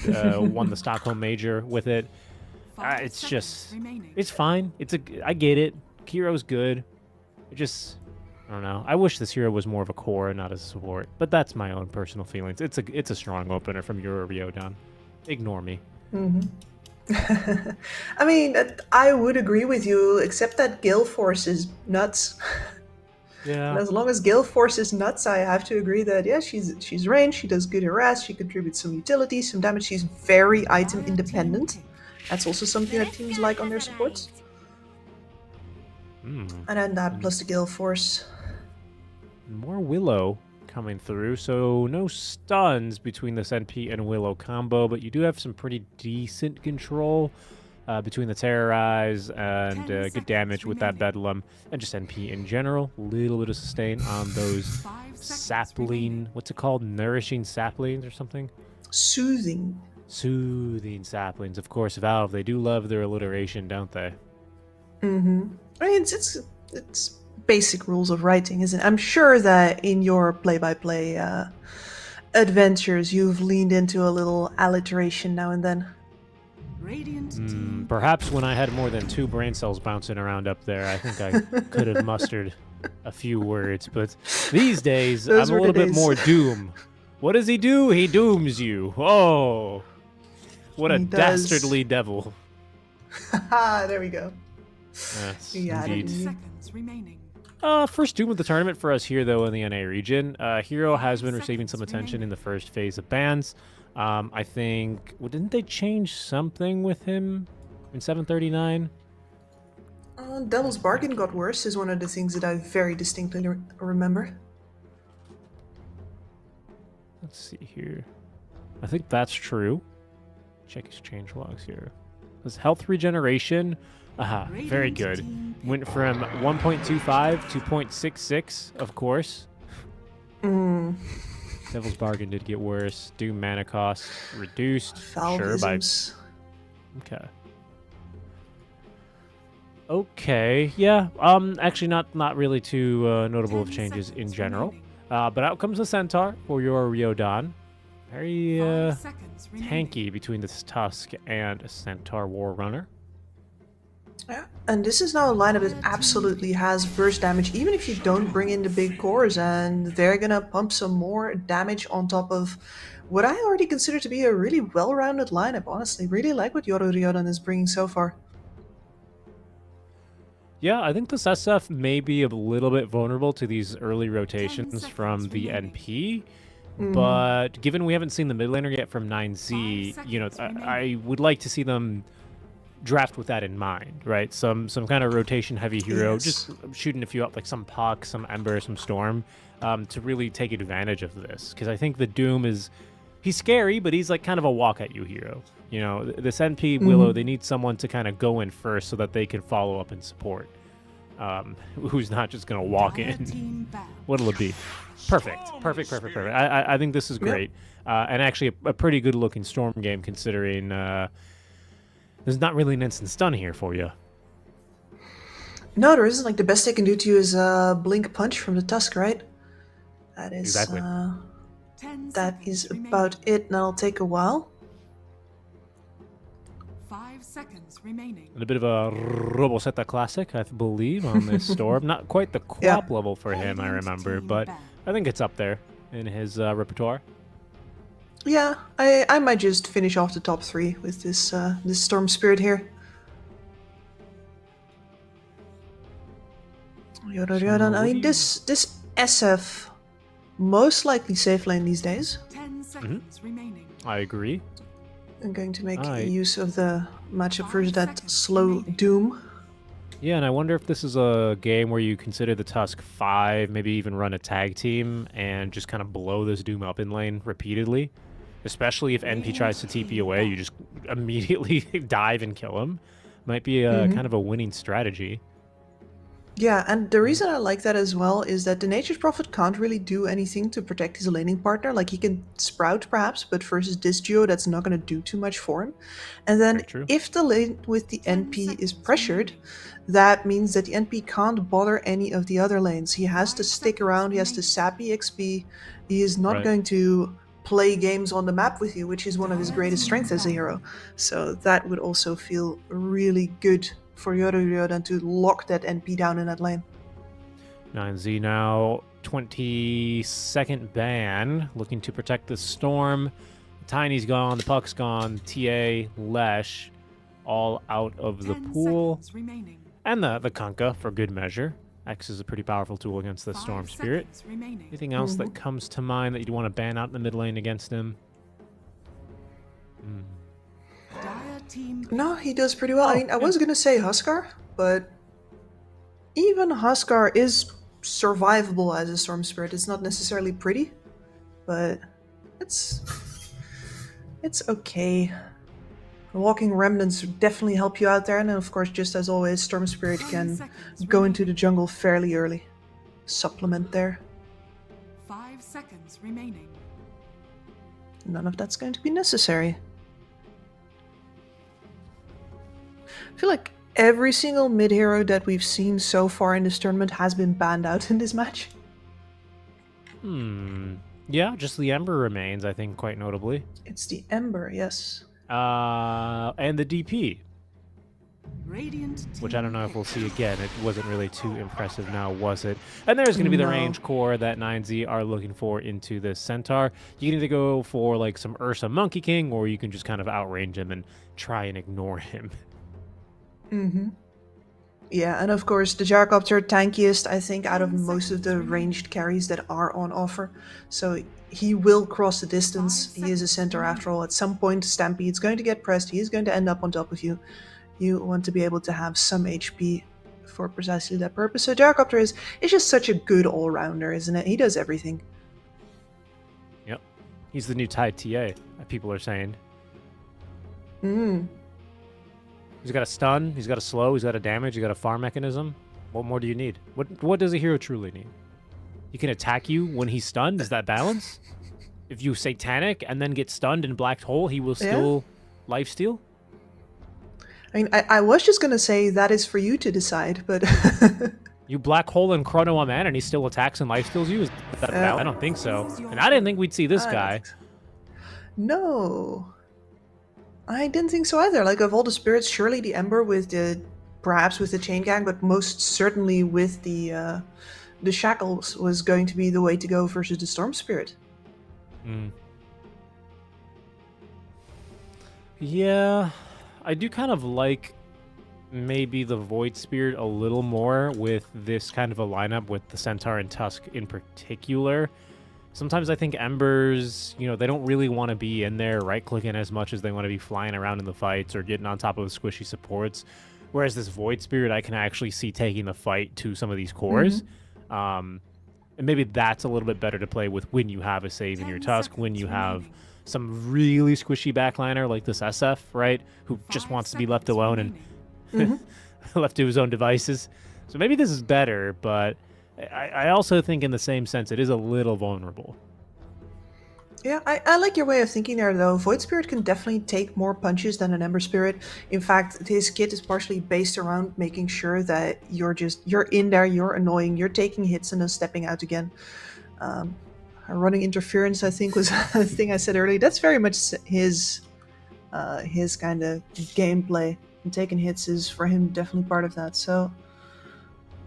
won the Stockholm Major with it. It's just, it's fine. I get it. Hero's good. It just, I don't know. I wish this hero was more of a core and not a support, but that's my own personal feelings. It's a strong opener from Euro Riyadh. Ignore me. I mean, I would agree with you, except that Gale Force is nuts. Yeah. And as long as Gale Force is nuts, I have to agree that, yeah, she's ranged, she does good harass, she contributes some utility, some damage, she's very item independent. That's also something that teams like on their supports. And then that plus the Gale Force. More Willow coming through, so no stuns between this NP and Willow combo, but you do have some pretty decent control between the Terrorize and good damage with that Bedlam, and just NP in general. A little bit of sustain on those sapling, what's it called? Nourishing saplings or something? Soothing. Soothing saplings. Of course, Valve, they do love their alliteration, don't they? I mean, it's basic rules of writing, isn't it? I'm sure that in your play-by-play adventures, you've leaned into a little alliteration now and then. Perhaps when I had more than 2 brain cells bouncing around up there, I think I could have mustered a few words. But these days, Those I'm a were the little bit days. more doom. What does he do? He dooms you. Oh, what a He does. dastardly devil. Haha, there we go. Yes, Yeah, indeed. Seconds remaining. First Doom of the tournament for us here, though, in the NA region. Hero has been receiving some attention in the first phase of bans. I think, well, didn't they change something with him in 739? Devil's Bargain got worse is one of the things that I very distinctly remember. Let's see here. I think that's true. Check his change logs here. His health regeneration, very good. Went from 1.25 to 0.66, of course. Devil's Bargain did get worse. Doom mana cost reduced. Sure, by Valvisms. okay. Okay, yeah. Actually, not really too notable of changes in general. But out comes the Centaur for your Riyadh. Very tanky between this Tusk and a Centaur War Runner. Yeah, and this is now a lineup that absolutely has burst damage, even if you don't bring in the big cores, and they're gonna pump some more damage on top of what I already consider to be a really well-rounded lineup, honestly. Really like what Yoru Ryodan is bringing so far. Yeah, I think this SF may be a little bit vulnerable to these early rotations from the NP, but given we haven't seen the mid laner yet from 9Z, you know, I would like to see them draft with that in mind, right? Some kind of rotation heavy hero, Yes. just shooting a few up, like some Puck, some Ember, some Storm, to really take advantage of this. Because I think the Doom he's scary, but he's like kind of a walk at you hero. You know, this NP Willow, they need someone to kind of go in first so that they can follow up and support. Who's not just gonna walk in. What'll it be? Perfect. I think this is great, and actually a pretty good looking Storm game considering there's not really an instant stun here for you. No, there isn't. Like, the best they can do to you is Blink Punch from the Tusk, right? That is Exactly. That is about it, and that'll take a while. 5 seconds remaining. A bit of a Robosetta classic, I believe, on this Storm. Not quite the Quap level for him, I remember, but I think it's up there in his repertoire. Yeah, I might just finish off the top 3 with this this Storm Spirit here. Yoru. I mean, this SF most likely safe lane these days. 10 seconds remaining. I agree. I'm going to make Aye. use of the matchup versus that slow Doom. Yeah, and I wonder if this is a game where you consider the Tusk 5, maybe even run a tag team and just kind of blow this Doom up in lane repeatedly. especially if NP tries to TP away, you just immediately dive and kill him. Might be a kind of a winning strategy. Yeah, and the reason I like that as well is that the Nature's Prophet can't really do anything to protect his laning partner. Like, he can sprout perhaps, but versus this duo, that's not going to do too much for him. And then Very true. if the lane with the NP is pressured, that means that the NP can't bother any of the other lanes. He has to stick around, he has to sap EXP, he is not Right. going to play games on the map with you, which is one of his greatest strengths as a hero. So that would also feel really good for Riyadh to lock that NP down in that lane. 9Z now 22nd ban, looking to protect the Storm. Tiny's gone, the Puck's gone, TA, Lesh, all out of the pool. And the Kanka for good measure. X is a pretty powerful tool against the Storm Spirit. Anything else that comes to mind that you'd want to ban out in the mid lane against him? No, he does pretty well. I mean, I was gonna say Huskar, but even Huskar is survivable as a Storm Spirit. It's not necessarily pretty, but it's okay. Walking Remnants definitely help you out there, and then of course, just as always, Storm Spirit can go into the jungle fairly early. Supplement there. 5 seconds remaining. None of that's going to be necessary. I feel like every single mid-hero that we've seen so far in this tournament has been banned out in this match. Yeah, just the Ember remains, I think, quite notably. It's the Ember, yes. And the DP, Radiant which I don't know if we'll see again. It wasn't really too impressive now, was it? And there's going to be the No. range core that 9Z are looking for into this Centaur. You can either go for like some Ursa Monkey King, or you can just kind of outrange him and try and ignore him. Yeah, and of course the Gyrocopter tankiest, I think, out of most of the ranged carries that are on offer. So he will cross the distance. He is a centaur after all. At some point, Stampede's going to get pressed. He is going to end up on top of you. You want to be able to have some HP for precisely that purpose. So Gyrocopter is just such a good all-rounder, isn't it? He does everything. Yep. He's the new Tide TA, people are saying. He's got a stun, he's got a slow, he's got a damage, he's got a farm mechanism. What more do you need? What does a hero truly need? He can attack you when he's stunned. Is that balance? If you Satanic and then get stunned in Black Hole, he will still lifesteal? I mean, I was just going to say that is for you to decide, but... You Black Hole and Chrono a man and he still attacks and lifesteals you? Is that balance? I don't think so. And I didn't think we'd see this guy. No. I didn't think so either. Like, of all the spirits, surely the Ember with the... perhaps with the Chain Gang, but most certainly with the Shackles was going to be the way to go versus the Storm Spirit. Yeah, I do kind of like maybe the Void Spirit a little more with this kind of a lineup with the Centaur and Tusk in particular. Sometimes I think Embers, they don't really want to be in there right-clicking as much as they want to be flying around in the fights or getting on top of squishy supports. Whereas this Void Spirit, I can actually see taking the fight to some of these cores. And maybe that's a little bit better to play with when you have a save in your Tusk, when you have some really squishy backliner like this SF, right? Who just wants to be left alone and left to his own devices. So maybe this is better, but I also think in the same sense it is a little vulnerable. Yeah, I like your way of thinking there, though. Void Spirit can definitely take more punches than an Ember Spirit. In fact, his kit is partially based around making sure that you're in there, you're annoying, you're taking hits and then stepping out again. Running interference, I think, was a thing I said earlier. That's very much his kind of gameplay. And taking hits is, for him, definitely part of that. So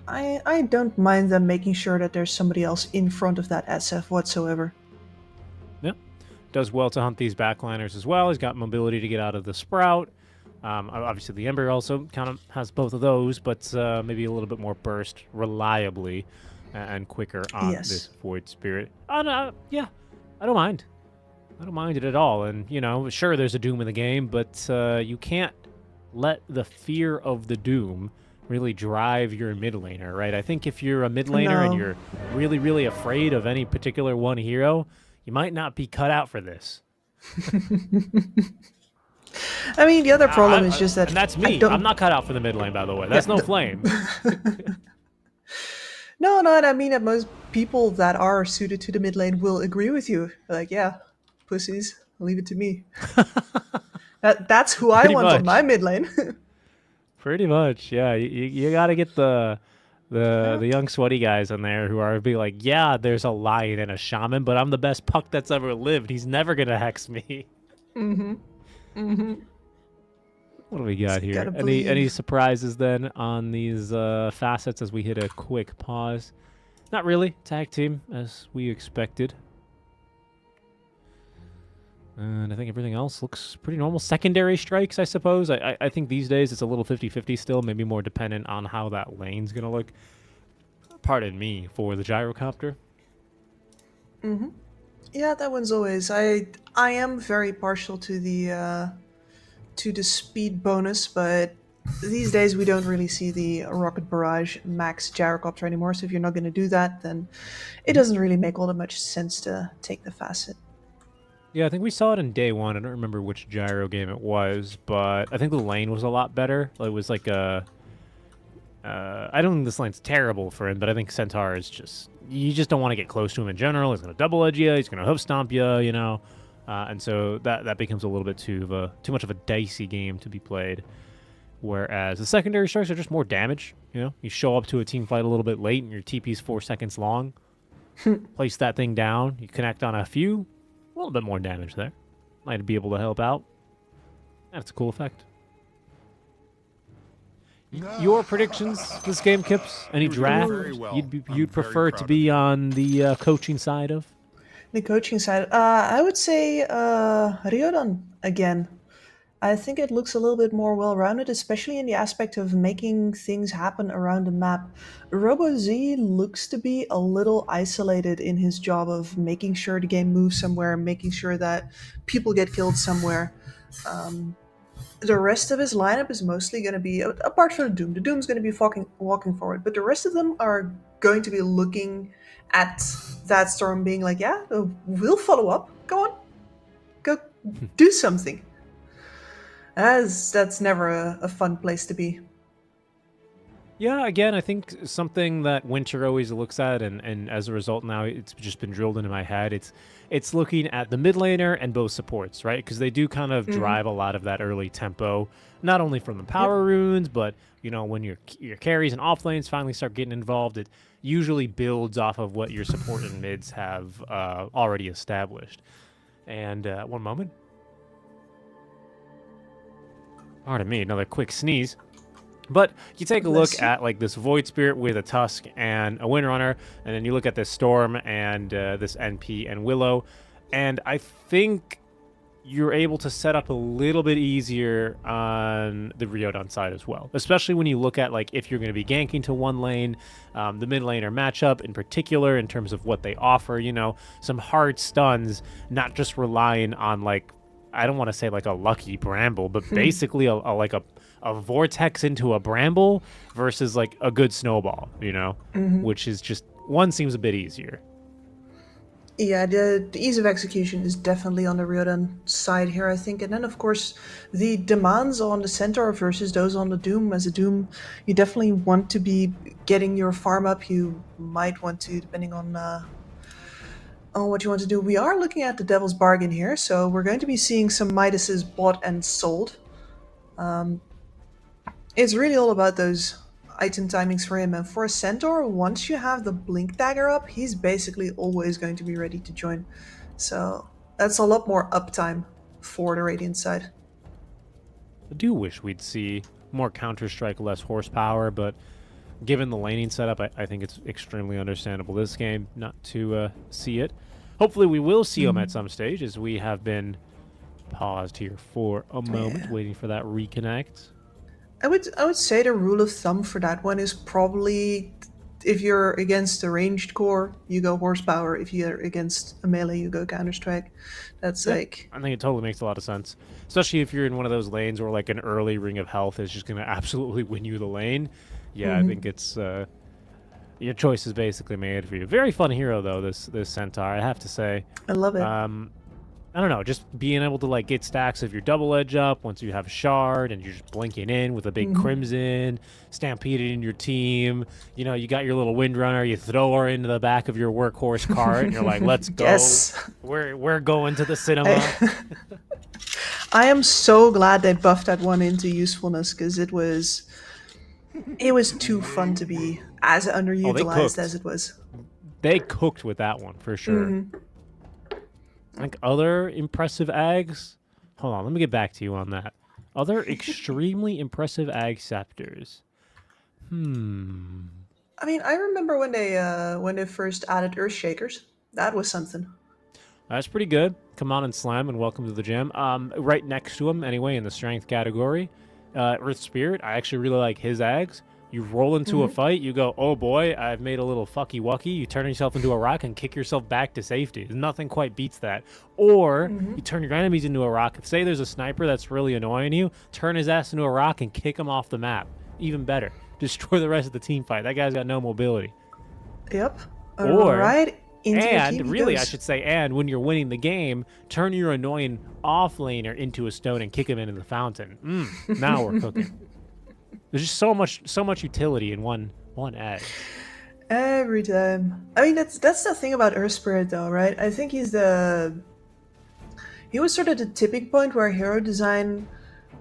I don't mind them making sure that there's somebody else in front of that SF whatsoever. Yep. Does well to hunt these backliners as well. He's got mobility to get out of the Sprout. Obviously, the Ember also kind of has both of those, but maybe a little bit more burst reliably and quicker on this Void Spirit. Yeah, I don't mind. I don't mind it at all. And, sure, there's a Doom in the game, but you can't let the fear of the Doom really drive your mid laner, right? I think if you're a mid laner and you're really, really afraid of any particular one hero, you might not be cut out for this. I mean, the other problem is just that and that's I me. don't- I'm not cut out for the mid lane, by the way. That's no flames. No, no, and I mean that most people that are suited to the mid lane will agree with you. Like, yeah, pussies, leave it to me. That's who I Pretty want on much. my mid lane. Pretty much, yeah. You got to get the young sweaty guys in there who are be like, yeah, there's a lion and a shaman, but I'm the best puck that's ever lived. He's never gonna hex me. What do we got here? gotta Any believe. surprises then on these facets as we hit a quick pause? Not really. Tag team as we expected. And I think everything else looks pretty normal. Secondary strikes, I suppose. I think these days it's a little 50-50 still, maybe more dependent on how that lane's going to look. Pardon me for the gyrocopter. Yeah, that one's always. I am very partial to the speed bonus, but these days we don't really see the rocket barrage max gyrocopter anymore. So if you're not going to do that, then it doesn't really make all that much sense to take the facet. Yeah, I think we saw it in day one. I don't remember which gyro game it was, but I think the lane was a lot better. It was like a... I don't think this lane's terrible for him, but I think Centaur is just... You just don't want to get close to him in general. He's going to double edge you. He's going to hoof stomp you, you know. And so that becomes a little bit too much of a dicey game to be played. Whereas the secondary strikes are just more damage. You know, you show up to a team fight a little bit late and your TP's 4 seconds long. Place that thing down. You connect on a few. A little bit more damage there. Might be able to help out. That's a cool effect. Your predictions this game, Kips? Any draft very well. you'd I'm prefer very to proud be on the coaching side of? The coaching side, I would say Ryodan again. I think it looks a little bit more well-rounded, especially in the aspect of making things happen around the map. RoboZ looks to be a little isolated in his job of making sure the game moves somewhere, making sure that people get killed somewhere. The rest of his lineup is mostly going to be, apart from the Doom. The Doom's going to be walking forward, but the rest of them are going to be looking at that storm, being like, "Yeah, we'll follow up. Go on, go do something." That's never a fun place to be. Yeah, again, I think something that Winter always looks at, and as a result now it's just been drilled into my head. It's looking at the mid laner and both supports, right? Because they do kind of drive a lot of that early tempo, not only from the power runes, but you know when your carries and off lanes finally start getting involved, it usually builds off of what your support and mids have already established. And one moment. Pardon me, another quick sneeze. But you take a look at like this Void Spirit with a Tusk and a Windrunner, and then you look at this Storm and this NP and Willow, and I think you're able to set up a little bit easier on the Riyadh side as well, especially when you look at like if you're going to be ganking to one lane, the mid laner matchup in particular in terms of what they offer, you know, some hard stuns, not just relying on like, I don't want to say like a lucky bramble, but basically a vortex into a bramble versus like a good snowball, you know, which is just one seems a bit easier. Yeah, the ease of execution is definitely on the Ryodan side here, I think. And then, of course, the demands on the Centaur versus those on the Doom. As a Doom, you definitely want to be getting your farm up. You might want to, depending on what you want to do. We are looking at the Devil's Bargain here, so we're going to be seeing some Midases bought and sold. It's really all about those item timings for him, and for a Centaur, once you have the Blink Dagger up, he's basically always going to be ready to join. So that's a lot more uptime for the Radiant side. I do wish we'd see more Counter-Strike, less horsepower, but given the laning setup, I think it's extremely understandable this game not to see it. Hopefully we will see them at some stage, as we have been paused here for a moment, waiting for that reconnect. I would say the rule of thumb for that one is probably if you're against a ranged core, you go horsepower. If you're against a melee, you go Counter-Strike. That's like... I think it totally makes a lot of sense, especially if you're in one of those lanes where like an early Ring of Health is just going to absolutely win you the lane. Yeah, I think it's... your choice is basically made for you. Very fun hero, though, this Centaur, I have to say. I love it. I don't know, just being able to like get stacks of your double edge up once you have a shard and you're just blinking in with a big crimson, stampeding your team. You know, you got your little windrunner, you throw her into the back of your workhorse cart, and you're like, let's go. Yes. We're going to the cinema. I am so glad they buffed that one into usefulness because it was too fun to be as underutilized cooked. as it was. They cooked with that one for sure. Like other impressive ags. Hold on, let me get back to you on that. Other extremely impressive ag scepters. I mean, I remember when they first added Earthshakers. That was something. That's pretty good. Come on and slam and welcome to the gym. Right next to him, anyway, in the strength category, Earth Spirit. I actually really like his ags. You roll into a fight, you go, oh boy, I've made a little fucky wucky. You turn yourself into a rock and kick yourself back to safety. Nothing quite beats that. Or you turn your enemies into a rock. Say there's a sniper that's really annoying you, turn his ass into a rock and kick him off the map. Even better. Destroy the rest of the team fight. That guy's got no mobility. Yep. Or- right into your And team he really, goes. I should say, and when you're winning the game, turn your annoying off laner into a stone and kick him into the fountain. Now we're cooking. There's just so much utility in one egg. Every time. I mean, that's the thing about Earth Spirit, though, right? I think he was sort of the tipping point where hero design,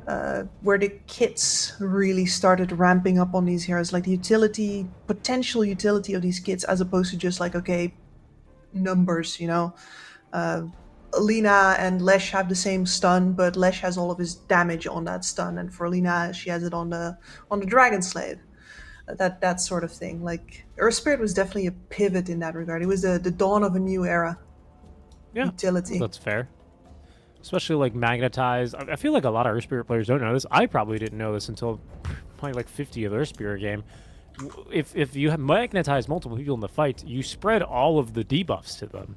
where the kits really started ramping up on these heroes, like the potential utility of these kits, as opposed to just like, okay, numbers, you know. Alina and Lesh have the same stun, but Lesh has all of his damage on that stun, and for Alina, she has it on the Dragon Slave. That sort of thing. Like Earth Spirit was definitely a pivot in that regard. It was the dawn of a new era. Yeah, Utility. that's fair. Especially like magnetize. I feel like a lot of Earth Spirit players don't know this. I probably didn't know this until playing like 50 of the Earth Spirit game. If you have magnetized multiple people in the fight, you spread all of the debuffs to them,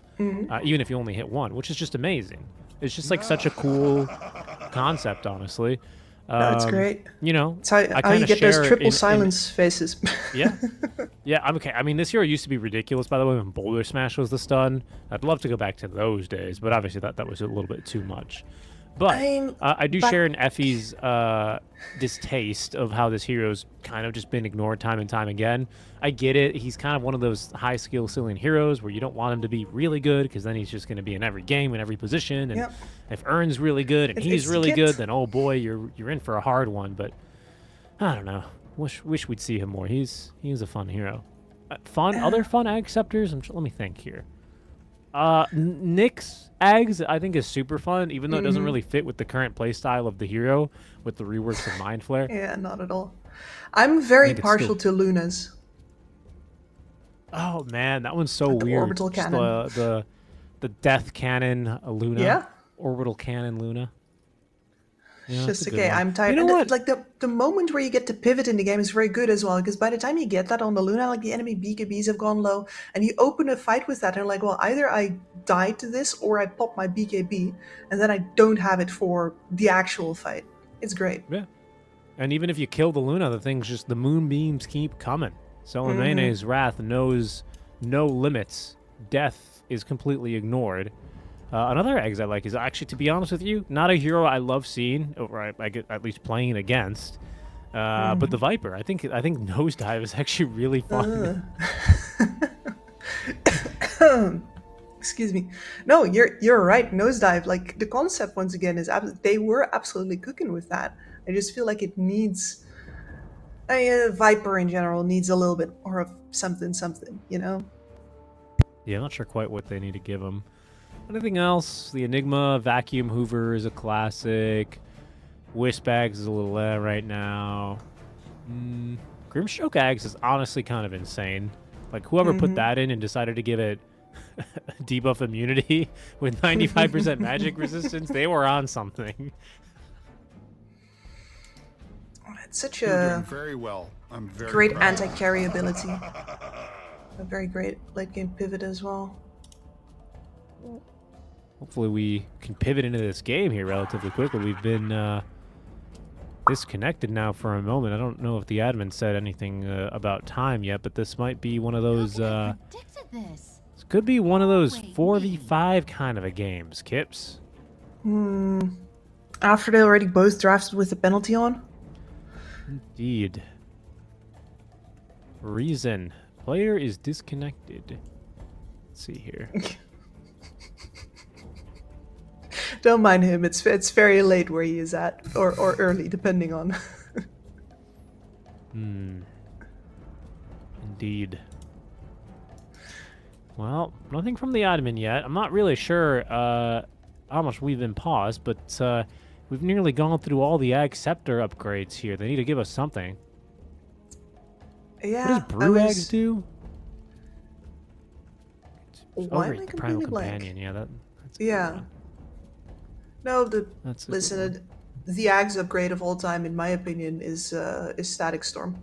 even if you only hit one, which is just amazing. It's just like such a cool concept, honestly. No, it's great. You know, It's how you kinda get those share triple in- silence faces. Yeah, yeah, I'm okay. I mean, this hero used to be ridiculous, by the way, when Boulder Smash was the stun. I'd love to go back to those days, but obviously that was a little bit too much. But I do share in Effie's distaste of how this hero's kind of just been ignored time and time again. I get it. He's kind of one of those high skill ceiling heroes where you don't want him to be really good because then he's just going to be in every game, in every position. And if Ern's really good and he's it's really kit. good, then oh boy, you're in for a hard one. But I don't know. Wish we'd see him more. He's a fun hero. Other fun acceptors. Let me think here. Nyx Ags, I think, is super fun, even though it doesn't really fit with the current playstyle of the hero with the reworks of Mind Flare. Yeah, not at all. I'm very think it's partial still- to Luna's. Oh man, that one's so Like the weird. orbital Just cannon. the death cannon Luna. Yeah. Orbital cannon Luna. Yeah, that's Just a good okay, one. I'm tired. You know what? And like the moment where you get to pivot in the game is very good as well, because by the time you get that on the Luna, like the enemy BKBs have gone low, and you open a fight with that, and you're like, well, either I die to this or I pop my BKB, and then I don't have it for the actual fight. It's great. Yeah. And even if you kill the Luna, the moonbeams keep coming. Selenene's wrath knows no limits. Death is completely ignored. Another eggs I like is actually, to be honest with you, not a hero I love seeing, or I get at least playing against. But the Viper, I think Nosedive is actually really fun. Excuse me. No, you're right. Nosedive, like the concept once again is they were absolutely cooking with that. I just feel like it needs Viper in general needs a little bit more of something, you know. Yeah, I'm not sure quite what they need to give him. Anything else? The Enigma Vacuum Hoover is a classic. Wispags is a little right now. Grimstroke Ags is honestly kind of insane. Like, whoever put that in and decided to give it debuff immunity with 95% magic resistance, they were on something. It's such You're doing a very well. I'm very great proud. anti-carry ability. A very great late game pivot as well. Hopefully we can pivot into this game here relatively quickly. We've been disconnected now for a moment. I don't know if the admin said anything about time yet, but this might be one of those... Predicted this. This could be one of those 4v5 kind of a games, Kips. After they already both drafted with the penalty on? Indeed. Reason. Player is disconnected. Let's see here. Don't mind him, it's very late where he is at. Or early, depending on. Indeed. Well, nothing from the admin yet. I'm not really sure how much we've been paused, but we've nearly gone through all the Ag Scepter upgrades here. They need to give us something. Yeah, What does Brew Eggs do? Why am I the completely Primal blank? Companion. Yeah, that's a good Yeah. one. No, That's a good listen, one. the Ags upgrade of all time, in my opinion, is Static Storm.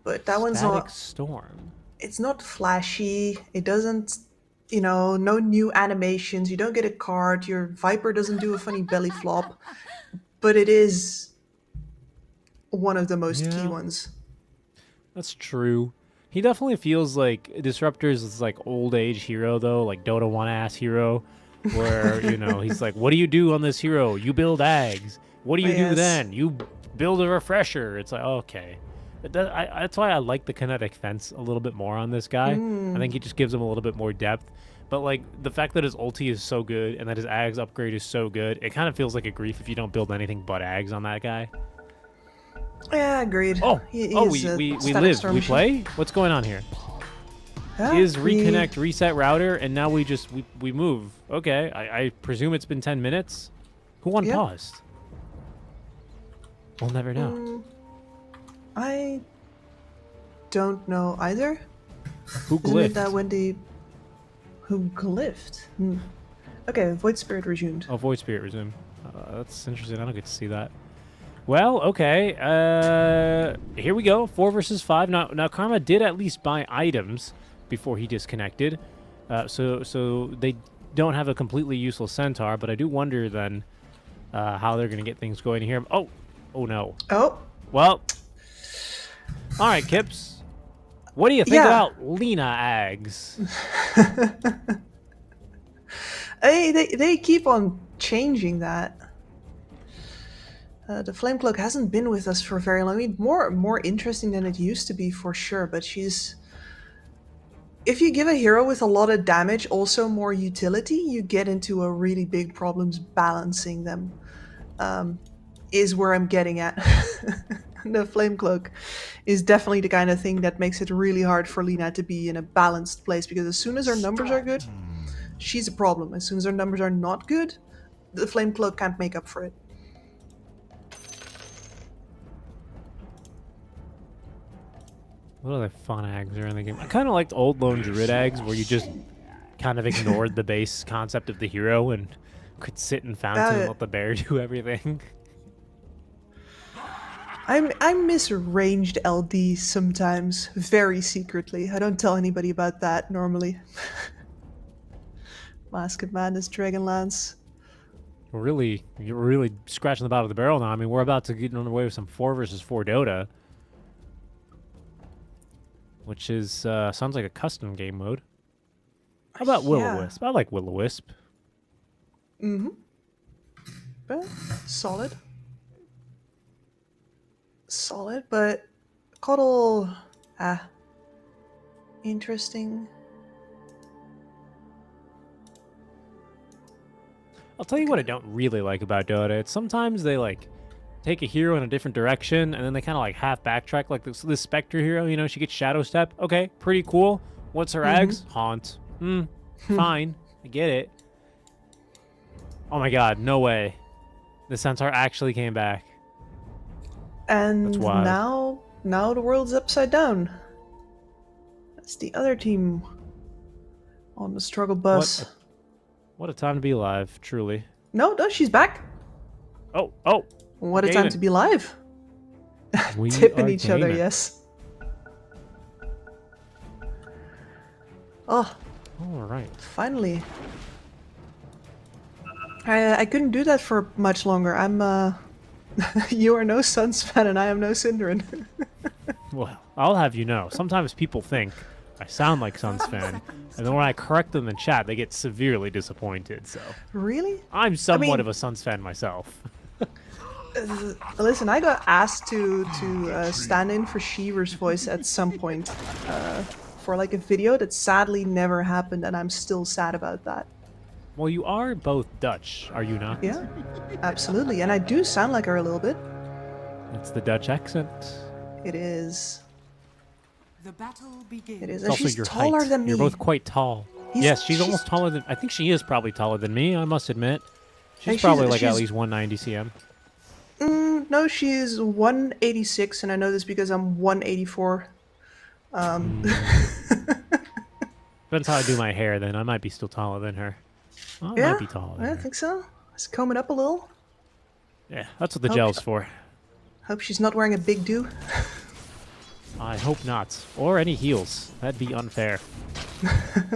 But that one's Static not. Storm. It's not flashy. It doesn't, no new animations. You don't get a card. Your Viper doesn't do a funny belly flop. But it is one of the most key Yeah. ones. That's true. He definitely feels like Disruptor's is like old age hero though, like Dota 1 ass hero, where he's like, what do you do on this hero? You build Ags. What do you do Yes. then? You build a refresher. It's like, okay. That's why I like the kinetic fence a little bit more on this guy. I think he just gives him a little bit more depth. But like the fact that his ulti is so good and that his Ags upgrade is so good, it kind of feels like a grief if you don't build anything but Ags on that guy. Yeah, agreed. We Static live. Storm We machine. play? What's going on here? Yeah, Is we- reconnect reset router and now we move. Okay, I presume it's been 10 minutes. Who unpaused? We'll never know. I don't know either. Who Isn't it glyphed? that when the... Who glyphed? Okay, Void Spirit resumed. Oh, Void Spirit resume. That's interesting. I don't get to see that. Well, okay. Here we go. 4 versus 5. Now Karma did at least buy items before he disconnected. So they don't have a completely useless centaur, but I do wonder then how they're going to get things going here. Oh no. Oh, Well, all right, Kips. What do you think Yeah. about Lena Ags? they keep on changing that. The Flame Cloak hasn't been with us for very long. I mean, more interesting than it used to be for sure. But she's, if you give a hero with a lot of damage also more utility, you get into a really big problems balancing them. Is where I'm getting at. The Flame Cloak is definitely the kind of thing that makes it really hard for Lena to be in a balanced place, because as soon as her numbers are good, she's a problem. As soon as her numbers are not good, the Flame Cloak can't make up for it. What other fun Ags are in the game? I kind of liked old Lone Druid Ags, where you just kind of ignored the base concept of the hero and could sit in fountain and let the bear do everything. I miss ranged LD sometimes, very secretly. I don't tell anybody about that normally. Mask of Madness, Dragonlance. You're really scratching the bottom of the barrel now. I mean, we're about to get on the way with some 4 versus 4 Dota, which is sounds like a custom game mode. How about Will-O-Wisp? I like Will-O-Wisp. But solid. Solid, but Coddle, interesting. I'll tell you what I don't really like about Dota. It's sometimes they like take a hero in a different direction and then they kind of like half backtrack. Like this Spectre hero, she gets Shadow Step. Okay, pretty cool. What's her Ags? Haunt. Fine. I get it. Oh my god, no way. The Centaur actually came back. And That's wild. now the world's upside down. That's the other team on the struggle bus. What a time to be alive, truly. No, she's back. Oh. What a time Gaming. to be live. We Tipping are each other, gaming. yes. Oh, All right. finally. I couldn't do that for much longer. I'm you are no Suns fan and I am no Synderen. Well, I'll have you know, sometimes people think I sound like Suns fan, and then when I correct them in chat, they get severely disappointed. So Really? I'm somewhat mean- of a Suns fan myself. Listen, I got asked to stand in for Sheaver's voice at some point for like a video that sadly never happened, and I'm still sad about that. Well, you are both Dutch, are you not? Yeah, absolutely, and I do sound like her a little bit. It's the Dutch accent. It is. The battle begins. It is. It's And also she's your taller height. than me. You're both quite tall. Yes, she's almost she's- taller than. I think she is probably taller than me. I must admit. She's Hey, probably like at she's- least 190 cm. No, she's 186, and I know this because I'm 184. Depends how I do my hair. Then I might be still taller than her. I Yeah, might be taller. Than I her. think so. Let's comb it up a little. Yeah, that's what the Oh, gel's for. Hope she's not wearing a big do. I hope not. Or any heels. That'd be unfair.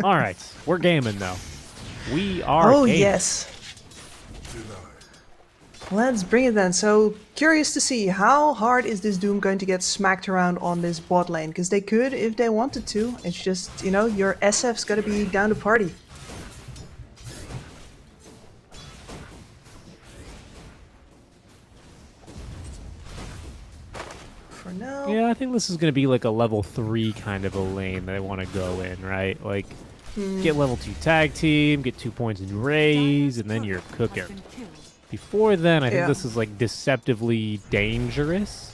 All right, we're gaming though. We are. Oh, gaming. yes. Let's bring it then. So, curious to see how hard is this Doom going to get smacked around on this bot lane? Because they could if they wanted to. It's just, you know, your SF's got to be down to party. For now. Yeah, I think this is going to be like a level 3 kind of a lane that I want to go in, right? Like, get level 2 tag team, get 2 points in raise, and then you're cooking. Been killed. Before then, I think Yeah. this is like deceptively dangerous.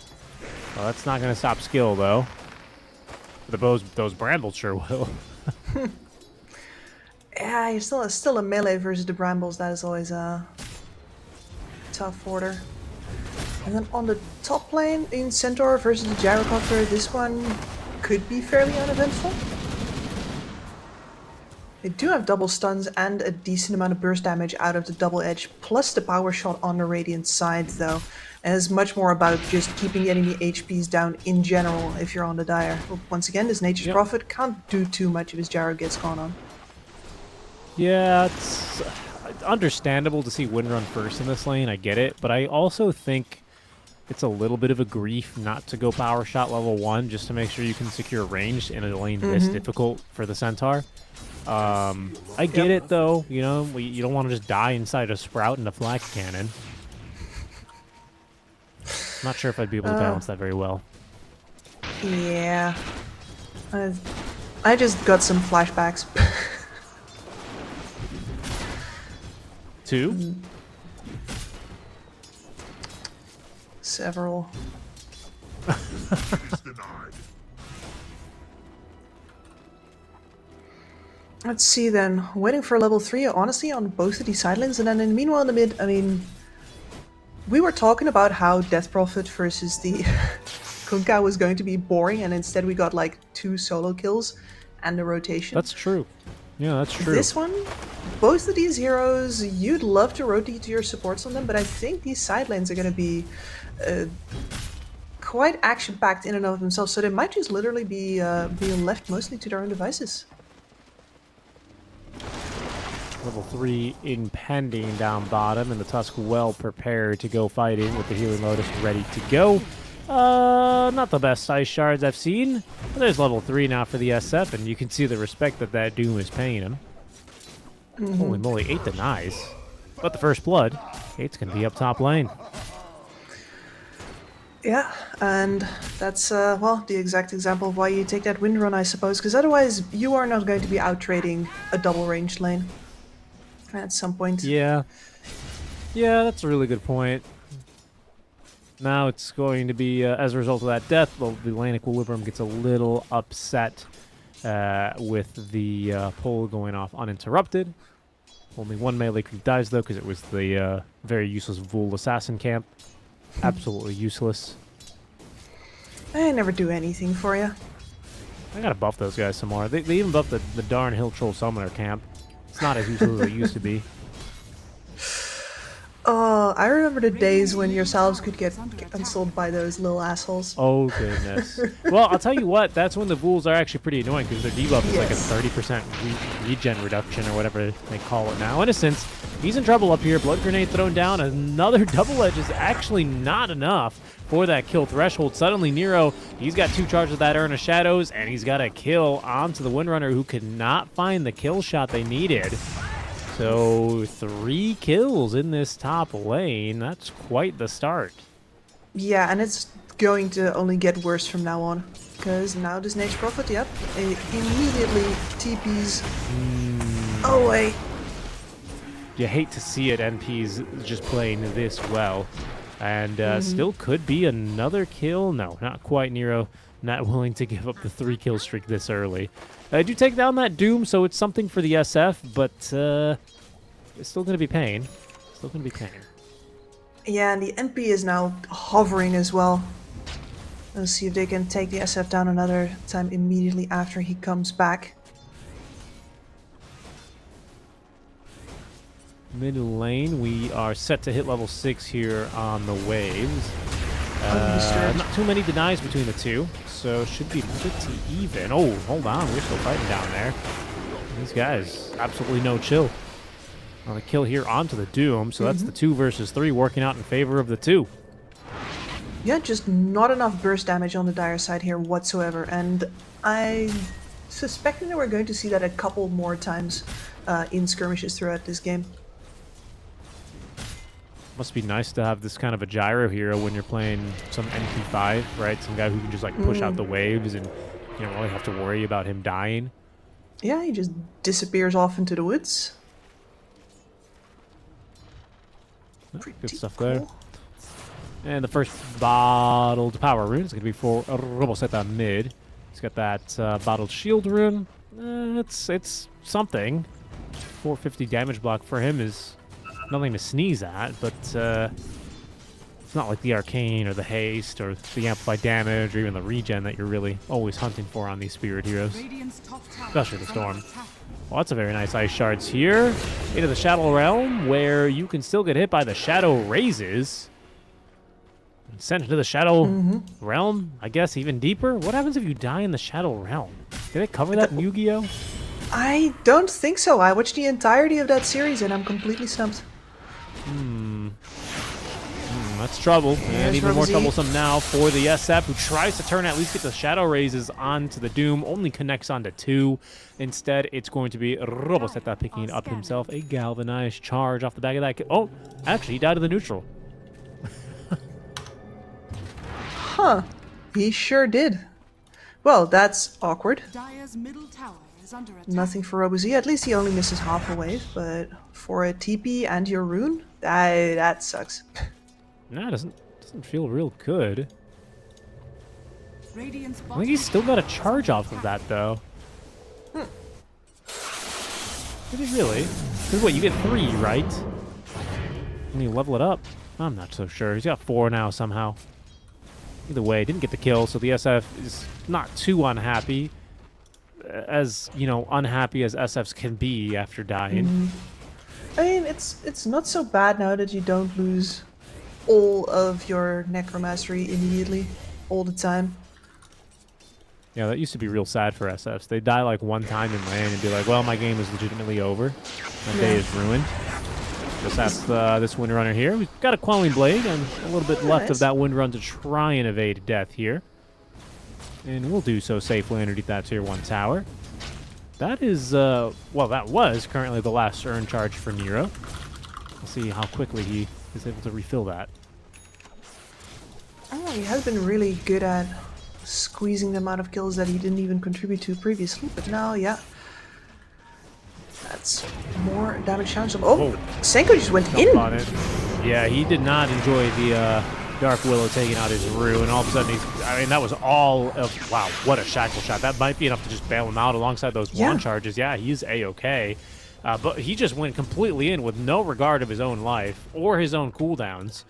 Well, that's not going to stop skill, though. Those brambles sure will. Yeah, you're still a melee versus the Brambles. That is always a tough order. And then on the top lane in Centaur versus the Gyrocopter, this one could be fairly uneventful. They do have double stuns and a decent amount of burst damage out of the double edge, plus the power shot on the Radiant side, though. And it's much more about just keeping enemy HPs down in general if you're on the Dire. Once again, this Nature's Yep. Prophet can't do too much if his Gyro gets gone on. Yeah, it's understandable to see Windrun first in this lane. I get it. But I also think it's a little bit of a grief not to go power shot level 1 just to make sure you can secure range in a lane this difficult for the Centaur. I get it, though. You know, you don't want to just die inside a Sprout and a Flak Cannon. Not sure if I'd be able to balance that very well. Yeah. I just got some flashbacks. 2? Several. Is denied. Let's see then. Waiting for level 3, honestly, on both of these side lanes. And then in meanwhile in the mid, I mean, we were talking about how Death Prophet versus the Kunkka was going to be boring, and instead we got like 2 solo kills and a rotation. That's true. Yeah, that's true. This one, both of these heroes, you'd love to rotate your supports on them, but I think these side lanes are going to be quite action-packed in and of themselves, so they might just literally be left mostly to their own devices. Level 3 impending down bottom, and the Tusk well prepared to go fighting with the Healing Lotus ready to go. Not the best Ice Shards I've seen, but there's level 3 now for the SF, and you can see the respect that Doom is paying him. Holy moly, 8 denies. But the first blood, 8's going to be up top lane. Yeah, and that's, well, the exact example of why you take that wind run, I suppose, because otherwise you are not going to be out-trading a double-ranged lane at some point. Yeah. Yeah, that's a really good point. Now it's going to be, as a result of that death, the lane equilibrium gets a little upset with the pull going off uninterrupted. Only one melee creep dies, though, because it was the very useless Vul assassin camp. Absolutely useless. I never do anything for you. I gotta buff those guys some more. They even buffed the darn Hill Troll Summoner camp. It's not as useful as it used to be. I remember the days when yourselves could get cancelled by those little assholes. Oh, goodness. Well, I'll tell you what, that's when the Vools are actually pretty annoying because their debuff is like a Yes. 30% regen reduction or whatever they call it now. Innocence, he's in trouble up here. Blood grenade thrown down. Another double edge is actually not enough for that kill threshold. Suddenly, Nero, he's got 2 charges of that Urn of Shadows, and he's got a kill onto the Windrunner who could not find the kill shot they needed. So 3 kills in this top lane. That's quite the start. Yeah, and it's going to only get worse from now on. Because now this Nature Prophet, yep, it immediately TPs away. You hate to see it, NP's just playing this well. And still could be another kill. No, not quite. Nero not willing to give up the 3 kill streak this early. I do take down that Doom, so it's something for the SF, but it's still going to be pain. Still going to be pain. Yeah, and the NP is now hovering as well. Let's see if they can take the SF down another time immediately after he comes back. Mid lane, we are set to hit level 6 here on the waves. Undisturbed. Not too many denies between the two, so should be pretty even. Oh, hold on, we're still fighting down there. These guys, absolutely no chill. On the kill here onto the Doom, so that's the 2 versus 3 working out in favor of the 2. Yeah, just not enough burst damage on the dire side here whatsoever, and I'm suspecting that we're going to see that a couple more times in skirmishes throughout this game. Must be nice to have this kind of a gyro hero when you're playing some NP5, right? Some guy who can just like push out the waves and you don't really have to worry about him dying. Yeah, he just disappears off into the woods. Good stuff there. And the first bottled power rune is going to be for Roboseta mid. He's got that bottled shield rune. It's something. 450 damage block for him is nothing to sneeze at, but it's not like the arcane or the haste or the amplified damage or even the regen that you're really always hunting for on these spirit heroes. Radiant's top tower Especially the is under Storm. attack. Well, that's a very nice ice shards here. Into the Shadow Realm, where you can still get hit by the Shadow Raises. And sent into the Shadow Realm, I guess, even deeper. What happens if you die in the Shadow Realm? Did they cover that in Yu-Gi-Oh? I don't think so. I watched the entirety of that series and I'm completely stumped. That's trouble. And Here's even more Rosie. troublesome now for the SF, who tries to turn at least get the Shadow Raises onto the Doom. Only connects onto 2. Instead, it's going to be Roboseta picking up himself a Galvanized Charge off the back of that. Oh, actually, he died to the neutral. Huh. He sure did. Well, that's awkward. Dire's middle tower is under attack. Nothing for Robozy. At least he only misses half a wave, but for a TP and your rune, that sucks. Nah, doesn't feel real good. Radiant's I think he's still got a charge off of that, though. Did he really? Because what, you get 3, right? When you level it up? I'm not so sure. He's got 4 now somehow. Either way, didn't get the kill, so the SF is not too unhappy. As, you know, unhappy as SFs can be after dying. I mean, it's not so bad now that you don't lose all of your Necromastery immediately, all the time. Yeah, that used to be real sad for SFs. They'd die like 1 time in lane and be like, well, my game is legitimately over. My day is ruined. Just ask this Windrunner here. We've got a Quelling Blade and a little bit left of Nice. that Windrun to try and evade death here. And we'll do so safely underneath that tier 1 tower. That is, well, that was currently the last Urn charge for Nero. We'll see how quickly he is able to refill that. Oh, he has been really good at squeezing the amount of kills that he didn't even contribute to previously, but now, yeah. That's more damage challenge. Oh, Whoa. Senko just went Jump in! on it. Yeah, he did not enjoy the Dark Willow taking out his Rue, and all of a sudden I mean, that was all of, wow, what a shackle shot. That might be enough to just bail him out alongside those wand charges. Yeah, he's A-okay. But he just went completely in with no regard of his own life or his own cooldowns,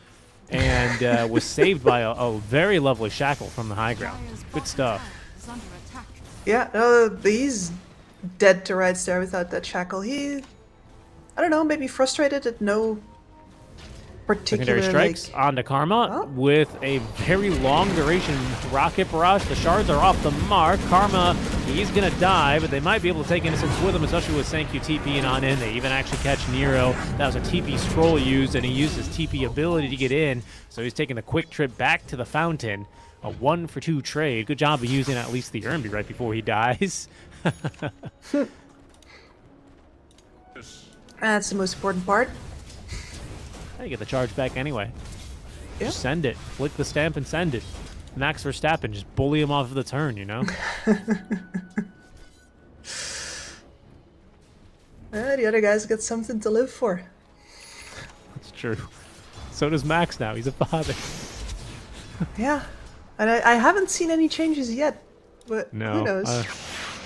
and was saved by a very lovely shackle from the high ground. Dire's Good bottom stuff. tower is under attack. Yeah, he's dead to rights there without that shackle. He, I don't know, maybe frustrated that no Secondary particular strikes like, onto Karma Oh. with a very long duration rocket barrage. The shards are off the mark. Karma, he's gonna die, but they might be able to take Innocence with him, especially with Sankyu TPing on in. They even actually catch Nero. That was a TP scroll used, and he used his TP ability to get in, so he's taking a quick trip back to the fountain. A 1-for-2 trade. Good job of using at least the Ernby right before he dies. that's the most important part. You get the charge back anyway. Yeah. Just send it. Flick the stamp and send it. Max Verstappen, just bully him off of the turn, you know? The other guys got something to live for. That's true. So does Max now. He's a father. Yeah, and I haven't seen any changes yet, but No. who knows?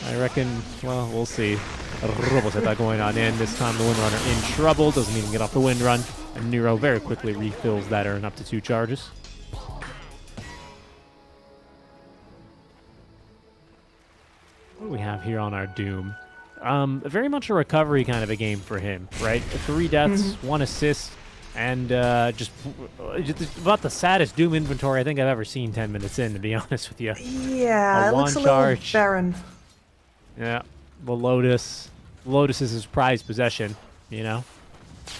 I reckon, well, we'll see. Roboseta going on in. This time the Windrunner in trouble. Doesn't even get off the Windrun. And Nero very quickly refills that urn up to 2 charges. What do we have here on our Doom? Very much a recovery kind of a game for him, right? 3 deaths, 1 assist, and just about the saddest Doom inventory I think I've ever seen 10 minutes in, to be honest with you. Yeah, A it looks a one little charge. barren. Yeah, the Lotus. Lotus is his prized possession, you know?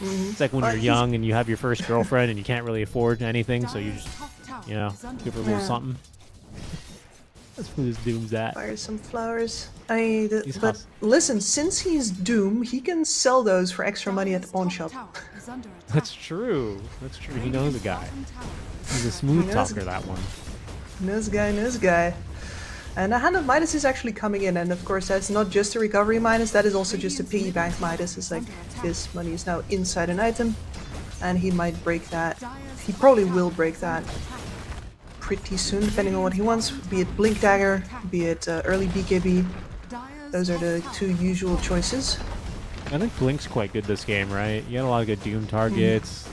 It's like when Well, you're he's- young and you have your first girlfriend and you can't really afford anything, so you just, Dire's top tower you know, is under give her a little Yeah. something. That's who this Doom's at. Fire some flowers. But hus- listen, since he's Doom, he can sell those for extra money at the pawn Dire's shop. top tower is under attack. That's true. That's true. He knows the guy. Bottom tower He's a smooth He knows- talker, that one. Knows guy. And the Hand of Midas is actually coming in, and of course that's not just a recovery Midas, that is also just a piggy bank Midas. It's like this money is now inside an item, and he might break that. He probably will break that pretty soon, depending on what he wants, be it Blink Dagger, be it early BKB. Dire's Those are top the tower 2 usual choices. I think Blink's quite good this game, right? You got a lot of good Doom targets.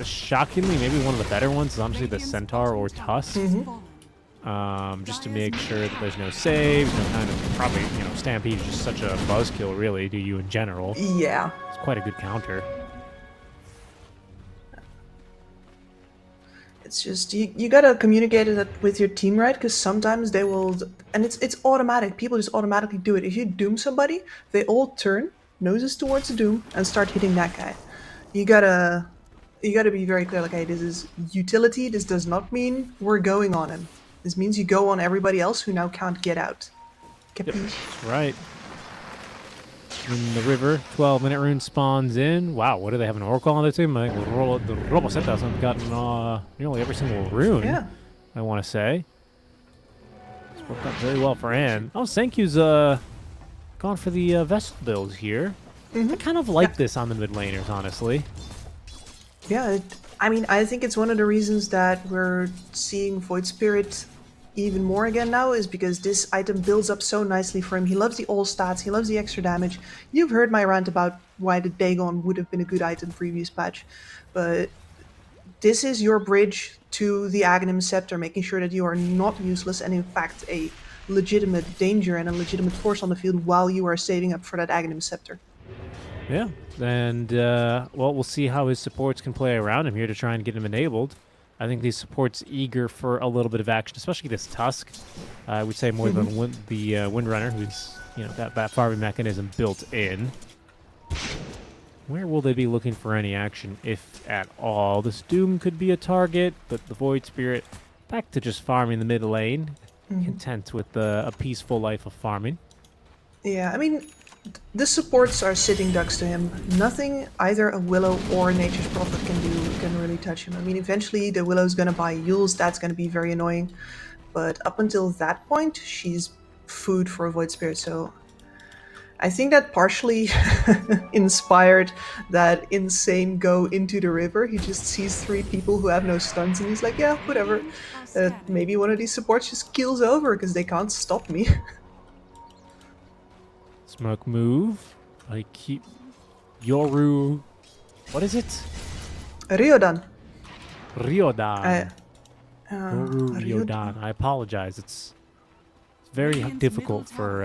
Shockingly, maybe one of the better ones is honestly the Centaur or Tusk. fallen. Just to make sure that there's no saves, no kind of, probably, you know, Stampede is just such a buzzkill, really, to you in general. Yeah. It's quite a good counter. It's just you gotta communicate it with your team, right? Because sometimes they will, and it's automatic. People just automatically do it. If you doom somebody, they all turn noses towards the doom and start hitting that guy. You gotta be very clear. Like, hey, this is utility. This does not mean we're going on him. This means you go on everybody else who now can't get out. Capiche? Right. In the river, 12-minute rune spawns in. Wow, what do they have, an Oracle on their team? I think the Roboseta's gotten nearly every single rune, Yeah. I want to say. It's worked out very well for Anne. Oh, Sankyu's gone for the Vessel build here. I kind of like this on the mid laners, honestly. Yeah, I mean, I think it's one of the reasons that we're seeing Void Spirit even more again now, is because this item builds up so nicely for him. He loves the all stats, he loves the extra damage. You've heard my rant about why the Dagon would have been a good item previous patch, but this is your bridge to the Aghanim Scepter, making sure that you are not useless and in fact a legitimate danger and a legitimate force on the field while you are saving up for that Aghanim Scepter. Yeah, and well, we'll see how his supports can play around him here to try and get him enabled. I think these supports eager for a little bit of action, especially this Tusk. I would say more than the Windrunner, who's, you know, that farming mechanism built in. Where will they be looking for any action, if at all? This Doom could be a target, but the Void Spirit back to just farming the mid lane, content with a peaceful life of farming. Yeah, I mean, the supports are sitting ducks to him. Nothing either a Willow or Nature's Prophet can do can really touch him. I mean, eventually the Willow's gonna buy Yules, that's gonna be very annoying. But up until that point, she's food for a Void Spirit, so I think that partially inspired that insane go into the river. He just sees 3 people who have no stuns and he's like, yeah, whatever. Maybe one of these supports just keels over because they can't stop me. Smoke move. I keep Yoru. What is it? Ryodan. Ryodan. Yoru Ryodan. Ryodan. I apologize. It's very difficult for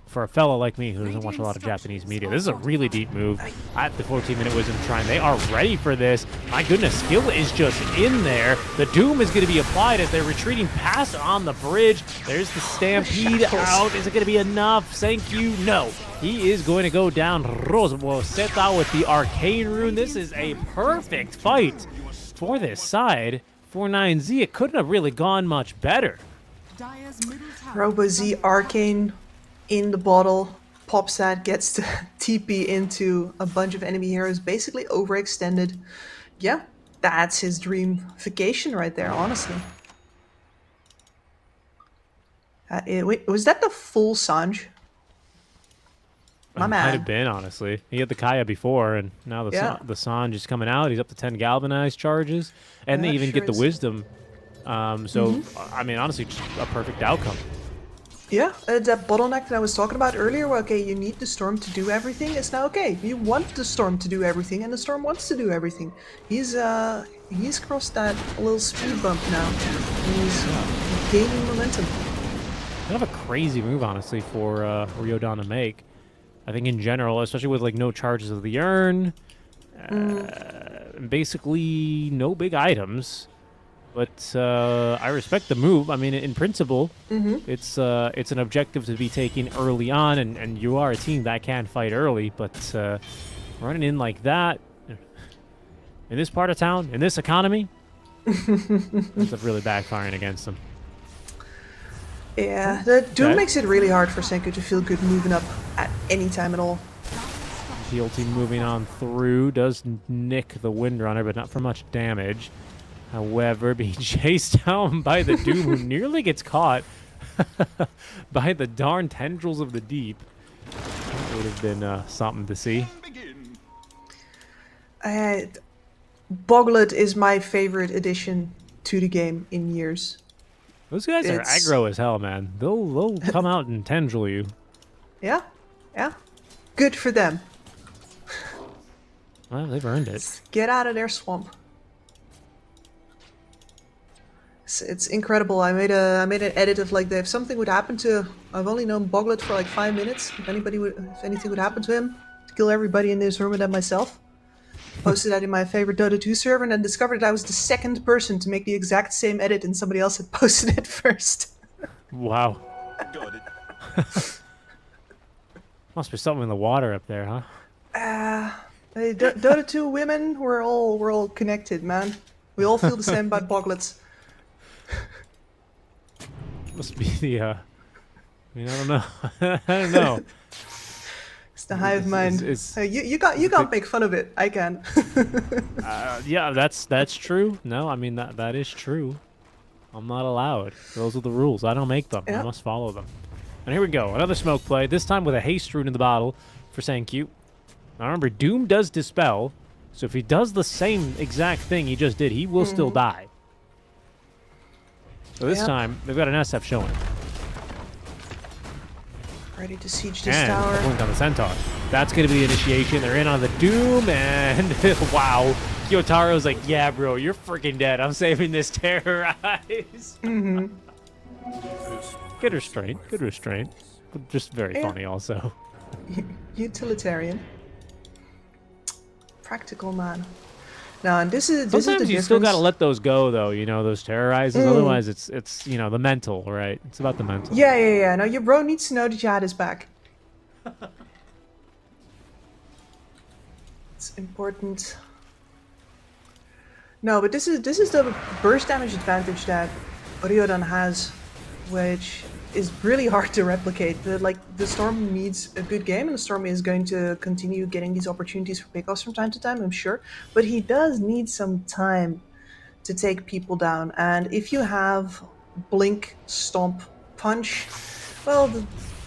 for a fella like me who doesn't watch a lot of Japanese media. This is a really deep move at the 14-minute Wisdom Shrine. They are ready for this. My goodness, skill is just in there. The Doom is going to be applied as they're retreating past on the bridge. There's the Stampede out. Is it going to be enough? Thank you. No. He is going to go down. Rosetta with the Arcane Rune. This is a perfect fight for this side. For 9Z, it couldn't have really gone much better. Dire's middle tower Robo is Z under Arcane in the bottle. Popsat gets to TP into a bunch of enemy heroes, basically overextended. Yeah, that's his dreamification right there, honestly. Wait, was that the full Sanj? My Might have man. been, honestly. He had the Kaya before, and now the Yeah. the Sanj is coming out. He's up to 10 galvanized charges, and they Yeah, even sure get the is. Wisdom. So, I mean, honestly, just a perfect outcome. Yeah, that bottleneck that I was talking about earlier, where, okay, you need the Storm to do everything, is now okay. You want the Storm to do everything, and the Storm wants to do everything. He's crossed that little speed bump now. He's gaining momentum. Kind of a crazy move, honestly, for Riyadh to make. I think in general, especially with like no charges of the urn, basically no big items. But I respect the move. I mean, in principle, it's an objective to be taken early on, and you are a team that can fight early. But running in like that in this part of town, in this economy, ends up really backfiring against them. Yeah, the Doom Okay. makes it really hard for Senku to feel good moving up at any time at all. GLT moving on through does nick the Windrunner, but not for much damage. However, being chased down by the Doom, who nearly gets caught by the darn tendrils of the deep. That would have been something to see. Boglet is my favorite addition to the game in years. Those guys are It's- aggro as hell, man. They'll come out and tendril you. Yeah, yeah. Good for them. Well, they've earned it. Get out of their swamp. It's incredible. I made an edit of like if something would happen to. I've only known Boglet for like 5 minutes. If anything would happen to him, kill everybody in this room and then myself. Posted that in my favorite Dota 2 server and then discovered that I was the second person to make the exact same edit and somebody else had posted it first. Wow. Must be something in the water up there, huh? Hey, Dota 2 women, we're all connected, man. We all feel the same about Boglets. Must be the. I mean, I don't know. I don't know. It's the hive mind. it's- You can't make fun of it. I can. Yeah, that's true. No, I mean that is true. I'm not allowed. Those are the rules. I don't make them. I Yeah. must follow them. And here we go. Another smoke play. This time with a haste rune in the bottle for Sankyu. Now remember, Doom does dispel. So if he does the same exact thing he just did, he will still die. So this Yep. time they've got an SF showing. Ready to siege this And a tower. blink on the Centaur. That's going to be the initiation. They're in on the Doom, and wow. Kyotaro's like, yeah, bro, you're freaking dead. I'm saving this terrorize. Good restraint. Good restraint. But just very Yeah. funny also. Utilitarian. Practical man. Now, and this is Sometimes the you difference. still got to let those go, though, you know, those terrorizes. Otherwise, it's the mental, right? It's about the mental. Yeah. Now your bro needs to know that you had his back. It's important. No, but this is the burst damage advantage that Ryodan has, which is really hard to replicate. The Storm needs a good game, and the Storm is going to continue getting these opportunities for pickoffs from time to time, I'm sure. But he does need some time to take people down, and if you have Blink, Stomp, Punch, well,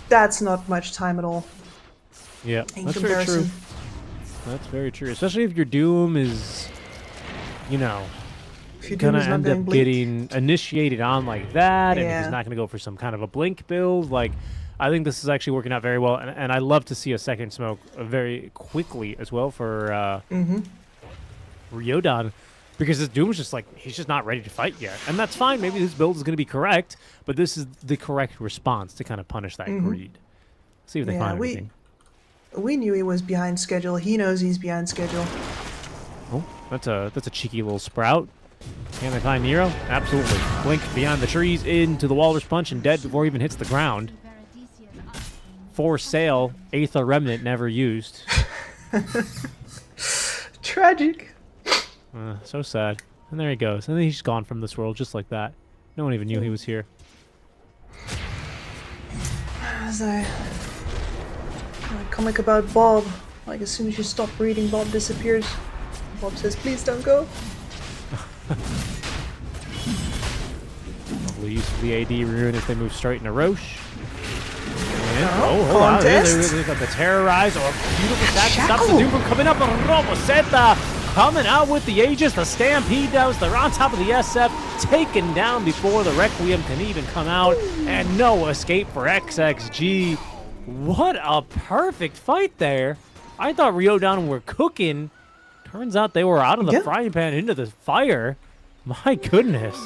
that's not much time at all Yeah, in that's very comparison. true. That's very true. Especially if your Doom is, If your Doom gonna is not end getting up blinked, getting initiated on like that, and if Yeah. he's not gonna go for some kind of a blink build, like I think this is actually working out very well, and I love to see a second smoke very quickly as well for Ryodan. Because this Doom's just like, he's just not ready to fight yet. And that's fine. Maybe this build is going to be correct, but this is the correct response to kind of punish that greed. See if they find anything. We knew he was behind schedule. He knows he's behind schedule. Oh, that's a cheeky little sprout. Can they find Nero? Absolutely. Blink beyond the trees into the Walrus Punch and dead before he even hits the ground. For sale, Aether Remnant never used. Tragic. So sad. And there he goes. And then he's gone from this world just like that. No one even knew he was here. As a comic about Bob, like as soon as you stop reading, Bob disappears. Bob says, "Please don't go." Lovely use of the AD ruin if they move straight into Roche. And, wow, contest. they got the terrorize. Oh, beautiful attack stops the Doom from coming up. And Roboseta coming out with the Aegis. The Stampede does. They're on top of the SF, taken down before the Requiem can even come out. And no escape for XXG. What a perfect fight there. I thought Riyadh were cooking. Turns out they were out of the frying pan into the fire. My goodness.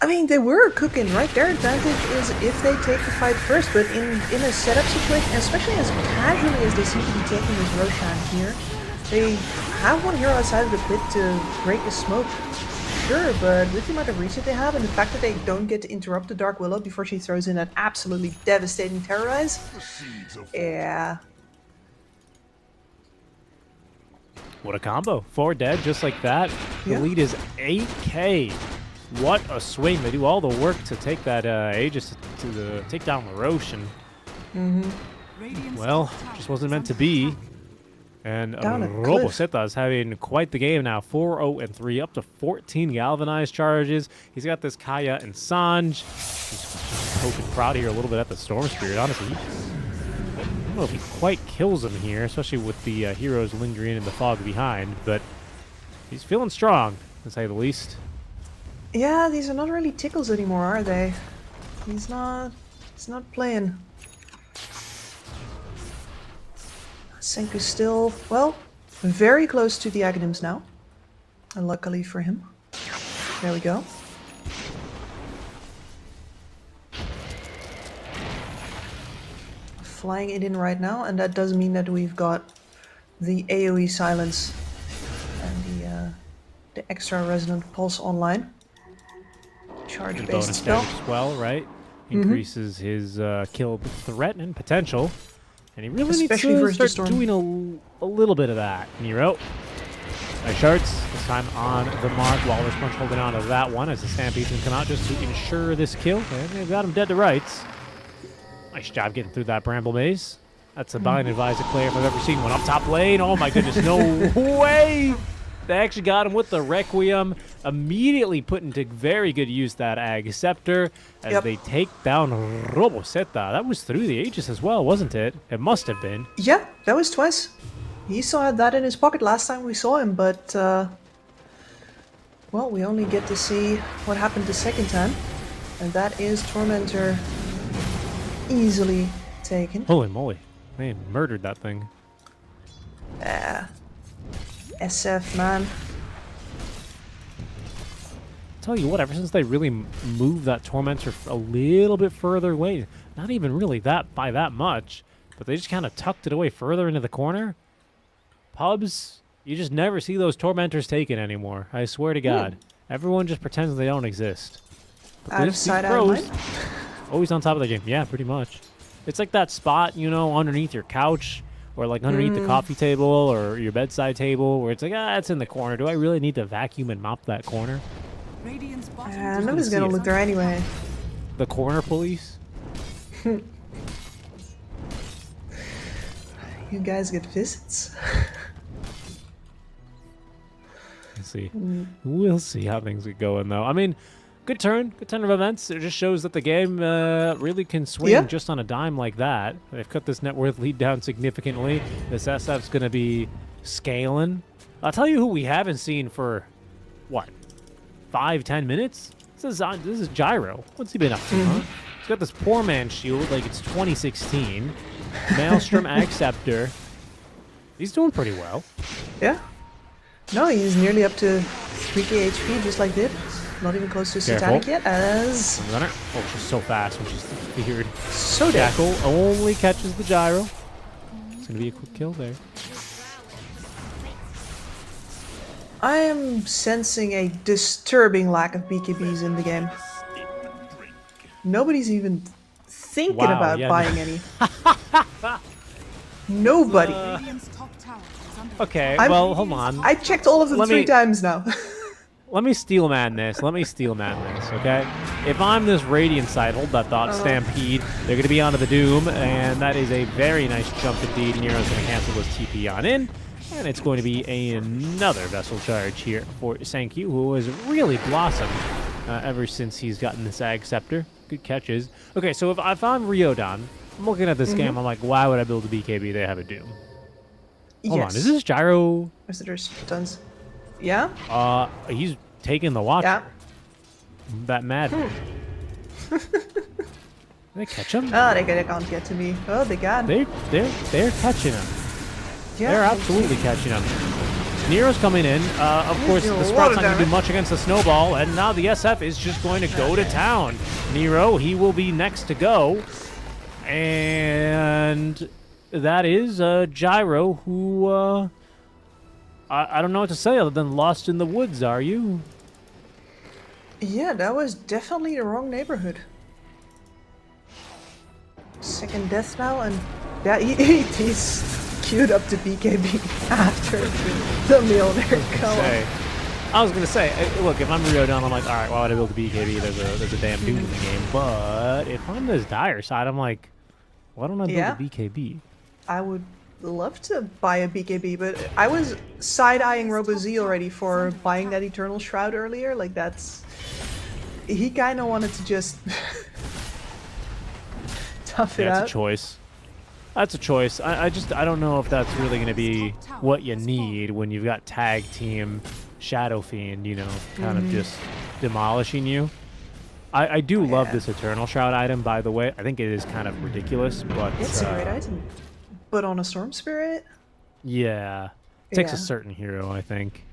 I mean, they were cooking, right? Their advantage is if they take the fight first, but in a setup situation, especially as casually as they seem to be taking this Roshan here, they have one hero outside of the pit to break the smoke. Sure, but with the amount of reach that they have and the fact that they don't get to interrupt the Dark Willow before she throws in an absolutely devastating terrorize, The seeds of yeah. What a combo. 4 dead, just like that. The Yeah. lead is 8k. What a swing. They do all the work to take that Aegis to take down the Roche. And, Radiant's well, top tower just wasn't is meant to under be. attack. And Down a cliff. Roboseta is having quite the game now. 4-0-3, up to 14 galvanized charges. He's got this Kaya and Sanj. He's poking proud here a little bit at the Storm Spirit, honestly. I don't know if he quite kills him here, especially with the heroes lingering in the fog behind, but he's feeling strong, to say the least. Yeah, these are not really tickles anymore, are they? He's not playing. Senku's still, well, very close to the Aghanims now. And luckily for him. There we go. Flying it in right now, and that does mean that we've got the AoE silence and the extra resonant pulse online. Charge And based bonus spell. damage as well, right? Increases his kill threat and potential. And he really Especially needs to versus the start Storm. doing a little bit of that. Nero. Nice shards. This time on the mark. Walrus Punch holding on to that one as the Stampede can come out just to ensure this kill. And they've got him dead to rights. Nice job getting through that Bramble Maze. That's a Bind Advisor player if I've ever seen one. Up top lane. Oh my goodness, no way! They actually got him with the Requiem. Immediately put into very good use that Ag Scepter as they take down Roboseta. That was through the Aegis as well, wasn't it? It must have been. Yeah, that was twice. He still had that in his pocket last time we saw him, but well, we only get to see what happened the second time, and that is Tormentor easily taken. Holy moly. Man, murdered that thing. SF, man. Tell you what, ever since they really moved that Tormentor a little bit further away, not even really that by that much, but they just kind of tucked it away further into the corner. Pubs, you just never see those Tormentors taken anymore. I swear to God. Everyone just pretends they don't exist. But Out of these sight, out of pros, mind. always on top of the game. Yeah, pretty much. It's like that spot, you know, underneath your couch or like underneath the coffee table or your bedside table where it's like, it's in the corner. Do I really need to vacuum and mop that corner? Radiant's bottom I'm tower nobody's is gonna under look there anyway. The corner police? You guys get visits. Let's see. We'll see how things get going, though. I mean, good turn of events. It just shows that the game really can swing just on a dime like that. They've cut this net worth lead down significantly. This SF's going to be scaling. I'll tell you who we haven't seen for, what, 5-10 minutes? This is Gyro. What's he been up to, huh? He's got this poor man shield like it's 2016. Maelstrom Acceptor. He's doing pretty well. Yeah. No, he's nearly up to 3k HP, just like that. Not even close to Satanic Careful. yet, as Runner. Oh, she's so fast when she's feared. so dead. Jackal only catches the gyro. It's gonna be a quick kill there. I am sensing a disturbing lack of BKBs in the game. Nobody's even thinking Wow, about yeah, buying any. Nobody. Radiant's top tower is under Okay, I'm- well, hold on. I checked all of them Let 3 me- times now. Let me steel man this. Let me steel man this, okay? If I'm this Radiant side, hold that thought, Stampede. They're going to be onto the Doom, and that is a very nice jump indeed. Nero's going to cancel this TP on in, and it's going to be another vessel charge here for Sankyu, who has really blossomed ever since he's gotten this Ag Scepter. Good catches. Okay, so if I'm Riyadh, I'm looking at this game, I'm like, why would I build a BKB? They have a Doom. Hold on, is this Gyro? There's tons. Yeah? He's taking the Watcher. Yeah. That mad. Did they catch him? Oh, they can't get to me. Oh, they can. They're catching him. Yeah. They're absolutely catching him. Nero's coming in. Of course, doing the a lot Sprout's of not going to do damage. much against the Snowball, and now the SF is just going to go to town. Nero, he will be next to go. And that is Gyro, who, I don't know what to say other than lost in the woods, are you? Yeah, that was definitely the wrong neighborhood. Second death now, and yeah, he's queued up to BKB after the meal there. I was gonna say, look, if I'm Riyadh, I'm like, all right, why would I build a BKB? There's a damn Doom in the game. But if I'm this Dire side, I'm like, why don't I build Yeah. a BKB? I would love to buy a BKB, but I was side-eyeing RoboZ already for buying that Eternal Shroud earlier. Like, that's... He kind of wanted to just... tough it Yeah, out. it's a choice. That's a choice. I don't know if that's really going to be what you need when you've got tag team Shadow Fiend, you know, kind of just demolishing you. I do love this Eternal Shroud item, by the way. I think it is kind of ridiculous, but It's a great item. But on a Storm Spirit? yeah, it takes a Yeah. certain hero, I think.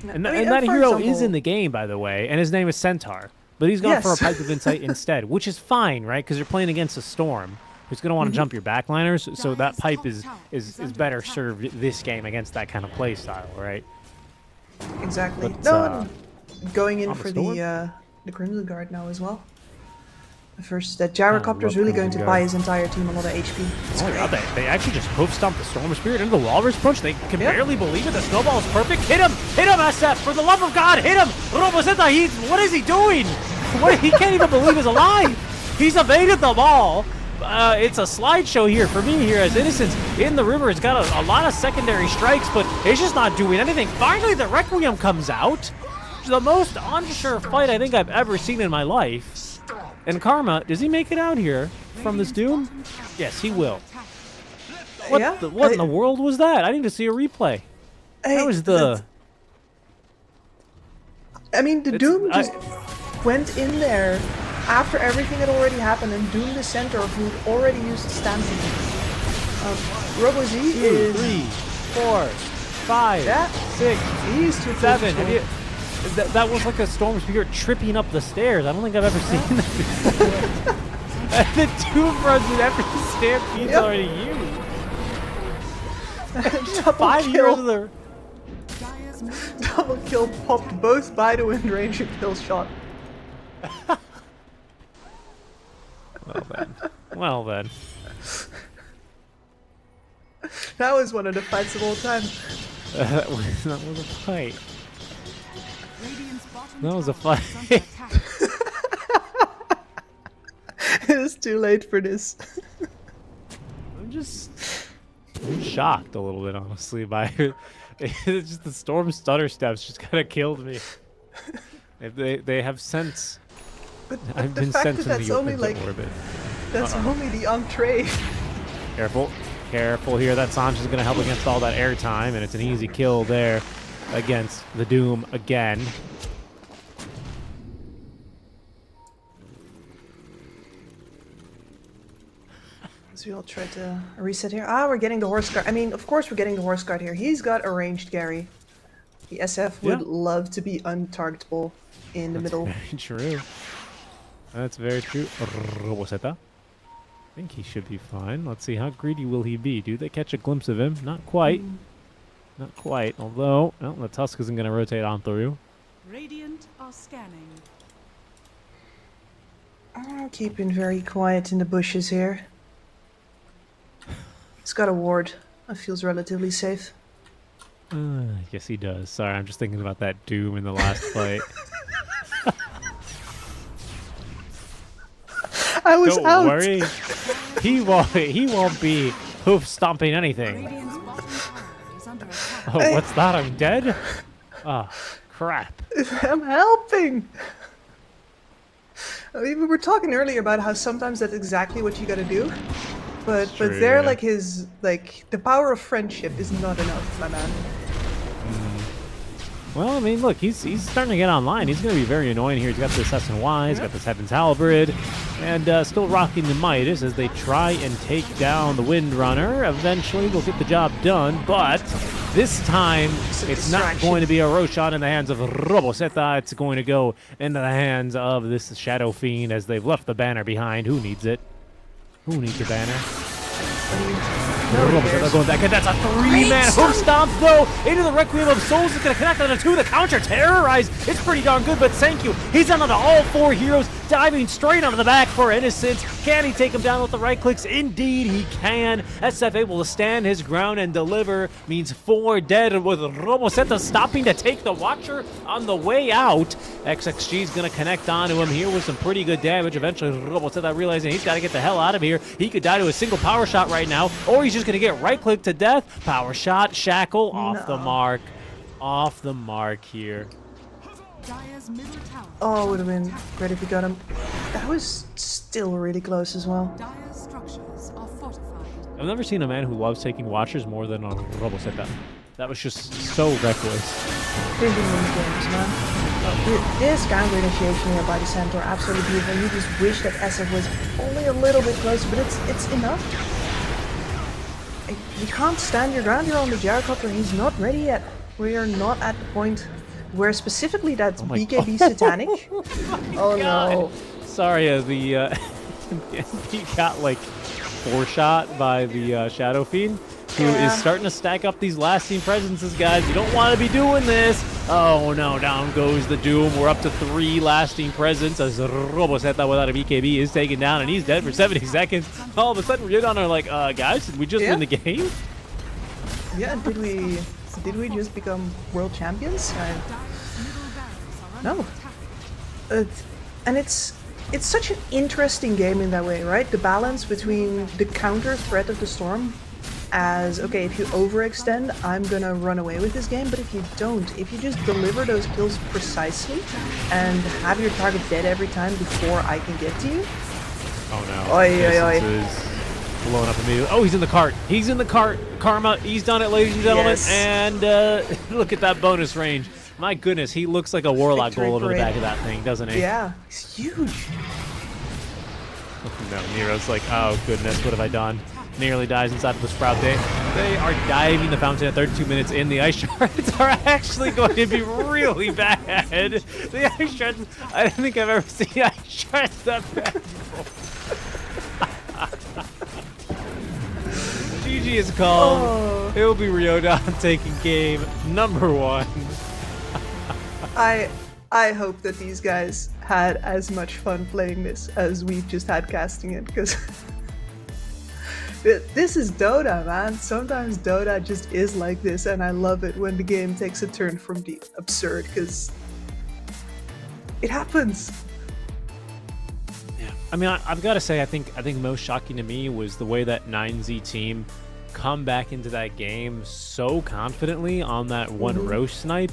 No, And, I mean, and that for hero is example- in the game, by the way, and his name is Centaur. But he's gone for a Yes. Pipe of Insight instead, which is fine, right? Because you're playing against a Storm, who's going to want to jump your backliners, so that Pipe is better served this game against that kind of play style, right? Exactly. But, no, and going in on the for Storm? the Crimson Guard now as well. First, that Gyrocopter is love really going Crimson to Guard. buy his entire team a lot of HP. It's Oh, great. yeah, they actually just hoof stomped the Storm Spirit into the Walrus Punch. They can Yep. barely believe it. The Snowball is perfect. Hit him, SF! For the love of God, hit him! Robozeta, what is he doing? He can't even believe he's alive. He's evaded the ball. It's a slideshow here for me here as Innocence in the river. It's got a lot of secondary strikes, but it's just not doing anything. Finally, the Requiem comes out. The most unsure fight I think I've ever seen in my life. And Karma, does he make it out here from this Doom? Yes, he will. What, Yeah, what in the world was that? I need to see a replay. Hey, That was the... I mean, the It's- Doom just went in there after everything had already happened and doomed the center who'd already used Stampede. RoboZ 2, is... 3, 4, 5, Yeah. 6, He's too close 7. to Have you, that was like a Storm Spirit tripping up the stairs. I don't think I've ever seen that before. And the Doom runs in every Stampede's Yep. already used. double 5 kill. years of the... Dire's middle Double kill popped both by the Wind Ranger kill shot. Well then. That was one of the fights of all time. That was a fight. Radiant's bottom That was a tower fight. is under attack. It is too late for this. I'm shocked a little bit, honestly, by it's just the Storm stutter steps just kind of killed me. If they have sense. But I've the been fact sent that into that's the only into like orbit. that's only the entree. Careful, careful here. That Sanch is going to help against all that airtime, and it's an easy kill there against the Doom again. So we'll try to reset here. Ah, we're getting the horse guard. I mean, of course we're getting the horse guard here. He's got a ranged Gary. The SF would Yeah. love to be untargetable in the middle. Very true. That's very true. Roboseta. I think he should be fine. Let's see, how greedy will he be? Do they catch a glimpse of him? Not quite. Not quite. Although, well, the Tusk isn't going to rotate on through. Radiant are scanning. Oh, keeping very quiet in the bushes here. He's got a ward. That feels relatively safe. Yes, he does. Sorry, I'm just thinking about that Doom in the last fight. I was Don't out. worry. He won't be hoof stomping anything. Radiant's bottom tower is under attack. Oh, what's that? I'm dead? Oh, crap. I'm helping. I mean, we were talking earlier about how sometimes that's exactly what you gotta do. But true, there, yeah. like the power of friendship is not enough, my man. Well, I mean, look, he's starting to get online. He's going to be very annoying here. He's got this S&Y, he's got this Heaven's Halberd, and still rocking the Midas as they try and take down the Windrunner. Eventually, we'll get the job done, but this time, it's not distraction. going to be a Roshan in the hands of Roboseta. It's going to go into the hands of this Shadow Fiend as they've left the banner behind. Who needs it? Who needs your banner? Nobody Roboseta cares. going back, and that's a three-man hoof stomp, though, into the Requiem of Souls. Is going to connect on the two. The counter terrorize. It's pretty darn good, but thank you. He's on to all four heroes, diving straight onto the back for Innocence. Can he take him down with the right clicks? Indeed, he can. SF able to stand his ground and deliver. Means 4 dead, with Roboseta stopping to take the Watcher on the way out. XXG is going to connect onto him here with some pretty good damage. Eventually, Roboseta realizing he's got to get the hell out of here. He could die to a single power shot right now, or he's just going to get right click to death. Power shot, shackle, off the mark. Off the mark here. Dire's middle tower. Oh, it would have is been under attack. great if we got him. That was still really close as well. Dire's structures are fortified. I've never seen a man who loves taking Watchers more than on Roboseta. That was just so reckless. Thinking wins games, man. This counter initiation here by the Centaur, absolutely beautiful. You just wish that SF was only a little bit closer, but it's enough. You can't stand your ground here on the Gyrocopter. He's not ready yet. We are not at the point where specifically that's my BKB satanic. Oh no. Sorry, he got like 4-shot by the Shadow Fiend, who Yeah. is starting to stack up these lasting presences, guys. You don't want to be doing this. Oh no, down goes the Doom. We're up to 3 lasting presents as Roboseta without a BKB is taken down, and he's dead for 70 seconds. All of a sudden, Riyadh are like, guys, did we just Yeah. win the game? Yeah, did we just become world champions? Dire's middle barracks are under No. attack. And it's such an interesting game in that way, right? The balance between the counter threat of the storm as, okay, if you overextend, I'm gonna run away with this game, but if you don't, if you just deliver those kills precisely and have your target dead every time before I can get to you, Oh no. Oi, oi, oi. Distance is blown up immediately. Oh, he's in the cart. He's in the cart. Karma, he's done it, ladies and gentlemen. Yes. And look at that bonus range. My goodness, he looks like a Warlock Victory goal over the parade. back of that thing, doesn't he? yeah, it's huge. No, Nero's like, oh goodness, what have I done? Nearly dies inside of the Sprout. They are diving the fountain at 32 minutes in. The Ice Shards are actually going to be really bad. The Ice Shards, I don't think I've ever seen Ice Shards that bad before. GG is called. Oh. It will be Riyadh taking game number 1. I hope that these guys had as much fun playing this as we've just had casting it, because this is Dota, man. Sometimes Dota just is like this, and I love it when the game takes a turn from the absurd, because it happens. I mean, I've got to say, I think most shocking to me was the way that 9Z team come back into that game so confidently on that one roast snipe.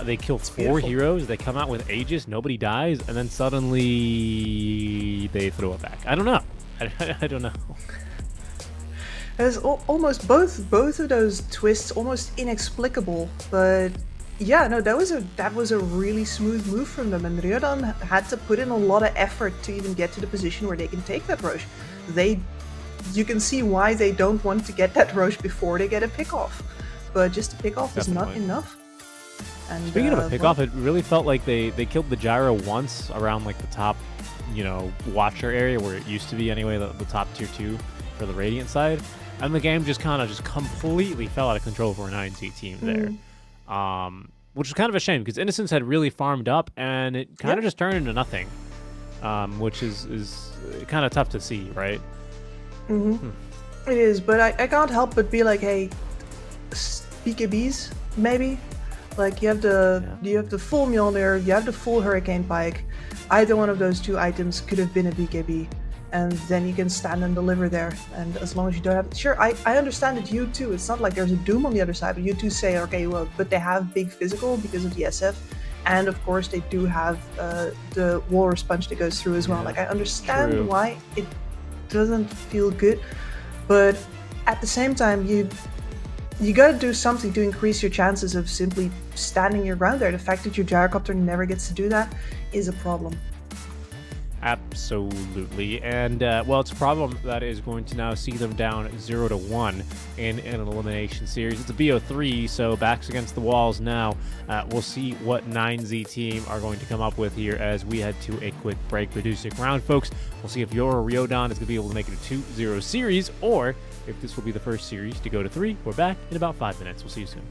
They kill 4 beautiful. heroes. They come out with Aegis. Nobody dies, and then suddenly they throw it back. I don't know. I don't know. There's almost both of those twists almost inexplicable, but yeah, no, that was a really smooth move from them, and Riyadh had to put in a lot of effort to even get to the position where they can take that rush. They you can see why they don't want to get that Roche before they get a pick off. But just a pick off is not Definitely. enough. And, Speaking of a well, pickoff, it really felt like they killed the gyro once around like the top, watcher area where it used to be anyway, the top tier 2 for the Radiant side. And the game just completely fell out of control for a 9Z team there. Which was kind of a shame because Innocence had really farmed up and it kind of just turned into nothing. Which is kind of tough to see, right? It is, but I can't help but be like, hey, BKBs, maybe? Like, you have the full Mjolnir, you have the full Hurricane Pike. Either one of those two items could have been a BKB. And then you can stand and deliver there. And as long as you don't have... Sure, I understand that you too. It's not like there's a Doom on the other side, but you two say, okay, well, but they have big physical because of the SF. And of course, they do have the Walrus Punch that goes through as well. Like, I understand True. why it doesn't feel good. But at the same time, you gotta do something to increase your chances of simply standing your ground there. The fact that your gyrocopter never gets to do that is a problem. Absolutely. And, it's a problem that is going to now see them down 0-1 in an elimination series. It's a BO3, so backs against the walls now. We'll see what 9Z team are going to come up with here as we head to a quick break. But do stick around, folks. We'll see if your Riyadh is going to be able to make it a 2-0 series, or if this will be the first series to go to 3. We're back in about 5 minutes. We'll see you soon.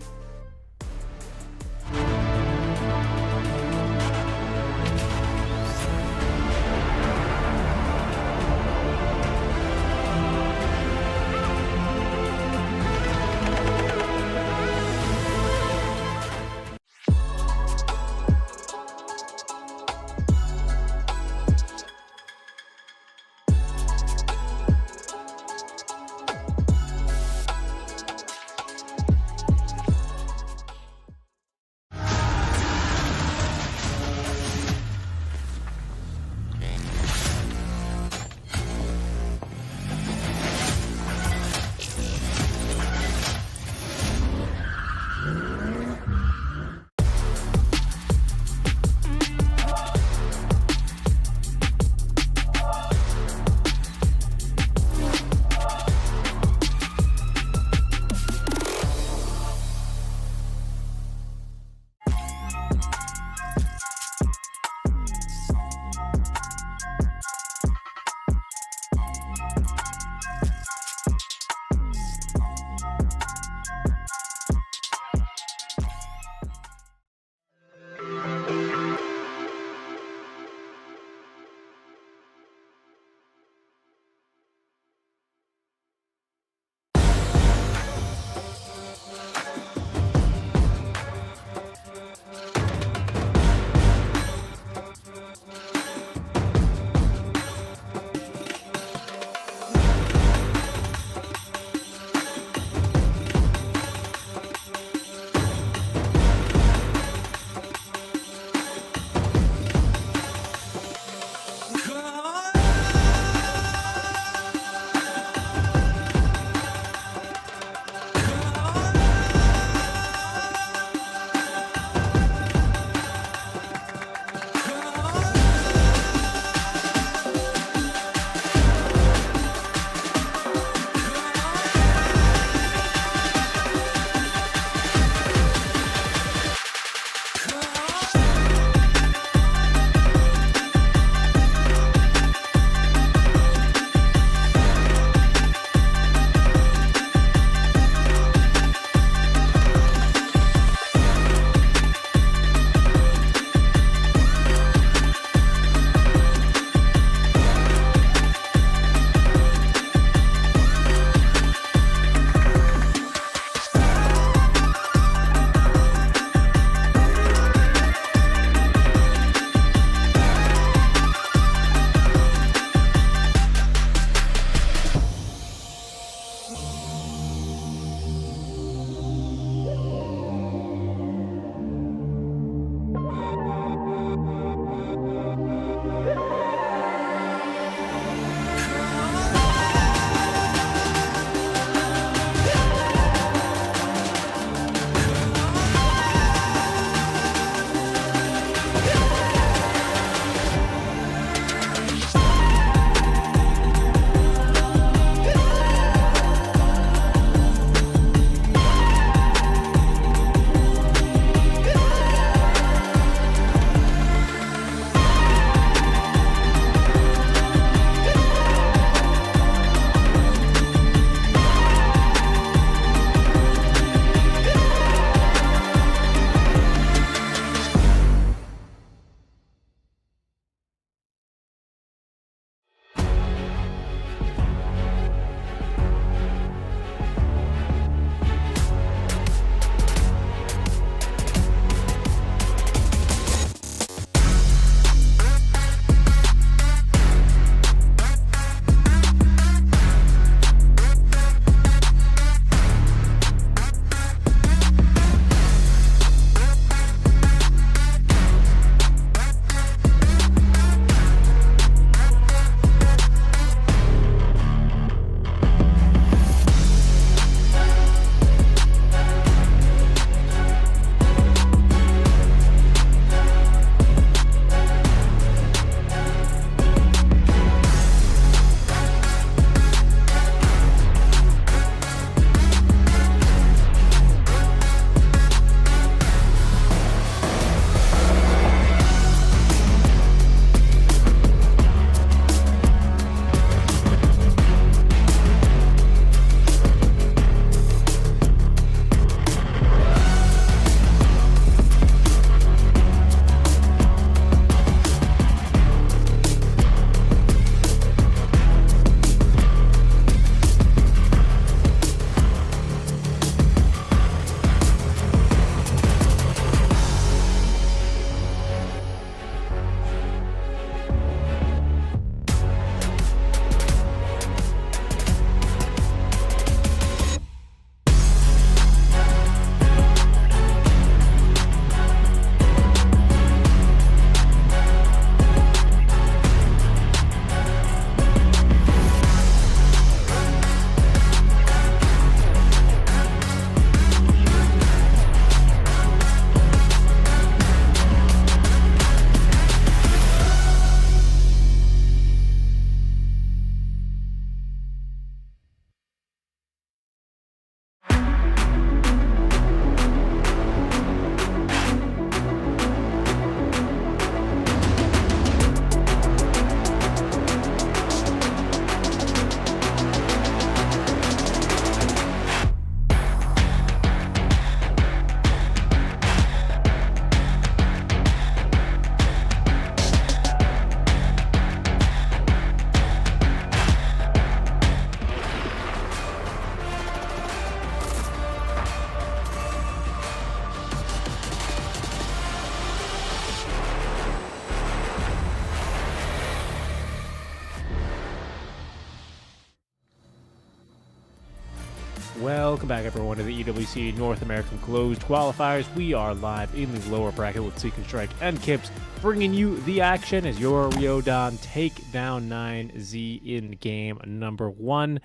Welcome back, everyone, to the EWC North American Closed Qualifiers. We are live in the lower bracket with Seek and Strike and Kips, bringing you the action as your Riyadh take down 9Z in game number 1.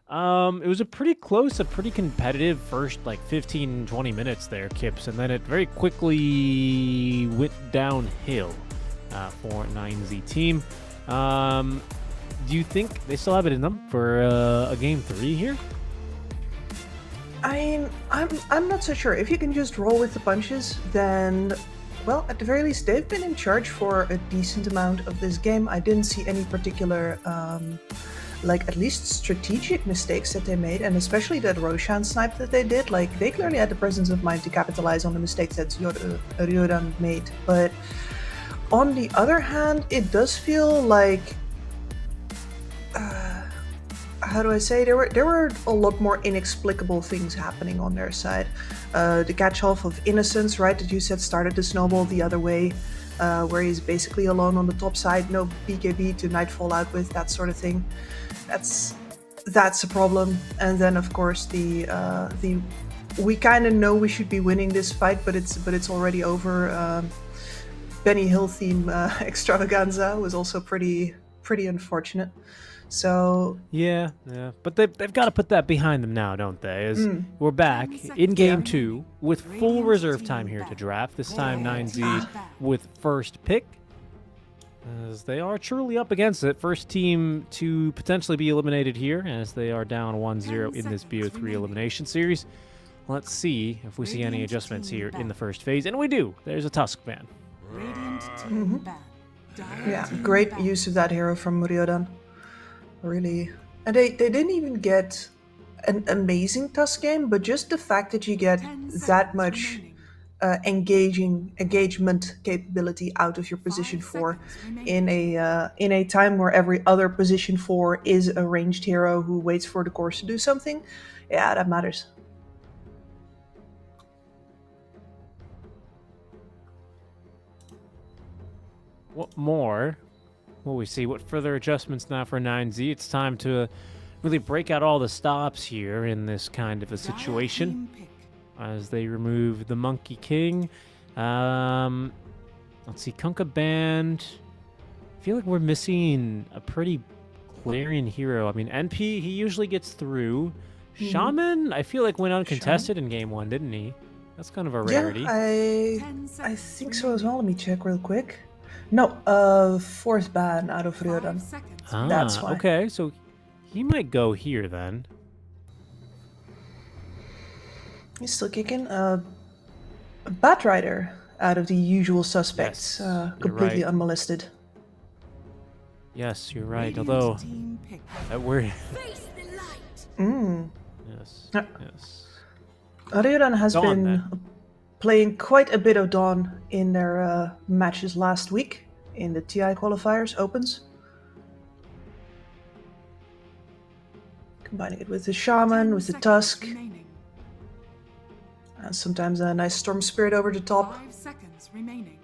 It was a pretty close, a pretty competitive first, 15-20 minutes there, Kips, and then it very quickly went downhill for 9Z team. Do you think they still have it in them for a game 3 here? I'm not so sure. If you can just roll with the punches, then, well, at the very least, they've been in charge for a decent amount of this game. I didn't see any particular, at least strategic mistakes that they made, and especially that Roshan snipe that they did. They clearly had the presence of mind to capitalize on the mistakes that Riyadh made. But on the other hand, it does feel like how do I say, there were a lot more inexplicable things happening on their side. The catch off of Innocence, right, that you said started the snowball the other way, where he's basically alone on the top side, no BKB to Nightfall out with, that sort of thing. That's a problem. And then of course the we kind of know we should be winning this fight, but it's already over. Benny Hill theme extravaganza was also pretty unfortunate. So yeah, but they've got to put that behind them now, don't they? As we're back in game 2 with full reserve time here to draft. This time 9Z with first pick, as they are truly up against it. First team to potentially be eliminated here, as they are down 1-0 in this BO3 elimination series. Let's see if we see any adjustments here in the first phase, and we do. There's a Tusk ban. Radiant team ban. yeah, great use of that hero from Riyadh. Really, and they didn't even get an amazing Tusk game, but just the fact that you get that much engagement capability out of your position 4 in a time where every other position 4 is a ranged hero who waits for the course to do something, yeah, that matters. What more will we see? What further adjustments now for 9Z? It's time to really break out all the stops here in this kind of a situation, as they remove the Monkey King. Let's see, Kunkka banned. I feel like we're missing a pretty glaring hero. I mean, NP, he usually gets through. Shaman, I feel like went uncontested in game 1, didn't he? That's kind of a rarity. Yeah, I think so as well. Let me check real quick. No, 4th ban out of Riyadh. That's why. Okay, so he might go here then. He's still kicking. Batrider out of the usual suspects, Yes, completely right. unmolested. Yes, you're right. Although we're Face the light. yes, Yeah. yes. Riyadh has Dawn, been then. playing quite a bit of Dawn in their matches last week in the TI qualifiers opens. Combining it with the Shaman, with the Tusk, and sometimes a nice Storm Spirit over the top. 5 seconds remaining.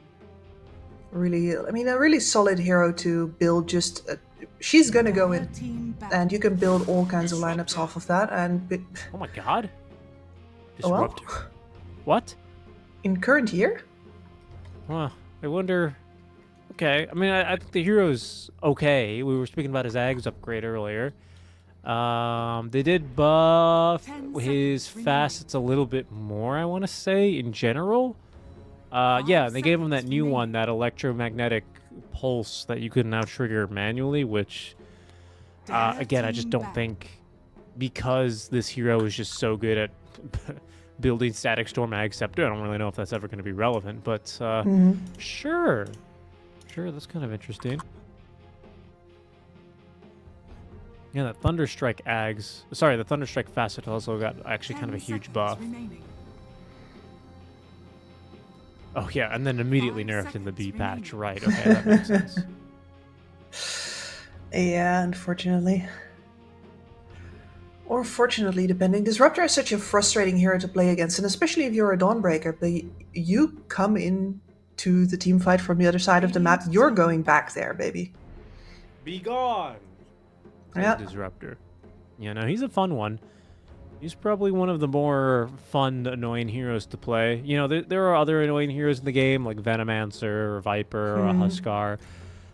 Really, I mean, a really solid hero to build. Just she's gonna go in, Team ban. and you can build all kinds of lineups off of that. And Oh my god. Oh, well. Disruptor. What? in current year, Well, I wonder. Okay, I mean, I think the hero's okay. We were speaking about his Ags upgrade earlier. They did buff 10 his seconds facets a little bit more, I want to say, in general. Yeah, they gave him that new remaining. one, that electromagnetic pulse that you can now trigger manually, which, again, I just don't think, because this hero is just so good at building static storm ag scepter, I don't really know if that's ever going to be relevant, but sure, that's kind of interesting. Yeah, that Thunderstrike ags, sorry, the Thunderstrike facet also got actually kind of a 10 huge seconds buff. remaining. Oh yeah, and then immediately 5 nerfed in the B seconds patch, remaining. right? Okay, that makes sense. yeah, unfortunately. Or fortunately, depending. Disruptor is such a frustrating hero to play against, and especially if you're a Dawnbreaker, but you come in to the team fight from the other side of the map, you're going back there, baby. Be gone. Yeah. Disruptor. Yeah, no, he's a fun one. He's probably one of the more fun, annoying heroes to play. You know, there are other annoying heroes in the game, like Venomancer or Viper or a Huskar.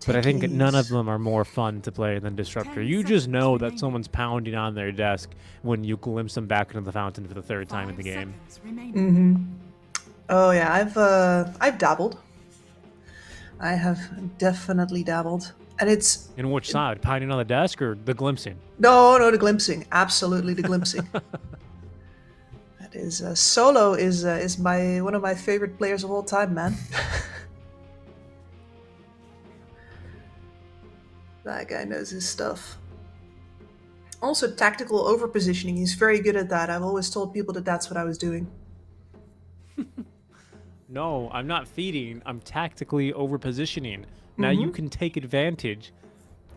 But I think none of Techies. them are more fun to play than Disruptor. 10 You just seconds know that remaining. someone's pounding on their desk when you glimpse them back into the fountain for the third time in 5 the game. seconds remaining. Oh yeah, I've dabbled. I have definitely dabbled, and it's In which side? Pounding on the desk or the glimpsing? no the glimpsing, absolutely the glimpsing. That is Solo is my one of my favorite players of all time, man. That guy knows his stuff. Also, tactical overpositioning. He's very good at that. I've always told people that that's what I was doing. No, I'm not feeding. I'm tactically overpositioning. Now you can take advantage,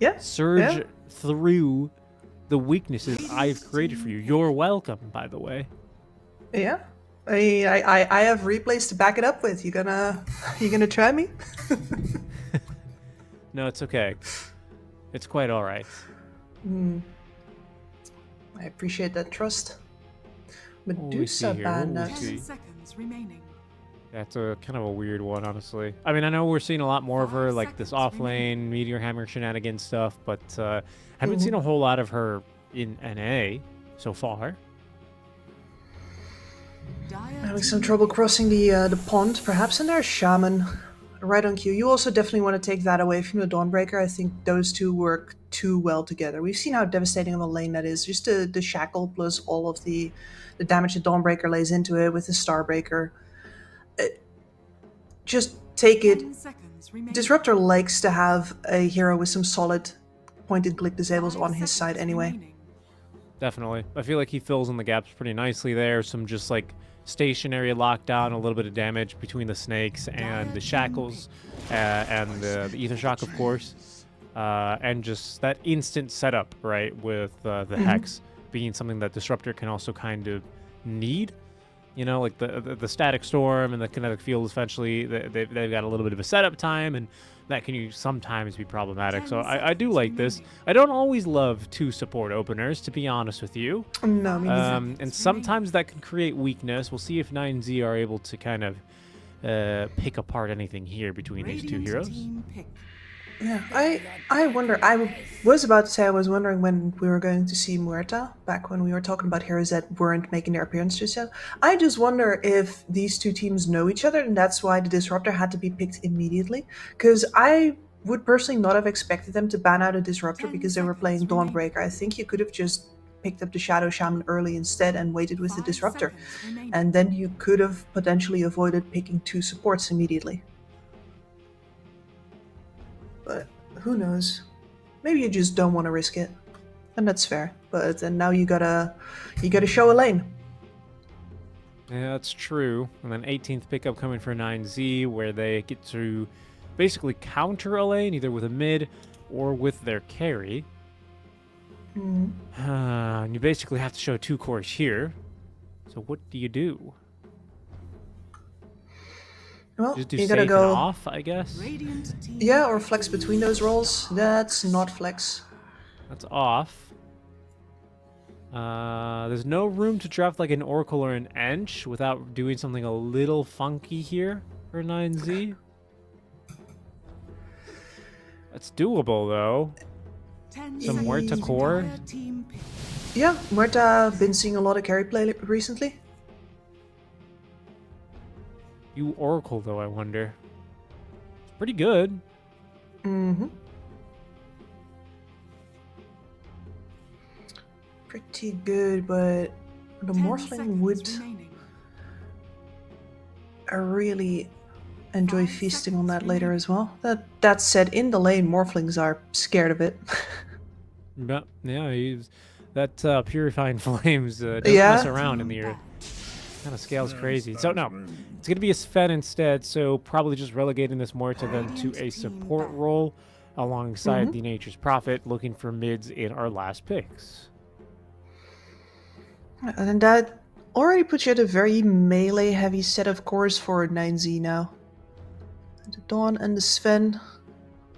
Yeah. surge Yeah. through the weaknesses I've created for you. You're welcome, by the way. Yeah. I have replays to back it up with. You gonna try me? No, it's okay. It's quite all right. I appreciate that trust. we see Medusa here? What will we Bandit. see? 10 seconds remaining. That's a kind of a weird one, honestly. I mean, I know we're seeing a lot more of her, 5 like this seconds offlane Meteor Hammer shenanigans stuff, but haven't seen a whole lot of her in NA so far. Dire Having some team trouble crossing the pond, perhaps, and there's Shaman. Right on cue. You also definitely want to take that away from the Dawnbreaker. I think those two work too well together. We've seen how devastating of a lane that is. Just the shackle plus all of the damage the Dawnbreaker lays into it with the Starbreaker. Just take it. 10 seconds remaining. Disruptor likes to have a hero with some solid point-and-click disables 5 on his side seconds anyway. remaining. Definitely. I feel like he fills in the gaps pretty nicely there. Some just like stationary lockdown, a little bit of damage between the snakes and the shackles, and the ether shock, of course, and just that instant setup, right, with the hex being something that Disruptor can also kind of need. You know, like the static storm and the kinetic field, essentially, they've got a little bit of a setup time, and that can sometimes be problematic. So 10 I do like this. remaining. I don't always love two support openers, to be honest with you. No, me neither. And sometimes that can create weakness. We'll see if 9Z are able to kind of pick apart anything here between these two Radiant heroes. team pick. Yeah, I wonder. I was about to say I was wondering when we were going to see Muerta, back when we were talking about heroes that weren't making their appearance just yet. I just wonder if these two teams know each other, and that's why the Disruptor had to be picked immediately. Because I would personally not have expected them to ban out a Disruptor 10 because they were playing seconds remaining. Dawnbreaker. I think you could have just picked up the Shadow Shaman early instead and waited with the 5 Disruptor. seconds remaining. And then you could have potentially avoided picking two supports immediately. But who knows? Maybe you just don't want to risk it, and that's fair. But then now you gotta show a lane. Yeah, that's true. And then 18th pickup coming for 9Z, where they get to basically counter a lane, either with a mid or with their carry. And you basically have to show two cores here. So what do you do? Well, Just do you safe gotta and go. off, I guess. Radiant team. Yeah, or flex between those roles. That's not flex. That's off. There's no room to draft like an Oracle or an Ench without doing something a little funky here for 9Z. That's doable, though. 10 Some seconds. Muerta core. Dire team pick. Yeah, Muerta been seeing a lot of carry play recently. You Oracle, though, I wonder. It's pretty good. Pretty good, but the 10 Morphling seconds would remaining. really enjoy 5 feasting on that seconds later remaining. as well. That said, in the lane, Morphlings are scared of it. Yeah, that Purifying Flames doesn't Yeah. mess around in the air. Kind of scales crazy. So, no, it's going to be a Sven instead, so probably just relegating this more to then to a support role alongside the Nature's Prophet, looking for mids in our last picks. And that already puts you at a very melee-heavy set of cores for 9Z now. The Dawn and the Sven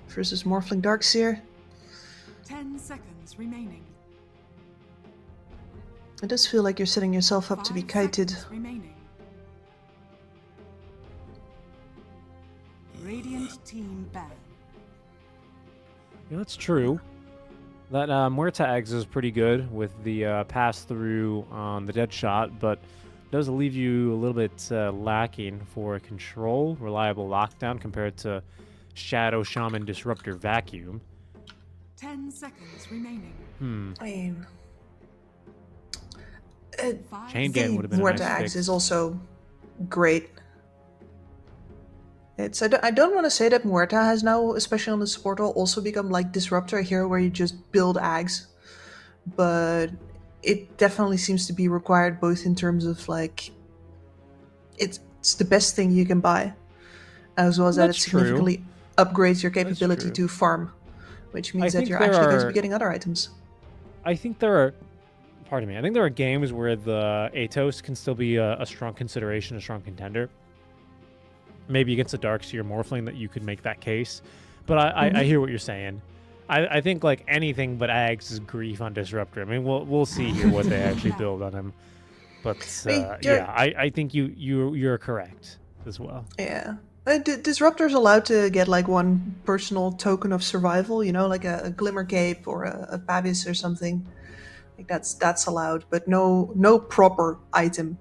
versus Morphling Darkseer. 10 seconds remaining. It does feel like you're setting yourself up to be 5 kited. seconds remaining. Radiant team ban. Yeah, that's true. That Muerta eggs is pretty good with the pass through on the dead shot, but does leave you a little bit lacking for control, reliable lockdown compared to Shadow Shaman Disruptor Vacuum. 10 seconds remaining. I mean, 5 Chain Gang the would have been a Muerta nice Axe fix. is also great. I don't want to say that Muerta has now, especially on the support role, also become like Disruptor, a hero where you just build Ags. But it definitely seems to be required both in terms of like it's the best thing you can buy, as well as that it That's true. significantly upgrades your That's capability true. to farm, which means I that think you're there actually going to are- be getting other items. I think there are, pardon me, I think there are games where the Atos can still be a strong consideration, a strong contender. Maybe against a Darkseer Morphling that you could make that case. But I hear what you're saying. I think like anything but Ags is grief on Disruptor. I mean, we'll see here what they actually build on him. But you're- I think you're correct as well. Yeah. Disruptor's allowed to get like one personal token of survival, you know, like a Glimmer Cape or a Babis or something. Like that's allowed, but no proper item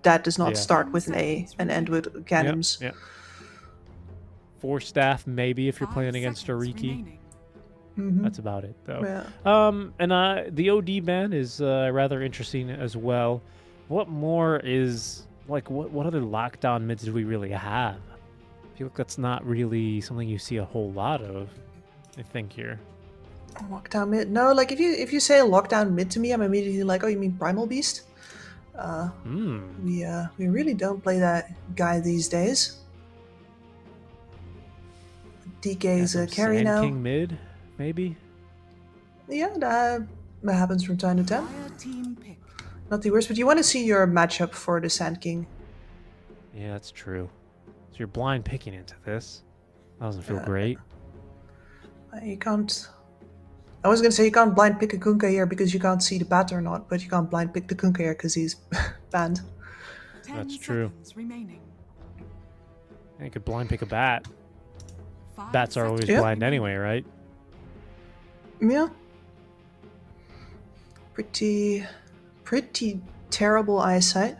that does not Yeah. start with an A and end with cannons. Yeah. Force staff maybe if you're 5 playing against a seconds Riki. remaining. Mhm. That's about it though. Yeah. And the OD ban is rather interesting as well. What more is like what other lockdown mids do we really have? I feel like that's not really something you see a whole lot of. I think here. Lockdown mid. No, like if you say lockdown mid to me, I'm immediately like, oh, you mean Primal Beast? We really don't play that guy these days. DK is a carry Sand now. King mid, maybe. Yeah, that happens from time to time. Fire team pick. Not the worst, but you want to see your matchup for the Sand King. Yeah, that's true. So you're blind picking into this. That doesn't feel great. You can't. I was gonna say you can't blind pick a Kunkka here because you can't see the bat or not, but you can't blind pick the Kunkka here because he's banned. 10 That's true. seconds remaining. You could blind pick a bat. 5 Bats are always seconds blind remaining. anyway, right? Yeah. Pretty terrible eyesight.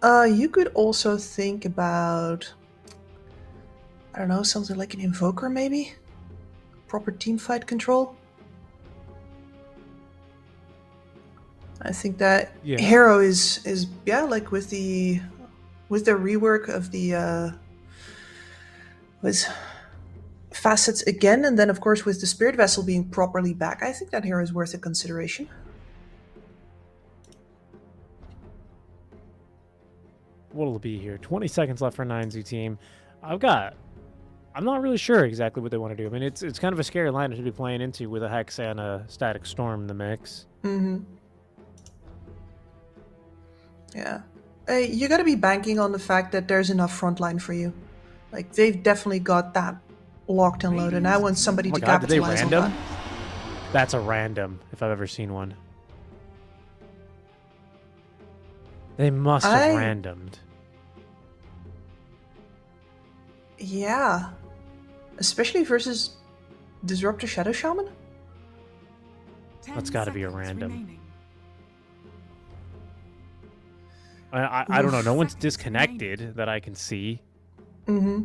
You could also think about, I don't know, something like an Invoker maybe? Proper team fight control. I think that Yeah. hero is like with the rework of the with facets again, and then of course with the Spirit Vessel being properly back, I think that hero is worth a consideration. What'll it be here? 20 seconds left for 9Z team. I'm not really sure exactly what they want to do. I mean, it's kind of a scary lineup to be playing into with a Hex and a Static Storm in the mix. Mm-hmm. Yeah. You gotta be banking on the fact that there's enough frontline for you. Like, they've definitely got that locked and loaded. And I want somebody Oh my to god, did they capitalize on random? that. That's a random, if I've ever seen one. They must have randomed. Yeah. Especially versus Disruptor Shadow Shaman? 10 That's gotta be a seconds random. remaining. I don't know. No one's Seconds disconnected that I can see. Mm-hmm.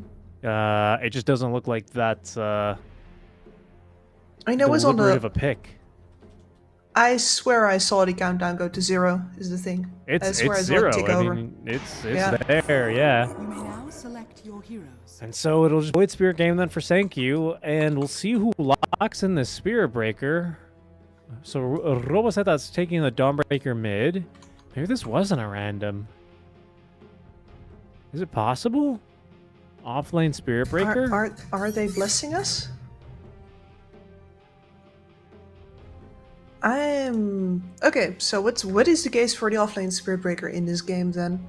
It just doesn't look like that's I mean, it was on deliberate of the... a pick. I swear I saw the countdown go to 0, is the thing. I It's swear I saw zero. it tick I over. mean, it's Yeah. there. Yeah. You may now select your heroes. And so it'll just Void Spirit game then for Sankyu, and we'll see who locks in the Spirit Breaker. So Robo said that's taking the Dawnbreaker mid. Maybe this wasn't a random. Is it possible? Offlane Spirit Breaker? Are they blessing us? Okay, so what is the case for the offlane Spirit Breaker in this game then?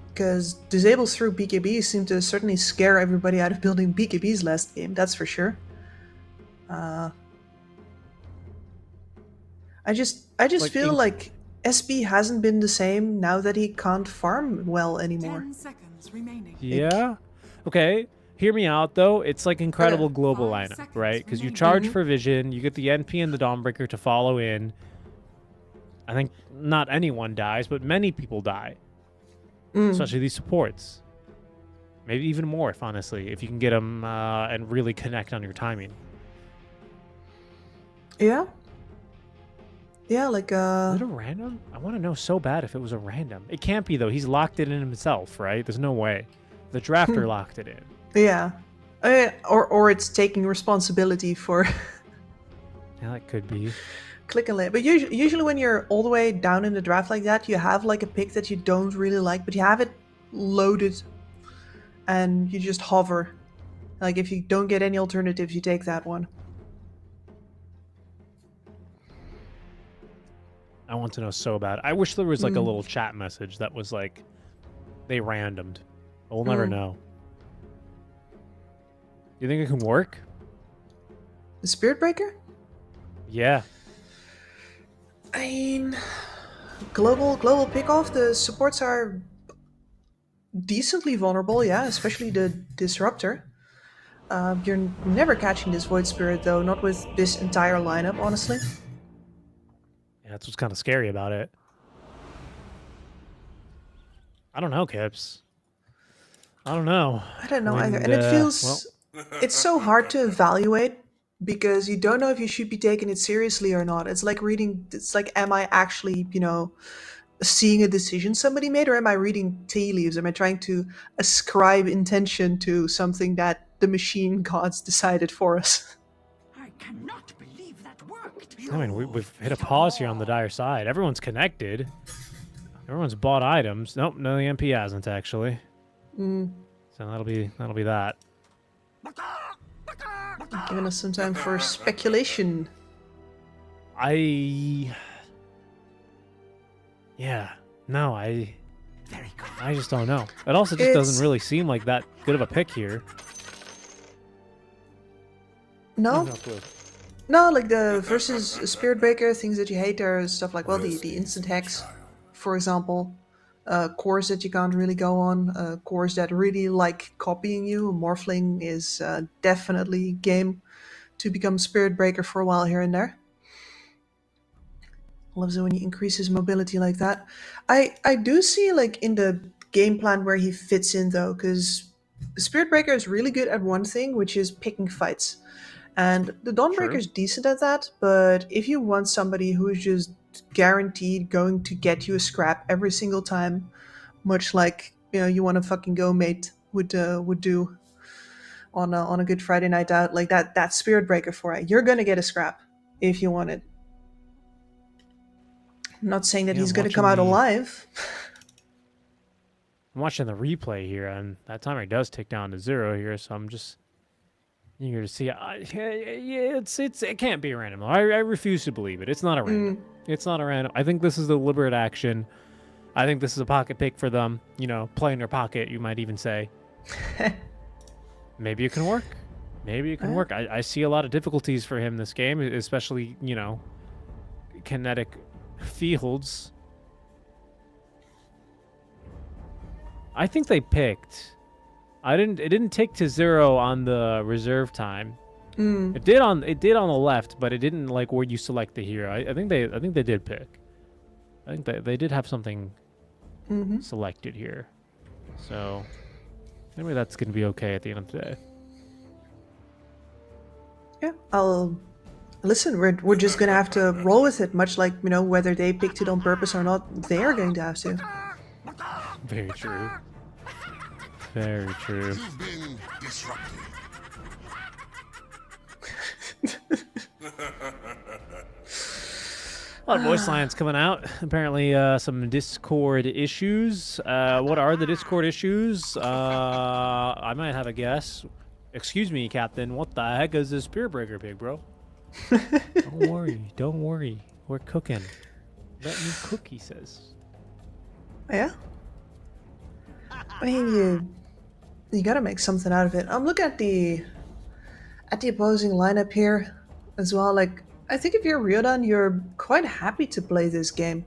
Because disables through BKB seem to certainly scare everybody out of building BKBs last game, that's for sure. I just Like, feel in- like SB hasn't been the same now that he can't farm well anymore. 10 seconds remaining. Yeah. Okay. Hear me out though. It's like incredible global 5 lineup, seconds right? Because you remaining. charge for vision, you get the NP and the Dawnbreaker to follow in. I think not anyone dies, but many people die, especially these supports. Maybe even more, if honestly, if you can get them and really connect on your timing. Yeah. Yeah, like Is it a random? I want to know so bad if it was a random. It can't be though. He's locked it in himself, right? There's no way. The drafter locked it in. yeah. Or it's taking responsibility for Yeah, that could be. click and lay. But usually when you're all the way down in the draft like that, you have like a pick that you don't really like, but you have it loaded and you just hover. Like if you don't get any alternatives, you take that one. I want to know so bad. I wish there was like a little chat message that was like, they randomed. But we'll never know. You think it can work? The Spirit Breaker? Yeah. I mean, global pick-off, the supports are decently vulnerable, yeah, especially the Disruptor. You're never catching this Void Spirit, though, not with this entire lineup, honestly. Yeah, that's what's kind of scary about it. I don't know, Kips. I don't know. I don't know When, either. And it feels... well, It's so hard to evaluate because you don't know if you should be taking it seriously or not. It's like reading... It's like, am I actually, seeing a decision somebody made, or am I reading tea leaves? Am I trying to ascribe intention to something that the machine gods decided for us? I cannot believe that worked. I mean, we've hit a pause here on the dire side. Everyone's connected. Everyone's bought items. Nope, no, the MP hasn't actually. So that'll be that. Giving us some time for speculation. I just don't know. It also just It's- doesn't really seem like that good of a pick here. No? No clue. No, like the versus Spirit Breaker, things that you hate are stuff like, well, the instant hex, for example. Cores that you can't really go on. Cores that really like copying you. Morphling is definitely game to become Spirit Breaker for a while here and there. Loves it when he increases mobility like that. I do see like in the game plan where he fits in though, because Spirit Breaker is really good at one thing, which is picking fights. And the Dawnbreaker is decent at that, but if you want somebody who is just guaranteed going to get you a scrap every single time, much like you want to fucking go mate would do on a good Friday night out, like that Spirit Breaker for it. You're gonna get a scrap if you want it. I'm not saying that Yeah, he's gonna watching come out the- alive. I'm watching the replay here, and that timer does tick down to 0 here, so I'm just eager to see. It can't be a random. I refuse to believe it. It's not a random. It's not a random. I think this is deliberate action. I think this is a pocket pick for them. Play in their pocket, you might even say. Maybe it can work. Maybe it can work. I see a lot of difficulties for him this game, especially, kinetic fields. I think they picked. It didn't tick to 0 on the reserve time. It did on the left, but it didn't like where you select the hero. I think they did pick. I think they did have something selected here. So maybe that's gonna be okay at the end of the day. Yeah, I'll listen. We're just gonna have to roll with it, much like whether they picked it on purpose or not. They are going to have to. Very true. Very true. You've been disrupted. A lot of voice lines coming out. Apparently, some Discord issues. What are the Discord issues? I might have a guess. Excuse me, Captain. What the heck is this Spirit Breaker pig, bro? Don't worry. Don't worry. We're cooking. Let me cook, he says. Yeah. I mean, you gotta make something out of it. I'm looking at the opposing lineup here as well. Like, I think if you're Ryodan, you're quite happy to play this game.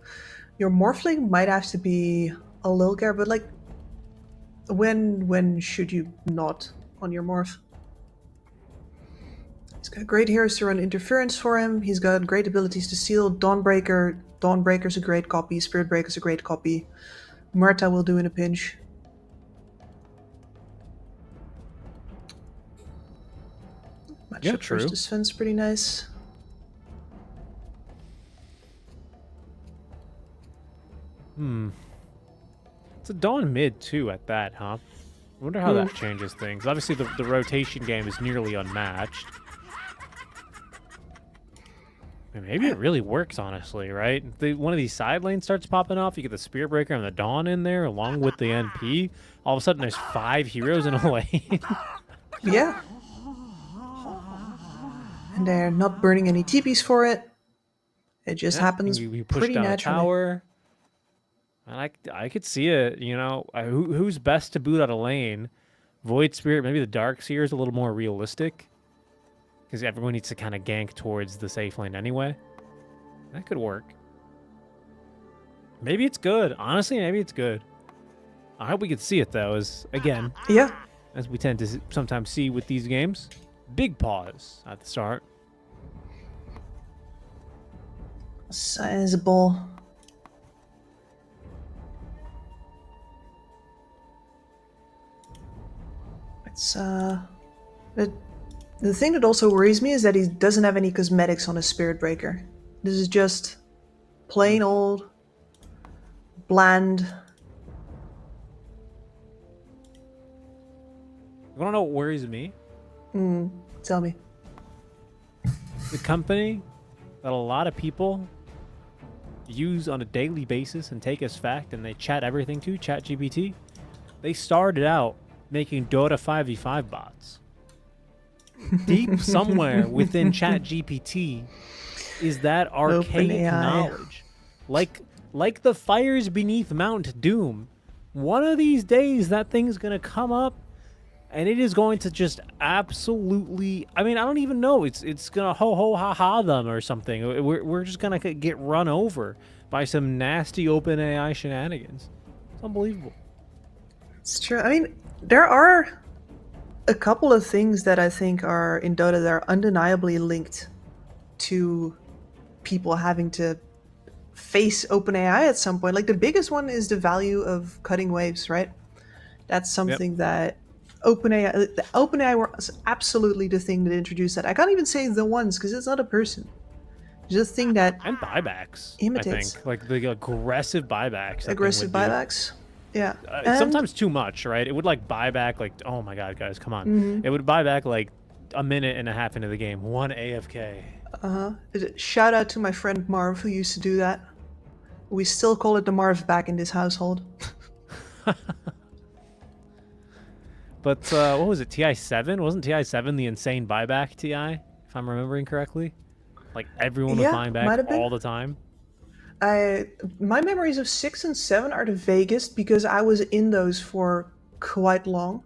Your Morphling might have to be a little careful, but like, when should you not on your Morph? He's got great heroes to run interference for him. He's got great abilities to seal. Dawnbreaker. Dawnbreaker's a great copy. Spirit Breaker's a great copy. Murta will do in a pinch. Matchup true. versus defense pretty nice. It's a Dawn mid too at that, huh? I wonder how that changes things. Obviously, the rotation game is nearly unmatched. I mean, maybe it really works, honestly, right? If one of these side lanes starts popping off, you get the Spear Breaker and the Dawn in there, along with the NP. All of a sudden, there's 5 heroes in a lane. Yeah. And they're not burning any TPs for it. It just happens You push pretty down a naturally. tower. And I could see it, you know. Who's best to boot out a lane? Void Spirit, maybe the Dark Seer is a little more realistic. Because everyone needs to kind of gank towards the safe lane anyway. That could work. Maybe it's good. Honestly, maybe it's good. I hope we could see it, though, again, Yeah. as we tend to sometimes see with these games. Big pause at the start. Sizable. It's the thing that also worries me is that he doesn't have any cosmetics on his Spirit Breaker. This is just plain old, bland. You want to know what worries me? Tell me. The company that a lot of people use on a daily basis and take as fact and they chat everything to, ChatGPT, they started out making Dota 5v5 bots. Deep somewhere within ChatGPT is that archaic OpenAI. knowledge. Like the fires beneath Mount Doom. One of these days that thing's going to come up and it is going to just absolutely, I mean, I don't even know. It's going to ho-ho-ha-ha them or something. We're just going to get run over by some nasty OpenAI shenanigans. It's unbelievable. It's true. I mean, there are a couple of things that I think are in Dota that are undeniably linked to people having to face OpenAI at some point. Like the biggest one is the value of cutting waves, right? That's something that OpenAI was absolutely the thing that introduced that. I can't even say the ones because it's not a person. Just a thing that And buybacks, Imitates. I think. Like the aggressive buybacks. that thing aggressive would do. buybacks. Yeah. And- Sometimes too much, right? It would like buy back like, oh my god, guys, come on. Mm-hmm. It would buy back like a minute and a half into the game, 1 AFK. Shout out to my friend Marv who used to do that. We still call it the Marv back in this household. But what was it, TI7? Wasn't TI7 the insane buyback TI, if I'm remembering correctly? Like everyone was Yeah, buying might back have been. all the time? My memories of 6 and 7 are the vaguest because I was in those for quite long.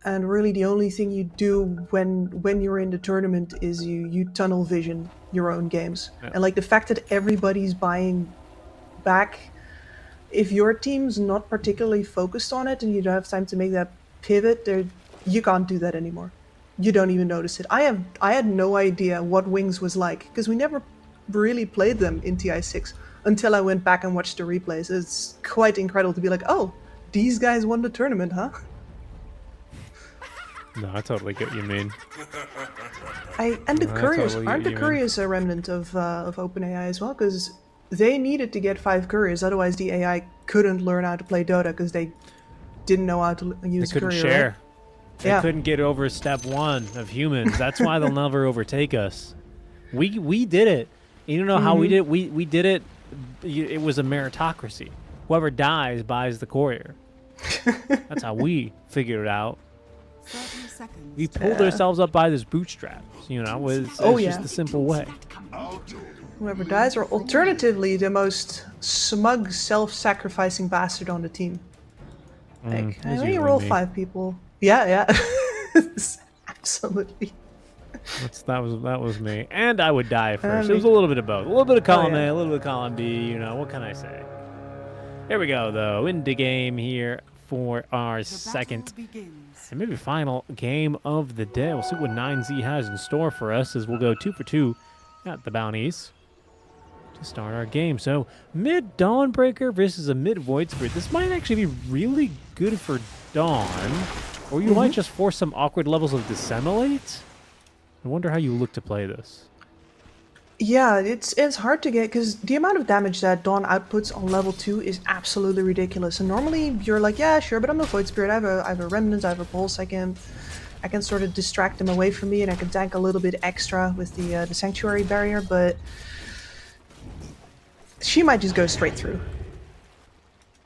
And really the only thing you do when you're in the tournament is you tunnel vision your own games. Yeah. And like the fact that everybody's buying back, if your team's not particularly focused on it and you don't have time to make that pivot, you can't do that anymore. You don't even notice it. I had no idea what Wings was like because we never really played them in TI6 until I went back and watched the replays. It's quite incredible to be like, oh, these guys won the tournament, huh? No, I totally get what you mean. And the I couriers totally aren't get the you, man. couriers a remnant of OpenAI as well? Because they needed to get 5 couriers, otherwise the AI couldn't learn how to play Dota because they didn't know how to They use couldn't courier. share. Right? They Yeah. couldn't get over step 1 of humans. That's why they'll never overtake us. We did it. You don't know how we did it? We did it. It was a meritocracy. Whoever dies buys the courier. That's how we figured it out. 30 seconds. We pulled ourselves up by this bootstraps. You know, it's Oh, just yeah. the simple way. Whoever dies, or alternatively, the most smug, self-sacrificing bastard on the team. Like, it's I only usually roll me. 5 people. Yeah. Absolutely. That was me. And I would die first. It was a little bit of both. A little bit of column yeah. A, a little bit of column B. You know, what can I say? Here we go, though. Into game here for our The second battle begins. and maybe final game of the day. We'll see what 9Z has in store for us as we'll go 2 for 2 at the bounties to start our game. So mid Dawnbreaker versus a mid Void Spirit. This might actually be really good for Dawn, or you might just force some awkward levels of Dissemblate. I wonder how you look to play this. Yeah, it's hard to get because the amount of damage that Dawn outputs on level 2 is absolutely ridiculous. And normally you're like, yeah, sure, but I'm a Void Spirit. I have a Remnant, I have a Pulse. I can sort of distract them away from me, and I can tank a little bit extra with the Sanctuary barrier. But she might just go straight through.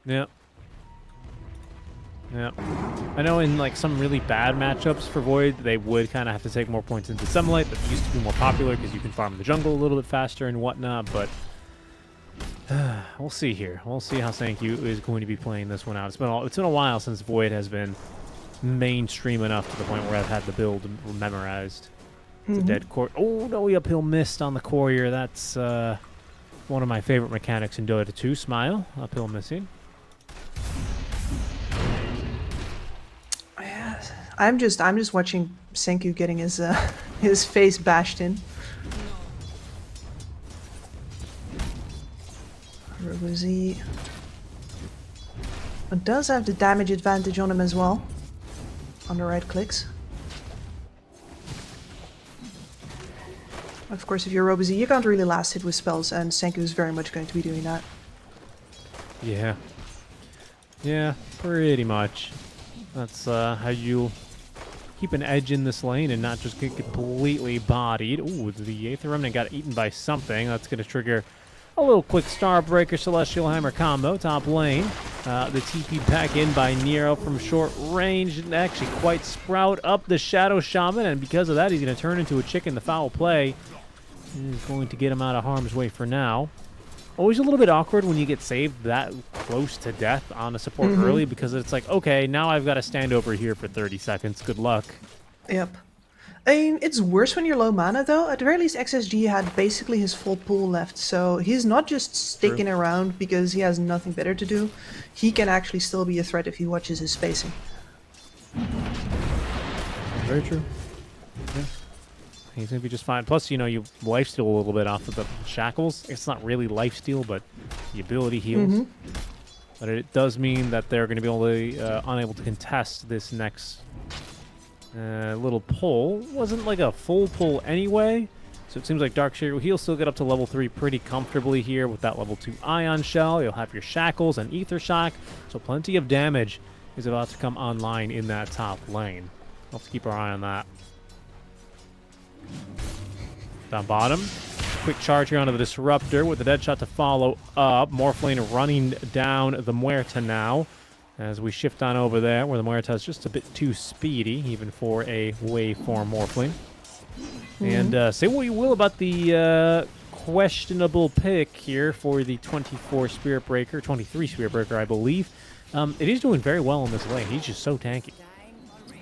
Yeah. Yeah. I know in like some really bad matchups for Void, they would kind of have to take more points in Dissemblate. That used to be more popular because you can farm the jungle a little bit faster and whatnot, but we'll see here. We'll see how Sankyu is going to be playing this one out. It's been a while since Void has been mainstream enough to the point where I've had the build memorized. It's a dead core. Oh, no, he uphill missed on the courier. That's one of my favorite mechanics in Dota 2. Smile, uphill missing. I'm just watching Senku getting his his face bashed in. Robozy does have the damage advantage on him as well, on the right clicks. Of course, if you're Robozy, you can't really last hit with spells, and Senku is very much going to be doing that. Yeah. Yeah, pretty much. That's how you keep an edge in this lane and not just get completely bodied. Ooh, the Aether Remnant got eaten by something. That's going to trigger a little quick Starbreaker Celestial Hammer combo. Top lane. The TP back in by Nero from short range. Didn't actually quite sprout up the Shadow Shaman, and because of that, he's going to turn into a chicken. The foul play is going to get him out of harm's way for now. Always a little bit awkward when you get saved that close to death on a support early, because it's like, okay, now I've got to stand over here for 30 seconds. Good luck. Yep. I mean, it's worse when you're low mana, though. At the very least, XSG had basically his full pool left, so he's not just sticking around because he has nothing better to do. He can actually still be a threat if he watches his spacing. Very true. Yeah. He's going to be just fine. Plus, you know, you lifesteal a little bit off of the shackles. It's not really lifesteal, but the ability heals. But it does mean that they're going to be unable to contest this next little pull. Wasn't like a full pull anyway, so it seems like Darkshade, he'll still get up to level 3 pretty comfortably here with that level 2 Ion Shell. You'll have your shackles and Ether Shock, so plenty of damage is about to come online in that top lane. We'll have to keep our eye on that. Down bottom, quick charge here onto the Disruptor with the dead shot to follow up. Morphling running down the Muerta now as we shift on over there, where the Muerta is just a bit too speedy, even for a waveform Morphling. And say what you will about the questionable pick here for the 24 Spirit Breaker, 23 Spirit Breaker, I believe. It is doing very well in this lane. He's just so tanky.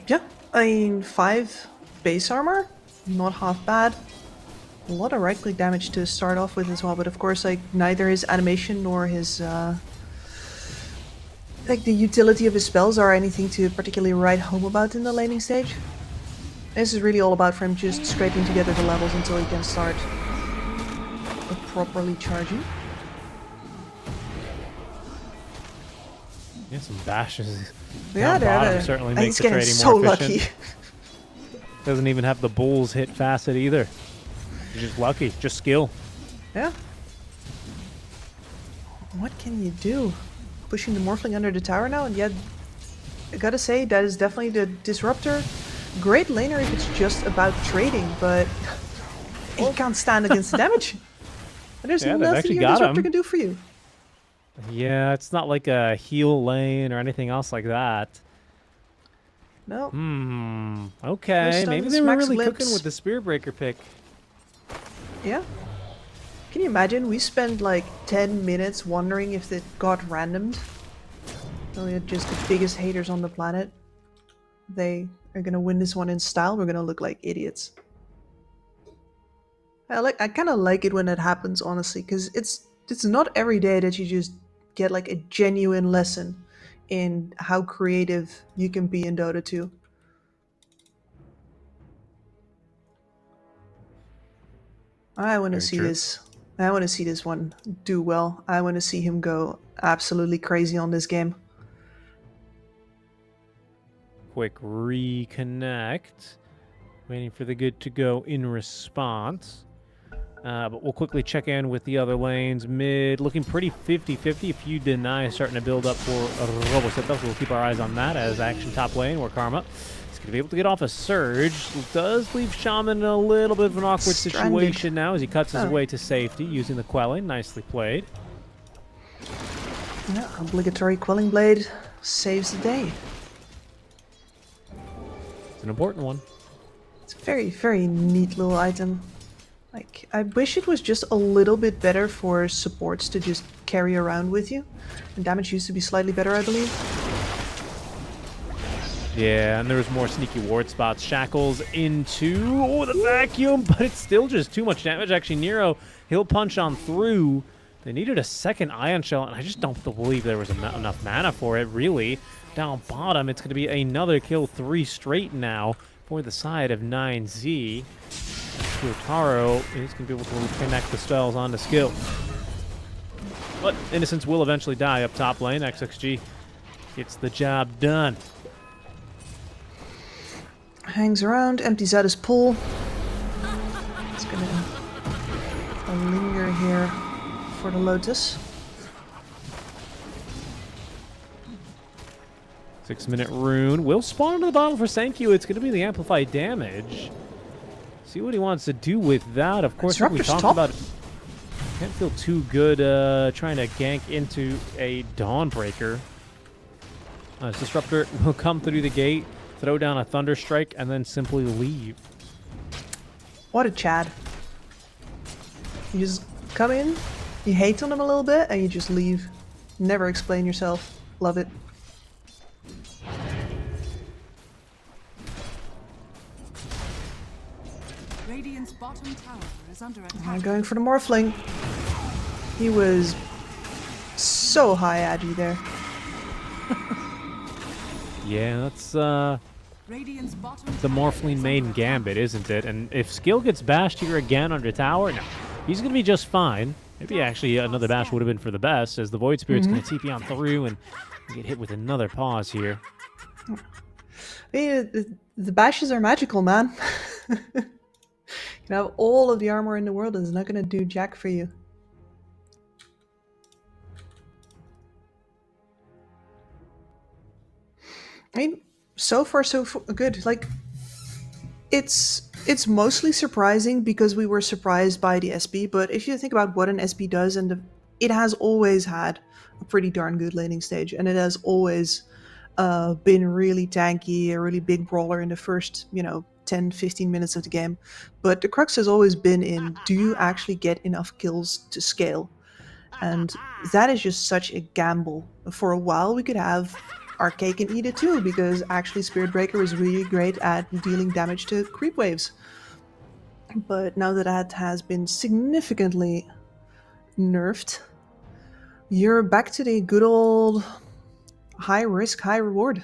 Yeah, I mean, 5 base armor, not half bad. A lot of right-click damage to start off with as well, but of course, like, neither his animation nor his, like, the utility of his spells are anything to particularly write home about in the laning stage. This is really all about for him just scraping together the levels until he can start properly charging. Yeah, some bashes. Yeah, Down bottom certainly makes he's the getting trading so more efficient. lucky. Doesn't even have the bulls hit facet either. He's just lucky, just skill. Yeah. What can you do? Pushing the Morphling under the tower now, and yet I gotta say that is definitely the Disruptor. Great laner if it's just about trading, but he can't stand against the damage. And there's Yeah, they've nothing actually your got Disruptor him. can do for you. Yeah, it's not like a heal lane or anything else like that. No. Okay, There's maybe some they were max really limps. cooking with the Spirit Breaker pick. Yeah. Can you imagine? We spent like 10 minutes wondering if it got randomed. Really, just the biggest haters on the planet. They are gonna win this one in style. We're gonna look like idiots. I kind of like it when that happens, honestly, because it's not every day that you just get like a genuine lesson in how creative you can be in Dota 2. I want to Very see true. this. I want to see this one do well. I want to see him go absolutely crazy on this game. Quick reconnect. Waiting for the good to go in response. But we'll quickly check in with the other lanes. Mid looking pretty 50-50. A few deny starting to build up for Roboseto, so we'll keep our eyes on that as action top lane where Karma is going to be able to get off a surge. Does leave Shaman in a little bit of an awkward Stranded. situation now as he cuts his Oh. way to safety using the quelling. Nicely played. Yeah, obligatory Quelling Blade saves the day. It's an important one. It's a very, very neat little item. Like, I wish it was just a little bit better for supports to just carry around with you. And damage used to be slightly better, I believe. Yeah, and there was more sneaky ward spots. Shackles into the vacuum, but it's still just too much damage. Actually, Nero, he'll punch on through. They needed a second Ion Shell, and I just don't believe there was enough mana for it, really. Down bottom, it's going to be another kill, 3 straight now for the side of 9Z. Taro is going to be able to connect the spells onto skill. But Innocence will eventually die up top lane. XXG gets the job done. Hangs around, empties out his pool. It's gonna linger here for the Lotus. 6-minute rune will spawn into the bottom for Sankyu. It's going to be the amplified damage. See what he wants to do with that. Of course, like we Disruptor's talked top. about, can't feel too good trying to gank into a Dawnbreaker. Disruptor will come through the gate, throw down a Thunder Strike, and then simply leave. What a Chad. You just come in, you hate on him a little bit, and you just leave. Never explain yourself. Love it. Radiant's bottom tower is under attack. I'm going for the Morphling. He was so high agi there. Yeah, that's Radiant's bottom the tower Morphling is main under gambit, isn't it? And if skill gets bashed here again under tower, no, he's going to be just fine. Maybe actually another bash would have been for the best, as the Void Spirit's going to TP on through and get hit with another pause here. Hey, the bashes are magical, man. You can have all of the armor in the world, and it's not gonna do jack for you. I mean, so far so good. Like, it's mostly surprising because we were surprised by the SB. But if you think about what an SB does, and it has always had a pretty darn good laning stage, and it has always been really tanky, a really big brawler in the first, 10-15 minutes of the game. But the crux has always been in, do you actually get enough kills to scale? And that is just such a gamble. For a while we could have our cake and eat it too, because actually Spirit Breaker is really great at dealing damage to creep waves. But now that that has been significantly nerfed, you're back to the good old high risk, high reward.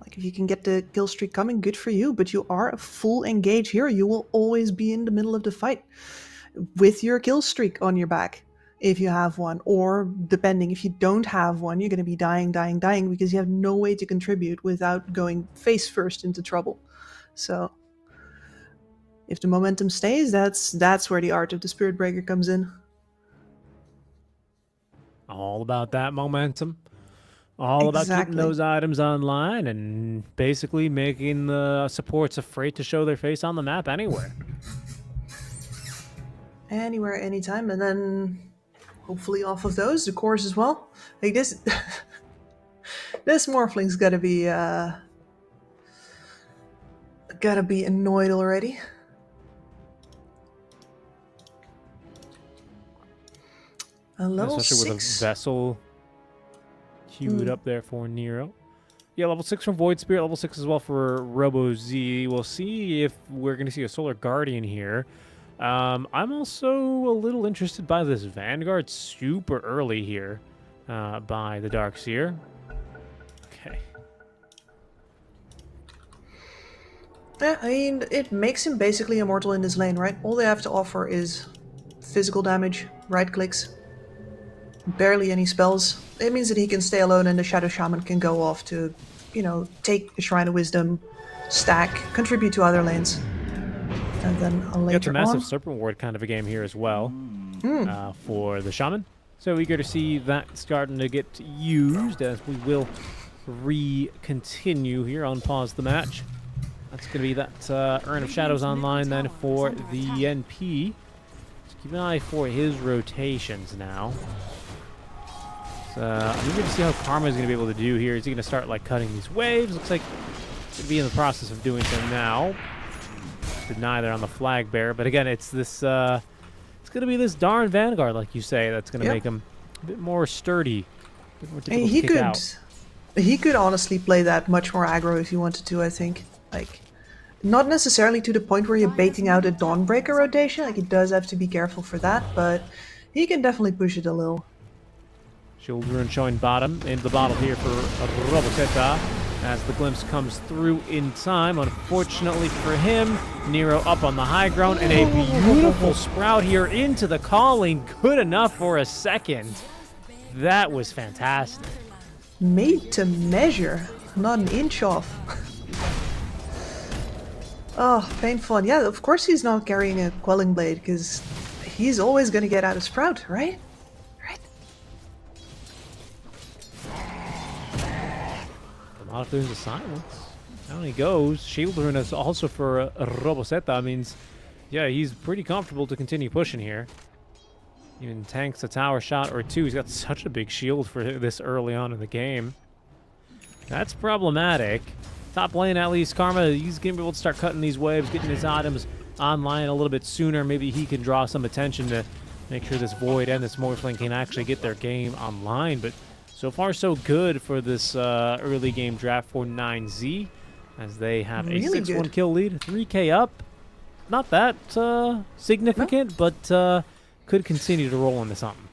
Like, if you can get the kill streak coming, good for you, but you are a full engage hero. You will always be in the middle of the fight with your kill streak on your back, if you have one. Or, depending, if you don't have one, you're going to be dying because you have no way to contribute without going face first into trouble. So, if the momentum stays, that's where the art of the Spirit Breaker comes in. All about that momentum. All about keeping those items online and basically making the supports afraid to show their face on the map anywhere. Anywhere, anytime, and then hopefully off of those, the cores as well. Like this, this Morphling's gotta be annoyed already. A level Especially with 6. a vessel queued up there for Nero. Yeah, level 6 from Void Spirit, level 6 as well for Robo Z. We'll see if we're going to see a Solar Guardian here. I'm also a little interested by this Vanguard super early here by the Darkseer. Okay. Yeah, I mean, it makes him basically immortal in this lane, right? All they have to offer is physical damage, right clicks, barely any spells. It means that he can stay alone and the Shadow Shaman can go off to, you know, take the Shrine of Wisdom, stack, contribute to other lanes. And then later It's a massive on... Serpent Ward kind of a game here as well for the Shaman. So eager to see that starting to get used as we will continue here, unpause the match. That's going to be that Urn of Shadows online then for the NP. Just keep an eye for his rotations now. So I'm eager to see how Karma is going to be able to do here. Is he going to start like cutting these waves? Looks like he's going to be in the process of doing so now. Deny there on the flag bearer, but again, it's this. It's going to be this darn Vanguard, like you say, that's going to make him a bit more sturdy, a bit more difficult to kick out. He could honestly play that much more aggro if he wanted to, I think. Like, not necessarily to the point where you're baiting out a Dawnbreaker rotation, like he does have to be careful for that, but he can definitely push it a little. Shield Rune showing bottom into the bottle here for Roboteta as the glimpse comes through in time. Unfortunately for him, Nero up on the high ground and a beautiful sprout here into the calling. Good enough for a second. That was fantastic. Made to measure, not an inch off. Oh, painful. And yeah, of course he's not carrying a Quelling Blade, because he's always going to get out of Sprout, right? Right. A lot of things of silence. Down he goes. Shield Rune is also for Roboseta. Means, yeah, he's pretty comfortable to continue pushing here. Even tanks a tower shot or two. He's got such a big shield for this early on in the game. That's problematic. Top lane, at least, Karma, he's going to be able to start cutting these waves, getting his items online a little bit sooner. Maybe he can draw some attention to make sure this Void and this Morphling can actually get their game online. But so far, so good for this early game draft for 9Z, as they have a 6-1 kill lead, 3K up. Not that significant, but could continue to roll into something.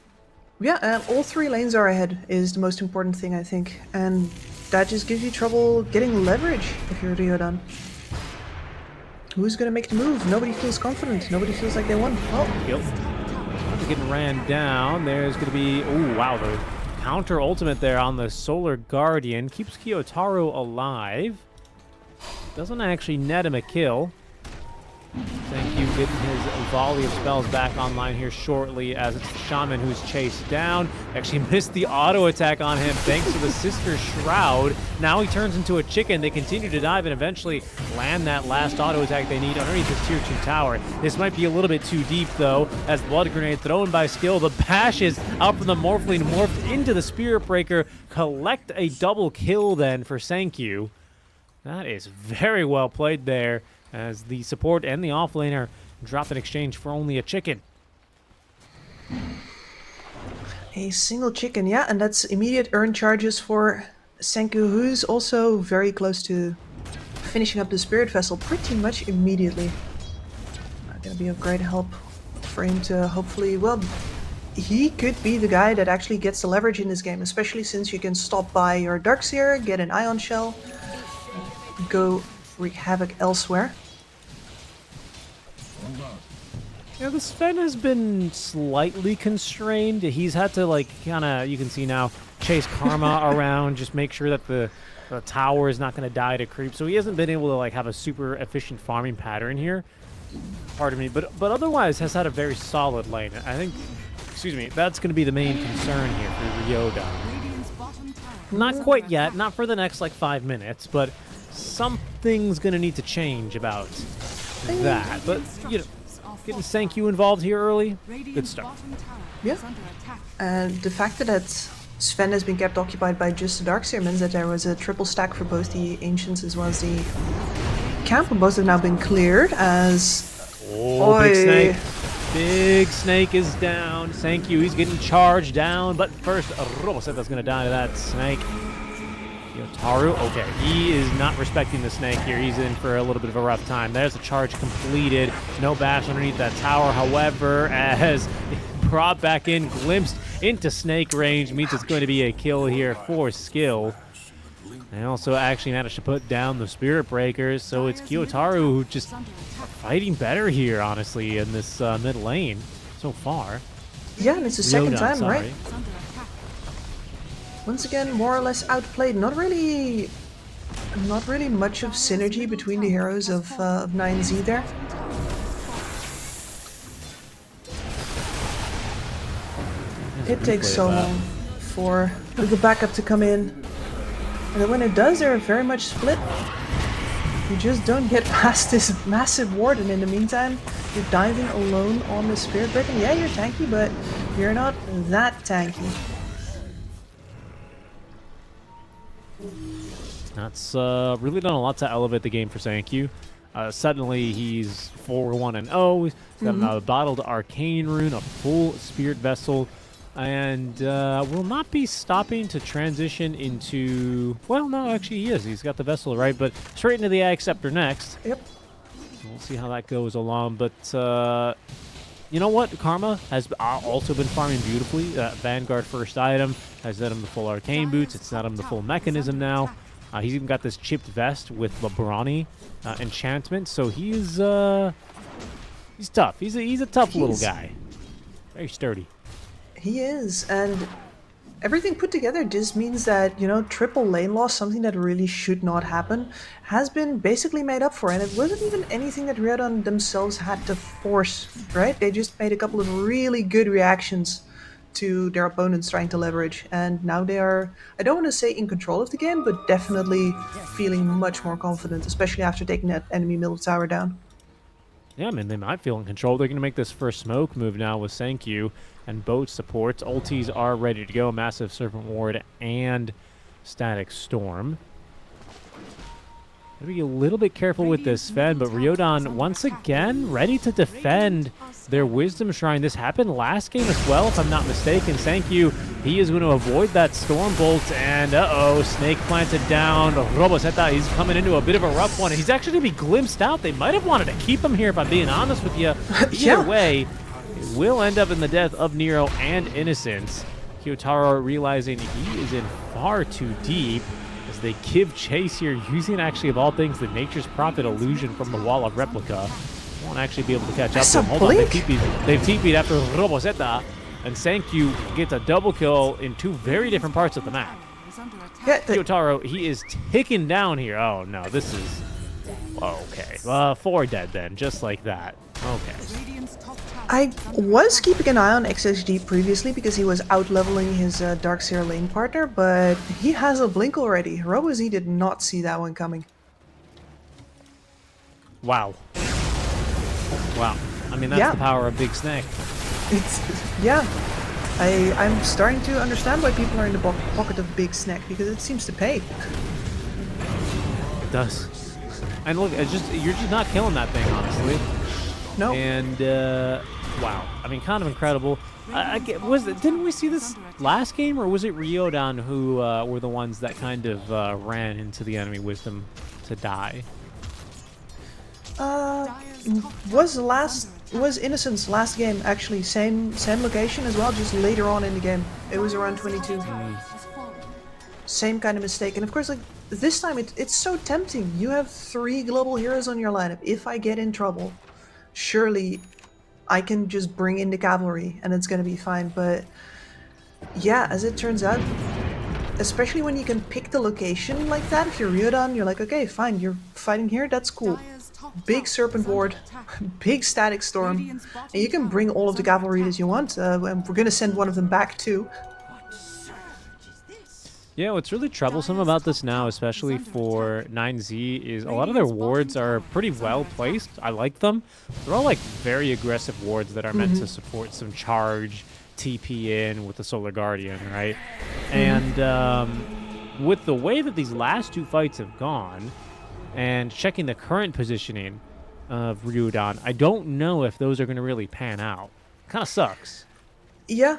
Yeah, all three lanes are ahead is the most important thing, I think. And that just gives you trouble getting leverage if you're Riyadh. Who's going to make the move? Nobody feels confident. Nobody feels like they won. Oh, Yep. Getting ran down. There's going to be... Oh, wow. The counter ultimate there on the Solar Guardian. Keeps Kiyotaro alive. Doesn't actually net him a kill. Thank you, getting his volley of spells back online here shortly as it's the Shaman who's chased down. Actually missed the auto attack on him thanks to the Sister Shroud. Now he turns into a chicken. They continue to dive and eventually land that last auto attack they need underneath this tier 2 tower. This might be a little bit too deep though, as Blood Grenade thrown by skill. The bashes out from the Morphling morphed into the Spirit Breaker. Collect a double kill then for Sankyu. That is very well played there, as the support and the offlaner drop in exchange for only a chicken. a single chicken, yeah, and that's immediate earn charges for Senku, who's also very close to finishing up the Spirit Vessel pretty much immediately. Gonna be of great help for him to hopefully, well, he could be the guy that actually gets the leverage in this game, especially since you can stop by your Darkseer, get an Ion Shell, go wreak havoc elsewhere. Yeah, the Sven has been slightly constrained. He's had to, like, kind of, you can see now, chase Karma around, just make sure that the tower is not going to die to creep. So he hasn't been able to, like, have a super efficient farming pattern here. Pardon me, but otherwise has had a very solid lane. I think, excuse me, that's going to be the main concern here for Riyadh. Not quite yet, not for the next, like, 5 minutes, but something's going to need to change about that. But, you know, getting Sankyu involved here early, good start. Yeah. And the fact that Sven has been kept occupied by just the Darkseer means that there was a triple stack for both the Ancients as well as the camp, and both have now been cleared as... Oh, Big Snake. Big Snake is down. Sankyu, he's getting charged down, but first, Roboseta's going to die to that Snake. Yotaru, okay, he is not respecting the snake here. He's in for a little bit of a rough time. There's a charge completed. No bash underneath that tower. However, as brought back in, glimpsed into snake range, means it's going to be a kill here for skill. They also actually managed to put down the Spirit Breakers, so it's Kyotaru who just fighting better here, honestly, in this mid lane so far. Yeah, and it's the second Ryodan, time, sorry. right? Once again, more or less outplayed. Not really much of synergy between the heroes of 9Z there. It takes so long for the backup to come in. And then when it does, they're very much split. You just don't get past this massive ward, and in the meantime, you're diving alone on the Spirit Breaker. Yeah, you're tanky, but you're not that tanky. That's really done a lot to elevate the game for Sankyu. Suddenly, he's 4-1-0. He's got a bottled Arcane Rune, a full Spirit Vessel, and will not be stopping to transition into... Well, no, actually he is. He's got the Vessel, right? But straight into the Ag Scepter next. Yep. We'll see how that goes along, but you know what? Karma has also been farming beautifully. Vanguard first item has net him the full Arcane Boots. It's net him the full Mechanism now. He's even got this chipped vest with Labrani enchantment, so he's tough. He's a tough little guy. Very sturdy. He is, and everything put together just means that, you know, triple lane loss, something that really should not happen, has been basically made up for, and it wasn't even anything that Riyadh themselves had to force, right? They just made a couple of really good reactions to their opponents trying to leverage, and now they are, I don't want to say in control of the game, but definitely feeling much more confident, especially after taking that enemy middle tower down. Yeah, I mean, they might feel in control. They're going to make this first smoke move now with Sankyu and both supports. Ultis are ready to go. Massive Serpent Ward and Static Storm. Gotta be a little bit careful with this Sven, but Ryodan once again ready to defend their Wisdom Shrine. This happened last game as well, if I'm not mistaken. Sankyu, he is going to avoid that Storm Bolt, and Snake planted down. Roboseta, he's coming into a bit of a rough one. He's actually going to be glimpsed out. They might have wanted to keep him here, if I'm being honest with you. Either way, it will end up in the death of Nero and Innocence. Kyotaro realizing he is in far too deep as they give chase here, using actually, of all things, the Nature's Prophet illusion from the Wall of Replica. Won't actually be able to catch up to him. Hold on, they've TP'd after Roboseta, and Sankyu gets a double kill in two very different parts of the map. Yeah, Kyotaro, he is ticking down here. Oh no, this is... Okay, 4 dead then, just like that. Okay. I was keeping an eye on XSG previously because he was out-leveling his Darkseer lane partner, but he has a blink already. RoboZ did not see that one coming. Wow. Wow. I mean, that's the power of Big Snake. Yeah. I'm starting to understand why people are in the pocket of Big Snake, because it seems to pay. It does. And look, you're just not killing that thing, honestly. No. And wow, I mean, kind of incredible. Didn't we see this last game, or was it Ryodan who were the ones that kind of ran into the enemy wisdom to die? Was Innocence last game actually same location as well, just later on in the game. It was around 22. Same kind of mistake, and of course, like this time, it's so tempting. You have 3 global heroes on your lineup. If I get in trouble, surely I can just bring in the cavalry and it's gonna be fine. But yeah, as it turns out, especially when you can pick the location like that, if you're Ryodan, you're like, okay, fine, you're fighting here, that's cool. Big Serpent Ward, big Static Storm, and you can bring all of the cavalry that you want. And we're gonna send one of them back too. Yeah, what's really troublesome about this now, especially for 9Z, is a lot of their wards are pretty well placed. I like them. They're all like very aggressive wards that are meant to support some charge, TP in with the Solar Guardian, right? And with the way that these last 2 fights have gone, and checking the current positioning of Ryodan, I don't know if those are going to really pan out. Kind of sucks. Yeah,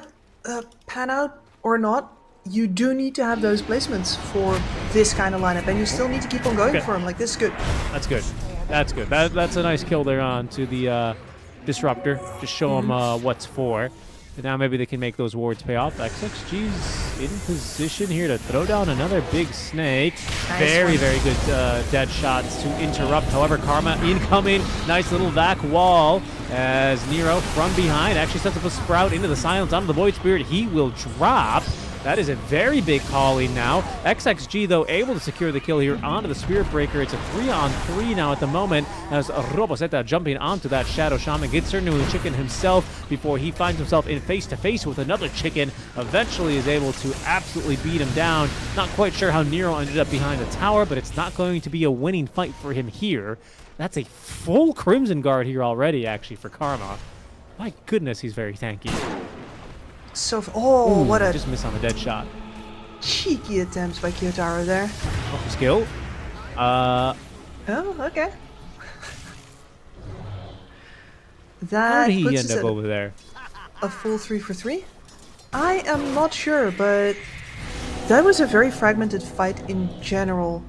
pan out or not, you do need to have those placements for this kind of lineup, and you still need to keep on going Okay. for them. Like, this is good. That's good. That's good. That's a nice kill there on to the Disruptor. Just show them what's for. And now maybe they can make those wards pay off. XXG's in position here to throw down another big snake. Nice Very, one. very good dead shots to interrupt. However, Karma incoming. Nice little vac wall as Nero from behind actually sets up a sprout into the silence onto the Void Spirit. He will drop. That is a very big calling now. XXG, though, able to secure the kill here onto the Spirit Breaker. It's a 3-on-3 now at the moment as Roboseta jumping onto that Shadow Shaman gets turned into a chicken himself before he finds himself in face-to-face with another chicken. Eventually is able to absolutely beat him down. Not quite sure how Nero ended up behind the tower, but it's not going to be a winning fight for him here. That's a full Crimson Guard here already, actually, for Karma. My goodness, he's very tanky. So, oh, what a Just miss on the dead shot. cheeky attempt by Kyotaro there. Skill. Oh, okay. How That did he puts end us up at over there? a full 3 for 3. I am not sure, but that was a very fragmented fight in general.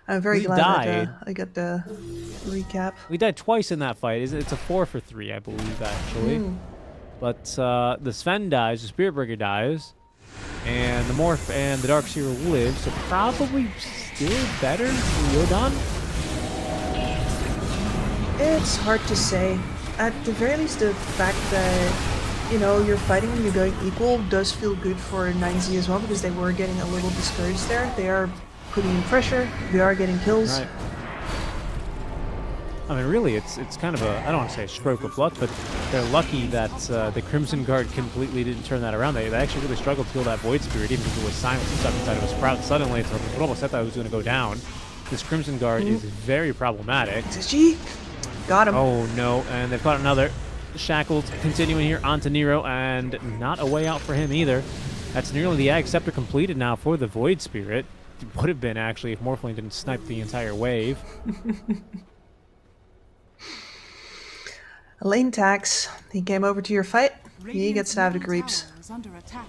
I'm very We glad died. that I got the recap. We died twice in that fight. It's a 4 for 3, I believe, actually. But the Sven dies, the Spirit Breaker dies, and the Morph and the Dark Seer live, so probably still better for Yodan. It's hard to say. At the very least, the fact that, you know, you're fighting and you're going equal does feel good for 9Z as well, because they were getting a little discouraged there. They are putting in pressure, they are getting kills. Right. I mean, really, it's kind of a, I don't want to say a stroke of luck, but they're lucky that the Crimson Guard completely didn't turn that around. They actually really struggled to kill that Void Spirit, even if it was silent and stuck inside of a Sprout. Suddenly, it's almost thought that was going to go down. This Crimson Guard is very problematic. SSG! Got him. Oh, no, and they've got another. Shackled continuing here onto Nero, and not a way out for him either. That's nearly the Ag Scepter completed now for the Void Spirit. It would have been, actually, if Morphling didn't snipe the entire wave. Lane Tax, he came over to your fight. He Radiant's gets stabbed at middle creeps. tower is under attack.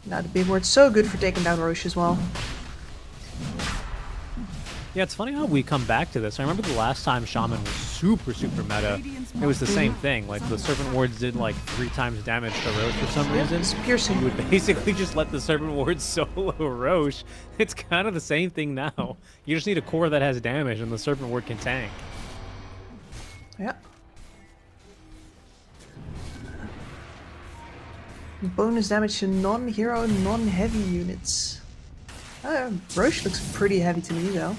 Now the big word, so good for taking down Roche as well. Yeah, it's funny how we come back to this. I remember the last time Shaman was super, super meta. It was the same thing. Like, the Serpent Wards did, like, 3 times damage to Roche for some reason. It's piercing. You would basically just let the Serpent Wards solo Roche. It's kind of the same thing now. You just need a core that has damage, and the Serpent Ward can tank. Yeah. Bonus damage to non-hero, non-heavy units. Roche looks pretty heavy to me though.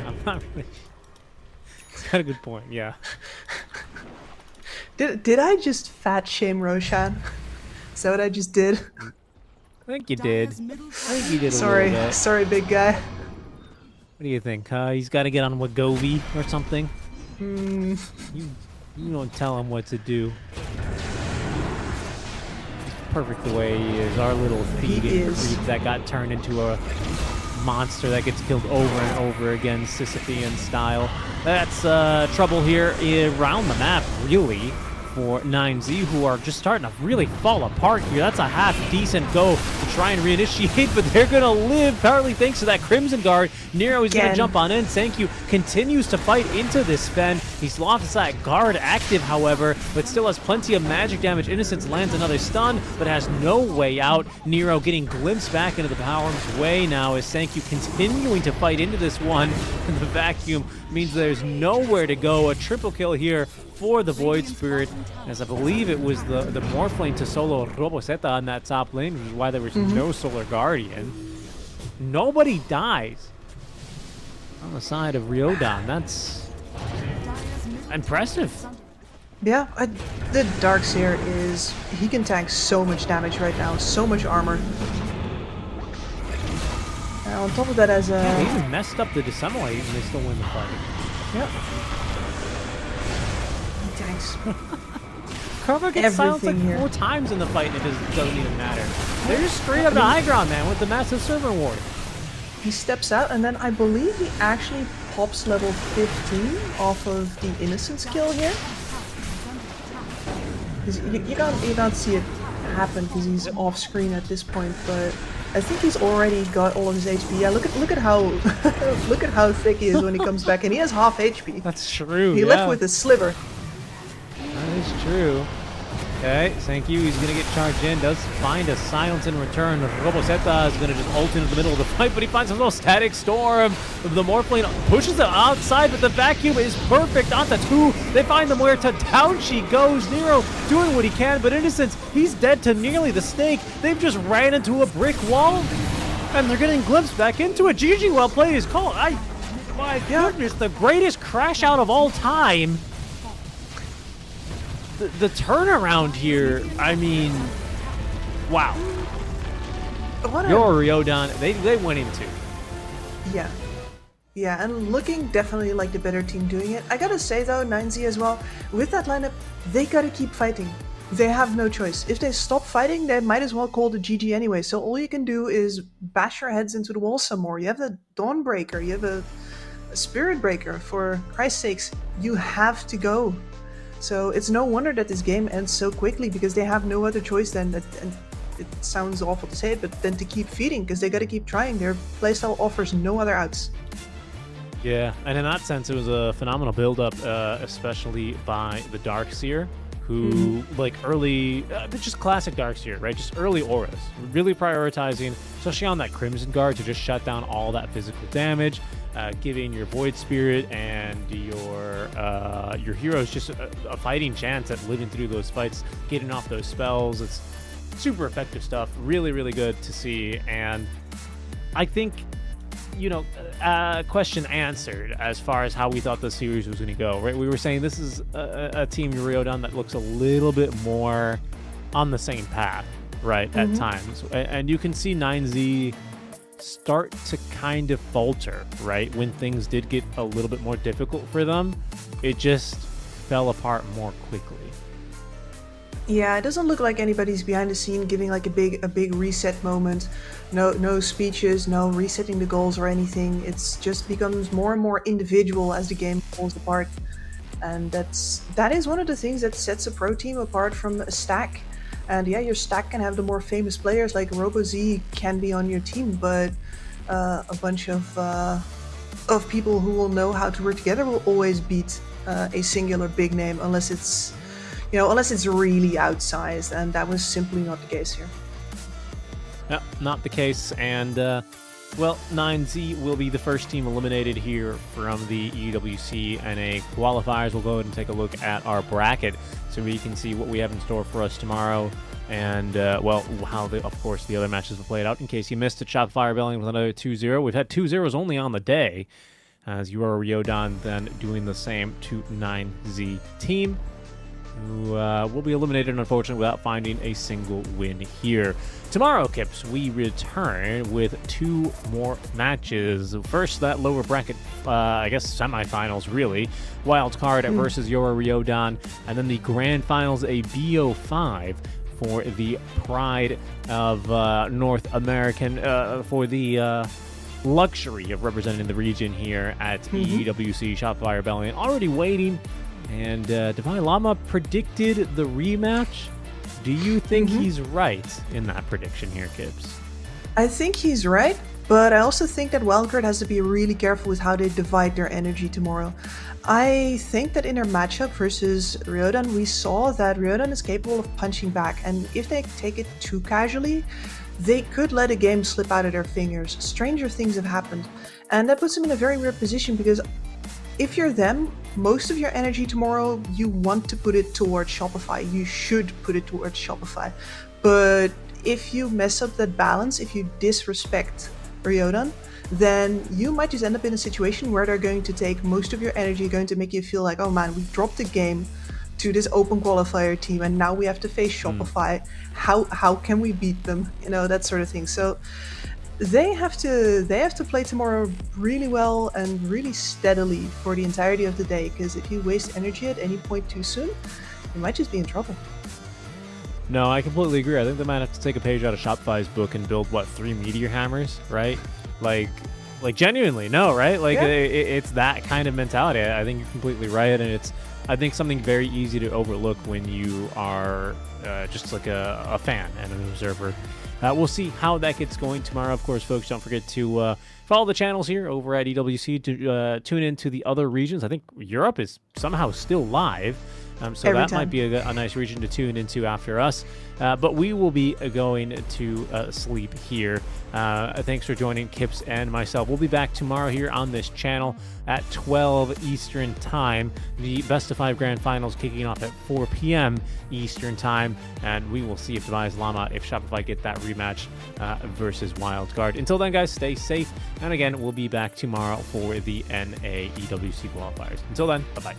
I'm not really... It's got a good point, yeah. Did I just fat shame Roshan? Is that what I just did? I think you did. Dire's middle I think you did a Sorry, little bit. sorry, big guy. What do you think? He's got to get on Wagovi or something? You don't tell him what to do. He's perfect the way he is. Our little He thieving is. creep that got turned into a monster that gets killed over and over again, Sisyphean style. That's trouble here around the map, really, for 9Z, who are just starting to really fall apart here. That's a half-decent go to try and reinitiate, but they're going to live, partly thanks to that Crimson Guard. Nero is going to Again. jump on in. Sankyu continues to fight into this Fen. He's lost that guard active, however, but still has plenty of magic damage. Innocence lands another stun, but has no way out. Nero getting glimpsed back into the power's way now as Sankyu continuing to fight into this one. And the vacuum means there's nowhere to go. A triple kill here for the Void Spirit, as I believe it was the Morphling to solo Roboseta on that top lane, which is why there was no Solar Guardian. Nobody dies on the side of Ryodan. That's Dire's middle impressive. is under Yeah, the Darkseer is... He can tank so much damage right now, so much armor. And on top of that, as They a... even messed up the Dissemblate and they still win the fight. Yep. He tanks. Karma gets silenced like Everything here. 4 times in the fight and it doesn't even matter. They're just straight up the high ground, man, with the massive server ward. He steps out, and then I believe he actually pops level 15 off of the innocent skill here. 'Cause you can't see it happen because he's off screen at this point, but I think he's already got all of his HP. Yeah, look at how look at how thick he is when he comes back, and he has half HP. That's true. He left with a sliver. That is true. Okay, thank you. He's going to get charged in. Does find a silence in return. Roboseta is going to just ult into the middle of the fight, but he finds a little static storm. The Morphling pushes it outside, but the vacuum is perfect onto two. They find the Muerta. Down she goes. Nero doing what he can, but Innocence, he's dead to nearly the snake. They've just ran into a brick wall, and they're getting glimpsed back into it. GG, well played is called. My goodness, the greatest crash out of all time. The turnaround here, I mean, wow. Your Riyadh, they went into. Yeah. Yeah, and looking definitely like the better team doing it. I gotta say though, 9Z as well, with that lineup, they gotta keep fighting. They have no choice. If they stop fighting, they might as well call the GG anyway. So all you can do is bash your heads into the wall some more. You have the Dawnbreaker, you have a Spirit Breaker. For Christ's sakes, you have to go. So it's no wonder that this game ends so quickly, because they have no other choice than that. And it sounds awful to say it, but then to keep feeding, because they got to keep trying. Their playstyle offers no other outs. Yeah, and in that sense, it was a phenomenal build-up, especially by the Darkseer, who, like, early, just classic Darkseer, right? Just early auras, really prioritizing, especially on that Crimson Guard, to just shut down all that physical damage, giving your Void Spirit and your heroes just a fighting chance at living through those fights, getting off those spells. It's super effective stuff. Really, really good to see. And I think, you know, question answered as far as how we thought the series was going to go, right? We were saying this is a team Riyadh that looks a little bit more on the same path, right, at times. And you can see 9Z start to kind of falter, right? When things did get a little bit more difficult for them, it just fell apart more quickly. Yeah, it doesn't look like anybody's behind the scene giving like a big reset moment. No speeches, no resetting the goals or anything. It's just becomes more and more individual as the game falls apart. And that is one of the things that sets a pro team apart from a stack. And yeah, your stack can have the more famous players like RoboZ can be on your team, but a bunch of people who will know how to work together will always beat a singular big name, unless it's really outsized, and that was simply not the case here. Yeah, not the case, and well, 9Z will be the first team eliminated here from the EWC NA qualifiers. We'll go ahead and take a look at our bracket so we can see what we have in store for us tomorrow, and well, how of course the other matches will play out. In case you missed it, Shopify rebelling with another 2-0. We've had 2-0s only on the day, as you are Riyadh then doing the same to 9Z team, who will be eliminated, unfortunately, without finding a single win here. Tomorrow, Kips, we return with 2 more matches. First, that lower bracket, I guess, semifinals, really. Wild card versus Yora Riyadh, and then the grand finals, a BO5 for the Pride of North American, for the luxury of representing the region here at EWC. Shopify Rebellion already waiting. And Divine Llama predicted the rematch. Do you think he's right in that prediction here, Gibbs? I think he's right, but I also think that Wildcard has to be really careful with how they divide their energy tomorrow. I think that in their matchup versus Riyadh, we saw that Riyadh is capable of punching back, and if they take it too casually, they could let a game slip out of their fingers. Stranger things have happened, and that puts them in a very weird position, because if you're them, most of your energy tomorrow, you want to put it towards Shopify. You should put it towards Shopify. But if you mess up that balance, if you disrespect Riyadh, then you might just end up in a situation where they're going to take most of your energy, going to make you feel like, oh man, we dropped the game to this open qualifier team, and now we have to face Shopify. How can we beat them? You know, that sort of thing. So they have to play tomorrow really well and really steadily for the entirety of the day, because if you waste energy at any point too soon, you might just be in trouble. No, I completely agree. I think they might have to take a page out of Shopify's book and build, 3 meteor hammers, right? Like, Like, genuinely, no, right? Like, Yeah. it's that kind of mentality. I think you're completely right, and it's, I think, something very easy to overlook when you are just like a fan and an observer. We'll see how that gets going tomorrow. Of course, folks, don't forget to follow the channels here over at EWC to tune into the other regions. I think Europe is somehow still live. So Every that might time. be a nice region to tune into after us. But we will be going to sleep here. Thanks for joining Kips and myself. We'll be back tomorrow here on this channel at 12 Eastern Time. The Best of 5 Grand Finals kicking off at 4 p.m. Eastern Time. And we will see if Shopify get that rematch versus Wildcard. Until then, guys, stay safe. And again, we'll be back tomorrow for the NA EWC qualifiers. Until then, bye-bye.